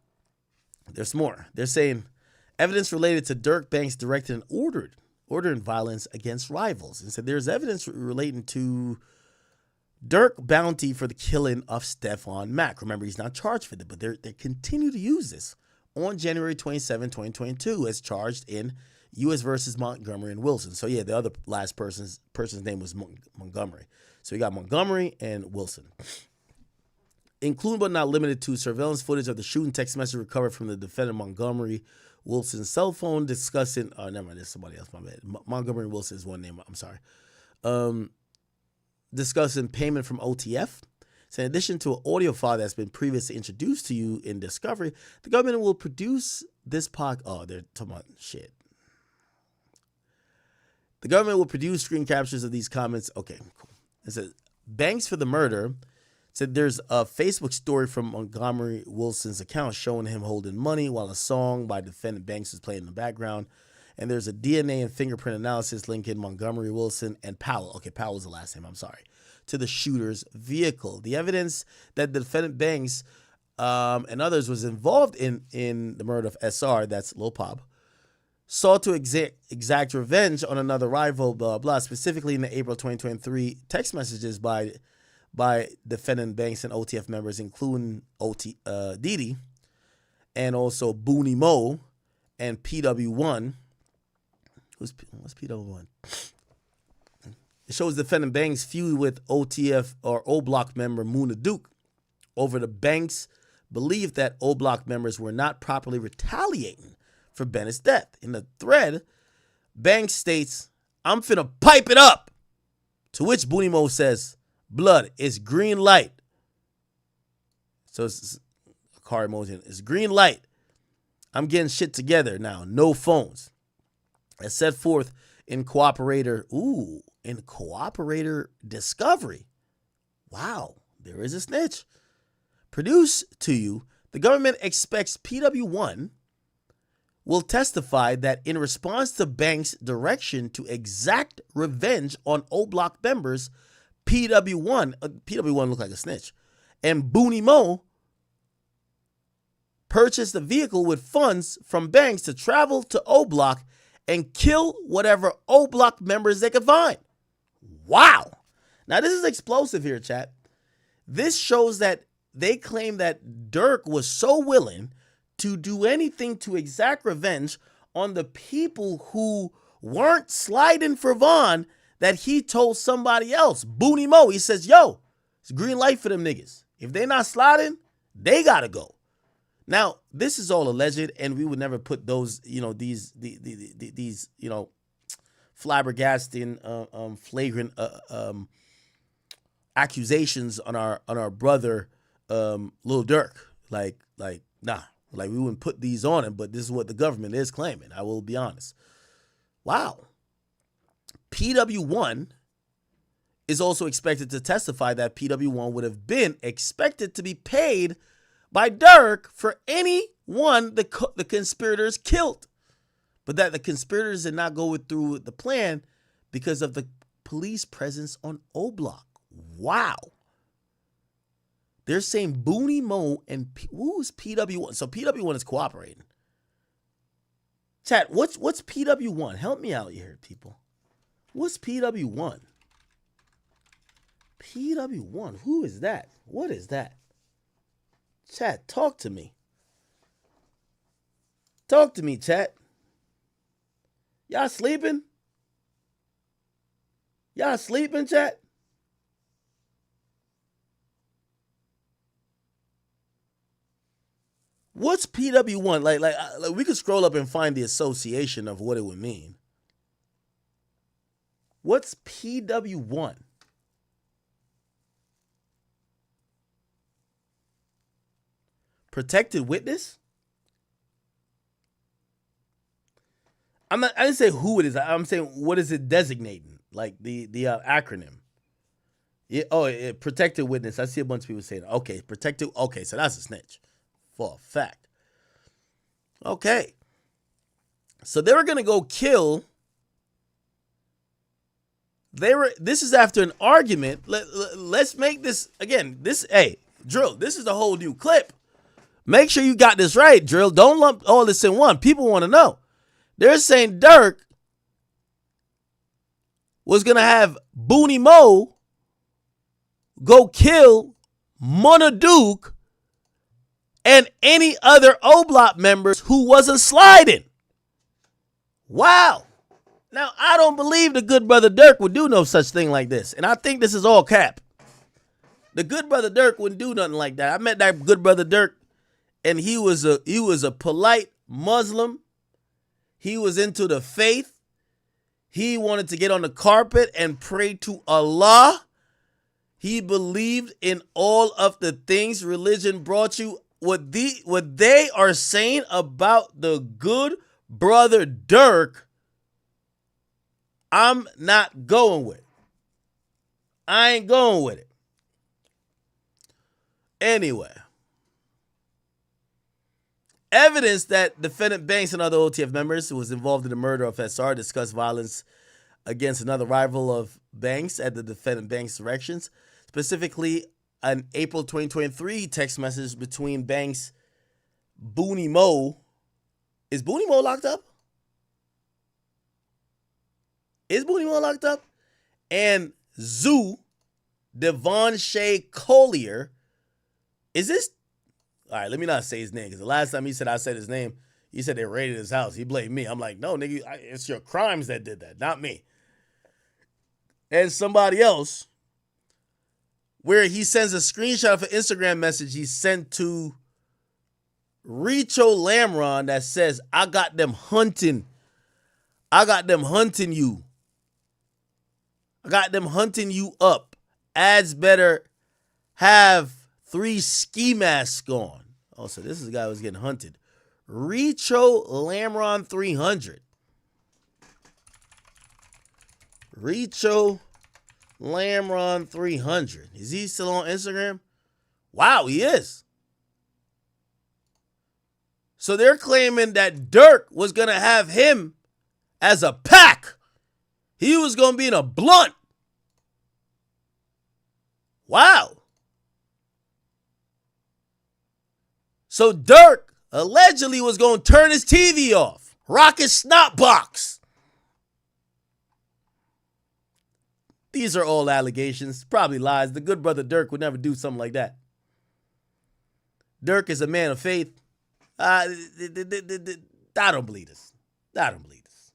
there's more. They're saying evidence related to Durk, Banks directed and ordering violence against rivals. And so there's evidence relating to Durk bounty for the killing of Stephon Mack. Remember, he's not charged for that, but they continue to use this on January 27, 2022, as charged in U.S. versus Montgomery and Wilson. So yeah, the other last person's name was Montgomery. So you got Montgomery and Wilson. Including but not limited to surveillance footage of the shooting text message recovered from the defendant Montgomery Wilson's cell phone discussing, never mind, there's somebody else, my bad. Montgomery Wilson is one name, I'm sorry. Discussing payment from OTF. So in addition to an audio file that's been previously introduced to you in Discovery, the government will produce this they're talking about shit. The government will produce screen captures of these comments. Okay, cool. It says, Banks for the murder said there's a Facebook story from Montgomery Wilson's account showing him holding money while a song by defendant Banks was playing in the background. And there's a DNA and fingerprint analysis linking Montgomery Wilson and Powell. Okay, Powell was the last name, I'm sorry. To the shooter's vehicle. The evidence that the defendant Banks and others was involved in the murder of SR, that's Lil Pop, sought to exact revenge on another rival, blah, blah, specifically in the April 2023 text messages by by defendant Banks and OTF members, including Didi, and also Booney Mo and PW1. What's PW1? It shows defendant Banks feud with OTF or O Block member Muna Duke over the Banks' belief that O Block members were not properly retaliating for Bennett's death. In the thread, Banks states, "I'm finna pipe it up." To which Booney Mo says, "Blood, it's green light." So it's a car emoji. It's green light. I'm getting shit together now. No phones. As set forth in Cooperator Discovery. Wow, there is a snitch. Produced to you, the government expects PW1 will testify that in response to Banks' direction to exact revenge on O Block members, PW1 looked like a snitch, and Booney Mo purchased a vehicle with funds from Banks to travel to O Block and kill whatever O Block members they could find. Wow. Now this is explosive here, chat. This shows that they claim that Durk was so willing to do anything to exact revenge on the people who weren't sliding for Vaughn that he told somebody else. Booney Mo, he says, yo, it's green light for them niggas. If they not sliding, they gotta go. Now, this is all alleged, and we would never put those, these flabbergasting, flagrant accusations on our brother, Lil Durk. Nah. Like, we wouldn't put these on him, but this is what the government is claiming. I will be honest. Wow. PW1 is also expected to testify that PW1 would have been expected to be paid by Durk for anyone the conspirators killed, but that the conspirators did not go through with the plan because of the police presence on O Block. Wow. They're saying Booney Mo and who's PW1? So PW1 is cooperating. Chat, what's PW1? Help me out here, people. What's PW1? PW1, who is that? What is that? Chat, talk to me. Talk to me, chat. Y'all sleeping? Y'all sleeping, chat? What's PW1? Like we could scroll up and find the association of what it would mean. What's PW1? Protected witness? I didn't say who it is. I'm saying what is it designating? Like the acronym. Yeah, protected witness. I see a bunch of people saying, okay, protected. Okay, so that's a snitch. For a fact. Okay. So they were going to go kill. This is after an argument. Let's make this, again, Drill, this is a whole new clip. Make sure you got this right, Drill. Don't lump all this in one. People want to know. They're saying Durk was going to have Booney Mo go kill Muna Duke and any other O Block members who wasn't sliding. Wow. Now, I don't believe the good brother Durk would do no such thing like this. And I think this is all cap. The good brother Durk wouldn't do nothing like that. I met that good brother Durk, and he was a polite Muslim. He was into the faith. He wanted to get on the carpet and pray to Allah. He believed in all of the things religion brought you. What they are saying about the good brother Durk, I'm not going with. I ain't going with it. Anyway. Evidence that defendant Banks and other OTF members who was involved in the murder of SR discussed violence against another rival of Banks at the defendant Banks' directions. Specifically, an April 2023 text message between Banks, Booney Mo. Is Booney Mo locked up? Is Booney Mo locked up? And Zoo, Devonshea Collier. Is this? All right, let me not say his name, because the last time he said I said his name, he said they raided his house. He blamed me. I'm like, no, nigga, it's your crimes that did that, not me. And somebody else, where he sends a screenshot of an Instagram message he sent to Richo Lamron that says, I got them hunting. I got them hunting you. I got them hunting you up. Ads better have 3 ski masks on. Oh, so this is the guy who was getting hunted. Richo Lamron 300. Richo Lamron 300. Is he still on Instagram? Wow, he is. So they're claiming that Durk was going to have him as a pack. He was going to be in a blunt. Wow. So Durk allegedly was going to turn his TV off, rock his snot box. These are all allegations, probably lies. The good brother Durk would never do something like that. Durk is a man of faith. I don't believe this. I don't believe this.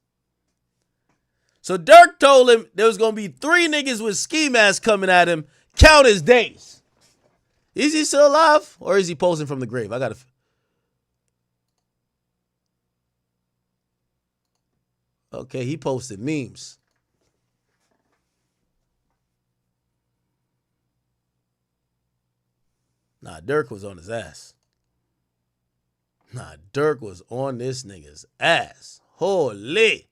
So Durk told him there was going to be 3 niggas with ski masks coming at him. Count his days. Is he still alive, or is he posing from the grave? I got to... Okay, he posted memes. Nah, Durk was on his ass. Nah, Durk was on this nigga's ass. Holy.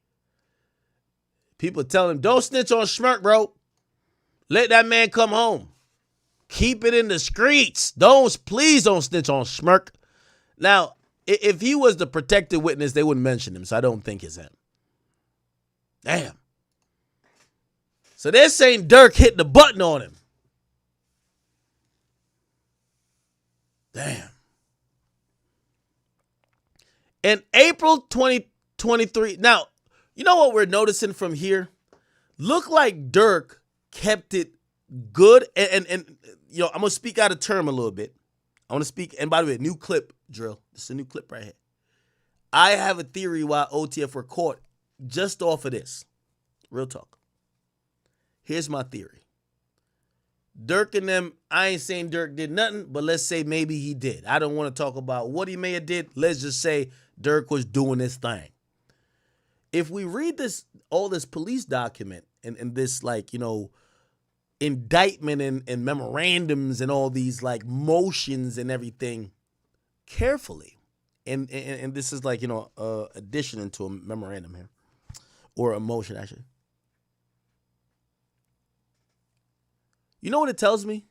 People tell him, don't snitch on Schmirk, bro. Let that man come home. Keep it in the streets. Please don't snitch on Schmirk. Now, if he was the protected witness, they wouldn't mention him, so I don't think it's him. Damn. So they're saying Durk hit the button on him. Damn. In April 2023, now, you know what we're noticing from here? Look like Durk kept it good. And you know, I'm going to speak out of term a little bit. I want to speak, and by the way, new clip, Drill. This is a new clip right here. I have a theory why OTF were caught just off of this. Real talk. Here's my theory. Durk and them, I ain't saying Durk did nothing, but let's say maybe he did. I don't want to talk about what he may have did. Let's just say Durk was doing his thing. If we read all this police document and this, like, you know, indictment and memorandums and all these like motions and everything carefully, and this is like, you know, addition into a memorandum here, or a motion actually. You know what it tells me?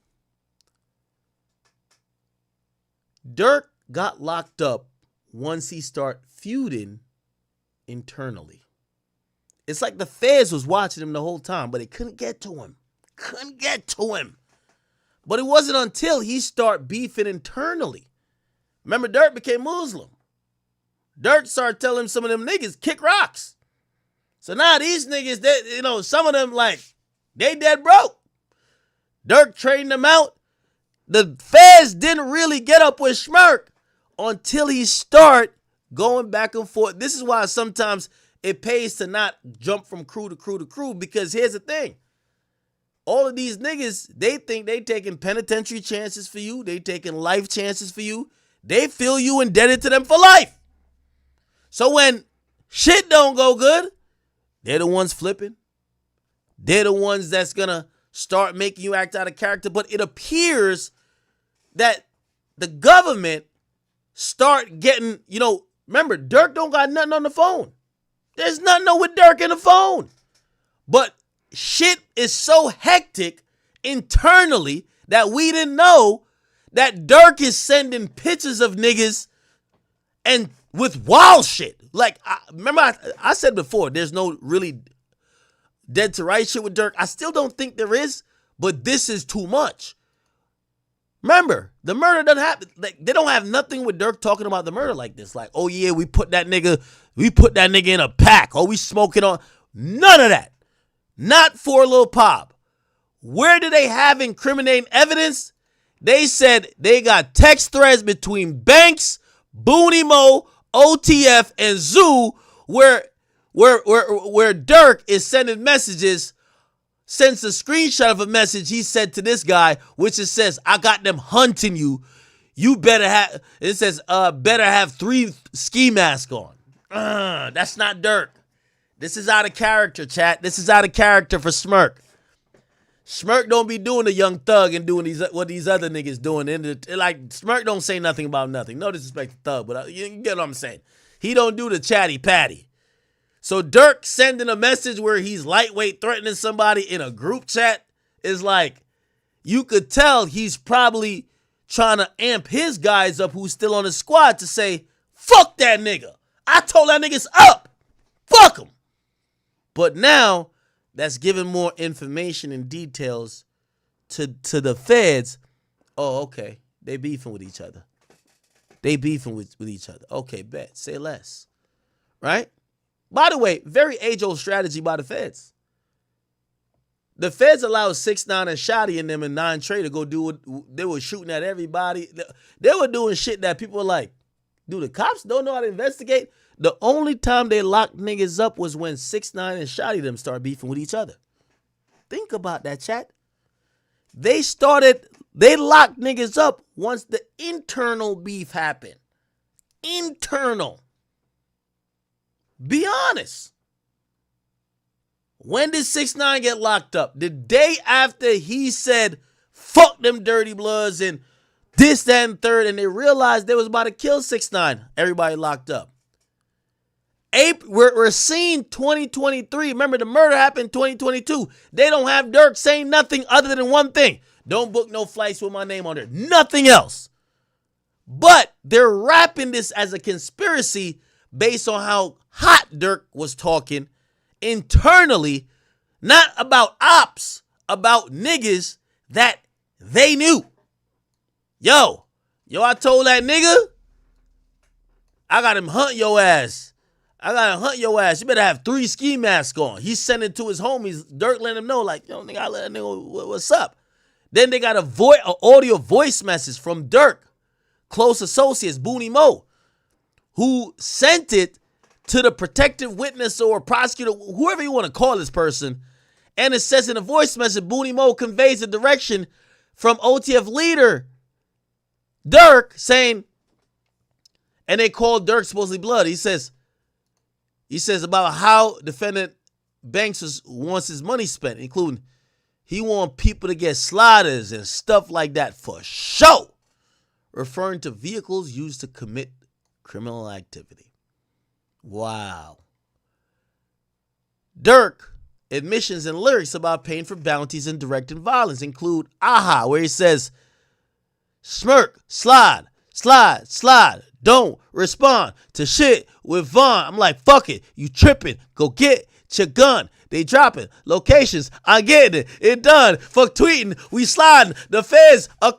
Durk got locked up once he started feuding internally. It's like the feds was watching him the whole time, but they couldn't get to him. But it wasn't until he started beefing internally. Remember, Durk became Muslim. Durk started telling some of them niggas, kick rocks. So now these niggas, they, you know, some of them, like, they dead broke. Durk trained them out. The feds didn't really get up with Schmirk until he start going back and forth. This is why sometimes it pays to not jump from crew to crew to crew, because here's the thing. All of these niggas, they think they taking penitentiary chances for you. They taking life chances for you. They feel you indebted to them for life. So when shit don't go good, they're the ones flipping. They're the ones that's going to start making you act out of character. But it appears that the government start getting, you know, remember, Durk don't got nothing on the phone. There's nothing with Durk in the phone. But shit is so hectic internally that we didn't know that Durk is sending pictures of niggas and with wild shit. Like, I said before, there's no really dead to right shit with Durk. I still don't think there is, but this is too much. Remember, the murder doesn't happen. Like, they don't have nothing with Durk talking about the murder like this. Like, oh yeah, we put that nigga in a pack. Oh, we smoking on. None of that. Not for Lil Pop. Where did they have incriminating evidence? They said they got text threads between Banks, Booney Mo, OTF, and Zoo where Durk is sending messages, sends a screenshot of a message he said to this guy, which it says, I got them hunting you. You better have, it says, better have 3 ski masks on. That's not Durk. This is out of character, chat. This is out of character for Smirk. Smirk don't be doing the young thug and doing what these other niggas doing. Like, Smirk don't say nothing about nothing. No disrespect to Thug, but you get what I'm saying. He don't do the chatty patty. So Durk sending a message where he's lightweight threatening somebody in a group chat is like, you could tell he's probably trying to amp his guys up who's still on the squad to say, fuck that nigga. I told that nigga's up. Fuck him. But now, that's giving more information and details to the feds. Oh, okay. They beefing with each other. They beefing with each other. Okay, bet. Say less. Right? By the way, very age-old strategy by the feds. The feds allowed 6ix9ine and Shotty and them and 9 Tjay to go do what they were shooting at everybody. They were doing shit that people were like, do the cops don't know how to investigate? The only time they locked niggas up was when 6ix9ine and Shotty them started beefing with each other. Think about that, chat. They locked niggas up once the internal beef happened. Internal. Be honest. When did 6ix9ine get locked up? The day after he said, fuck them dirty bloods and this, that, and third, and they realized they was about to kill 6ix9ine. Everybody locked up. We're seeing 2023. Remember, the murder happened in 2022. They don't have Durk saying nothing other than one thing. Don't book no flights with my name on there. Nothing else. But they're wrapping this as a conspiracy based on how hot Durk was talking internally, not about ops, about niggas that they knew. Yo, I told that nigga, I got him hunt your ass. I gotta hunt your ass. You better have 3 ski masks on. He's sending to his homies. Durk letting him know, like, yo, nigga, I let that nigga, what's up? Then they got an audio voice message from Durk, close associates, Booney Mo, who sent it to the protective witness or prosecutor, whoever you want to call this person. And it says in the voice message, Booney Mo conveys the direction from OTF leader Durk saying, and they called Durk supposedly blood. He says about how defendant Banks wants his money spent, including he want people to get sliders and stuff like that for show, referring to vehicles used to commit criminal activity. Wow. Durk admissions and lyrics about paying for bounties and directing violence include Aha, where he says, smirk, slide, don't respond to shit with Vaughn. I'm like, fuck it, you tripping, go get your gun. They dropping locations, I'm getting it done. Fuck tweeting, we sliding, the feds are.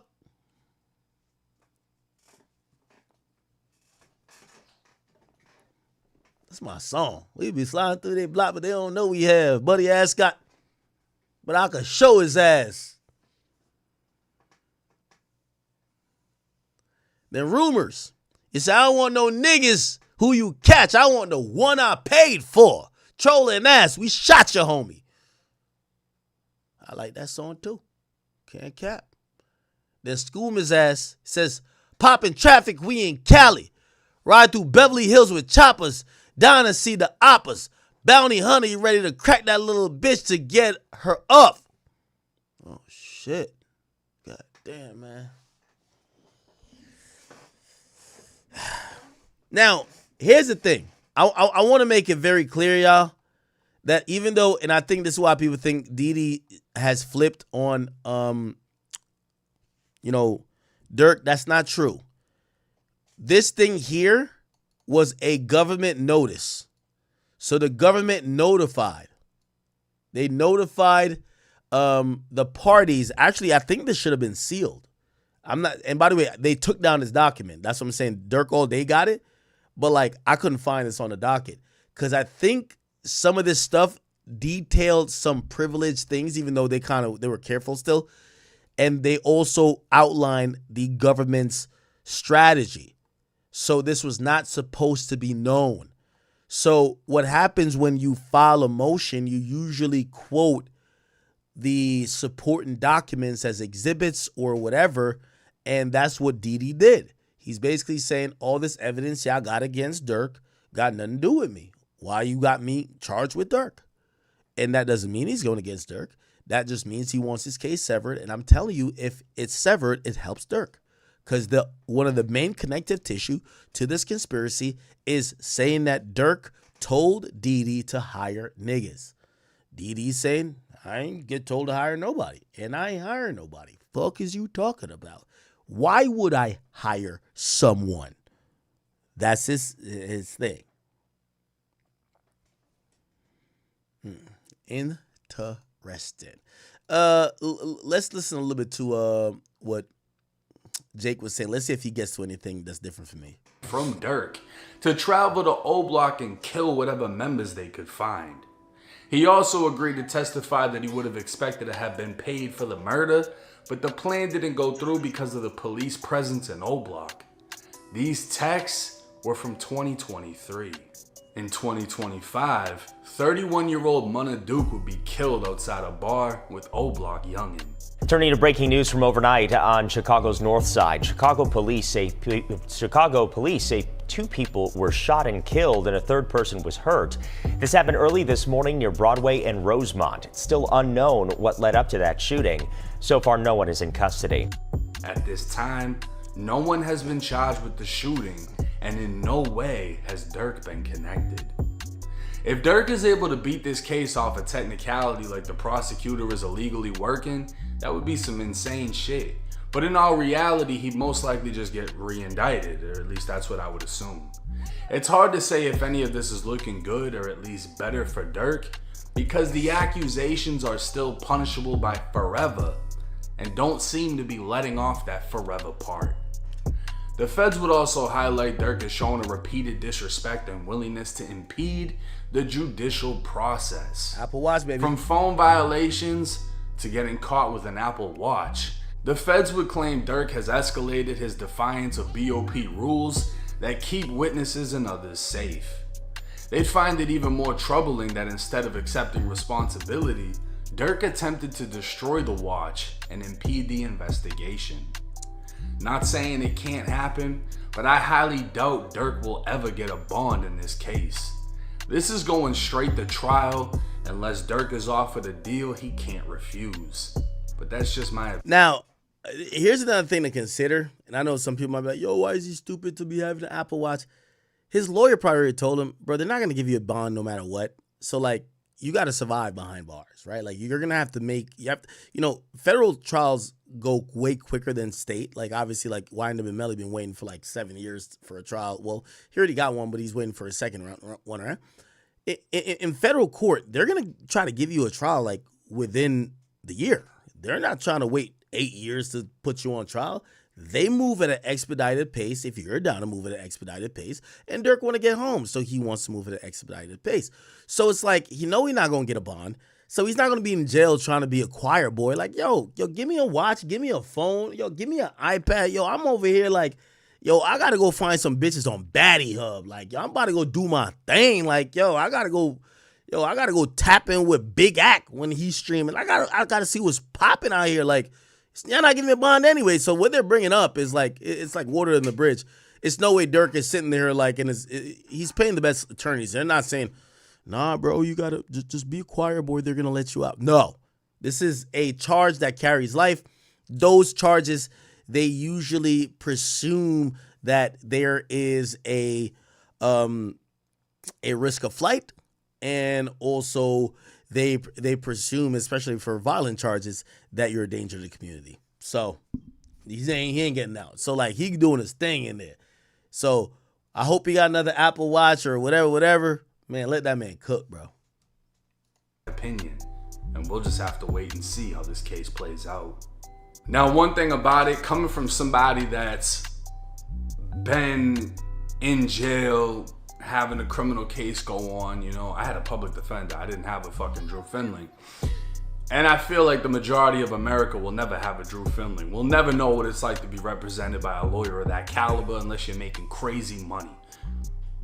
That's my song. We be sliding through their block, but they don't know we have. Buddy ass got, but I could show his ass. Then rumors. You say, I don't want no niggas who you catch. I want the one I paid for. Trolling ass. We shot your homie. I like that song too. Can't cap. Then Schoolman's ass says, popping traffic, we in Cali. Ride through Beverly Hills with choppers. Down and see the oppas. Bounty hunter, you ready to crack that little bitch to get her up. Oh, shit. God damn, man. Now, here's the thing. I want to make it very clear, y'all, that even though, and I think this is why people think Didi has flipped on, Durk, that's not true. This thing here was a government notice. So the government notified. They notified the parties. Actually, I think this should have been sealed. I'm not, and by the way, they took down this document. That's what I'm saying. Durk all day got it. But like, I couldn't find this on the docket. Because I think some of this stuff detailed some privileged things, even though they were careful still. And they also outlined the government's strategy. So this was not supposed to be known. So what happens when you file a motion, you usually quote the supporting documents as exhibits or whatever. And that's what Didi did. He's basically saying all this evidence y'all got against Durk got nothing to do with me. Why you got me charged with Durk? And that doesn't mean he's going against Durk. That just means he wants his case severed. And I'm telling you, if it's severed, it helps Durk. Because one of the main connective tissue to this conspiracy is saying that Durk told Didi to hire niggas. Didi's saying, I ain't get told to hire nobody. And I ain't hire nobody. Fuck is you talking about? Why would I hire someone? That's his thing. Interesting. Let's listen a little bit to what Jake was saying. Let's see if he gets to anything that's different from me. From Durk to travel to O Block and kill whatever members they could find. He also agreed to testify that he would have expected to have been paid for the murder, but the plan didn't go through because of the police presence in O Block. These texts were from 2023. In 2025, 31-year-old Munna Duke would be killed outside a bar with O Block youngin'. Turning to breaking news from overnight on Chicago's north side. Chicago police say 2 people were shot and killed and a third person was hurt. This happened early this morning near Broadway and Rosemont. It's still unknown what led up to that shooting. So far, no one is in custody. At this time, no one has been charged with the shooting, and in no way has Durk been connected. If Durk is able to beat this case off a technicality like the prosecutor is illegally working, that would be some insane shit. But in all reality, he'd most likely just get re-indicted, or at least that's what I would assume. It's hard to say if any of this is looking good or at least better for Durk, because the accusations are still punishable by forever and don't seem to be letting off that forever part. The feds would also highlight Durk as showing a repeated disrespect and willingness to impede the judicial process. Apple Watch, baby. From phone violations to getting caught with an Apple Watch, the feds would claim Durk has escalated his defiance of BOP rules that keep witnesses and others safe. They'd find it even more troubling that instead of accepting responsibility, Durk attempted to destroy the watch and impede the investigation. Not saying it can't happen, but I highly doubt Durk will ever get a bond in this case. This is going straight to trial unless Durk is offered a deal he can't refuse. But that's just my opinion. Now, here's another thing to consider. And I know some people might be like, yo, why is he stupid to be having an Apple Watch? His lawyer probably already told him, bro, they're not going to give you a bond no matter what. So, like, you got to survive behind bars, right? Like, you're going to have to federal trials go way quicker than state. Like, obviously, like, Windham and Melly been waiting for like 7 years for a trial. Well, he already got one, but he's waiting for a second one, right? In federal court, they're going to try to give you a trial, like, within the year. They're not trying to wait 8 years to put you on trial. They move at an expedited pace. If you're down to move at an expedited pace, and Durk want to get home, so he wants to move at an expedited pace. So it's like, he's not going to get a bond. So he's not going to be in jail trying to be a choir boy. Like, yo, give me a watch, give me a phone, yo, give me an iPad. Yo, I'm over here like, yo, I got to go find some bitches on Baddie Hub. Like, yo, I'm about to go do my thing. Like, yo, I got to go tap in with Big Act when he's streaming. I got to see what's popping out here. Like, you're not giving me a bond anyway. So what they're bringing up is like, it's like water in the bridge. It's no way Durk is sitting there like, and he's paying the best attorneys. They're not saying, nah, bro, you got to just be a choir boy. They're going to let you out. No, this is a charge that carries life. Those charges, they usually presume that there is a risk of flight, and also they presume, especially for violent charges, that you're a danger to the community. So he ain't getting out. So like, he doing his thing in there. So I hope he got another Apple Watch or whatever. Man, let that man cook, bro. Opinion, and we'll just have to wait and see how this case plays out. Now, one thing about it, coming from somebody that's been in jail, having a criminal case go on. You know, I had a public defender. I didn't have a fucking Drew Finley. And I feel like the majority of America will never have a Drew Finley. We'll never know what it's like to be represented by a lawyer of that caliber unless you're making crazy money.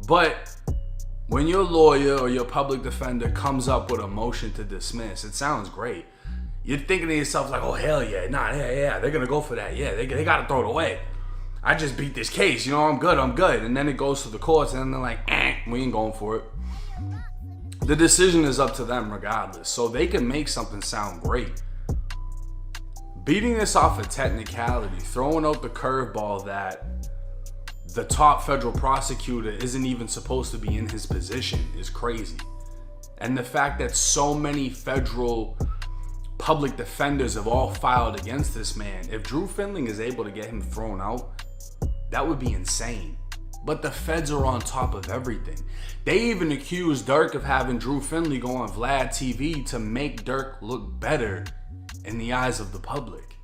But when your lawyer or your public defender comes up with a motion to dismiss, it sounds great. You're thinking to yourself like, oh, hell yeah, nah, yeah, they're going to go for that. Yeah, they got to throw it away. I just beat this case, you know, I'm good. And then it goes to the courts and they're like, we ain't going for it. The decision is up to them regardless. So they can make something sound great. Beating this off a technicality, throwing out the curveball that the top federal prosecutor isn't even supposed to be in his position is crazy. And the fact that so many federal public defenders have all filed against this man, if Drew Finley is able to get him thrown out, that would be insane. But the feds are on top of everything. They even accused Durk of having Drew Finley go on Vlad TV to make Durk look better in the eyes of the public.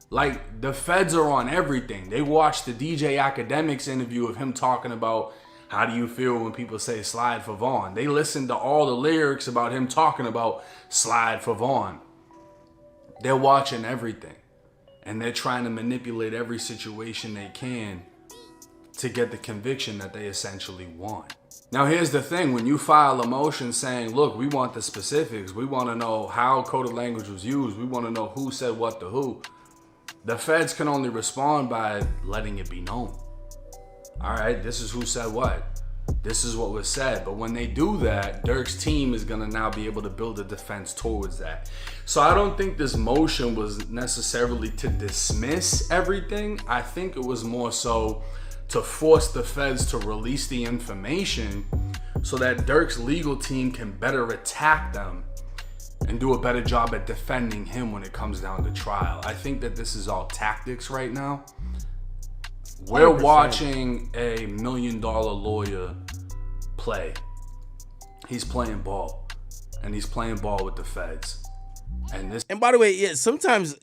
Like, the feds are on everything. They watched the DJ Academics interview of him talking about how do you feel when people say slide for Vaughn. They listened to all the lyrics about him talking about slide for Vaughn. They're watching everything. And they're trying to manipulate every situation they can to get the conviction that they essentially want. Now here's the thing, when you file a motion saying, look, we want the specifics, we want to know how coded language was used, we want to know who said what to who, the feds can only respond by letting it be known. All right, this is who said what. This is what was said. But when they do that, Durk's team is going to now be able to build a defense towards that. So I don't think this motion was necessarily to dismiss everything. I think it was more so to force the feds to release the information so that Durk's legal team can better attack them and do a better job at defending him when it comes down to trial. I think that this is all tactics right now. We're 100%. watching a $1 million lawyer play. He's playing ball, and he's playing ball with the feds. And by the way, yeah, sometimes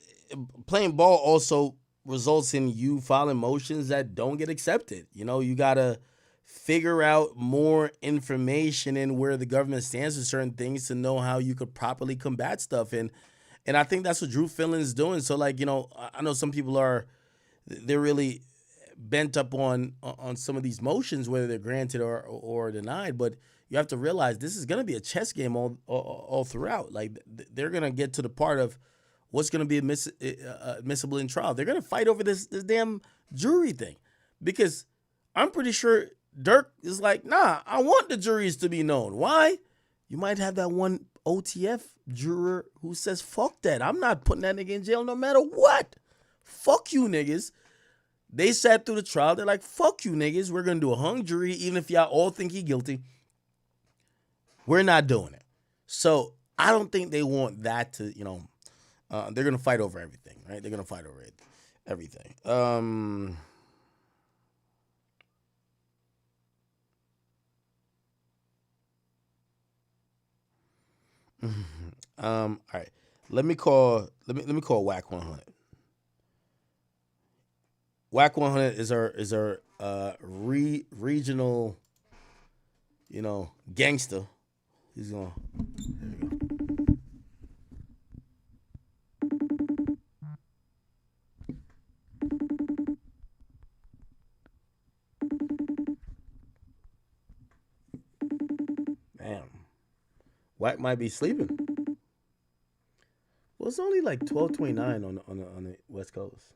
playing ball also results in you filing motions that don't get accepted. You know, you gotta figure out more information in where the government stands with certain things to know how you could properly combat stuff. And I think that's what Drew Finland's doing. So, like, you know, I know some people they're really bent up on some of these motions, whether they're granted or denied. But you have to realize this is gonna be a chess game all throughout. Like, they're gonna get to the part of what's going to be admissible in trial. They're going to fight over this damn jury thing, because I'm pretty sure Durk is like, nah, I want the juries to be known. Why? You might have that one OTF juror who says, fuck that. I'm not putting that nigga in jail no matter what. Fuck you niggas. They sat through the trial. They're like, fuck you niggas. We're going to do a hung jury even if y'all all think he guilty. We're not doing it. So I don't think they want that to, you know, they're going to fight over everything, right? They're going to fight over everything. All right. Let me call Whack 100. Whack 100 is our regional, you know, gangster. He's going. There we go. Whack might be sleeping. Well, it's only like 12:29 on the West Coast.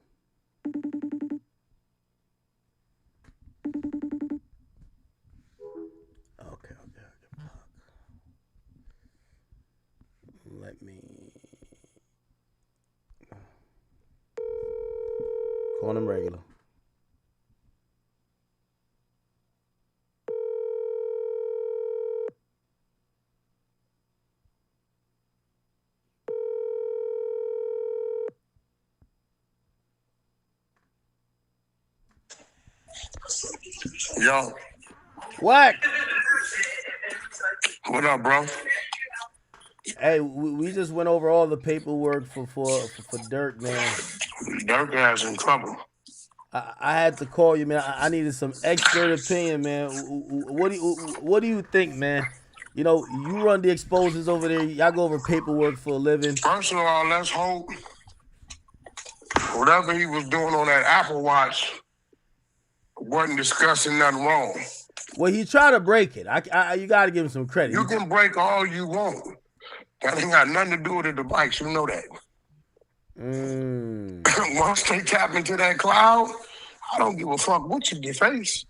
Okay. Let me call him regular. Yo. Whack. What up, bro? Hey, we just went over all the paperwork for Durk, man. Durk has in trouble. I had to call you, man. I needed some expert opinion, man. What do you think, man? You know, you run the exposures over there. Y'all go over paperwork for a living. First of all, let's hope whatever he was doing on that Apple Watch wasn't discussing nothing wrong. Well, he tried to break it. You got to give him some credit. You can break all you want. That ain't got nothing to do with the device. You know that. Once they tap into that cloud, I don't give a fuck what you face.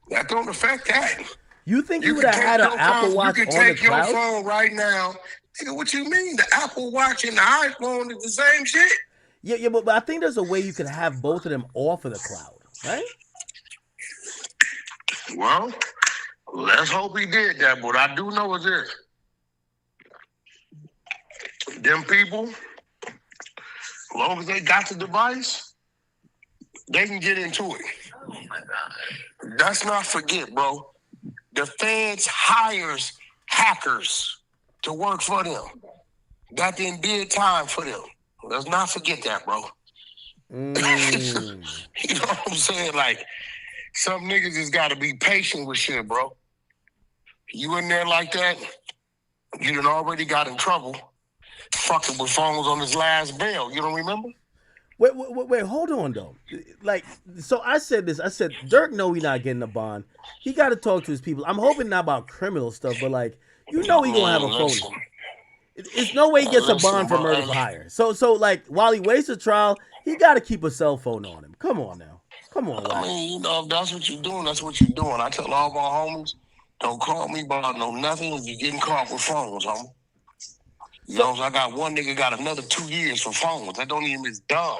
That don't affect that. You think you would have had an Apple Watch on the cloud? You can take your phone right now. Nigga, what you mean? The Apple Watch and the iPhone is the same shit? Yeah, but I think there's a way you can have both of them off of the cloud, right? Well, let's hope he did that. What I do know is this. Them people, as long as they got the device, they can get into it. Oh my God. Let's not forget, bro. The feds hires hackers to work for them. That then did time for them. Let's not forget that, bro. You know what I'm saying? Like, some niggas just got to be patient with shit, bro. You in there like that, you done already got in trouble fucking with phones on his last bail. You don't remember? Wait, hold on, though. Like, so I said this. I said, Durk know he not getting a bond. He got to talk to his people. I'm hoping not about criminal stuff, but, like, you know he going to have a phone. It's no way he gets a bond for murder for hire. So, like, while he waits a trial, he got to keep a cell phone on him. Come on now. Come on, I mean, you know, if that's what you're doing, that's what you're doing. I tell all my homies, don't call me about no nothing if you're getting caught with phones, homie. You know, I got one nigga got another 2 years for phones. That don't even, it's dumb.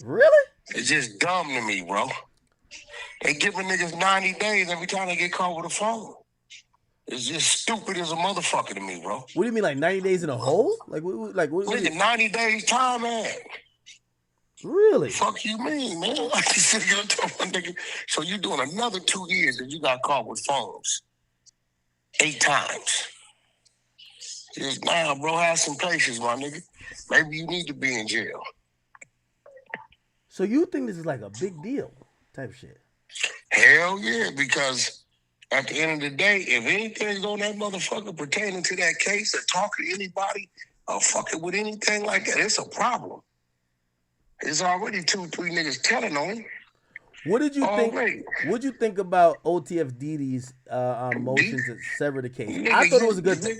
Really? It's just dumb to me, bro. They giving niggas 90 days every time they get caught with a phone. It's just stupid as a motherfucker to me, bro. What do you mean, like 90 days in a hole? Like what nigga, 90 days time, man. Really? Fuck you mean, man? Like you said, you told my nigga. So you doing another 2 years if you got caught with phones 8 times. Just now, bro, have some patience, my nigga. Maybe you need to be in jail. So you think this is like a big deal type shit? Hell yeah, because at the end of the day, if anything's on that motherfucker pertaining to that case or talking to anybody or fucking with anything like that, it's a problem. There's already 2-3 niggas telling on him. What did you think? What did you think about OTF DD's motion to sever the case? Nigga, I thought it was a good thing.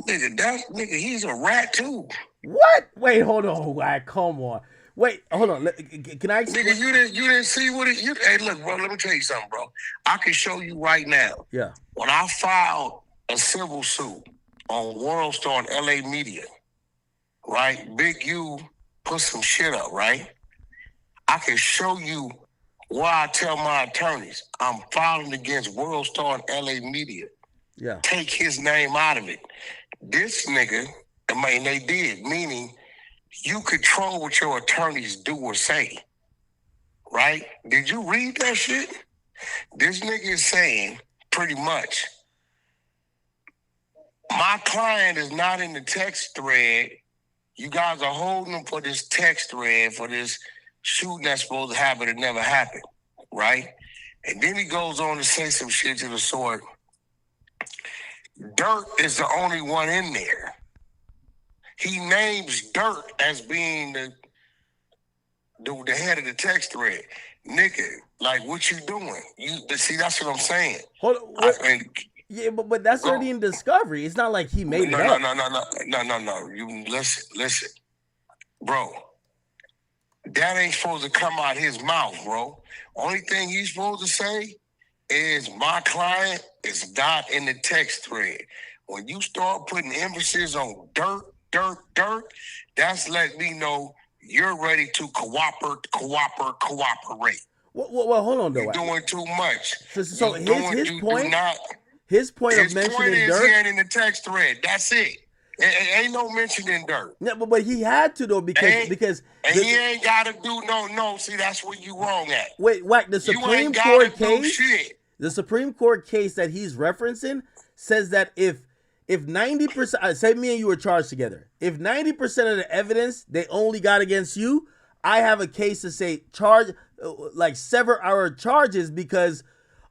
Nigga, he's a rat too. What? Wait, hold on. Right, come on. Wait, hold on. Can I explain? Nigga, you didn't see what it. Hey, look, bro. Let me tell you something, bro. I can show you right now. Yeah. When I filed a civil suit on World Star and LA Media, right? Big U put some shit up, right? I can show you why I tell my attorneys I'm filing against World Star and LA Media. Yeah. Take his name out of it. This nigga, I mean, they did, meaning you control what your attorneys do or say, right? Did you read that shit? This nigga is saying, pretty much, my client is not in the text thread. You guys are holding him for this text thread for this shooting that's supposed to happen that never happened, right? And then he goes on to say some shit to the sort, Durk is the only one in there. He names Durk as being the head of the text thread. Nigga, like, what you doing? See, that's what I'm saying. Hold on. Yeah, but that's already in discovery. It's not like he made it up. No. You listen. Bro, that ain't supposed to come out his mouth, bro. Only thing he's supposed to say is my client is not in the text thread. When you start putting emphasis on Durk, that's letting me know you're ready to cooperate. Well, hold on, though. You're doing too much. So his point of mentioning Durk, he ain't in the text thread. That's it. Ain't no mentioning Durk. Yeah, but he had to though because he ain't gotta do no. See, that's where you wrong at. Wait, the Supreme Court case. The Supreme Court case that he's referencing says that if 90%, say me and you were charged together, if 90% of the evidence they only got against you, I have a case to say like sever our charges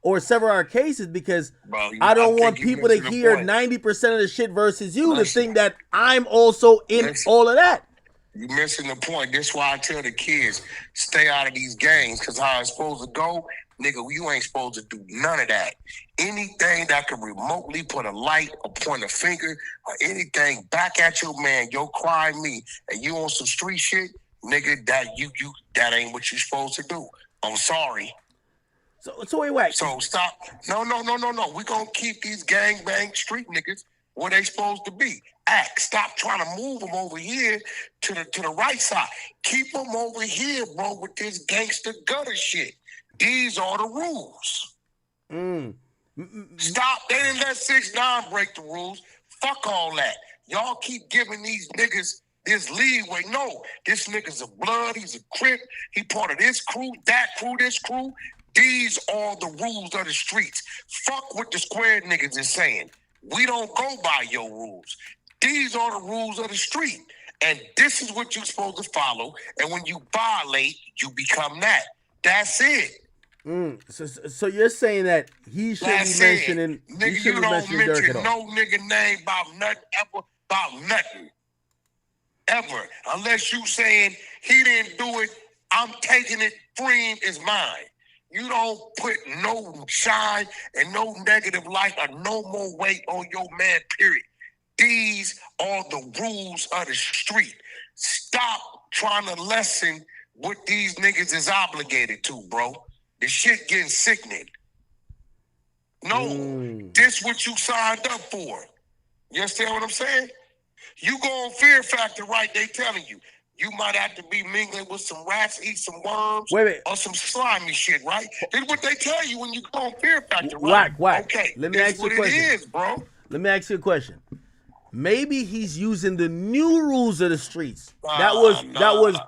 or sever our cases because Bro, I don't want think you people to missing the hear point. 90% of the shit versus you to Listen. think that I'm also in Listen. all of that. You're missing the point. That's why I tell the kids, stay out of these games, because how it's supposed to go, nigga, you ain't supposed to do none of that. Anything that can remotely put a light or point a finger or anything back at your man, yo crying me, and you on some street shit, nigga, that ain't what you supposed to do. I'm sorry. So wait. So stop. No. We gonna keep these gangbang street niggas where they supposed to be. Stop trying to move them over here to the right side. Keep them over here, bro, with this gangster gutter shit. These are the rules. Stop. They didn't let 6ix9ine break the rules. Fuck all that. Y'all keep giving these niggas this leeway. No, this nigga's a blood. He's a crip. He part of this crew, that crew, this crew. These are the rules of the streets. Fuck what the square niggas is saying. We don't go by your rules. These are the rules of the street. And this is what you're supposed to follow. And when you violate, you become that. That's it. So you're saying that he shouldn't be mentioning Nigga, you don't mention no nigga name about nothing. Ever. Unless you saying he didn't do it, I'm taking it, Freem is mine. You don't put no shine and no negative light or no more weight on your man, period. These are the rules of the street. Stop trying to lessen what these niggas is obligated to, bro. The shit getting sickening. No, this what you signed up for. You understand what I'm saying? You go on Fear Factor, right? They telling you. You might have to be mingling with some rats, eat some worms, or some slimy shit, right? That's what they tell you when you go on Fear Factor, right? Whack. Okay, Let me ask you a question. It is, bro. Let me ask you a question. Maybe he's using the new rules of the streets. That was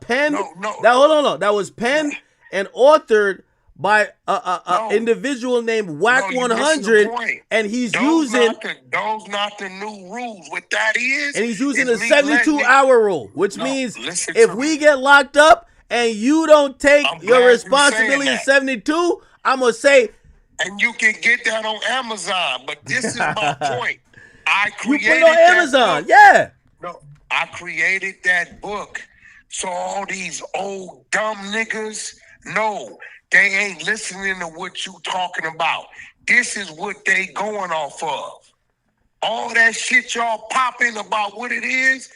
penned. That was penned and authored by a individual named Whack 100, and he's using those not the new rules. What that is, and he's using a 72-hour rule, which means if we get locked up and you don't take your responsibility in 72, I'm gonna say, and you can get that on Amazon. But this is my point. I created you put it on Amazon, yeah. No, I created that book, so all these old dumb niggas, no, they ain't listening to what you talking about. This is what they going off of. All that shit y'all popping about what it is,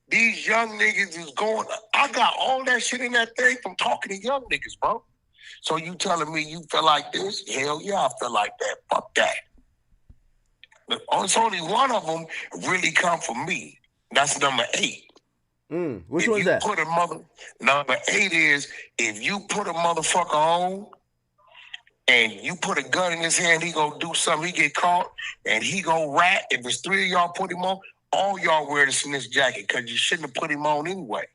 these young niggas is going. I got all that shit in that thing from talking to young niggas, bro. So you telling me you feel like this? Hell yeah, I feel like that. Fuck that. It's only one of them really come from me. That's number 8. Which one's that? Number 8 is if you put a motherfucker on and you put a gun in his hand, he gonna do something, he get caught, and he gonna rat. If it's 3 of y'all put him on, all y'all wear the snitch jacket because you shouldn't have put him on anyway.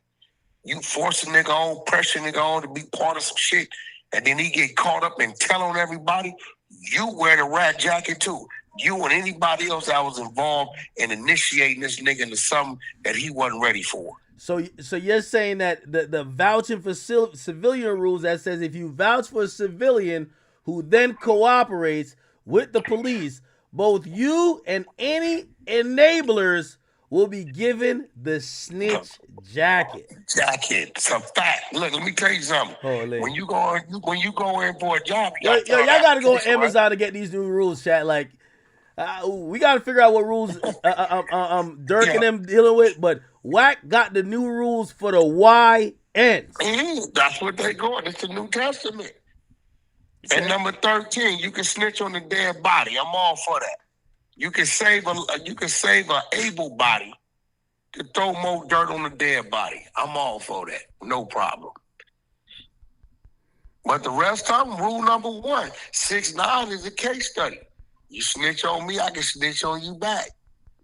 You force a nigga on, pressure a nigga on to be part of some shit, and then he get caught up and tell on everybody, you wear the rat jacket too. You and anybody else that was involved in initiating this nigga into something that he wasn't ready for. So you're saying that the vouching for civilian rules that says if you vouch for a civilian who then cooperates with the police, both you and any enablers will be given the snitch jacket. It's a fact. Look, let me tell you something. When you go in for a job, y'all gotta go on Amazon to get these new rules, chat. Like, we gotta figure out what rules Durk and them dealing with, but Whack got the new rules for the YNs. That's what they going. It's the New Testament. And number 13, you can snitch on the dead body. I'm all for that. You can save a able body to throw more dirt on the dead body. I'm all for that. No problem. But the rest of them, rule number 1, 6ix9ine is a case study. You snitch on me, I can snitch on you back.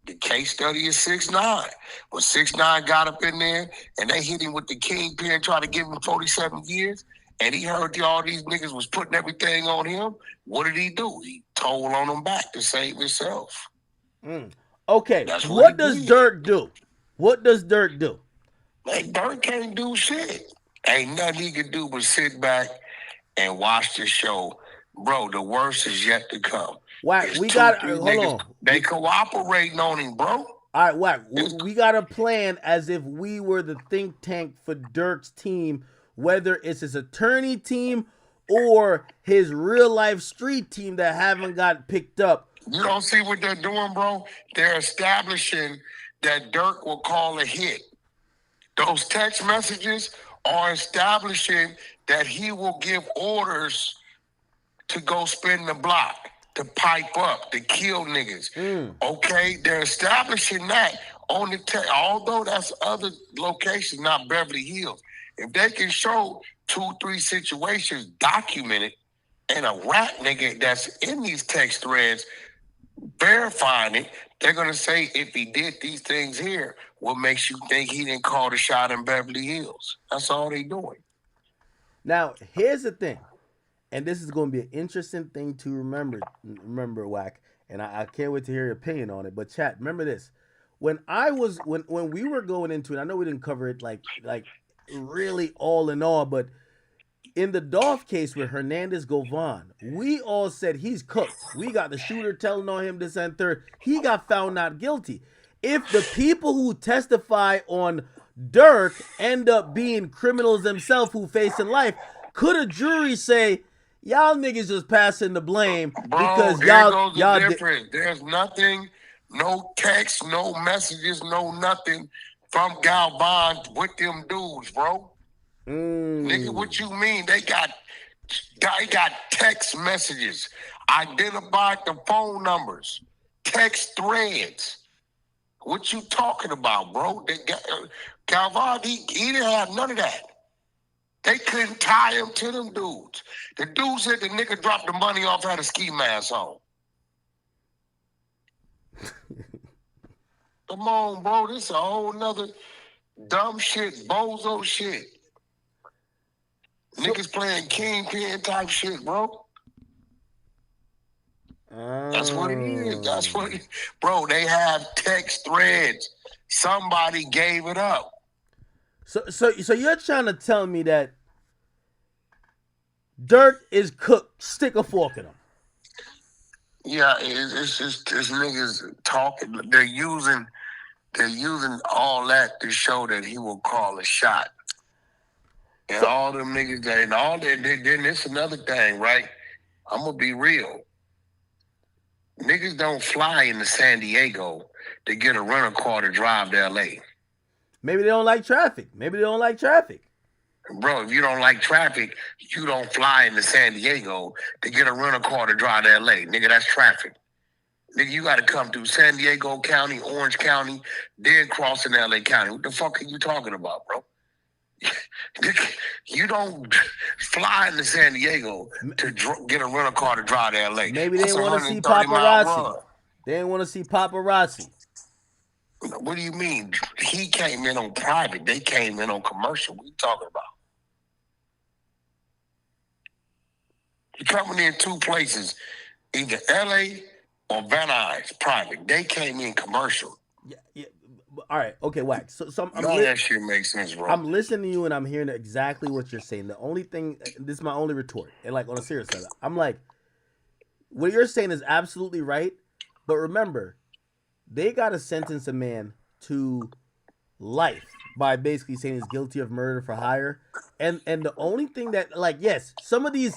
The case study is 6ix9ine. When 6ix9ine got up in there and they hit him with the kingpin, tried to give him 47 years, and he heard all these niggas was putting everything on him, what did he do? He told on them back to save himself. Okay, what does Durk do? What does Durk do? Man, Durk can't do shit. Ain't nothing he can do but sit back and watch the show, bro, the worst is yet to come. Wack, It's we two, got three hold niggas, on. They cooperating on him, bro. All right, Wack, we got a plan as if we were the think tank for Durk's team, whether it's his attorney team or his real life street team that haven't got picked up. You don't see what they're doing, bro? They're establishing that Durk will call a hit. Those text messages are establishing that he will give orders to go spin the block, to pipe up, to kill niggas. Okay? They're establishing that on the text, although that's other locations, not Beverly Hills. If they can show 2-3 situations documented and a rat nigga that's in these text threads verifying it, they're going to say, if he did these things here, what makes you think he didn't call the shot in Beverly Hills? That's all they doing. Now, here's the thing, and this is going to be an interesting thing to remember, Wack, and I can't wait to hear your opinion on it. But chat, remember this: when we were going into it, I know we didn't cover it like really all in all, but in the Dolph case with Hernandez Govan, we all said he's cooked. We got the shooter telling on him this and third. He got found not guilty. If the people who testify on Durk end up being criminals themselves who facing life, could a jury say, y'all niggas just passing the blame because y'all different. There's nothing, no text, no messages, no nothing from Galvan with them dudes, bro. Nigga, what you mean? They got text messages, identified the phone numbers, text threads. What you talking about, bro? Galvan, he didn't have none of that. They couldn't tie him to them dudes. The dude said the nigga dropped the money off, had a ski mask on. Come on, bro. This is a whole nother dumb shit, bozo shit. Niggas playing kingpin type shit, bro. That's what it is. That's what it, bro, they have text threads. Somebody gave it up. So you're trying to tell me that Durk is cooked, stick a fork in him. Yeah, it's just this niggas talking. They're using all that to show that he will call a shot. And all them niggas, and all that, then it's another thing, right? I'm going to be real. Niggas don't fly into San Diego to get a rental car to drive to L.A. Maybe they don't like traffic. Bro, if you don't like traffic, you don't fly into San Diego to get a rental car to drive to L.A. Nigga, that's traffic. Nigga, you got to come through San Diego County, Orange County, then cross in L.A. County. What the fuck are you talking about, bro? You don't fly into San Diego to get a rental car to drive to L.A. Maybe they want to see paparazzi. They didn't want to see paparazzi. What do you mean? He came in on private. They came in on commercial. What are you talking about? You're coming in two places, either L.A. or Van Nuys, private. They came in commercial. Yeah. All right, okay, Wax. So that shit makes sense, bro. I'm listening to you and I'm hearing exactly what you're saying. The only thing, this is my only retort, and like on a serious side, I'm like, what you're saying is absolutely right, but remember, they got to sentence a man to life by basically saying he's guilty of murder for hire, and the only thing that, like, yes, some of these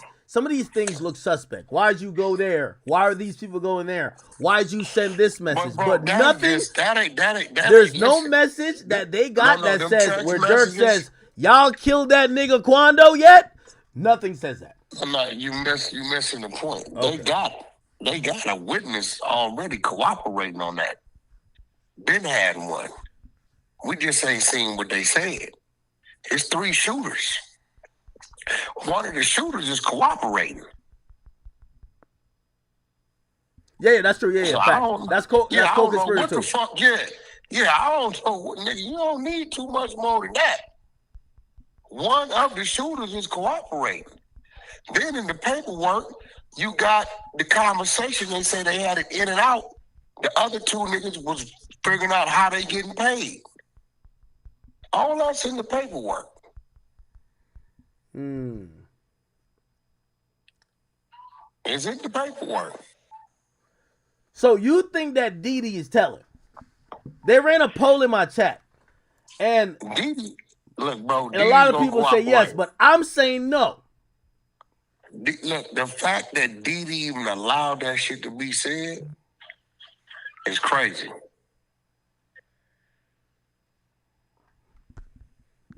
things look suspect. Why'd you go there? Why are these people going there? Why'd you send this message? Bro, but nothing. That there's no message that they got that says where Durk says y'all killed that nigga Quando yet. Nothing says that. No, you missing the point. Okay. They got a witness already cooperating on that. Been had one. We just ain't seen what they said. It's 3 shooters. One of the shooters is cooperating. Yeah, that's true. Yeah, so that's cool. Yeah, that's I don't know co-conspirator what too. the fuck. Yeah, I don't know, nigga. You don't need too much more than that. One of the shooters is cooperating. Then in the paperwork, you got the conversation. They say they had it in and out. The other 2 niggas was figuring out how they getting paid. All that's in the paperwork. It's in the paperwork. So you think that Didi is telling? They ran a poll in my chat, and Didi, look, bro, and a lot of people say yes, but I'm saying no. Look, the fact that Didi even allowed that shit to be said is crazy.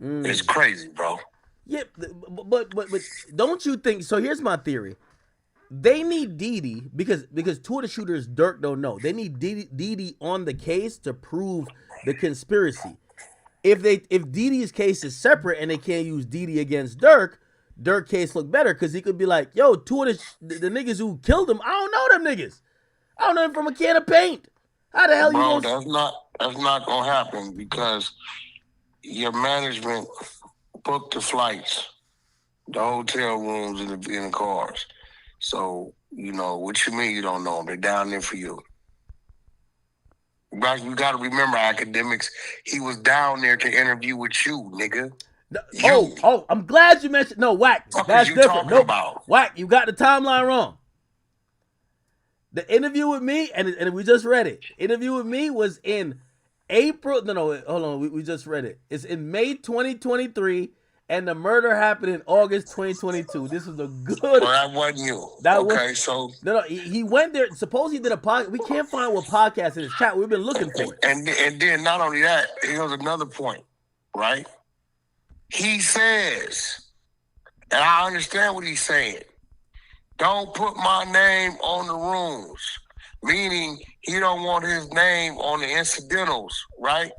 It's crazy, bro. Yeah, but don't you think? So here's my theory. They need Didi because two of the shooters Durk don't know. They need Didi on the case to prove the conspiracy. If Didi's case is separate and they can't use Didi against Durk case look better because he could be like, yo, two of the niggas who killed him, I don't know them niggas. I don't know them from a can of paint. How the hell bro, you gonna... that's not gonna happen because your management booked the flights, the hotel rooms, and the cars. So, you know, what you mean you don't know them? They're down there for you. But you got to remember, academics, he was down there to interview with you, nigga. Oh, I'm glad you mentioned... No, Whack, that's different. Nope. Whack, you got the timeline wrong. The interview with me, and we just read it. Interview with me was in April... No, hold on. We just read it. It's in May 2023... And the murder happened in August 2022. This was a good... Well, that wasn't you. So... No, he went there. Suppose he did a podcast. We can't find what podcast in his chat. We've been looking for it. And then not only that, here's another point, right? He says, and I understand what he's saying, don't put my name on the rooms. Meaning he don't want his name on the incidentals, right?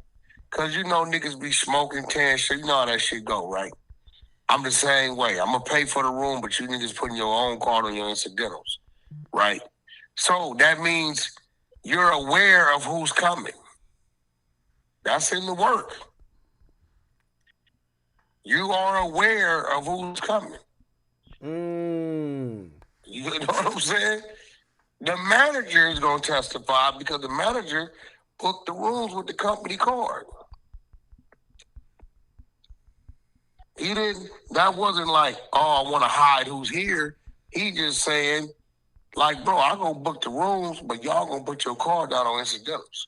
Because you know niggas be smoking 10 shit. You know how that shit go, right? I'm the same way. I'm going to pay for the room, but you niggas putting your own card on your incidentals, right? So that means you're aware of who's coming. That's in the work. You are aware of who's coming. You know what I'm saying? The manager is going to testify because the manager booked the rooms with the company card. He didn't, that wasn't like, oh, I want to hide who's here. He just saying, like, bro, I'm going to book the rooms, but y'all going to put your card down on incidentals.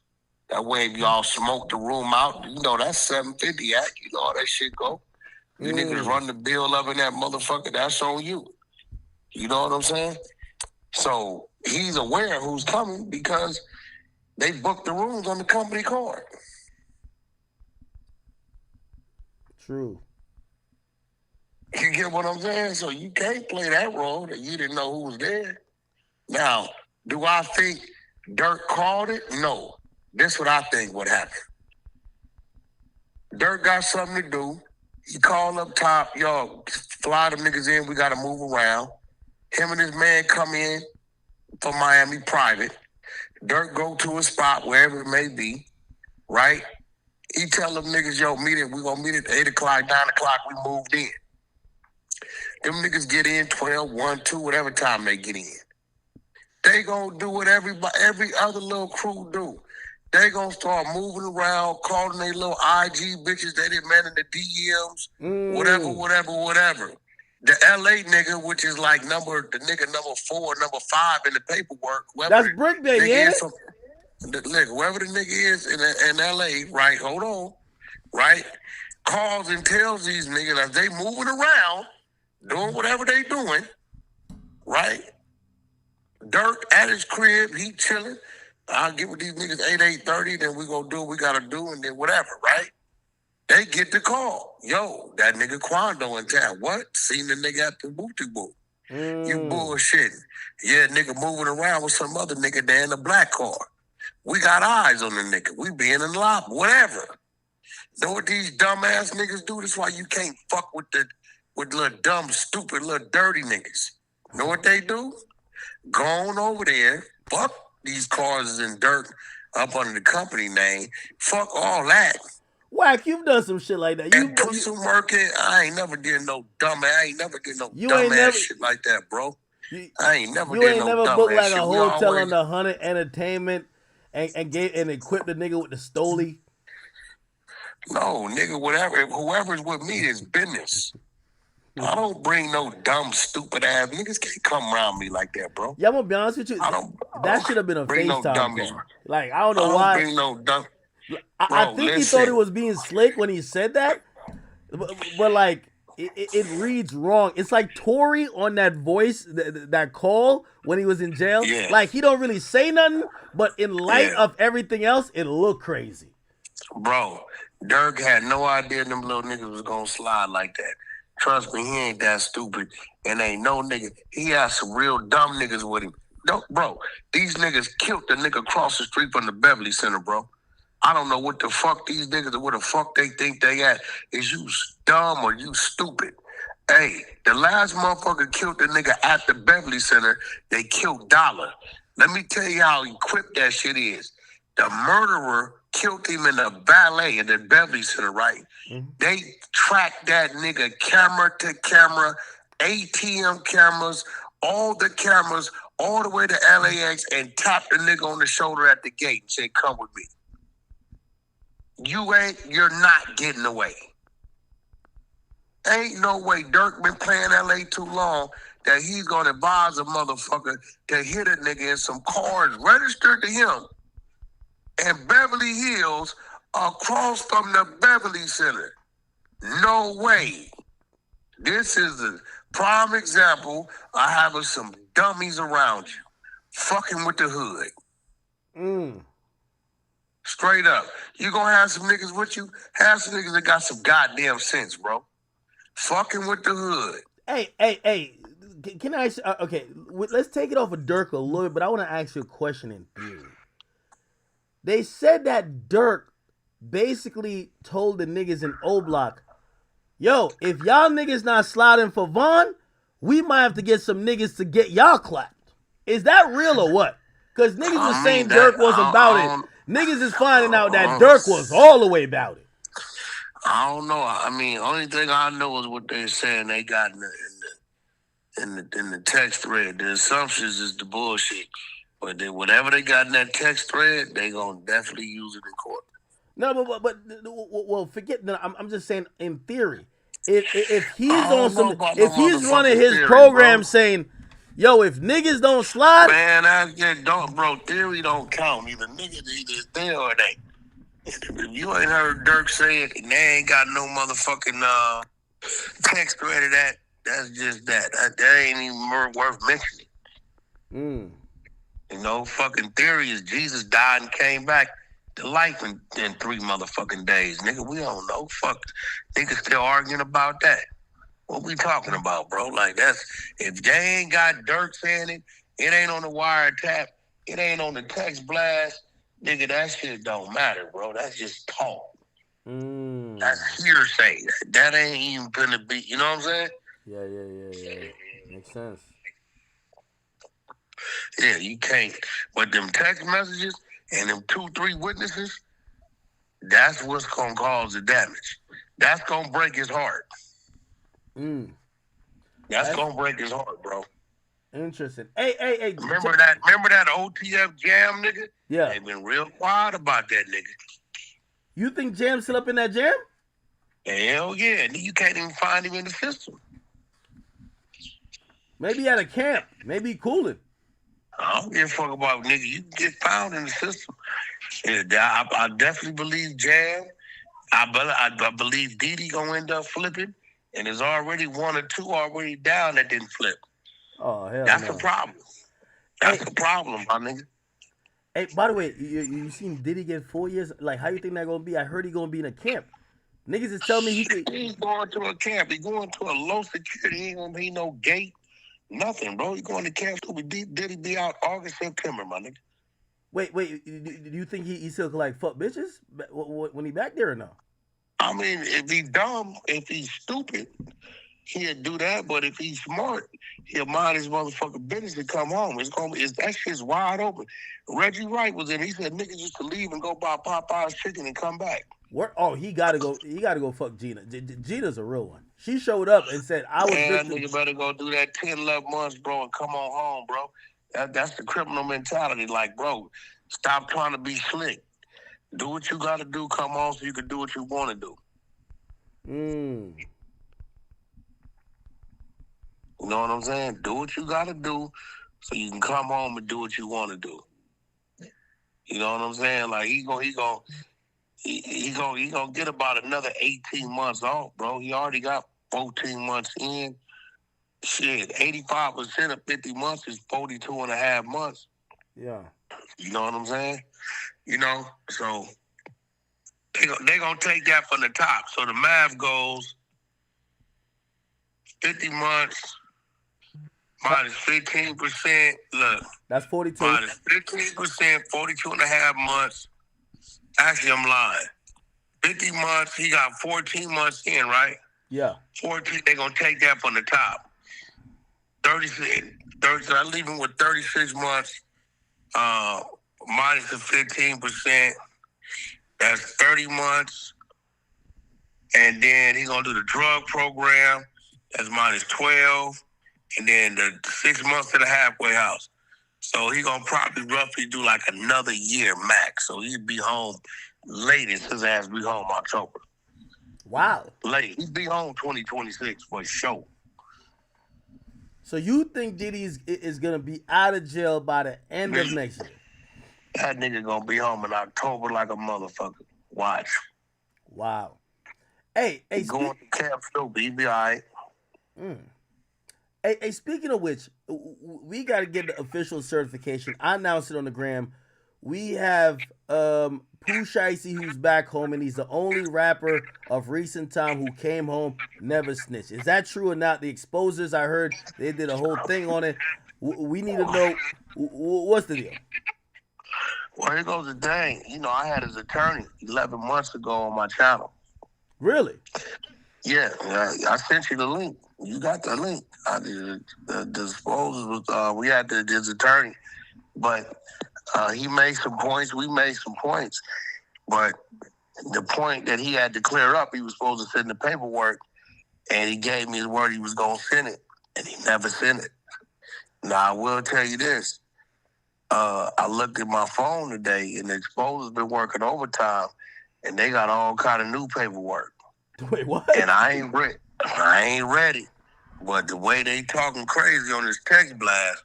That way, if y'all smoke the room out, you know, that's 750 act. You know how that shit go. You niggas run the bill up in that motherfucker, that's on you. You know what I'm saying? So he's aware of who's coming because they booked the rooms on the company card. True. You get what I'm saying? So you can't play that role that you didn't know who was there. Now, do I think Durk called it? No. This is what I think would happen. Durk got something to do. He called up top, yo, fly them niggas in, we got to move around. Him and his man come in from Miami private. Durk go to a spot, wherever it may be, right? He tell them niggas, yo, we gonna meet at 8 o'clock, 9 o'clock, we moved in. Them niggas get in 12, 1, 2, whatever time they get in. They gonna do what every other little crew do. They gonna start moving around, calling they little IG bitches they didn't man in the DMs, whatever. The LA nigga, which is like the nigga number 4, number 5 in the paperwork. That's Brick Day, yeah? Look, whoever the nigga is in LA, right, hold on, right, calls and tells these niggas as they moving around, doing whatever they doing, right? Durk at his crib, he chilling. I'll get with these niggas 8:30, then we gonna do what we gotta do, and then whatever, right? They get the call. Yo, that nigga Quando in town. What? Seen the nigga at the booty boo. You bullshitting. Yeah, nigga moving around with some other nigga there in a black car. We got eyes on the nigga. We being in the lobby, whatever. Know what these dumbass niggas do? That's why you can't fuck with little dumb, stupid, little dirty niggas. Know what they do? Go on over there, fuck these cars in Durk up under the company name. Fuck all that. Whack, you've done some shit like that. You put some work in. I ain't never did no dumbass shit like that, bro. I ain't never did no dumbass shit. You ain't never booked like a hotel on the 100 Entertainment and equipped the nigga with the Stoli? No, nigga, whoever's with me is business. I don't bring no dumb, stupid ass niggas. Can't come around me like that, bro. Yeah, I'm gonna be honest with you. That should have been a bring no FaceTime dummies. call. Like, I don't know I don't why. bring no dumb. I Bro, think he listen. thought it was being slick when he said that, but like it reads wrong. It's like Tory on that voice, that call when he was in jail. Yeah. Like, he don't really say nothing, but in light Yeah. of everything else, it looked crazy. Bro, Durk had no idea them little niggas was gonna slide like that. Trust me, he ain't that stupid. And ain't no nigga. He had some real dumb niggas with him. Bro, these niggas killed the nigga across the street from the Beverly Center, bro. I don't know what the fuck these niggas or what the fuck they think they at. Is you dumb or you stupid? Hey, the last motherfucker killed the nigga at the Beverly Center. They killed Dollar. Let me tell you how equipped that shit is. The murderer killed him in a valet in the Beverly Center, right? Mm-hmm. They tracked that nigga camera to camera, ATM cameras, all the cameras, all the way to LAX, and tapped the nigga on the shoulder at the gate and said, "Come with me. You're not getting away." Ain't no way Durk been playing LA too long that he's gonna advise a motherfucker to hit a nigga in some cars registered to him in Beverly Hills across from the Beverly Center. No way. This is a prime example of having some dummies around you, fucking with the hood. Straight up. You gonna have some niggas with you? Have some niggas that got some goddamn sense, bro. Fucking with the hood. Hey. Can I ask, okay, let's take it off of Durk a little bit, but I want to ask you a question in theory. They said that Durk basically told the niggas in O Block, yo, if y'all niggas not sliding for Vaughn, we might have to get some niggas to get y'all clapped. Is that real or what? Because niggas was saying Durk wasn't about it. Niggas is finding out that Durk was all the way about it. I don't know. I mean, only thing I know is what they're saying they got in the text thread. The assumptions is the bullshit. But then whatever they got in that text thread, they gonna definitely use it in court. No, but well, forget that. I'm just saying in theory. If he's on some, if he's running his program saying, yo, if niggas don't slide, man, I just don't, bro. Theory don't count. Either niggas either there or they. If you ain't heard Durk say it, and they ain't got no motherfucking text thread of that, that's just that. That ain't even worth mentioning. You know, fucking theory is Jesus died and came back to life in 3 motherfucking days. Nigga, we don't know. Fuck. Niggas still arguing about that. What we talking about, bro? Like, that's, if they ain't got Durk saying it, it ain't on the wiretap, it ain't on the text blast, nigga, that shit don't matter, bro. That's just talk. That's hearsay. That ain't even gonna be, you know what I'm saying? Yeah. Makes sense. Yeah, you can't. But them text messages and them 2-3 witnesses, that's what's gonna cause the damage. That's gonna break his heart. That's gonna break his heart, bro. Interesting. Hey. Remember that OTF Jam nigga? Yeah. They been real quiet about that nigga. You think Jam's still up in that jam? Hell yeah. You can't even find him in the system. Maybe at a camp. Maybe cooling. I don't give a fuck about nigga. You can get found in the system. Yeah, I definitely believe Jam. I believe Didi gonna end up flipping, and there's already 1 or 2 already down that didn't flip. Oh hell, that's a problem. That's a problem, my nigga. Hey, by the way, you seen Diddy get 4 years? Like, how you think that gonna be? I heard he gonna be in a camp. Niggas is telling me he's going to a camp. He's going to a low security. He ain't gonna be no gate. Nothing, bro. He going to camp. Diddy be out August, September, my nigga. Wait. Do you think he still can, like, fuck bitches when he back there or no? I mean, if he's dumb, if he's stupid, he'll do that. But if he's smart, he'll mind his motherfucking business and come home. That shit's wide open. Reggie Wright was in. He said niggas used to leave and go buy Popeye's chicken and come back. Oh, he gotta go fuck Gina. Gina's a real one. She showed up and said, I was victim. Nigga better go do that 10, 11 months, bro, and come on home, bro. That's the criminal mentality. Like, bro, stop trying to be slick. Do what you gotta do, come on so you can do what you want to do. You know what I'm saying? Do what you gotta do so you can come home and do what you want to do. You know what I'm saying? Like he gonna get about another 18 months off, bro. He already got 14 months in. Shit, 85% of 50 months is 42 and a half months. Yeah. You know what I'm saying? You know, so they gonna take that from the top. So the math goes 50 months minus 15%. Look, that's 42. Minus 15%, 42 and a half months. Actually, I'm lying. 50 months, he got 14 months in, right? Yeah. 14, they're going to take that from the top. 36, so I leave him with 36 months minus the 15%. That's 30 months. And then he's going to do the drug program. That's minus 12. And then the 6 months to the halfway house. So he's going to probably roughly do like another year max. So he'd be home latest. His ass be home October. Wow. Late. He'd be home 2026 for sure. So you think Diddy is going to be out of jail by the end of next year? That nigga going to be home in October like a motherfucker. Watch. Wow. Hey, going to Camp Phil, he be all right. Hey, speaking of which, we got to get the official certification. I announced it on the gram. We have Pooh Shiesty, who's back home, and he's the only rapper of recent time who came home, never snitched. Is that true or not? The Exposers, I heard they did a whole thing on it. We need to know what's the deal. Well, here goes the thing. You know, I had his attorney 11 months ago on my channel. Really? Yeah, I sent you the link. You got the link. The Exposers was we had his attorney, but he made some points. We made some points, but the point that he had to clear up, he was supposed to send the paperwork, and he gave me his word he was gonna send it, and he never sent it. Now I will tell you this: I looked at my phone today, and the Exposers been working overtime, and they got all kind of new paperwork. Wait, what? And I ain't ready. But the way they talking crazy on this text blast,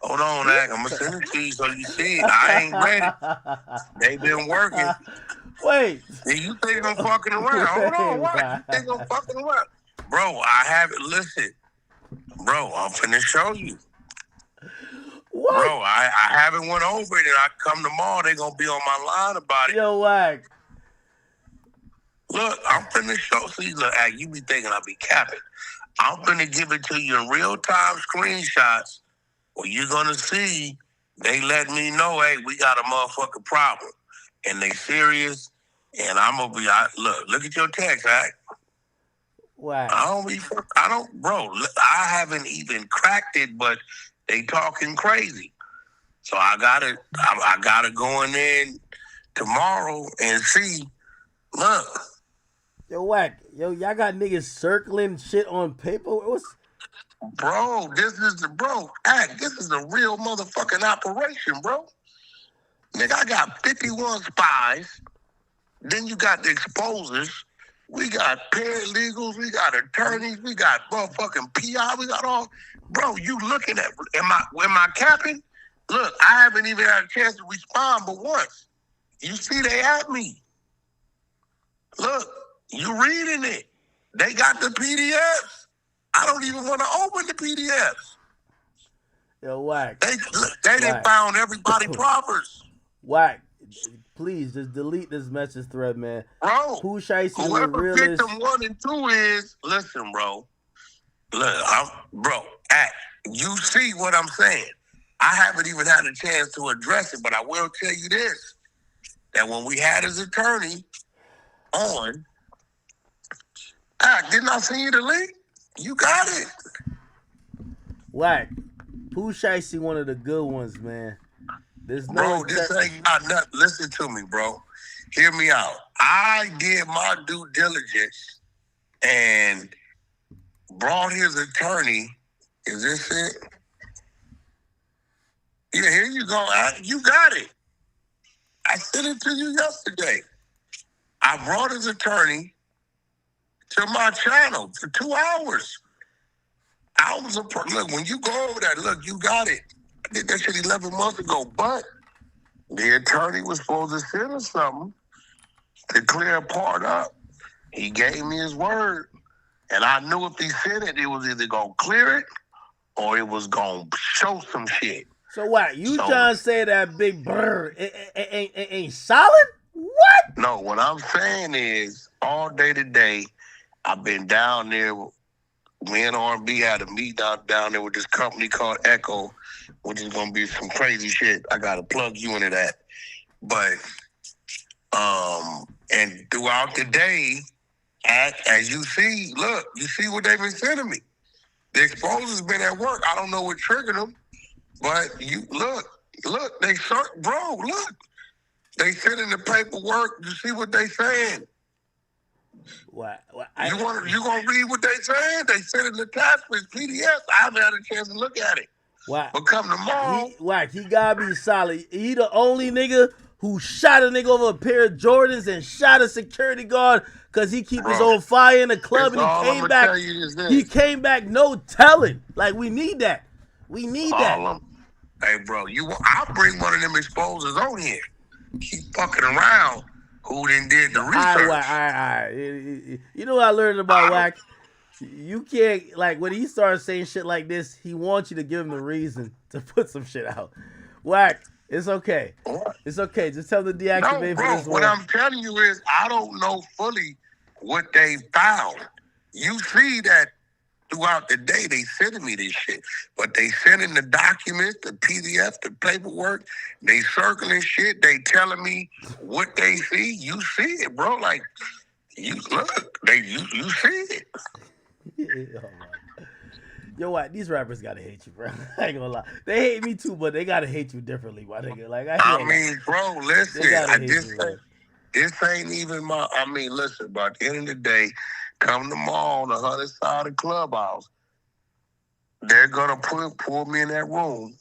hold on, I'm gonna send it to you so you see it. I ain't ready. They been working. Wait. You think I'm fucking around? Hold on, what? You think I'm fucking around? Bro, I haven't, listen. Bro, I'm finna show you. What? Bro, I haven't went over it, and I come tomorrow, they gonna be on my line about it. Yo, Wack. Look, I'm finna show. See, look, you be thinking I be capping. I'm finna give it to you in real time screenshots where you're gonna see they let me know, hey, we got a motherfucking problem. And they serious, and I'm gonna be, look at your text, right? Wow. Bro, I haven't even cracked it, but they talking crazy. So I gotta go in there tomorrow and see, look. Yo, Wack. Yo, y'all got niggas circling shit on paper? Bro, this is the real motherfucking operation, bro. Nigga, I got 51 spies. Then you got the Exposers. We got paralegals. We got attorneys. We got motherfucking PI. We got all. Bro, you looking at, am I capping? Look, I haven't even had a chance to respond but once. You see they at me. Look, you reading it. They got the PDFs. I don't even want to open the PDFs. Yo, Wack. They done found everybody proffers. Wack, please just delete this message thread, man. Bro, Pooh Shiesty, whoever victim 1 and 2 is, listen, bro. Look, you see what I'm saying. I haven't even had a chance to address it, but I will tell you this, that when we had his attorney on, didn't I send you the link? You got it. Wack, Pooh Shiesty, one of the good ones, man. This ain't got nothing. Listen to me, bro. Hear me out. I did my due diligence and brought his attorney. Is this it? Yeah, here you go. You got it. I sent it to you yesterday. I brought his attorney to my channel for 2 hours. I was look, when you go over that, look, you got it. I did that shit 11 months ago, but the attorney was supposed to send us something to clear a part up. He gave me his word, and I knew if he sent it, it was either gonna clear it or it was gonna show some shit. So what? You trying to say that Big Brr ain't solid? What? No, what I'm saying is all day today, I've been down there. Me and R&B had a meet down there with this company called Echo, which is gonna be some crazy shit. I gotta plug you into that. But and throughout the day, as you see, look, you see what they've been sending me. The exposer's been at work. I don't know what triggered them, but you look, they bro, look. They sending the paperwork. You see what they saying? What? You gonna read what they saying? They sending the attachments, PDFs. I haven't had a chance to look at it. What? But come tomorrow. He gotta be solid. He the only nigga who shot a nigga over a pair of Jordans and shot a security guard because he keep his own fire in the club and he came back. He came back no telling. Like we need that. We need that. Hey, bro, I'll bring one of them exposers on here. Keep fucking around. Who then did the research? All right. You know what I learned about Wack? You can't, like, when he starts saying shit like this, he wants you to give him the reason to put some shit out. Wack, it's okay. What? It's okay. Just tell them to deactivate bro, for this one. What I'm telling you is I don't know fully what they found. You see that throughout the day they sending me this shit. But they sending the documents, the PDF, the paperwork, they circling shit, they telling me what they see. You see it, bro. Like, you look, you see it. Yo, what? These rappers gotta hate you, bro. I ain't gonna lie. They hate me too, but they gotta hate you differently, my nigga. Like I mean, bro, listen. This ain't even my. I mean, listen. But at the end of the day, come tomorrow on the other side of the clubhouse, they're gonna pull me in that room,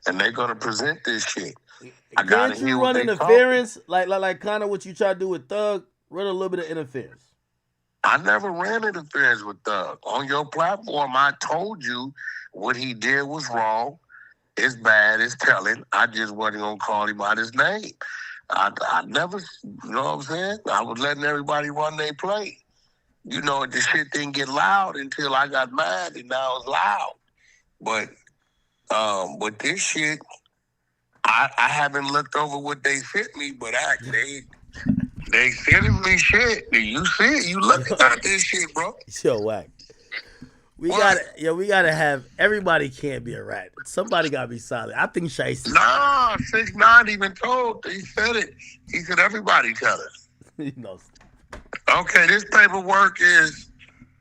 and they're gonna present this shit. Can't you run interference like kind of what you try to do with Thug? Run a little bit of interference. I never ran interference with Thug. On your platform, I told you what he did was wrong. It's bad. It's telling. I just wasn't going to call him by his name. I never, you know what I'm saying? I was letting everybody run their play. You know, the shit didn't get loud until I got mad, and now it's loud. But with this shit, I haven't looked over what they sent me, but they sending me shit. You see it? You looking at this shit, bro? Yo, Wack. We gotta have everybody can't be a rat. Somebody gotta be solid. I think Shiesty. Nah, 6ix9ine even told. He said it. He said everybody tell us. He knows. Okay, this paperwork is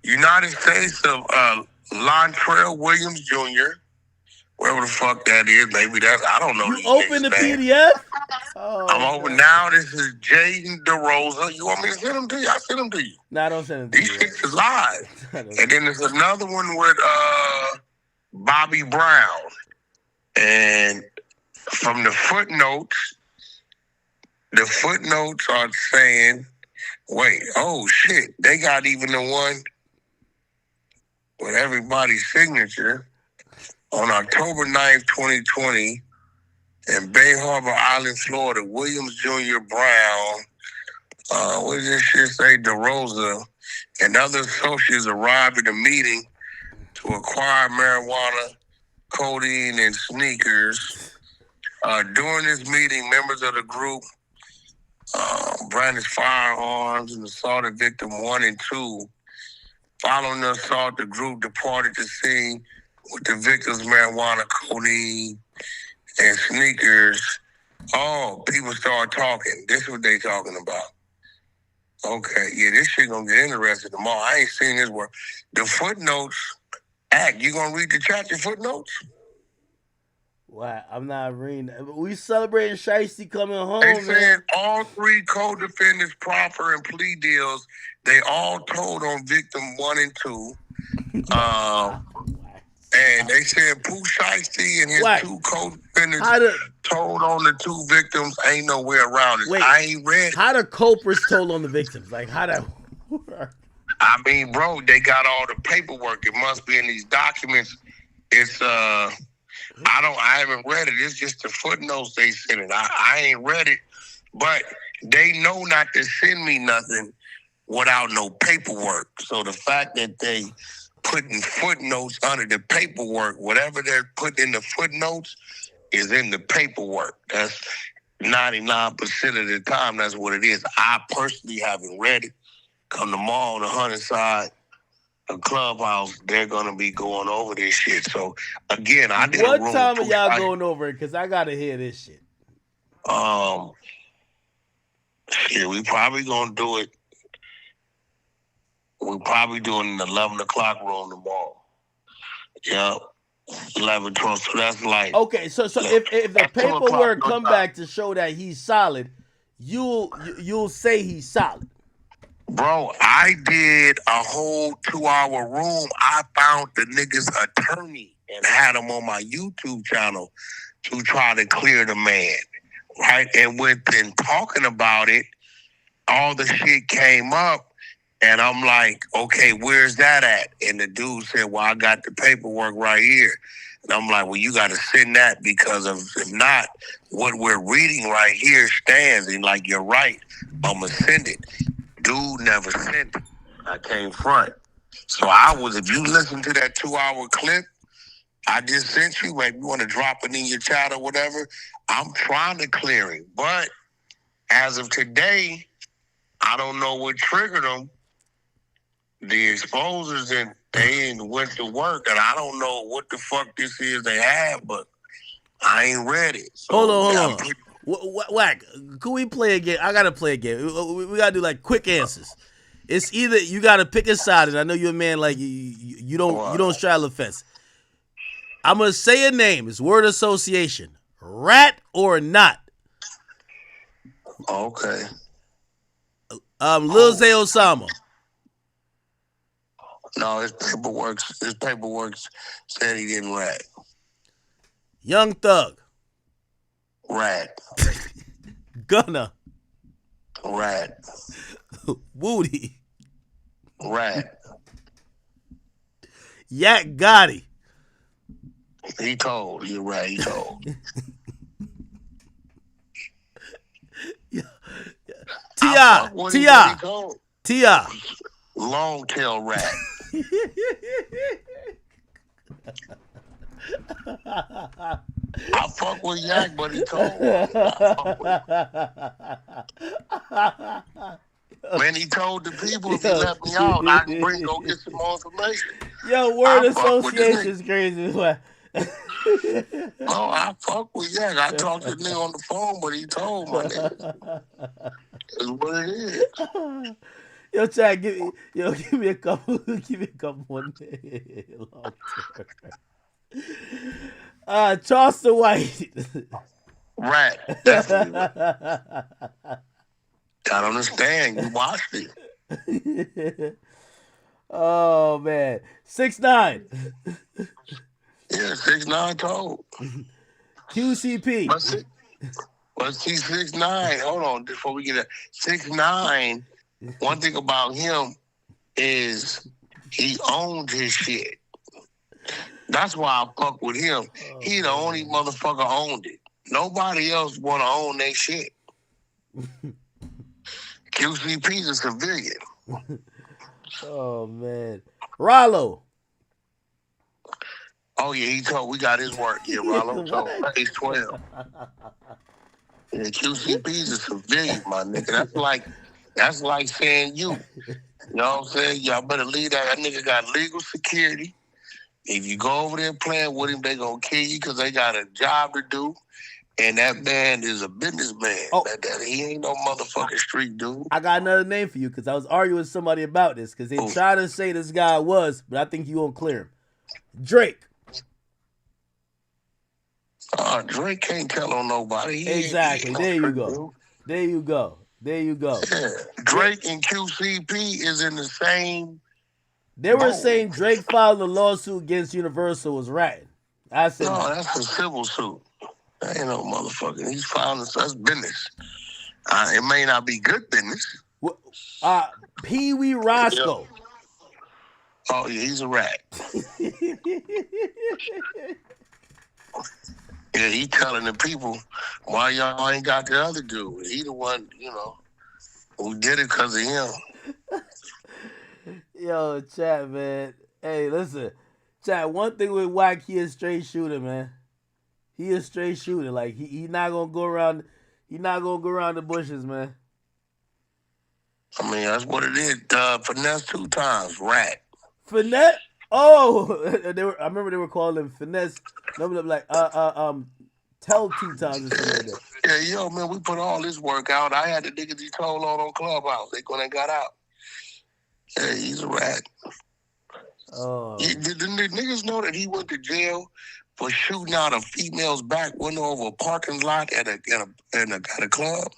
United States of Lontrell Williams Jr. Wherever the fuck that is, maybe that's, I don't know. You open the PDF? Oh, I'm open now. This is Jaden DeRosa. You want me to send them to you? I send them to you. No, I don't send them to you. These shits is live. And then there's another one with Bobby Brown. And from the footnotes are saying, wait, oh shit, they got even the one with everybody's signature. On October 9th, 2020, in Bay Harbor Island, Florida, Williams Jr. Brown, what does this shit say? DeRosa and other associates arrived at a meeting to acquire marijuana, codeine, and sneakers. During this meeting, members of the group brandished firearms and assaulted victim 1 and 2. Following the assault, the group departed the scene with the victim's marijuana, codeine, and sneakers. Oh, people start talking. This is what they talking about. Okay, yeah, this shit gonna get interesting tomorrow. I ain't seen this word. The footnotes, you gonna read the chat, your footnotes? Wow, I'm not reading that. We celebrating Shiesty coming home, They man. said all 3 co-defendants proffer and plea deals. They all told on victim 1 and 2. And they said Pooh Shiesty and his 2 co-defendants told on the 2 victims. Ain't no way around it. Wait, I ain't read. How the culprits told on the victims? Like, how that work? I mean, bro, they got all the paperwork. It must be in these documents. It's I haven't read it. It's just the footnotes they sent it. I ain't read it, but they know not to send me nothing without no paperwork. So the fact that they putting footnotes under the paperwork, whatever they're putting in the footnotes is in the paperwork. That's 99% of the time. That's what it is. I personally haven't read it. Come tomorrow on the Hunter side of Clubhouse, they're gonna be going over this shit. So again, I did What a room time are y'all going over it? Because I gotta hear this shit. Shit, we probably gonna do it. We're probably doing an 11 o'clock room tomorrow. Yep. 11, 12. So that's like Okay, so if the paperwork come back to show that he's solid, you'll say he's solid. Bro, I did a whole 2-hour room. I found the nigga's attorney and had him on my YouTube channel to try to clear the man. Right? And within talking about it, all the shit came up. And I'm like, okay, where's that at? And the dude said, well, I got the paperwork right here. And I'm like, well, you got to send that because if not, what we're reading right here stands. And like, you're right, I'm going to send it. Dude never sent it. I came front. So if you listen to that 2-hour clip I just sent you, maybe you want to drop it in your chat or whatever, I'm trying to clear him. But as of today, I don't know what triggered them. The exposers and they ain't went to work, and I don't know what the fuck this is they have, but I ain't read it. So hold on. Whack, can we play a game? I gotta play a game. We gotta do like quick answers. It's either you gotta pick a side, and I know you're a man like you don't straddle the fence. I'm gonna say a name. It's word association. Rat or not? Okay. Lil Zay Osama. No, his paperwork said he didn't rat. Young Thug. Rat. Gunna. Rat. Woody. Rat. Yak Gotti. He told. You're right. He told. T.I. Long tail rat. I fuck with Yak, but he told me. When he told the people, if he let me out, I can go get some more information. Yo, word association is crazy. Oh, I fuck with Yak. I talked to the nigga on the phone, but he told my nigga. It's what it is. Yo, Chad, give me a couple more names. Charleston White. Rat. Definitely rat. I don't understand. You watched it. Oh man. 6ix9ine. Yeah, 6ix9ine told. QCP. What's 6ix9ine? Hold on, before we get that. 6ix9ine, one thing about him is he owned his shit. That's why I fuck with him. He the only motherfucker owned it. Nobody else want to own their shit. QCP's a civilian. Oh, man. Rollo. Oh, yeah, he told. We got his work. Yeah, Rollo told. He's 12. Yeah, QCP's a civilian, my nigga. That's like saying you. You know what I'm saying? Y'all better leave that. That nigga got legal security. If you go over there playing with him, they gonna kill you because they got a job to do. And that man is a businessman. Oh. He ain't no motherfucking street dude. I got another name for you because I was arguing with somebody about this because they tried to say this guy was, but I think you won't clear him. Drake. Drake can't tell on nobody. Exactly. There you go. There you go. Yeah. Drake and QCP is in the same. They were saying Drake filed a lawsuit against Universal was ratting. I said no, that's a civil suit. That ain't no motherfucker. He's filing that's business. It may not be good business. Pee Wee Roscoe. Oh, yeah, he's a rat. Yeah, he telling the people why y'all ain't got the other dude. He the one, who did it because of him. Yo, chat, man. Hey, listen, chat. One thing with Wack, he is straight shooter, man. He is straight shooter. Like he not gonna go around. He not gonna go around the bushes, man. I mean, that's what it is. Finesse 2 times, rat. Finesse. Oh, I remember they were calling him finesse. No, like tell 2 times or something like that. Yeah, yo, man, we put all this work out. I had the niggas he told on Clubhouse. They gonna got out. Yeah, he's a rat. Oh. Did the niggas know that he went to jail for shooting out a female's back window of a parking lot at a club?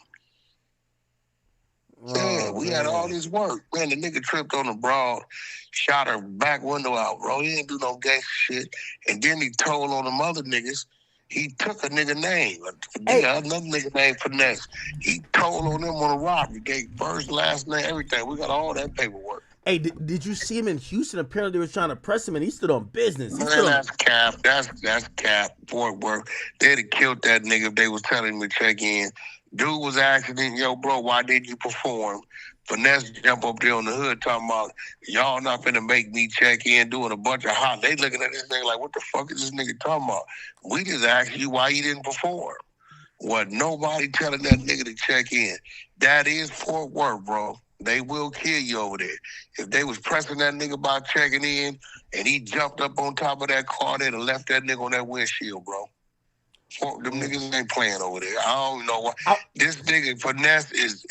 Yeah, we had all this work. Man, the nigga tripped on the broad, shot her back window out, bro. He didn't do no gangster shit. And then he told on them other niggas. He took a nigga name. Another nigga named Finesse. He told on them on a robbery. Gave first, last name, everything. We got all that paperwork. Hey, did you see him in Houston? Apparently they were trying to press him and he stood on business. That's cap. That's cap. Fort Worth. They'd have killed that nigga if they was telling him to check in. Dude was asking him, yo, bro, why did you perform? Finesse jump up there on the hood talking about, y'all not finna make me check in, doing a bunch of hot. They looking at this nigga like, what the fuck is this nigga talking about? We just asked you why you didn't perform. What, nobody telling that nigga to check in. That is Fort Worth, bro. They will kill you over there. If they was pressing that nigga about checking in and he jumped up on top of that car, they'd have left that nigga on that windshield, bro. Them niggas ain't playing over there. I don't know why. This nigga Finesse is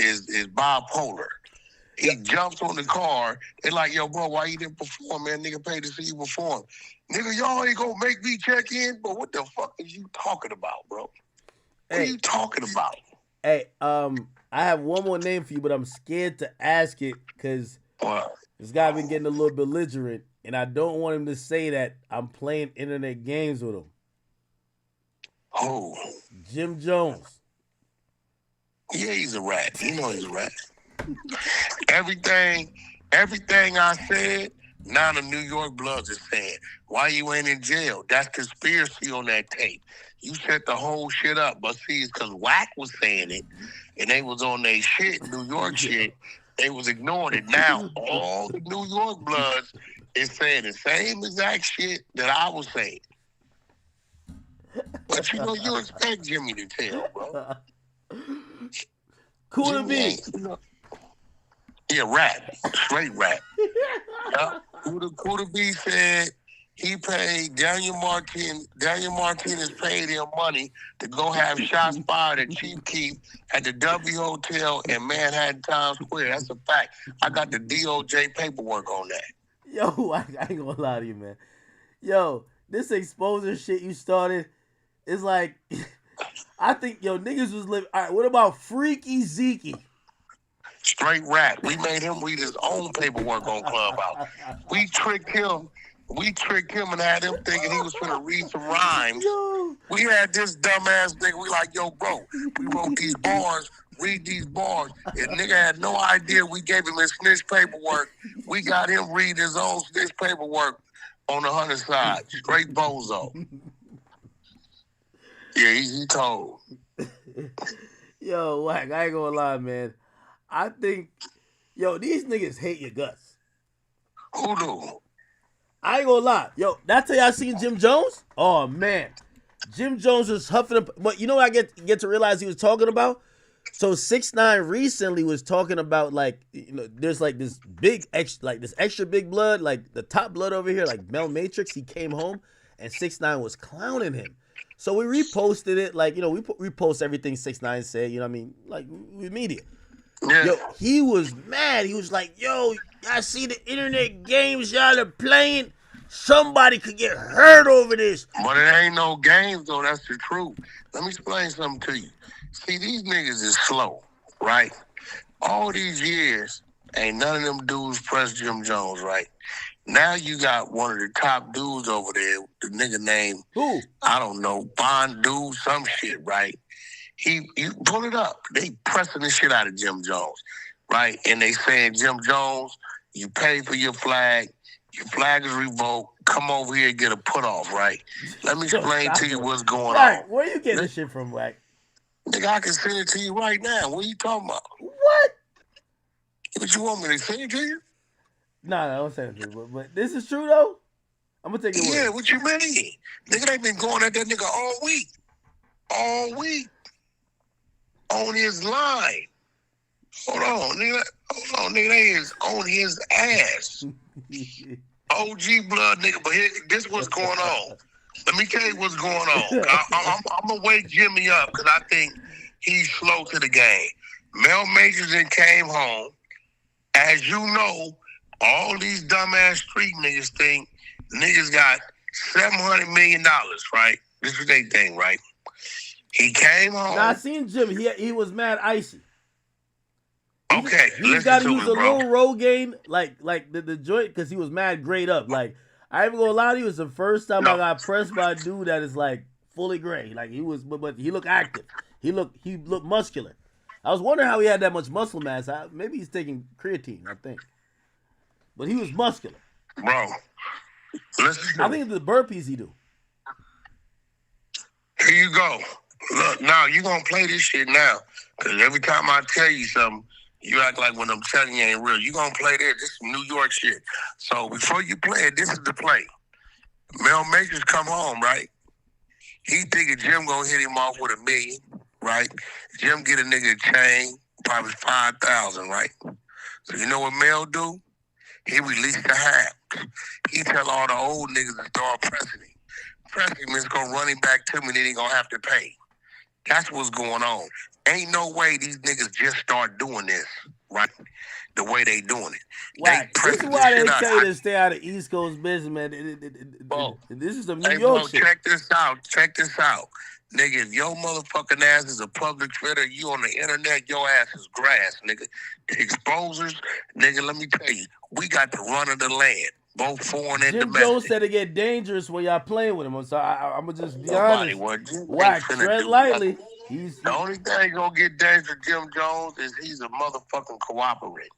bipolar. He jumps on the car. They like, yo, bro, why you didn't perform, man? Nigga paid to see you perform. Nigga, y'all ain't gonna make me check in? But what the fuck is you talking about, bro? What are you talking about? Hey, I have one more name for you, but I'm scared to ask it because this guy been getting a little belligerent, and I don't want him to say that I'm playing internet games with him. Oh. Jim Jones. Yeah, he's a rat. You know he's a rat. Everything I said, now the New York Bloods is saying, why you ain't in jail? That's conspiracy on that tape. You set the whole shit up. But see, it's because Wack was saying it, and they was on their shit, New York shit. They was ignoring it. Now, all the New York Bloods is saying the same exact shit that I was saying. But you expect Jimmy to tell, bro. Cool to be. Yeah, rat. Straight rat. Cool to be said he paid Daniel Martinez paid him money to go have shots fired at Chief Keef at the W Hotel in Manhattan Times Square. That's a fact. I got the DOJ paperwork on that. Yo, I ain't gonna lie to you, man. Yo, this exposure shit you started is like, I think, niggas was living. All right, what about Freaky Zeke? Straight rat. We made him read his own paperwork on Clubhouse. We tricked him and had him thinking he was gonna read some rhymes. We had this dumbass nigga. We like, yo, bro, we wrote these bars, read these bars. And nigga had no idea we gave him his snitch paperwork. We got him read his own snitch paperwork on the 100 side. Straight bozo. Yeah, he told. Yo, Wack, I ain't gonna lie, man. I think, these niggas hate your guts. Who do? I ain't gonna lie. Yo, that's how y'all seen Jim Jones? Oh, man. Jim Jones was huffing up. But you know what I get to realize he was talking about? So 6ix9ine recently was talking about, like, there's like this big, this extra big blood, like the top blood over here, like Mel Matrix. He came home and 6ix9ine was clowning him. So we reposted it, like, we repost everything 6ix9ine said, you know what I mean? Like, with media. Yeah. Yo, he was mad. He was like, yo, y'all see the internet games y'all are playing? Somebody could get hurt over this. But it ain't no games, though. That's the truth. Let me explain something to you. See, these niggas is slow, right? All these years, ain't none of them dudes pressed Jim Jones, right? Now you got one of the top dudes over there, the nigga named, who? I don't know, Bond dude, some shit, right? You pull it up. They pressing the shit out of Jim Jones, right? And they saying, Jim Jones, you pay for your flag. Your flag is revoked. Come over here and get a put off, right? Let me explain to you what's going Wack, on. where you getting this shit from, Wack? Nigga, I can send it to you right now. What are you talking about? What? What you want me to send it to you? Nah, don't say it to you. But this is true though. I'm gonna take it. Yeah, what you mean? Nigga, they been going at that nigga all week. All week. On his line. Hold on, nigga. They is on his ass. OG blood, nigga. But here, this what's going on. Let me tell you what's going on. I'm going to wake Jimmy up because I think he's slow to the game. Mel Majors came home. As you know, all these dumbass street niggas think niggas got $700 million, right? This is their thing, right? He came home. Now, I seen Jimmy. He was mad icy. Okay, He's got to use a little Rogaine, like the joint, because he was mad grayed up. Like, I ain't gonna lie to you, it was the first time I got pressed by a dude that is like fully gray. Like he was, but he looked active. He looked muscular. I was wondering how he had that much muscle mass. Maybe he's taking creatine, I think. But he was muscular. Bro, listen. I think it's the burpees he do. Here you go. Look, now you gonna play this shit now, because every time I tell you something, you act like when I'm telling you ain't real. You gonna play this. This is New York shit. So before you play it, this is the play. Mel Majors come home, right? He thinking Jim gonna hit him off with $1 million, right? Jim get a nigga a chain, probably 5,000, right? So you know what Mel do? He released the half. He tell all the old niggas to start pressing him. Pressing him is gonna run him back to me, then he gonna have to pay. That's what's going on. Ain't no way these niggas just start doing this, right? The way they doing it. Right. This is why they tell you to stay out of East Coast business, man. This is some New York shit. Check this out. Nigga, if your motherfucking ass is a public figure, you on the internet, your ass is grass, nigga. Exposers, nigga, let me tell you, we got the run of the land. Both foreign and domestic. Jim Jones said it get dangerous when y'all playing with him. So I'm going to just be honest. Whack, tread lightly. The only thing gonna get dangerous to Jim Jones is he's a motherfucking cooperator.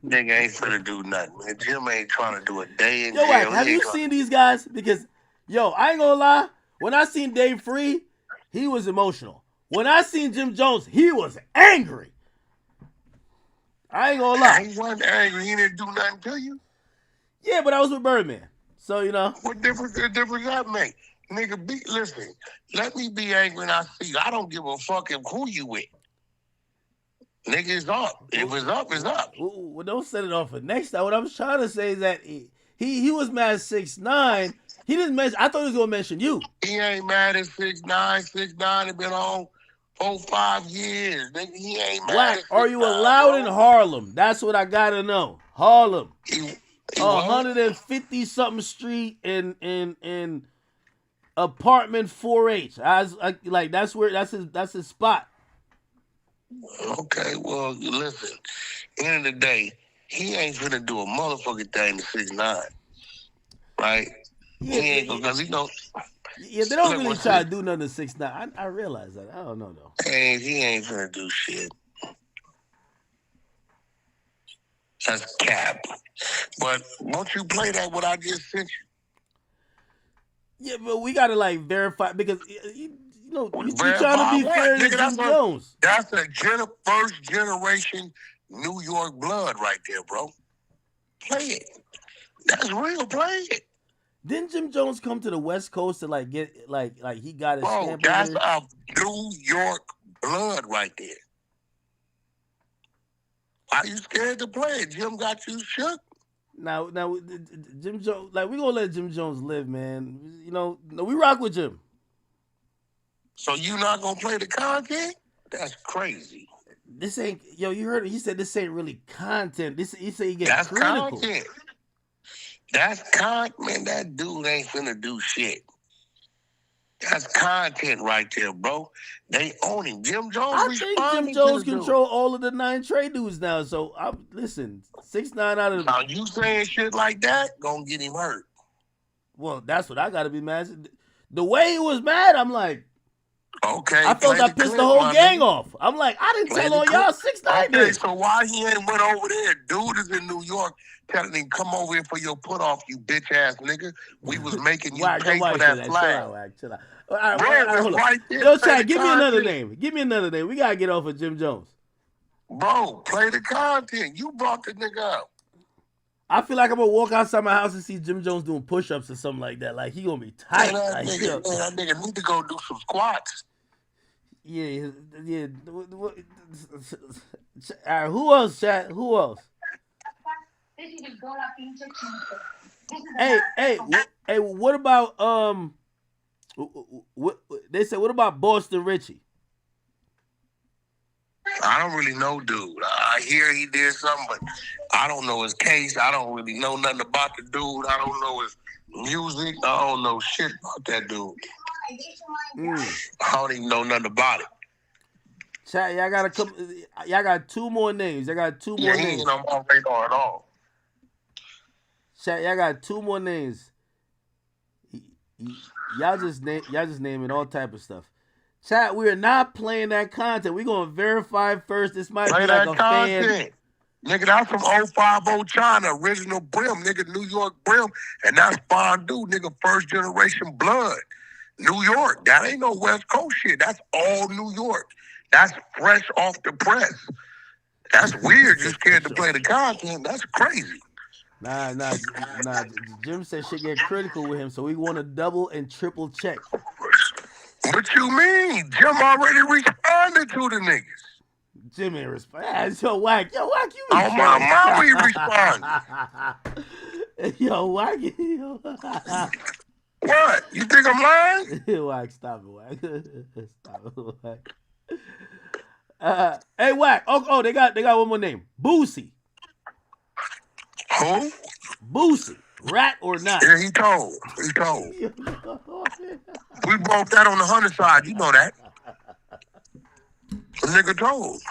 Nigga ain't finna do nothing, man. Jim ain't trying to do a day in jail. Whack, have you seen these guys? Because, I ain't gonna lie. When I seen Dave Free, he was emotional. When I seen Jim Jones, he was angry. I ain't gonna lie. He wasn't angry. He didn't do nothing to you. Yeah, but I was with Birdman. So, What difference that make? Nigga, listen, let me be angry and I see you. I don't give a fuck who you with. Nigga, it's up. If it's up, it's up. Well, don't set it off for next time. What I'm trying to say is that he was mad at 6ix9ine. He didn't mention, I thought he was going to mention you. He ain't mad at 6ix9ine. 6ix9ine has been on 4-5 years. Nigga, he ain't mad Black, at 6ix9ine. are you allowed in Harlem? That's what I got to know. Harlem. 150-something street in apartment 4H. That's his spot. Okay, well, listen. End of the day, he ain't finna do a motherfucking thing to 6ix9ine, right? Yeah, he ain't because he don't. Yeah, they don't really try to do nothing to 6ix9ine. I realize that. I don't know though. He ain't finna do shit. That's cap. But won't you play that what I just sent you? Yeah, but we gotta verify because you trying to be fair to Jim Jones. That's a first generation New York blood right there, bro. Play it. That's real. Play it. Didn't Jim Jones come to the West Coast to get he got his stamp? That's a New York blood right there. Are you scared to play it? Jim got you shook. Now, Jim Jones, we gonna let Jim Jones live, man. We rock with Jim. So you not gonna play the content? That's crazy. This ain't you heard it. He said this ain't really content. He said he gets critical. Content. That's content, man. That dude ain't finna do shit. That's content right there, bro. They own him. Jim Jones. I think Jim Jones control all of the 9 trade dudes now. So listen, 6ix9ine out of. Now you saying shit like that gonna get him hurt. Well, that's what I gotta be mad. The way he was mad, I'm like, Okay. I felt I pissed the whole gang off. I'm like, I didn't tell all y'all 6ix9ine Okay, did. so why he ain't went over there? Dude is in New York telling him, come over here for your put off, you bitch ass nigga. We was making you pay for that flag. Chill out. All right, Bro, hold on. right there, Yo, play Tjay, the give me another content. name. Give me another name. We gotta get off of Jim Jones. Bro, play the content. You brought the nigga up. I feel like I'm gonna walk outside my house and see Jim Jones doing push-ups or something like that. Like he gonna be tight. Man, Like, that nigga need to go do some squats. Yeah. All right, who else, Chad? Who else? Hey, what about what they said? What about Boston Richie? I don't really know, dude. I hear he did something, but I don't know his case. I don't really know nothing about the dude. I don't know his music. I don't know shit about that dude. I don't even know nothing about it. Chat, y'all got two more names. Y'all got two more He names. ain't on my radar at all. Chat, y'all got two more names. Y'all just naming all type of stuff. Chat, we are not playing that content. We're gonna verify first. This might Play be like that a content. fan. Nigga, that's from 050 China, original Brim, nigga, New York Brim. And that's Fondue, nigga, first generation blood. New York. That ain't no West Coast shit. That's all New York. That's fresh off the press. That's weird. You're scared to play the content. That's crazy. Nah. Jim said shit get critical with him, so we want to double and triple check. What you mean? Jim already responded to the niggas. Jim ain't respond. Yo, Whack, you Oh, my mama, he responded. Yo, Whack. What? You think I'm lying? Whack, stop it, Whack. Stop it, Whack. Hey, Whack. Oh, they got one more name. Boosie. Who? Boosie. Rat or not? Yeah, he told. We broke that on the 100 side. You know that. The nigga told.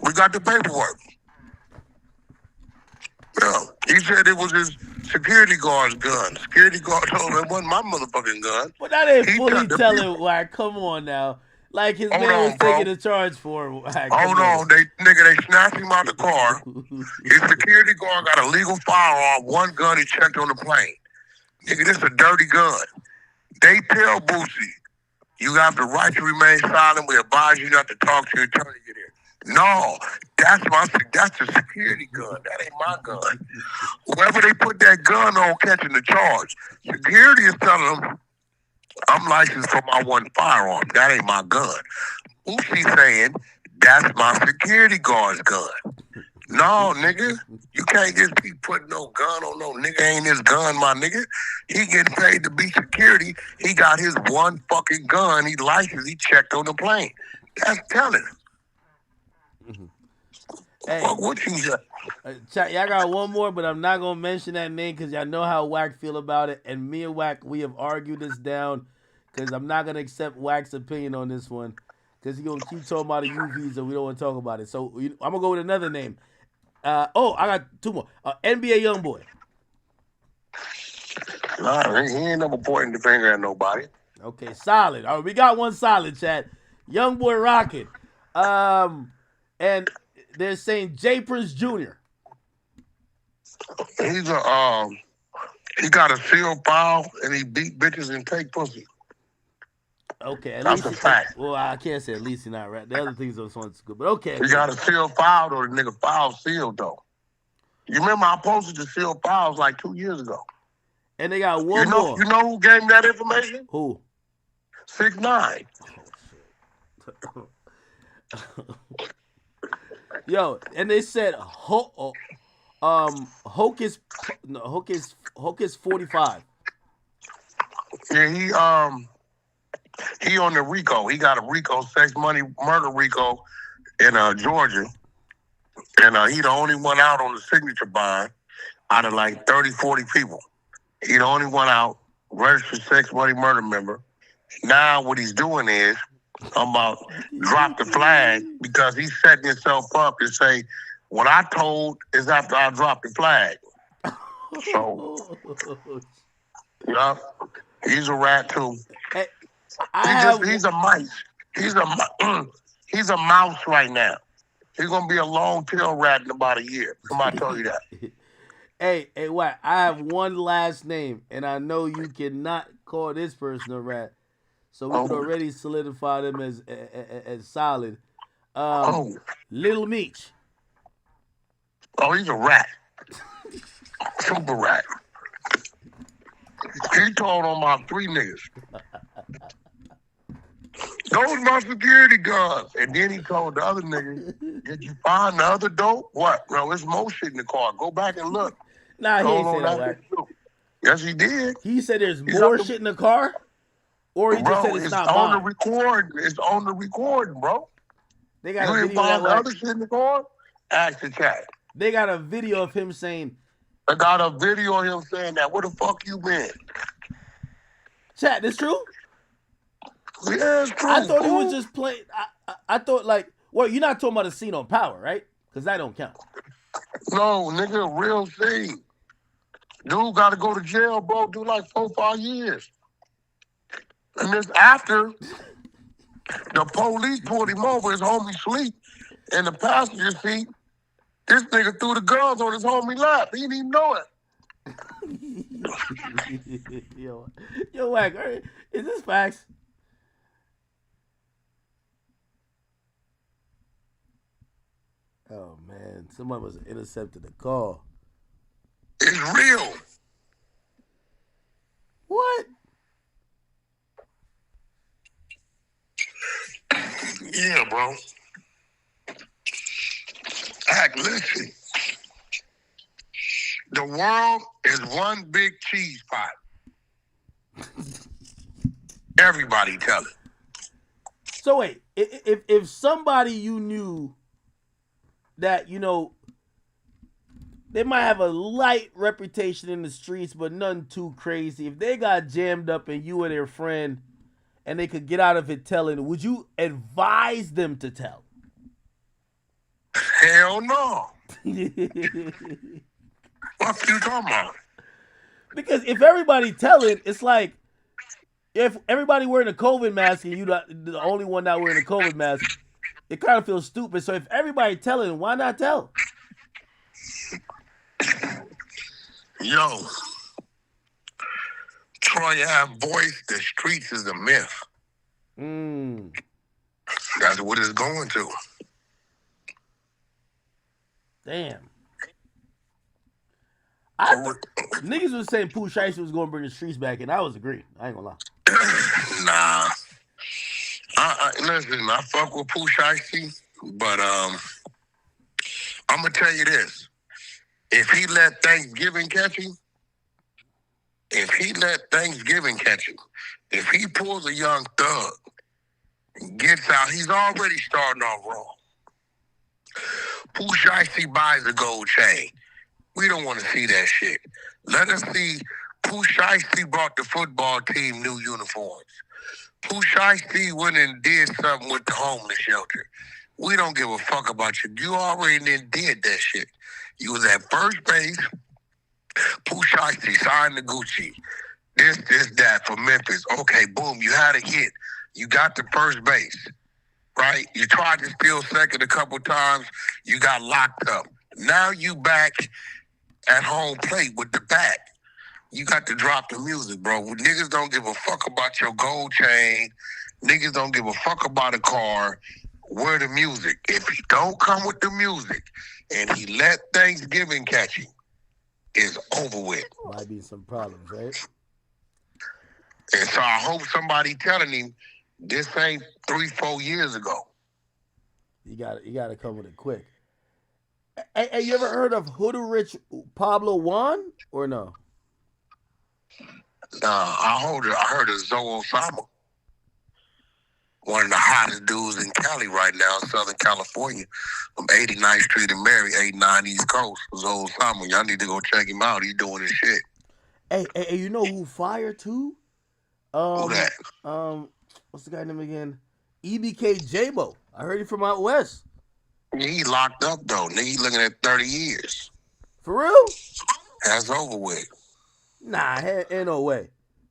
We got the paperwork. Yeah. He said it was his security guard's gun. Security guard told him it wasn't my motherfucking gun. But that ain't fully telling why. Come on now. Like his man was taking the charge for him. Hold on. They snatched him out the car. His security guard got a legal firearm, one gun he checked on the plane. Nigga, this is a dirty gun. They tell Boosie, you have the right to remain silent. We advise you not to talk to your attorney. Get here. No, that's the security gun. That ain't my gun. Whoever they put that gun on catching the charge. Security is telling them, I'm licensed for my one firearm. That ain't my gun. Boosie saying, that's my security guard's gun. No, nigga. You can't just keep putting no gun on no nigga. Ain't his gun, my nigga. He getting paid to be security. He got his one fucking gun. He licensed. He checked on the plane. That's telling. Hey, what you say? Chat, y'all got one more, but I'm not gonna mention that name because y'all know how Wack feel about it. And me and Wack, we have argued this down because I'm not gonna accept Wack's opinion on this one because he gonna keep talking about the UVs and we don't want to talk about it. So I'm gonna go with another name. I got two more. NBA YoungBoy. Nah, he ain't never pointing the finger at nobody. Okay, solid. All right, we got one solid, chat. YoungBoy Rocket. And they're saying Jay Prince Jr. He got a sealed file and he beat bitches and take pussy. Okay, at That's least a fact. Well, I can't say at least he's not right. The other things those ones good, but okay. He got a sealed file though. The nigga file sealed though. You remember I posted the sealed files like 2 years ago. And they got one more. You know who gave me that information? Who? 6ix9ine. Yo, and they said Hocus 45. Yeah, he on the RICO. He got a RICO, sex, money, murder RICO in Georgia. And he the only one out on the signature bond out of like 30, 40 people. He the only one out, registered sex, money, murder member. Now what he's doing is, I'm about to drop the flag because he's setting himself up to say, what I told is after I dropped the flag. So, yeah, he's a rat too. He's a mice. He's a mouse right now. He's gonna be a long tail rat in about a year. Somebody told you that. Hey, Wack, I have one last name, and I know you cannot call this person a rat, so we could already solidify them as solid. Little Meech. Oh, he's a rat. Super rat. He told on my 3 niggas. Those my security guards. And then he told the other niggas, did you find the other dope? What? No, there's more shit in the car. Go back and look. Nah, he ain't say that, Wack. Yes, he did. He said there's more shit in the car? Or he just said it's not on mine? The recording. It's on the recording, bro. They got you a ain't video find of the other shit in the car? Ask the chat. They got a video of him saying... I got a video of him saying that. Where the fuck you been? Chat, this true? Yeah, it's true. I thought he was just playing... I thought, like... Well, you're not talking about a scene on Power, right? Because that don't count. No, nigga, real scene. Dude got to go to jail, bro. Do like 4 or 5 years. And this after the police pulled him over, his homie sleep in the passenger seat. This nigga threw the guns on his homie lap. He didn't even know it. Yo, Wack, is this facts? Oh man, someone was intercepted the call. It's real. What? Yeah, bro. Heck, listen. The world is one big cheese pot. Everybody tell it. So wait, if somebody you knew that, you know, they might have a light reputation in the streets, but nothing too crazy. If they got jammed up and you were their friend and they could get out of it telling, would you advise them to tell? Hell no. What you talking about? Because if everybody telling, it's like, if everybody wearing a COVID mask and you the only one not wearing a COVID mask, it kind of feels stupid. So if everybody telling, why not tell? Yo, Troy Ave voice, the streets is a myth. That's what it's going to. Damn. Niggas was saying Pooh Shiesty was going to bring the streets back, and I was agreeing. I ain't gonna lie. Nah. Listen, I fuck with Pooh Shiesty, but I'm going to tell you this. If he let Thanksgiving catch him, if he pulls a young thug and gets out, he's already starting off wrong. Pooh Shiesty buys a gold chain. We don't want to see that shit. Let us see Pooh Shiesty brought the football team new uniforms. Pooh Shiesty went and did something with the homeless shelter. We don't give a fuck about you. You already did that shit. You was at first base. Pooh Shiesty signed the Gucci. This, that for Memphis. Okay, boom, you had a hit. You got to first base, right? You tried to steal second a couple times. You got locked up. Now you back at home plate with the bat. You got to drop the music, bro. Niggas don't give a fuck about your gold chain. Niggas don't give a fuck about a car. Where the music? If he don't come with the music and he let Thanksgiving catch him, it's over with. Might be some problems, right? And so I hope somebody telling him this ain't 3-4 years ago. You got to come with it quick. Hey, you ever heard of Hoodoo Rich Pablo Juan or no? I heard of Zoe Osama. One of the hottest dudes in Cali right now, in Southern California. From 89th Street and Mary, 89 East Coast. Zoe Osama. Y'all need to go check him out. He's doing his shit. Hey, you know who fire too? Who that? What's the guy name again? EBK J-Bo. I heard him from out west. He locked up though. Nigga, he looking at 30 years. For real? That's over with. Nah, ain't no way.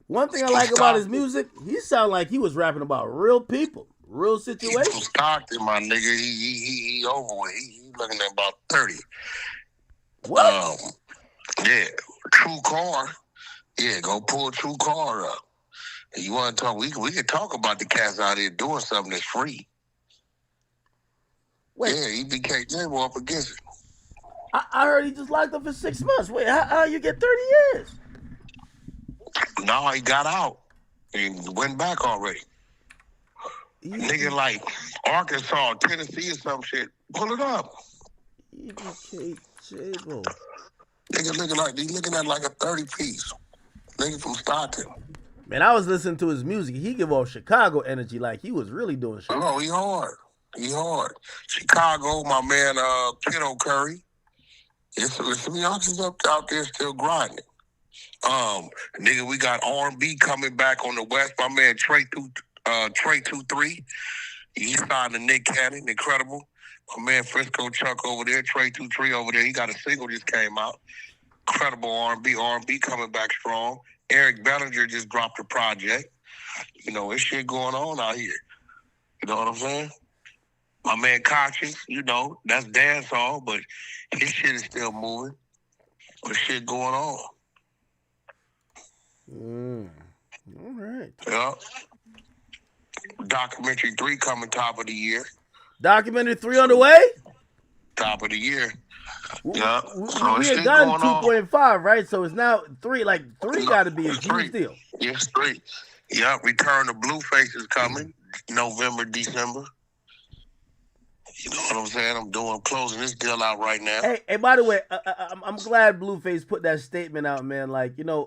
One thing I like about his music, he sound like he was rapping about real people, real situations. He's from Stockton, my nigga. He overweight. He looking at about 30. What? Yeah, True Car. Yeah, go pull True Car up. And you want to talk? We can talk about the cats out here doing something that's free. Wait. Yeah, EBKJ will up against it. I heard he just locked up for 6 months. Wait, how you get 30 years? No, he got out and went back already. Nigga like Arkansas, Tennessee, or some shit. Pull it up. EBKJ, bro. Nigga looking at like a 30 piece. Nigga from Stockton. Man, I was listening to his music. He give off Chicago energy like he was really doing shit. Oh, he hard. He hard. Chicago, my man, Kiddo Curry. It's some youngsters out there still grinding. Nigga, we got R&B coming back on the West. My man Tjay 23. He signed to Nick Cannon, incredible. My man Frisco Chuck over there, Tjay 23 over there. He got a single just came out. Incredible R&B coming back strong. Eric Bellinger just dropped a project. You know, there's shit going on out here. You know what I'm saying? My man Conscious, you know, that's dancehall, but his shit is still moving. There's shit going on. All right. Yeah. Documentary 3 coming top of the year. Documentary 3 on the way? Top of the year. Yeah. We had gotten 2.5, right? So it's now 3. Like 3 got to be a huge deal. Yes, 3. Yeah. Return to Blueface is coming November, December. You know what I'm saying? I'm closing this deal out right now. Hey, by the way, I'm glad Blueface put that statement out, man. Like, you know,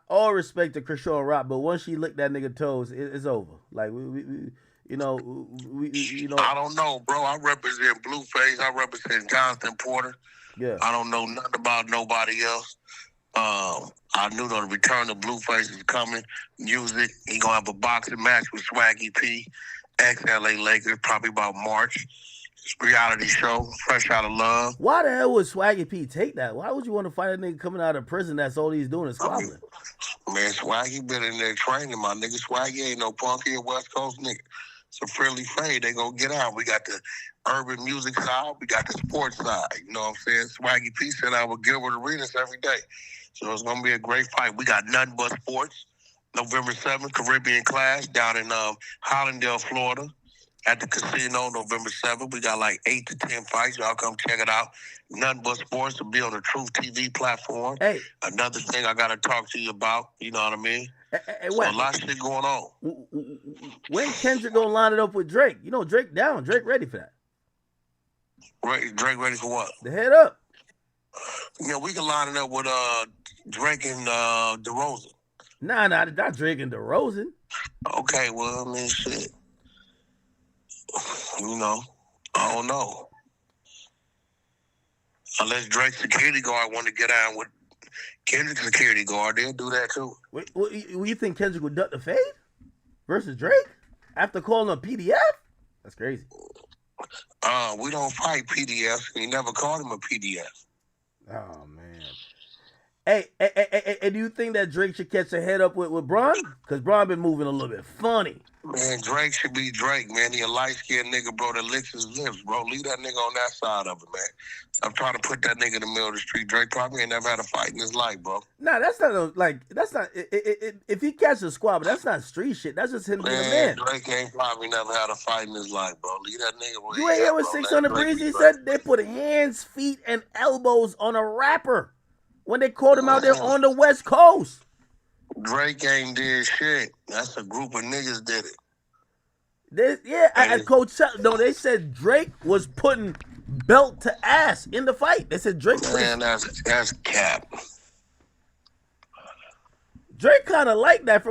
all respect to Krishan Rock, but once she licked that nigga toes, it's over. Like, we you know. I don't know, bro. I represent Blueface. I represent Jonathan Porter. Yeah. I don't know nothing about nobody else. I knew the return to Blueface is coming. Music. He gonna have a boxing match with Swaggy P, ex-LA Lakers, probably about March. Reality show, fresh out of love. Why the hell would Swaggy P take that? Why would you want to fight a nigga coming out of prison that's all he's doing is squabbling? Man, Swaggy been in there training, my nigga. Swaggy ain't no punk here, West Coast nigga. It's a friendly fade. They gonna get out. We got the urban music side. We got the sports side. You know what I'm saying? Swaggy P said I would Gilbert Arenas every day. So it's gonna be a great fight. We got nothing but sports. November 7th, Caribbean Clash down in Hollandale, Florida. At the casino, November 7th. We got like 8 to 10 fights. Y'all come check it out. Nothing but sports to be on the Truth TV platform. Hey. Another thing I got to talk to you about. You know what I mean? Hey, so a lot of shit going on. When Kendrick gonna line it up with Drake? You know Drake down. Drake ready for that. Drake ready for what? The head up. Yeah, we can line it up with Drake and DeRozan. Nah, not Drake and DeRozan. Okay, well, I mean, shit. You know, I don't know. Unless Drake's security guard want to get on with Kendrick's security guard, they'll do that too. Wait, you think Kendrick would duck the fade versus Drake after calling him PDF? That's crazy. We don't fight PDFs. We never called him a PDF. Oh man. Hey, do you think that Drake should catch a head up with Bron? Because Bron been moving a little bit funny. Man, Drake should be Drake, man. He a light-skinned nigga, bro, that licks his lips, bro. Leave that nigga on that side of it, man. I'm trying to put that nigga in the middle of the street. Drake probably ain't never had a fight in his life, bro. Nah, that's not, if he catches a squad, but that's not street shit. That's just him being a man. Drake ain't probably never had a fight in his life, bro. Leave that nigga where you ain't hear what 600 Breezy said? They put hands, feet, and elbows on a rapper when they caught him out there on the West Coast. Drake ain't did shit. That's a group of niggas did it. At Coachella, no, they said Drake was putting belt to ass in the fight. They said Drake. Man, that's cap. Drake kind of like that.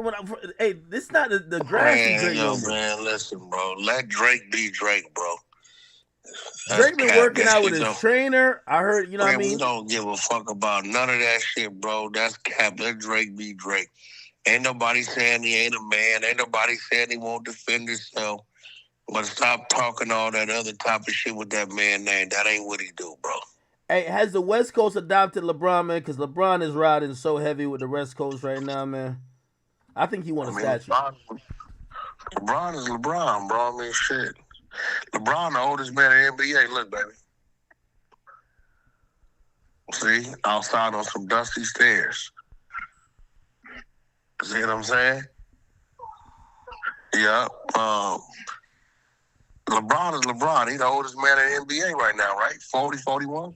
Hey, this not the grassy Drake. Man, listen, bro. Let Drake be Drake, bro. Drake been working out with his trainer. I heard, you know what I mean? We don't give a fuck about none of that shit, bro. That's cap. Let Drake be Drake. Ain't nobody saying he ain't a man. Ain't nobody saying he won't defend himself. But stop talking all that other type of shit with that man name. That ain't what he do, bro. Hey, has the West Coast adopted LeBron, man? Because LeBron is riding so heavy with the West Coast right now, man. I think he won a statue. LeBron is LeBron, bro. I mean, shit. LeBron, the oldest man in the NBA. Look, baby. See, outside on some dusty stairs. See what I'm saying? Yeah. LeBron is LeBron. He's the oldest man in the NBA right now, right? 40, 41?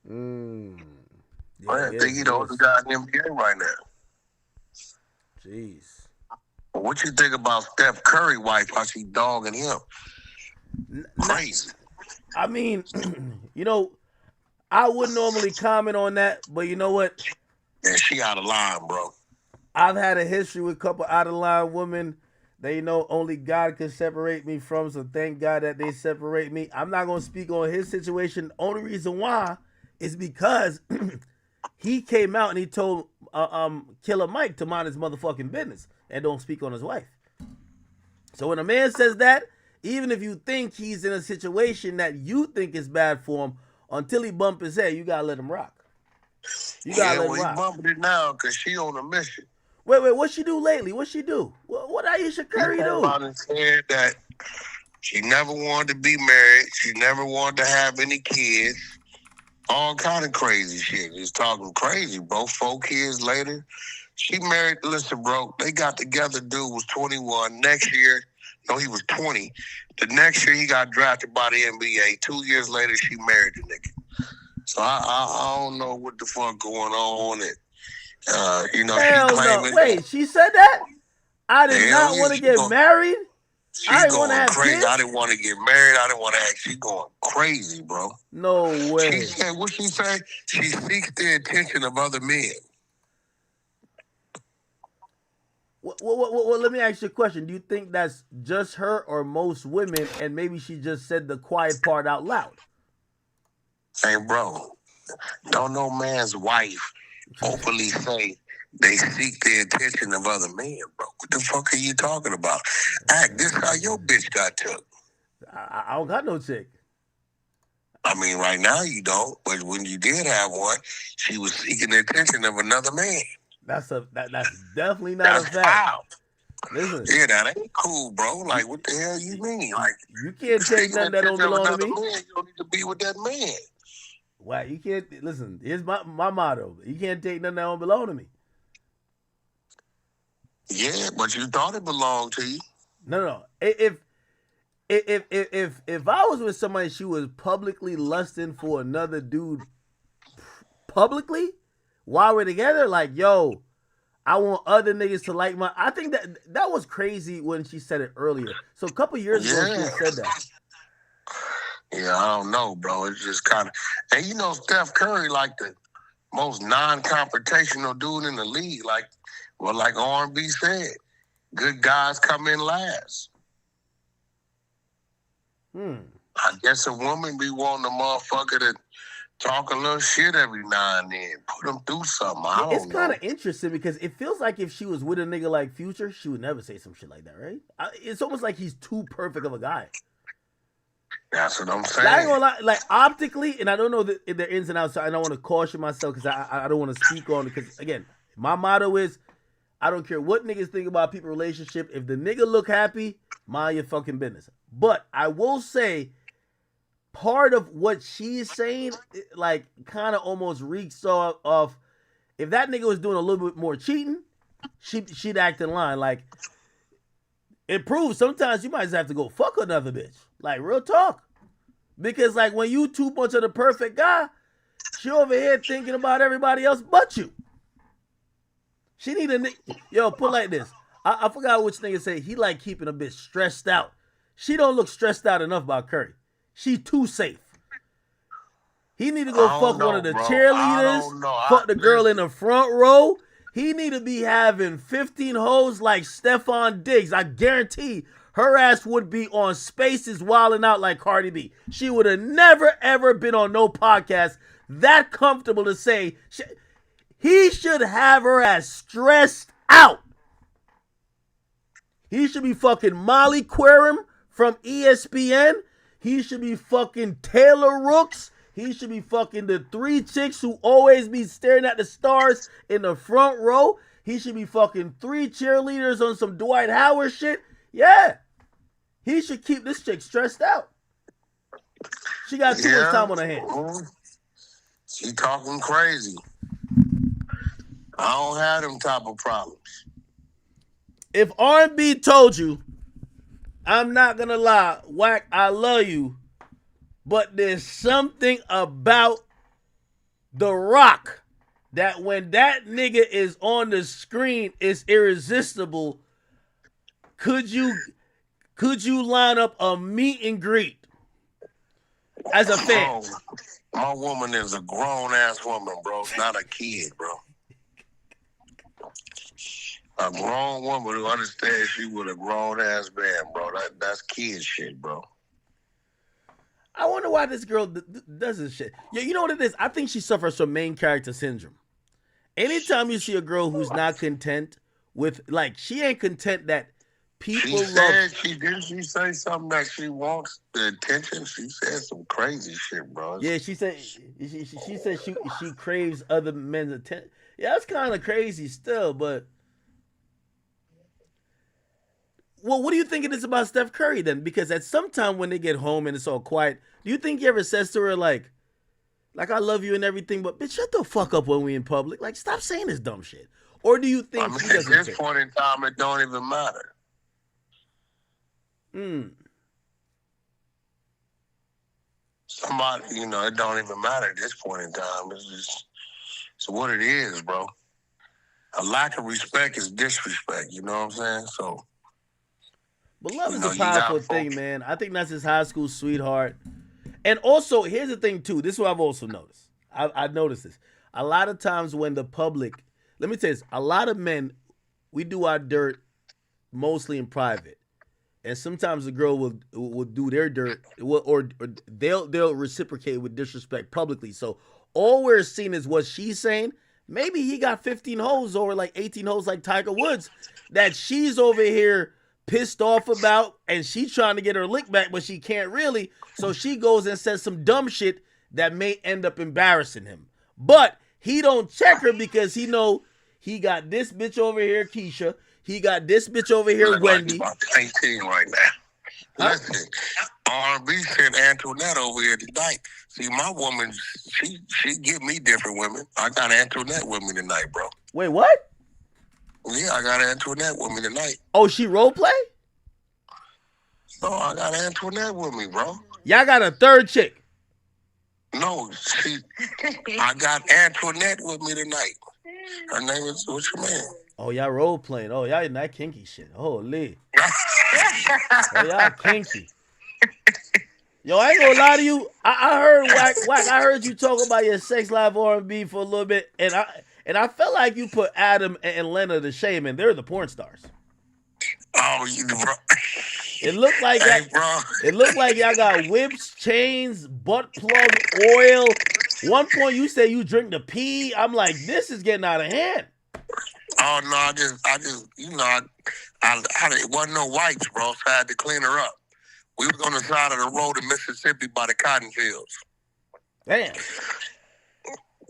Yeah, I think he's the oldest guy in the NBA right now. Jeez. What you think about Steph Curry wife? How she dogging him? Crazy. I mean, you know, I wouldn't normally comment on that, but you know what? Yeah, she out of line, bro. I've had a history with a couple out of line women that, you know, only God can separate me from, so thank God that they separate me. I'm not going to speak on his situation. The only reason why is because he came out and he told Killer Mike to mind his motherfucking business and don't speak on his wife. So when a man says that, even if you think he's in a situation that you think is bad for him, until he bump his head, you gotta let him rock. You gotta let him rock. He's bumping it now because she on a mission. Wait, what she do lately? What she do? What Aisha Curry do? Everybody said that she never wanted to be married. She never wanted to have any kids. All kind of crazy shit. Just talking crazy, bro. 4 kids later. She married, listen, bro, they got together, dude was 21. Next year, no, he was 20. The next year, he got drafted by the NBA. 2 years later, she married the nigga. So I don't know what the fuck going on. And, you know, Hell she claiming. No. Wait, she said that? I did not want to get married. I didn't want to have crazy. kids. I didn't want to get married. I didn't want to act. She going crazy, bro. No way. She said, what she say? She seeks the attention of other men. Well, let me ask you a question. Do you think that's just her or most women, and maybe she just said the quiet part out loud? Hey, bro, don't no man's wife openly say they seek the attention of other men, bro. What the fuck are you talking about? Act, this how your bitch got took. I don't got no chick. I mean, right now you don't, but when you did have one, she was seeking the attention of another man. That's definitely not a fact. How. Listen. Yeah, that ain't cool, bro. Like, what the hell you mean? Like, you can't take nothing that don't belong to me. Man, you don't need to be with that man. Why? You can't listen. Here's my motto. You can't take nothing that don't belong to me. Yeah, but you thought it belonged to you. No. If I was with somebody, she was publicly lusting for another dude publicly while we're together, like, yo, I want other niggas to like my. I think that was crazy when she said it earlier. So a couple years ago, she said that. Yeah, I don't know, bro. It's just kind of, and you know, Steph Curry, like the most non-confrontational dude in the league. Like R&B said, good guys come in last. I guess a woman be wanting a motherfucker to talk a little shit every now and then, put them through something. I don't know. It's kind of interesting because it feels like if she was with a nigga like Future, she would never say some shit like that, right? It's almost like he's too perfect of a guy. That's what I'm saying. I ain't gonna lie, like optically, and I don't know the ins and outs, so I don't want to caution myself because I don't want to speak on it. Because again, my motto is, I don't care what niggas think about people's relationship. If the nigga look happy, mind your fucking business. But I will say, part of what she's saying, like, kind of almost reeks of if that nigga was doing a little bit more cheating, she'd act in line. Like, it proves sometimes you might just have to go fuck another bitch. Like, real talk. Because, like, when you too much of the perfect guy, she over here thinking about everybody else but you. She need a nigga. Yo, put like this. I forgot which nigga say he like keeping a bitch stressed out. She don't look stressed out enough about Curry. She too safe. He need to go fuck one of the cheerleaders, fuck the girl in the front row. He need to be having 15 hoes like Stephon Diggs. I guarantee her ass would be on Spaces wilding out like Cardi B. She would have never, ever been on no podcast that comfortable to say he should have her ass stressed out. He should be fucking Molly Querim from ESPN. He should be fucking Taylor Rooks. He should be fucking the 3 chicks who always be staring at the stars in the front row. he should be fucking 3 cheerleaders on some Dwight Howard shit. Yeah. He should keep this chick stressed out. She got too much time on her hands. She talking crazy. I don't have them type of problems. If R&B told you, I'm not gonna lie, Wack, I love you, but there's something about The Rock that when that nigga is on the screen is irresistible. Could you line up a meet and greet as a fan? Bro, my woman is a grown ass woman, bro. Not a kid, bro. A grown woman who understands she with a grown ass man, bro. That's kid shit, bro. I wonder why this girl does this shit. Yeah, you know what it is? I think she suffers from main character syndrome. Anytime you see a girl who's not content with, like, she ain't content that people love. She say something that she wants the attention. She said some crazy shit, bro. Yeah, she said she craves other men's attention. Yeah, that's kind of crazy still, but. Well, what do you think it is about Steph Curry then? Because at some time when they get home and it's all quiet, do you think he ever says to her like I love you and everything, but bitch, shut the fuck up when we in public? Like, stop saying this dumb shit. Or do you think he doesn't at this point in time, it don't even matter. Somebody, it don't even matter at this point in time. It's what it is, bro. A lack of respect is disrespect. You know what I'm saying? So. But love is a powerful thing, man. I think that's his high school sweetheart. And also, here's the thing, too. This is what I've also noticed. I've noticed this. A lot of times when the public... Let me tell you this. A lot of men, we do our dirt mostly in private. And sometimes the girl will do their dirt, or they'll reciprocate with disrespect publicly. So all we're seeing is what she's saying. Maybe he got 15 hoes or like 18 hoes like Tiger Woods that she's over here pissed off about, and she's trying to get her lick back, but she can't really. So she goes and says some dumb shit that may end up embarrassing him. But he don't check her because he know he got this bitch over here, Keisha. He got this bitch over here, Wendy. About 19 right now. Listen, R&B sent Antoinette over here tonight. See, my woman, she give me different women. I got Antoinette with me tonight, bro. Wait, what? Yeah, I got Antoinette with me tonight. Oh, she role play? No, I got Antoinette with me, bro. Y'all got a third chick? No, I got Antoinette with me tonight. Her name is, what's your man? Oh, y'all role playing. Oh, y'all in that kinky shit. Holy. Oh, y'all kinky. Yo, I ain't gonna lie to you. I heard Wack. I heard you talk about your sex life R&B for a little bit, and I felt like you put Adam and Lena to shame, and they're the porn stars. Oh, you bro. It looked like it looked like y'all got whips, chains, butt plug, oil. One point you said you drink the pee. I'm like, this is getting out of hand. Oh no, I just it wasn't no wipes, bro, so I had to clean her up. We was on the side of the road in Mississippi by the cotton fields. Damn.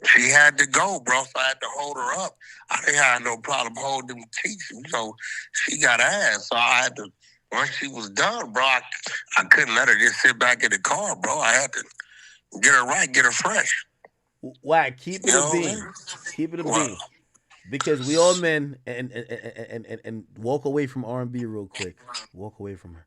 She had to go, bro, so I had to hold her up. I didn't have no problem holding them teeth, so she got ass. So I had to, once she was done, bro, I couldn't let her just sit back in the car, bro. I had to get her right, get her fresh. Why? Keep it a bean. Keep it a bean. Because we all men, and walk away from R&B real quick. Walk away from her.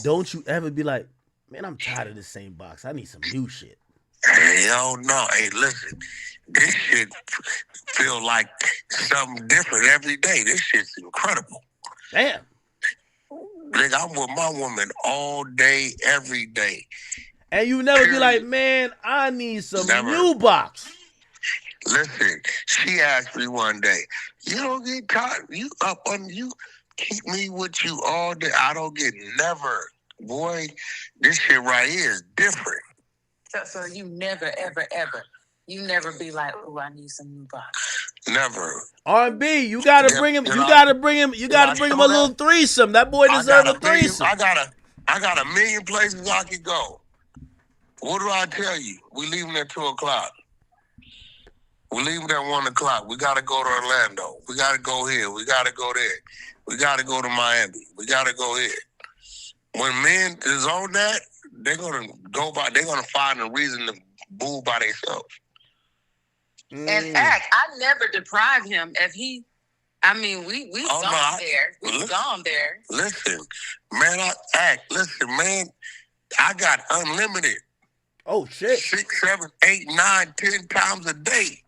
Don't you ever be like, man, I'm tired of this same box. I need some new shit. Hell no. Hey, listen, this shit feel like something different every day. This shit's incredible. Damn. Like, I'm with my woman all day, every day. And you never be like, man, I need some new box. Listen, she asked me one day, you don't get tired, you up on you keep me with you all day. I don't get never. Boy, this shit right here is different. So you never, ever, ever, you never be like, oh, I need some new box. Never. R&B, you gotta bring him. You gotta bring him a little threesome. That boy deserves a threesome. I got a million places I could go. What do I tell you? We leaving at 2:00. We're leaving at 1 o'clock. We got to go to Orlando. We got to go here. We got to go there. We got to go to Miami. We got to go here. When men is on that, they're going to go by, they're going to find a reason to boo by themselves. And act, I never deprive him if he, I mean, we've gone there. We've gone there. Listen, man, listen, man, I got unlimited. Oh, shit. 6, 7, 8, 9, 10 times a day.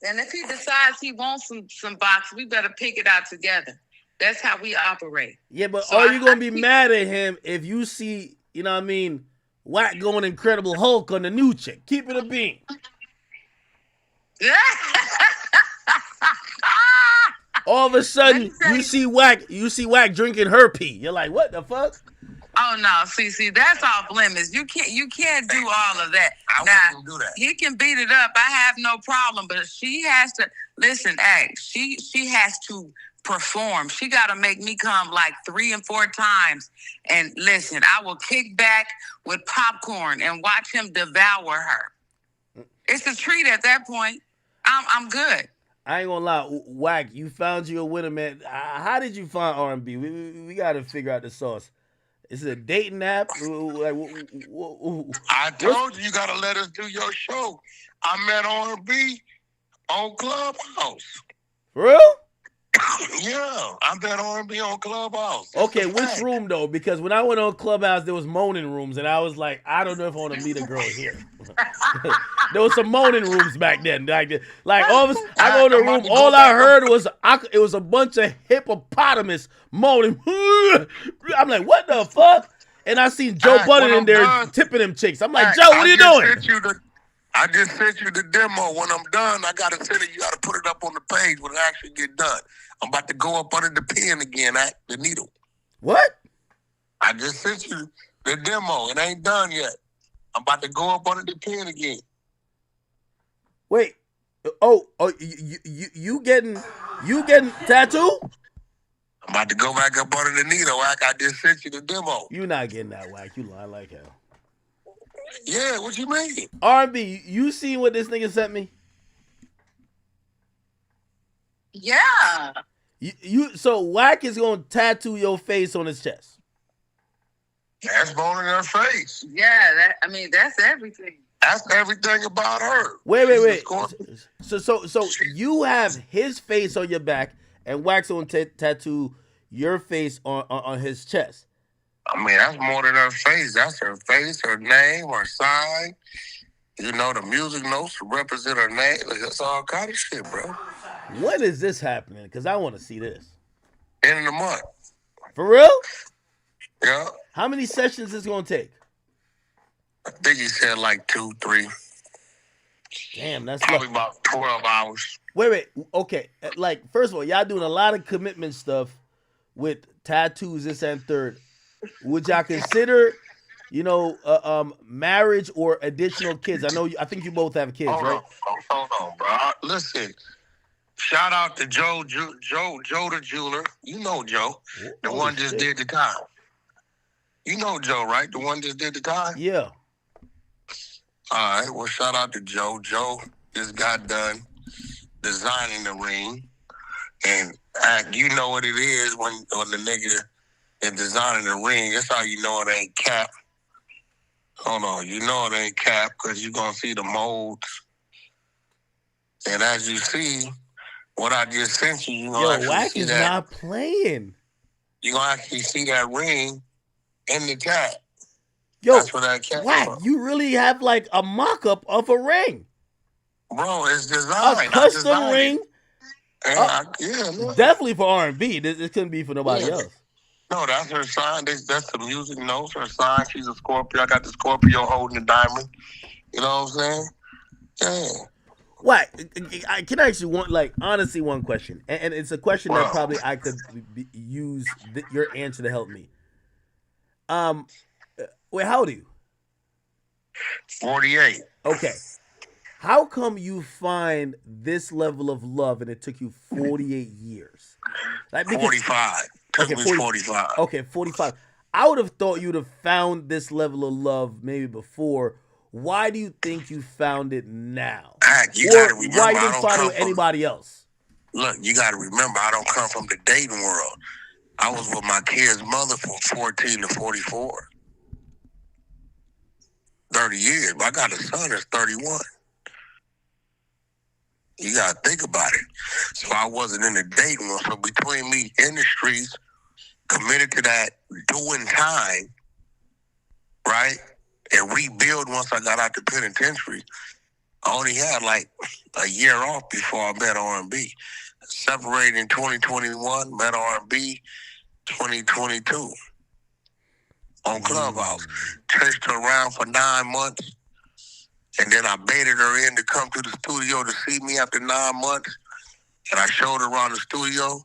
And if he decides he wants some box, we better pick it out together. That's how we operate. Yeah, but So are you going to be mad at him if you see, you know what I mean, Wack going Incredible Hulk on the new chick? Keep it a bean. All of a sudden, you see Wack drinking her pee. You're like, what the fuck? Oh no, see, that's off limits. You can't do all of that. I wouldn't do that. He can beat it up. I have no problem, but she has to listen. Act. She has to perform. She got to make me come like 3 and 4 times. And listen, I will kick back with popcorn and watch him devour her. It's a treat at that point. I'm good. I ain't gonna lie, Wack, you found you a winner, man. How did you find R&B? We got to figure out the sauce. Is it a dating app? Like, I told you got to let us do your show. I met R&B on Clubhouse. For real? Yeah, I met R&B on Clubhouse. Okay, which room though? Because when I went on Clubhouse, there was moaning rooms, and I was like, I don't know if I want to meet a girl here. There was some moaning rooms back then. Like all of us, I go to the room, all I heard was it was a bunch of hippopotamus moaning. I'm like, what the fuck? And I seen Joe Budden in there tipping them chicks. I'm like, Joe, what are you doing? I just sent you the demo. When I'm done, I got to send it. You got to put it up on the page when it actually get done. I'm about to go up under the pen again at the needle. What? I just sent you the demo. It ain't done yet. I'm about to go up under the pen again. Wait. Oh, you getting tattoo? I'm about to go back up under the needle. I just sent you the demo. You not getting that, Wack. You lying like hell. Yeah, what you mean? R&B, you seen what this nigga sent me? Yeah. So Wack is gonna tattoo your face on his chest. That's bone in her face. Yeah, that's everything. That's everything about her. Wait. So you have his face on your back, and Wack's gonna tattoo your face on his chest. I mean, that's more than her face. That's her face, her name, her sign. You know, the music notes to represent her name. That's all kind of shit, bro. When is this happening? Because I want to see this. End of the month. For real? Yeah. How many sessions is it going to take? I think he said like 2, 3. Damn, that's probably about 12 hours. Wait. Okay. Like, first of all, y'all doing a lot of commitment stuff with tattoos, this and third. Would y'all consider, marriage or additional kids? I think you both have kids, right? Hold on, bro. Listen, shout out to Joe the jeweler. You know Joe, the one just did the time. You know Joe, right? The one just did the time? Yeah. All right, well, shout out to Joe. Joe just got done designing the ring. And you know what it is when the nigga and designing the ring. That's how you know it ain't cap. Hold on, you know it ain't cap because you're going to see the molds. And as you see, what I just sent you, Wack is not playing. You're going to actually see that ring in the cap. Yo, that's where that cap Wack, from. you really have like a mock-up of a ring. Bro, it's designed. A custom ring? Yeah, definitely for R&B. This couldn't be for nobody else. No, that's her sign. That's the music notes. Her sign. She's a Scorpio. I got the Scorpio holding the diamond. You know what I'm saying? Yeah. What? Can I ask you one question? And it's a question that probably I could use your answer to help me. Wait, how old are you? 48. Okay. How come you find this level of love and it took you 48 years? 45. Okay, 45. Okay, 45. I would have thought you'd have found this level of love maybe before, Why do you think you found it now? You Or gotta remember, why you I didn't don't find it come with from- anybody else? Look, you got to remember, I don't come from the dating world. I was with my kid's mother from 14 to 44. 30 years. I got a son that's 31. You got to think about it. So I wasn't in the dating world. So between me in the streets, committed to that, doing time, right, and rebuild once I got out the penitentiary, I only had like a year off before I met R&B. Separated in 2021, met R&B 2022 on Clubhouse. Chased her around for 9 months, and then I baited her in to come to the studio to see me after 9 months. And I showed her around the studio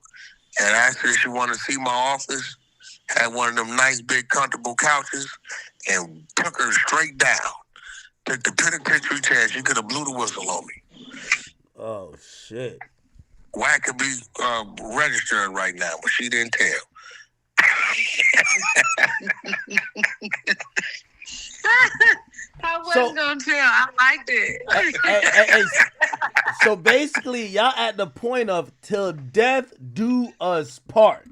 and asked her if she wanted to see my office. Had one of them nice, big, comfortable couches, and took her straight down. Took the penitentiary test. She could have blew the whistle on me. Oh, shit. Wack could be registering right now, but she didn't tell. I wasn't gonna tell. I liked it. So basically, y'all at the point of till death do us part.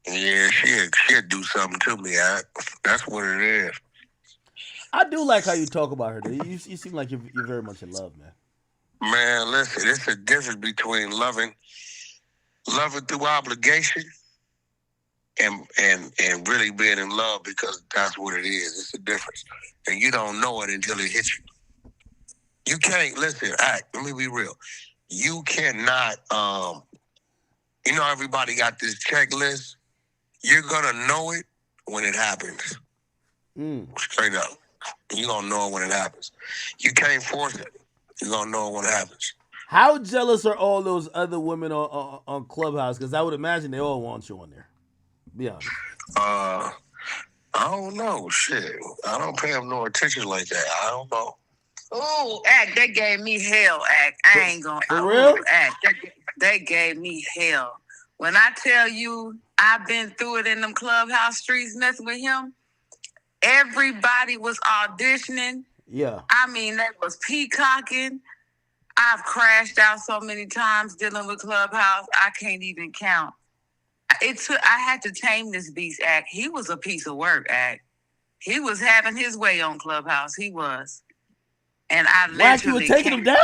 Yeah, she'll do something to me. That's what it is. I do like how you talk about her, dude. You seem like you're very much in love, man. Man, listen, it's a difference between loving through obligation and really being in love, because that's what it is. It's a difference. And you don't know it until it hits you. You can't, listen, let me be real. You cannot, everybody got this checklist. You're going to know it when it happens. Straight up. You're going to know it when it happens. You can't force it. You're going to know it when it happens. How jealous are all those other women on Clubhouse? Because I would imagine they all want you on there. Be honest. I don't know. Shit. I don't pay them no attention like that. I don't know. Ooh, they gave me hell, I ain't gonna. For real? They gave me hell. When I tell you I've been through it in them Clubhouse streets messing with him, everybody was auditioning. Yeah. I mean, they was peacocking. I've crashed out so many times dealing with Clubhouse, I can't even count. I had to tame this beast, Act. He was a piece of work, Act. He was having his way on Clubhouse. He was. And I literally... Wack, you were taking him down?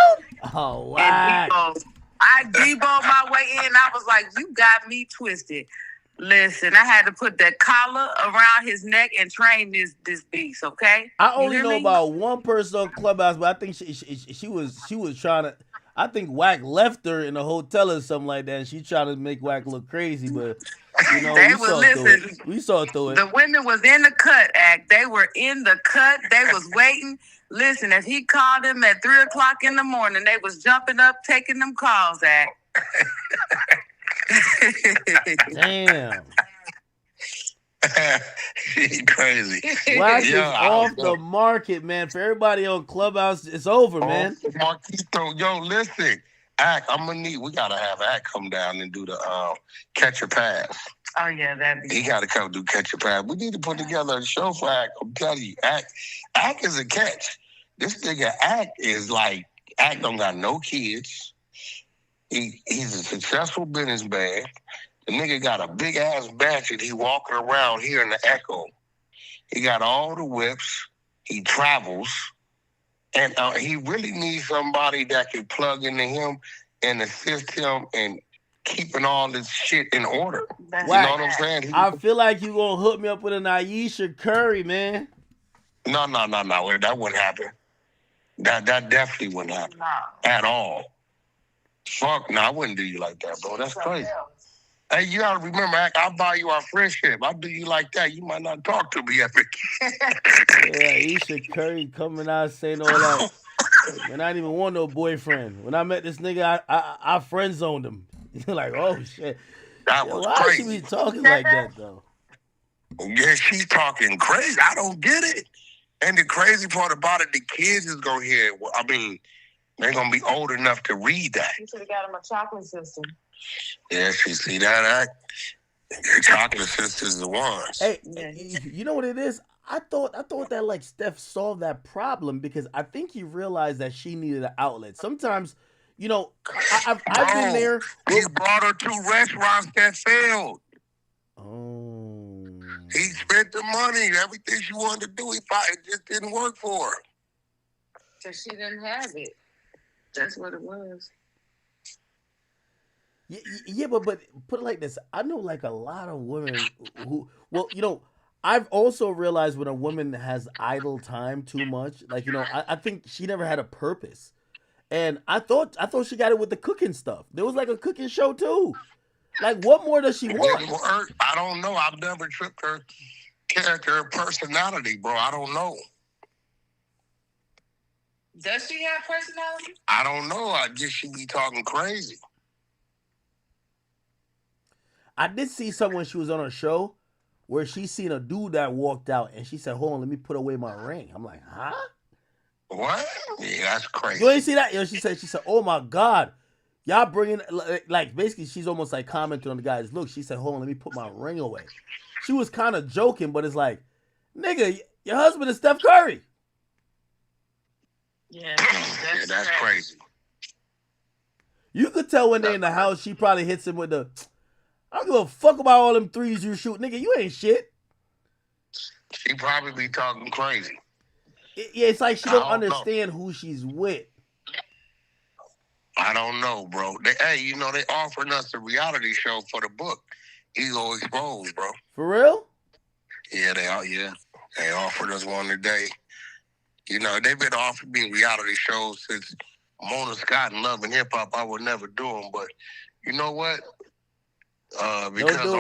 Oh, wow. I deboed my way in. I was like, you got me twisted. Listen, I had to put that collar around his neck and train this beast, okay? I only know about one person on Clubhouse, but I think she was trying to... I think Wack left her in a hotel or something like that, and she tried to make Wack look crazy, but we saw through it. The women was in the cut, Act. They were in the cut. They was waiting. Listen, if he called them at 3 o'clock in the morning, they was jumping up, taking them calls, Act. Damn. She crazy. Wack is off the market, man. For everybody on Clubhouse, it's over, man. Marquito, yo, listen. Act, we gotta have Act come down and do the catch a pass. Oh yeah, that'd be. He gotta come do catch a pass. We need to put together a show for Act. I'm telling you, Act is a catch. This nigga Act is like, Act don't got no kids. He's a successful businessman. The nigga got a big ass mansion. He walking around here in the Echo. He got all the whips. He travels. And he really needs somebody that can plug into him and assist him in keeping all this shit in order. You know what I'm saying? I feel like you gonna hook me up with an Ayesha Curry, man. No. That wouldn't happen. That definitely wouldn't happen. At all. Fuck, no, I wouldn't do you like that, bro. That's crazy. Hey, you gotta remember, I'll buy you our friendship. I'll do you like that. You might not talk to me ever. Yeah, Ayesha Curry coming out saying all that. Man, I didn't even want no boyfriend. When I met this nigga, I friend zoned him. Like, oh shit. That was why crazy. she be talking like that though? Yeah, she's talking crazy. I don't get it. And the crazy part about it, the kids is gonna hear it. I mean, they're gonna be old enough to read that. You should have got him a chocolate system. Yeah, she see that. The chocolate sisters the ones. Hey, you know what it is? I thought that like Steph solved that problem because I think he realized that she needed an outlet. Sometimes, you know, I've been there. He brought her to restaurants that failed. Oh. He spent the money, everything she wanted to do. It just didn't work for her. So she didn't have it. That's what it was. Yeah, but put it like this. I know like a lot of women who, well, you know, I've also realized when a woman has idle time too much, like, you know, I think she never had a purpose. And I thought she got it with the cooking stuff. There was like a cooking show too. Like, what more does she want? I don't know. I've never tripped her character or personality, bro. I don't know. Does she have personality? I don't know. I guess she be talking crazy. I did see someone, she was on a show where she seen a dude that walked out and she said, hold on, let me put away my ring. I'm like, huh? What? Yeah, that's crazy. You ain't see that? Yo, she said, oh my God. Y'all bringing, like, basically she's almost like commenting on the guy's look. She said, hold on, let me put my ring away. She was kind of joking, but it's like, nigga, your husband is Steph Curry. Yeah, that's crazy. You could tell when they're in the house, she probably hits him with the, I don't give a fuck about all them threes you shoot. Nigga, you ain't shit. She probably be talking crazy. Yeah, it's like she don't understand who she's with. I don't know, bro. Hey, you know, they offering us a reality show for the book, Ego Exposed, bro. For real? Yeah, they are. Yeah, they offered us one today. You know, they've been offering me reality shows since Mona Scott and Love and Hip Hop. I would never do them, but you know what? Because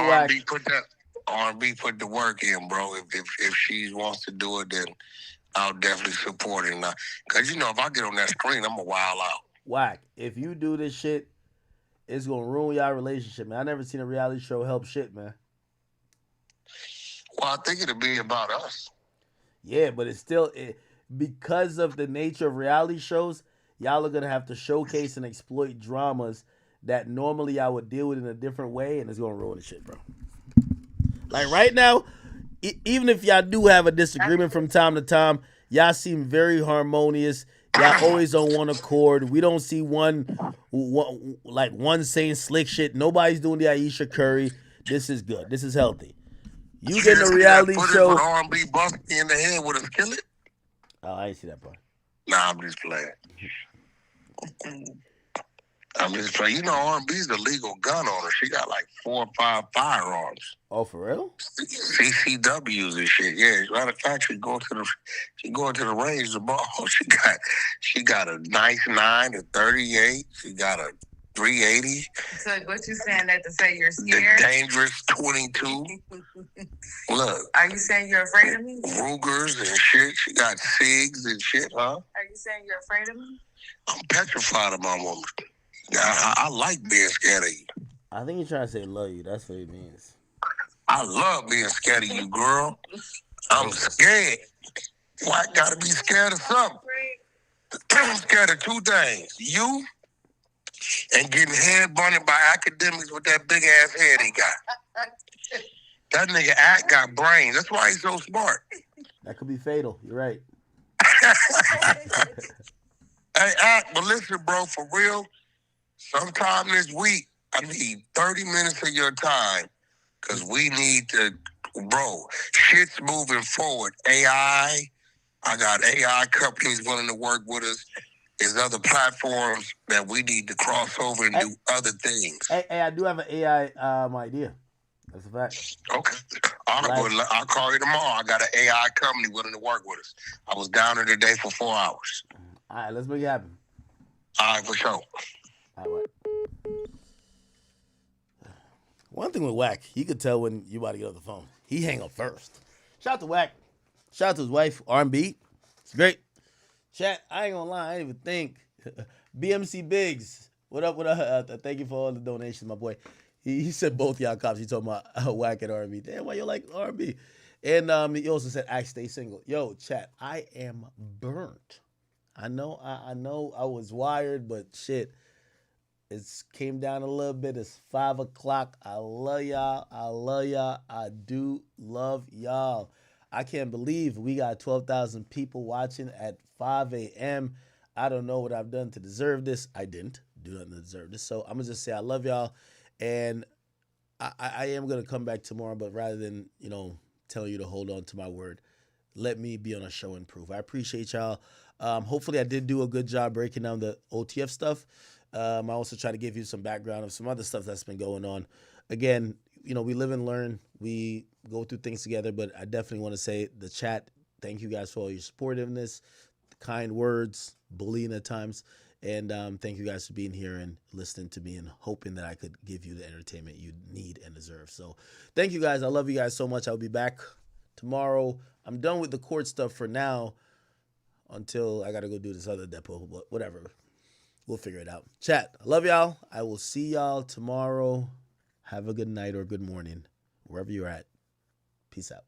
R&B put the work in, bro. If she wants to do it, then I'll definitely support it. Because, you know, if I get on that screen, I'm going to wild out. Wack, if you do this shit, it's going to ruin y'all relationship, man. I never seen a reality show help shit, man. Well, I think it'll be about us. Yeah, but it's still, because of the nature of reality shows, y'all are going to have to showcase and exploit dramas that normally I would deal with in a different way, and it's going to ruin the shit, bro. Like right now, even if y'all do have a disagreement from time to time, y'all seem very harmonious. Y'all always on one accord. We don't see one saying slick shit. Nobody's doing the Aisha Curry. This is good. This is healthy. You get in a reality show. With R&B busting in the head with a skillet? Oh, I ain't see that part. Nah, I'm just playing. I'm just playing. You know, R&B's the legal gun owner. She got like 4 or 5 firearms. Oh, for real? CCWs and shit. Yeah, as a matter of fact, she going to the range to ball. She got a nice 9, a 38. She got a 380. So what you saying that to say you're scared? The dangerous 22. Look. Are you saying you're afraid of me? Rugers and shit. She got SIGs and shit, huh? Are you saying you're afraid of me? I'm petrified of my woman. I like being scared of you. I think he's trying to say love you. That's what he means. I love being scared of you, girl. I'm scared. Why I gotta be scared of something? I'm scared of 2 things. You and getting head bunted by academics with that big ass head he got. That nigga Act got brains. That's why he's so smart. That could be fatal. You're right. Hey, Act, but listen, bro, for real, sometime this week, I need 30 minutes of your time because we need to, bro, shit's moving forward. AI, I got AI companies willing to work with us. There's other platforms that we need to cross over and do other things. Hey, I do have an AI idea. That's a fact. Okay. I'll call you tomorrow. I got an AI company willing to work with us. I was down there today for 4 hours. All right, let's make it happen. All right, for sure. All right. One thing with Wack, he could tell when you about to get off the phone. He hang up first. Shout out to Wack. Shout out to his wife, R&B. It's great. Chat, I ain't gonna lie, I didn't even think. BMC Biggs, what up? Thank you for all the donations, my boy. He said both y'all cops. He told me Wack and R&B. Damn, why you like R&B? And he also said, I stay single. Yo, chat, I am burnt. I know I was wired, but shit, it came down a little bit. It's 5 o'clock. I love y'all. I do love y'all. I can't believe we got 12,000 people watching at 5 a.m. I don't know what I've done to deserve this. I didn't do nothing to deserve this. So I'm going to just say I love y'all. And I am going to come back tomorrow, but rather than, telling you to hold on to my word, let me be on a show and prove. I appreciate y'all. Hopefully I did do a good job breaking down the OTF stuff. I also try to give you some background of some other stuff that's been going on. Again, we live and learn. We go through things together, but I definitely want to say the chat, thank you guys for all your supportiveness, the kind words, bullying at times. And thank you guys for being here and listening to me and hoping that I could give you the entertainment you need and deserve. So thank you guys. I love you guys so much. I'll be back tomorrow. I'm done with the court stuff for now until I got to go do this other depot, but whatever. We'll figure it out. Chat, I love y'all. I will see y'all tomorrow. Have a good night or good morning, wherever you're at. Peace out.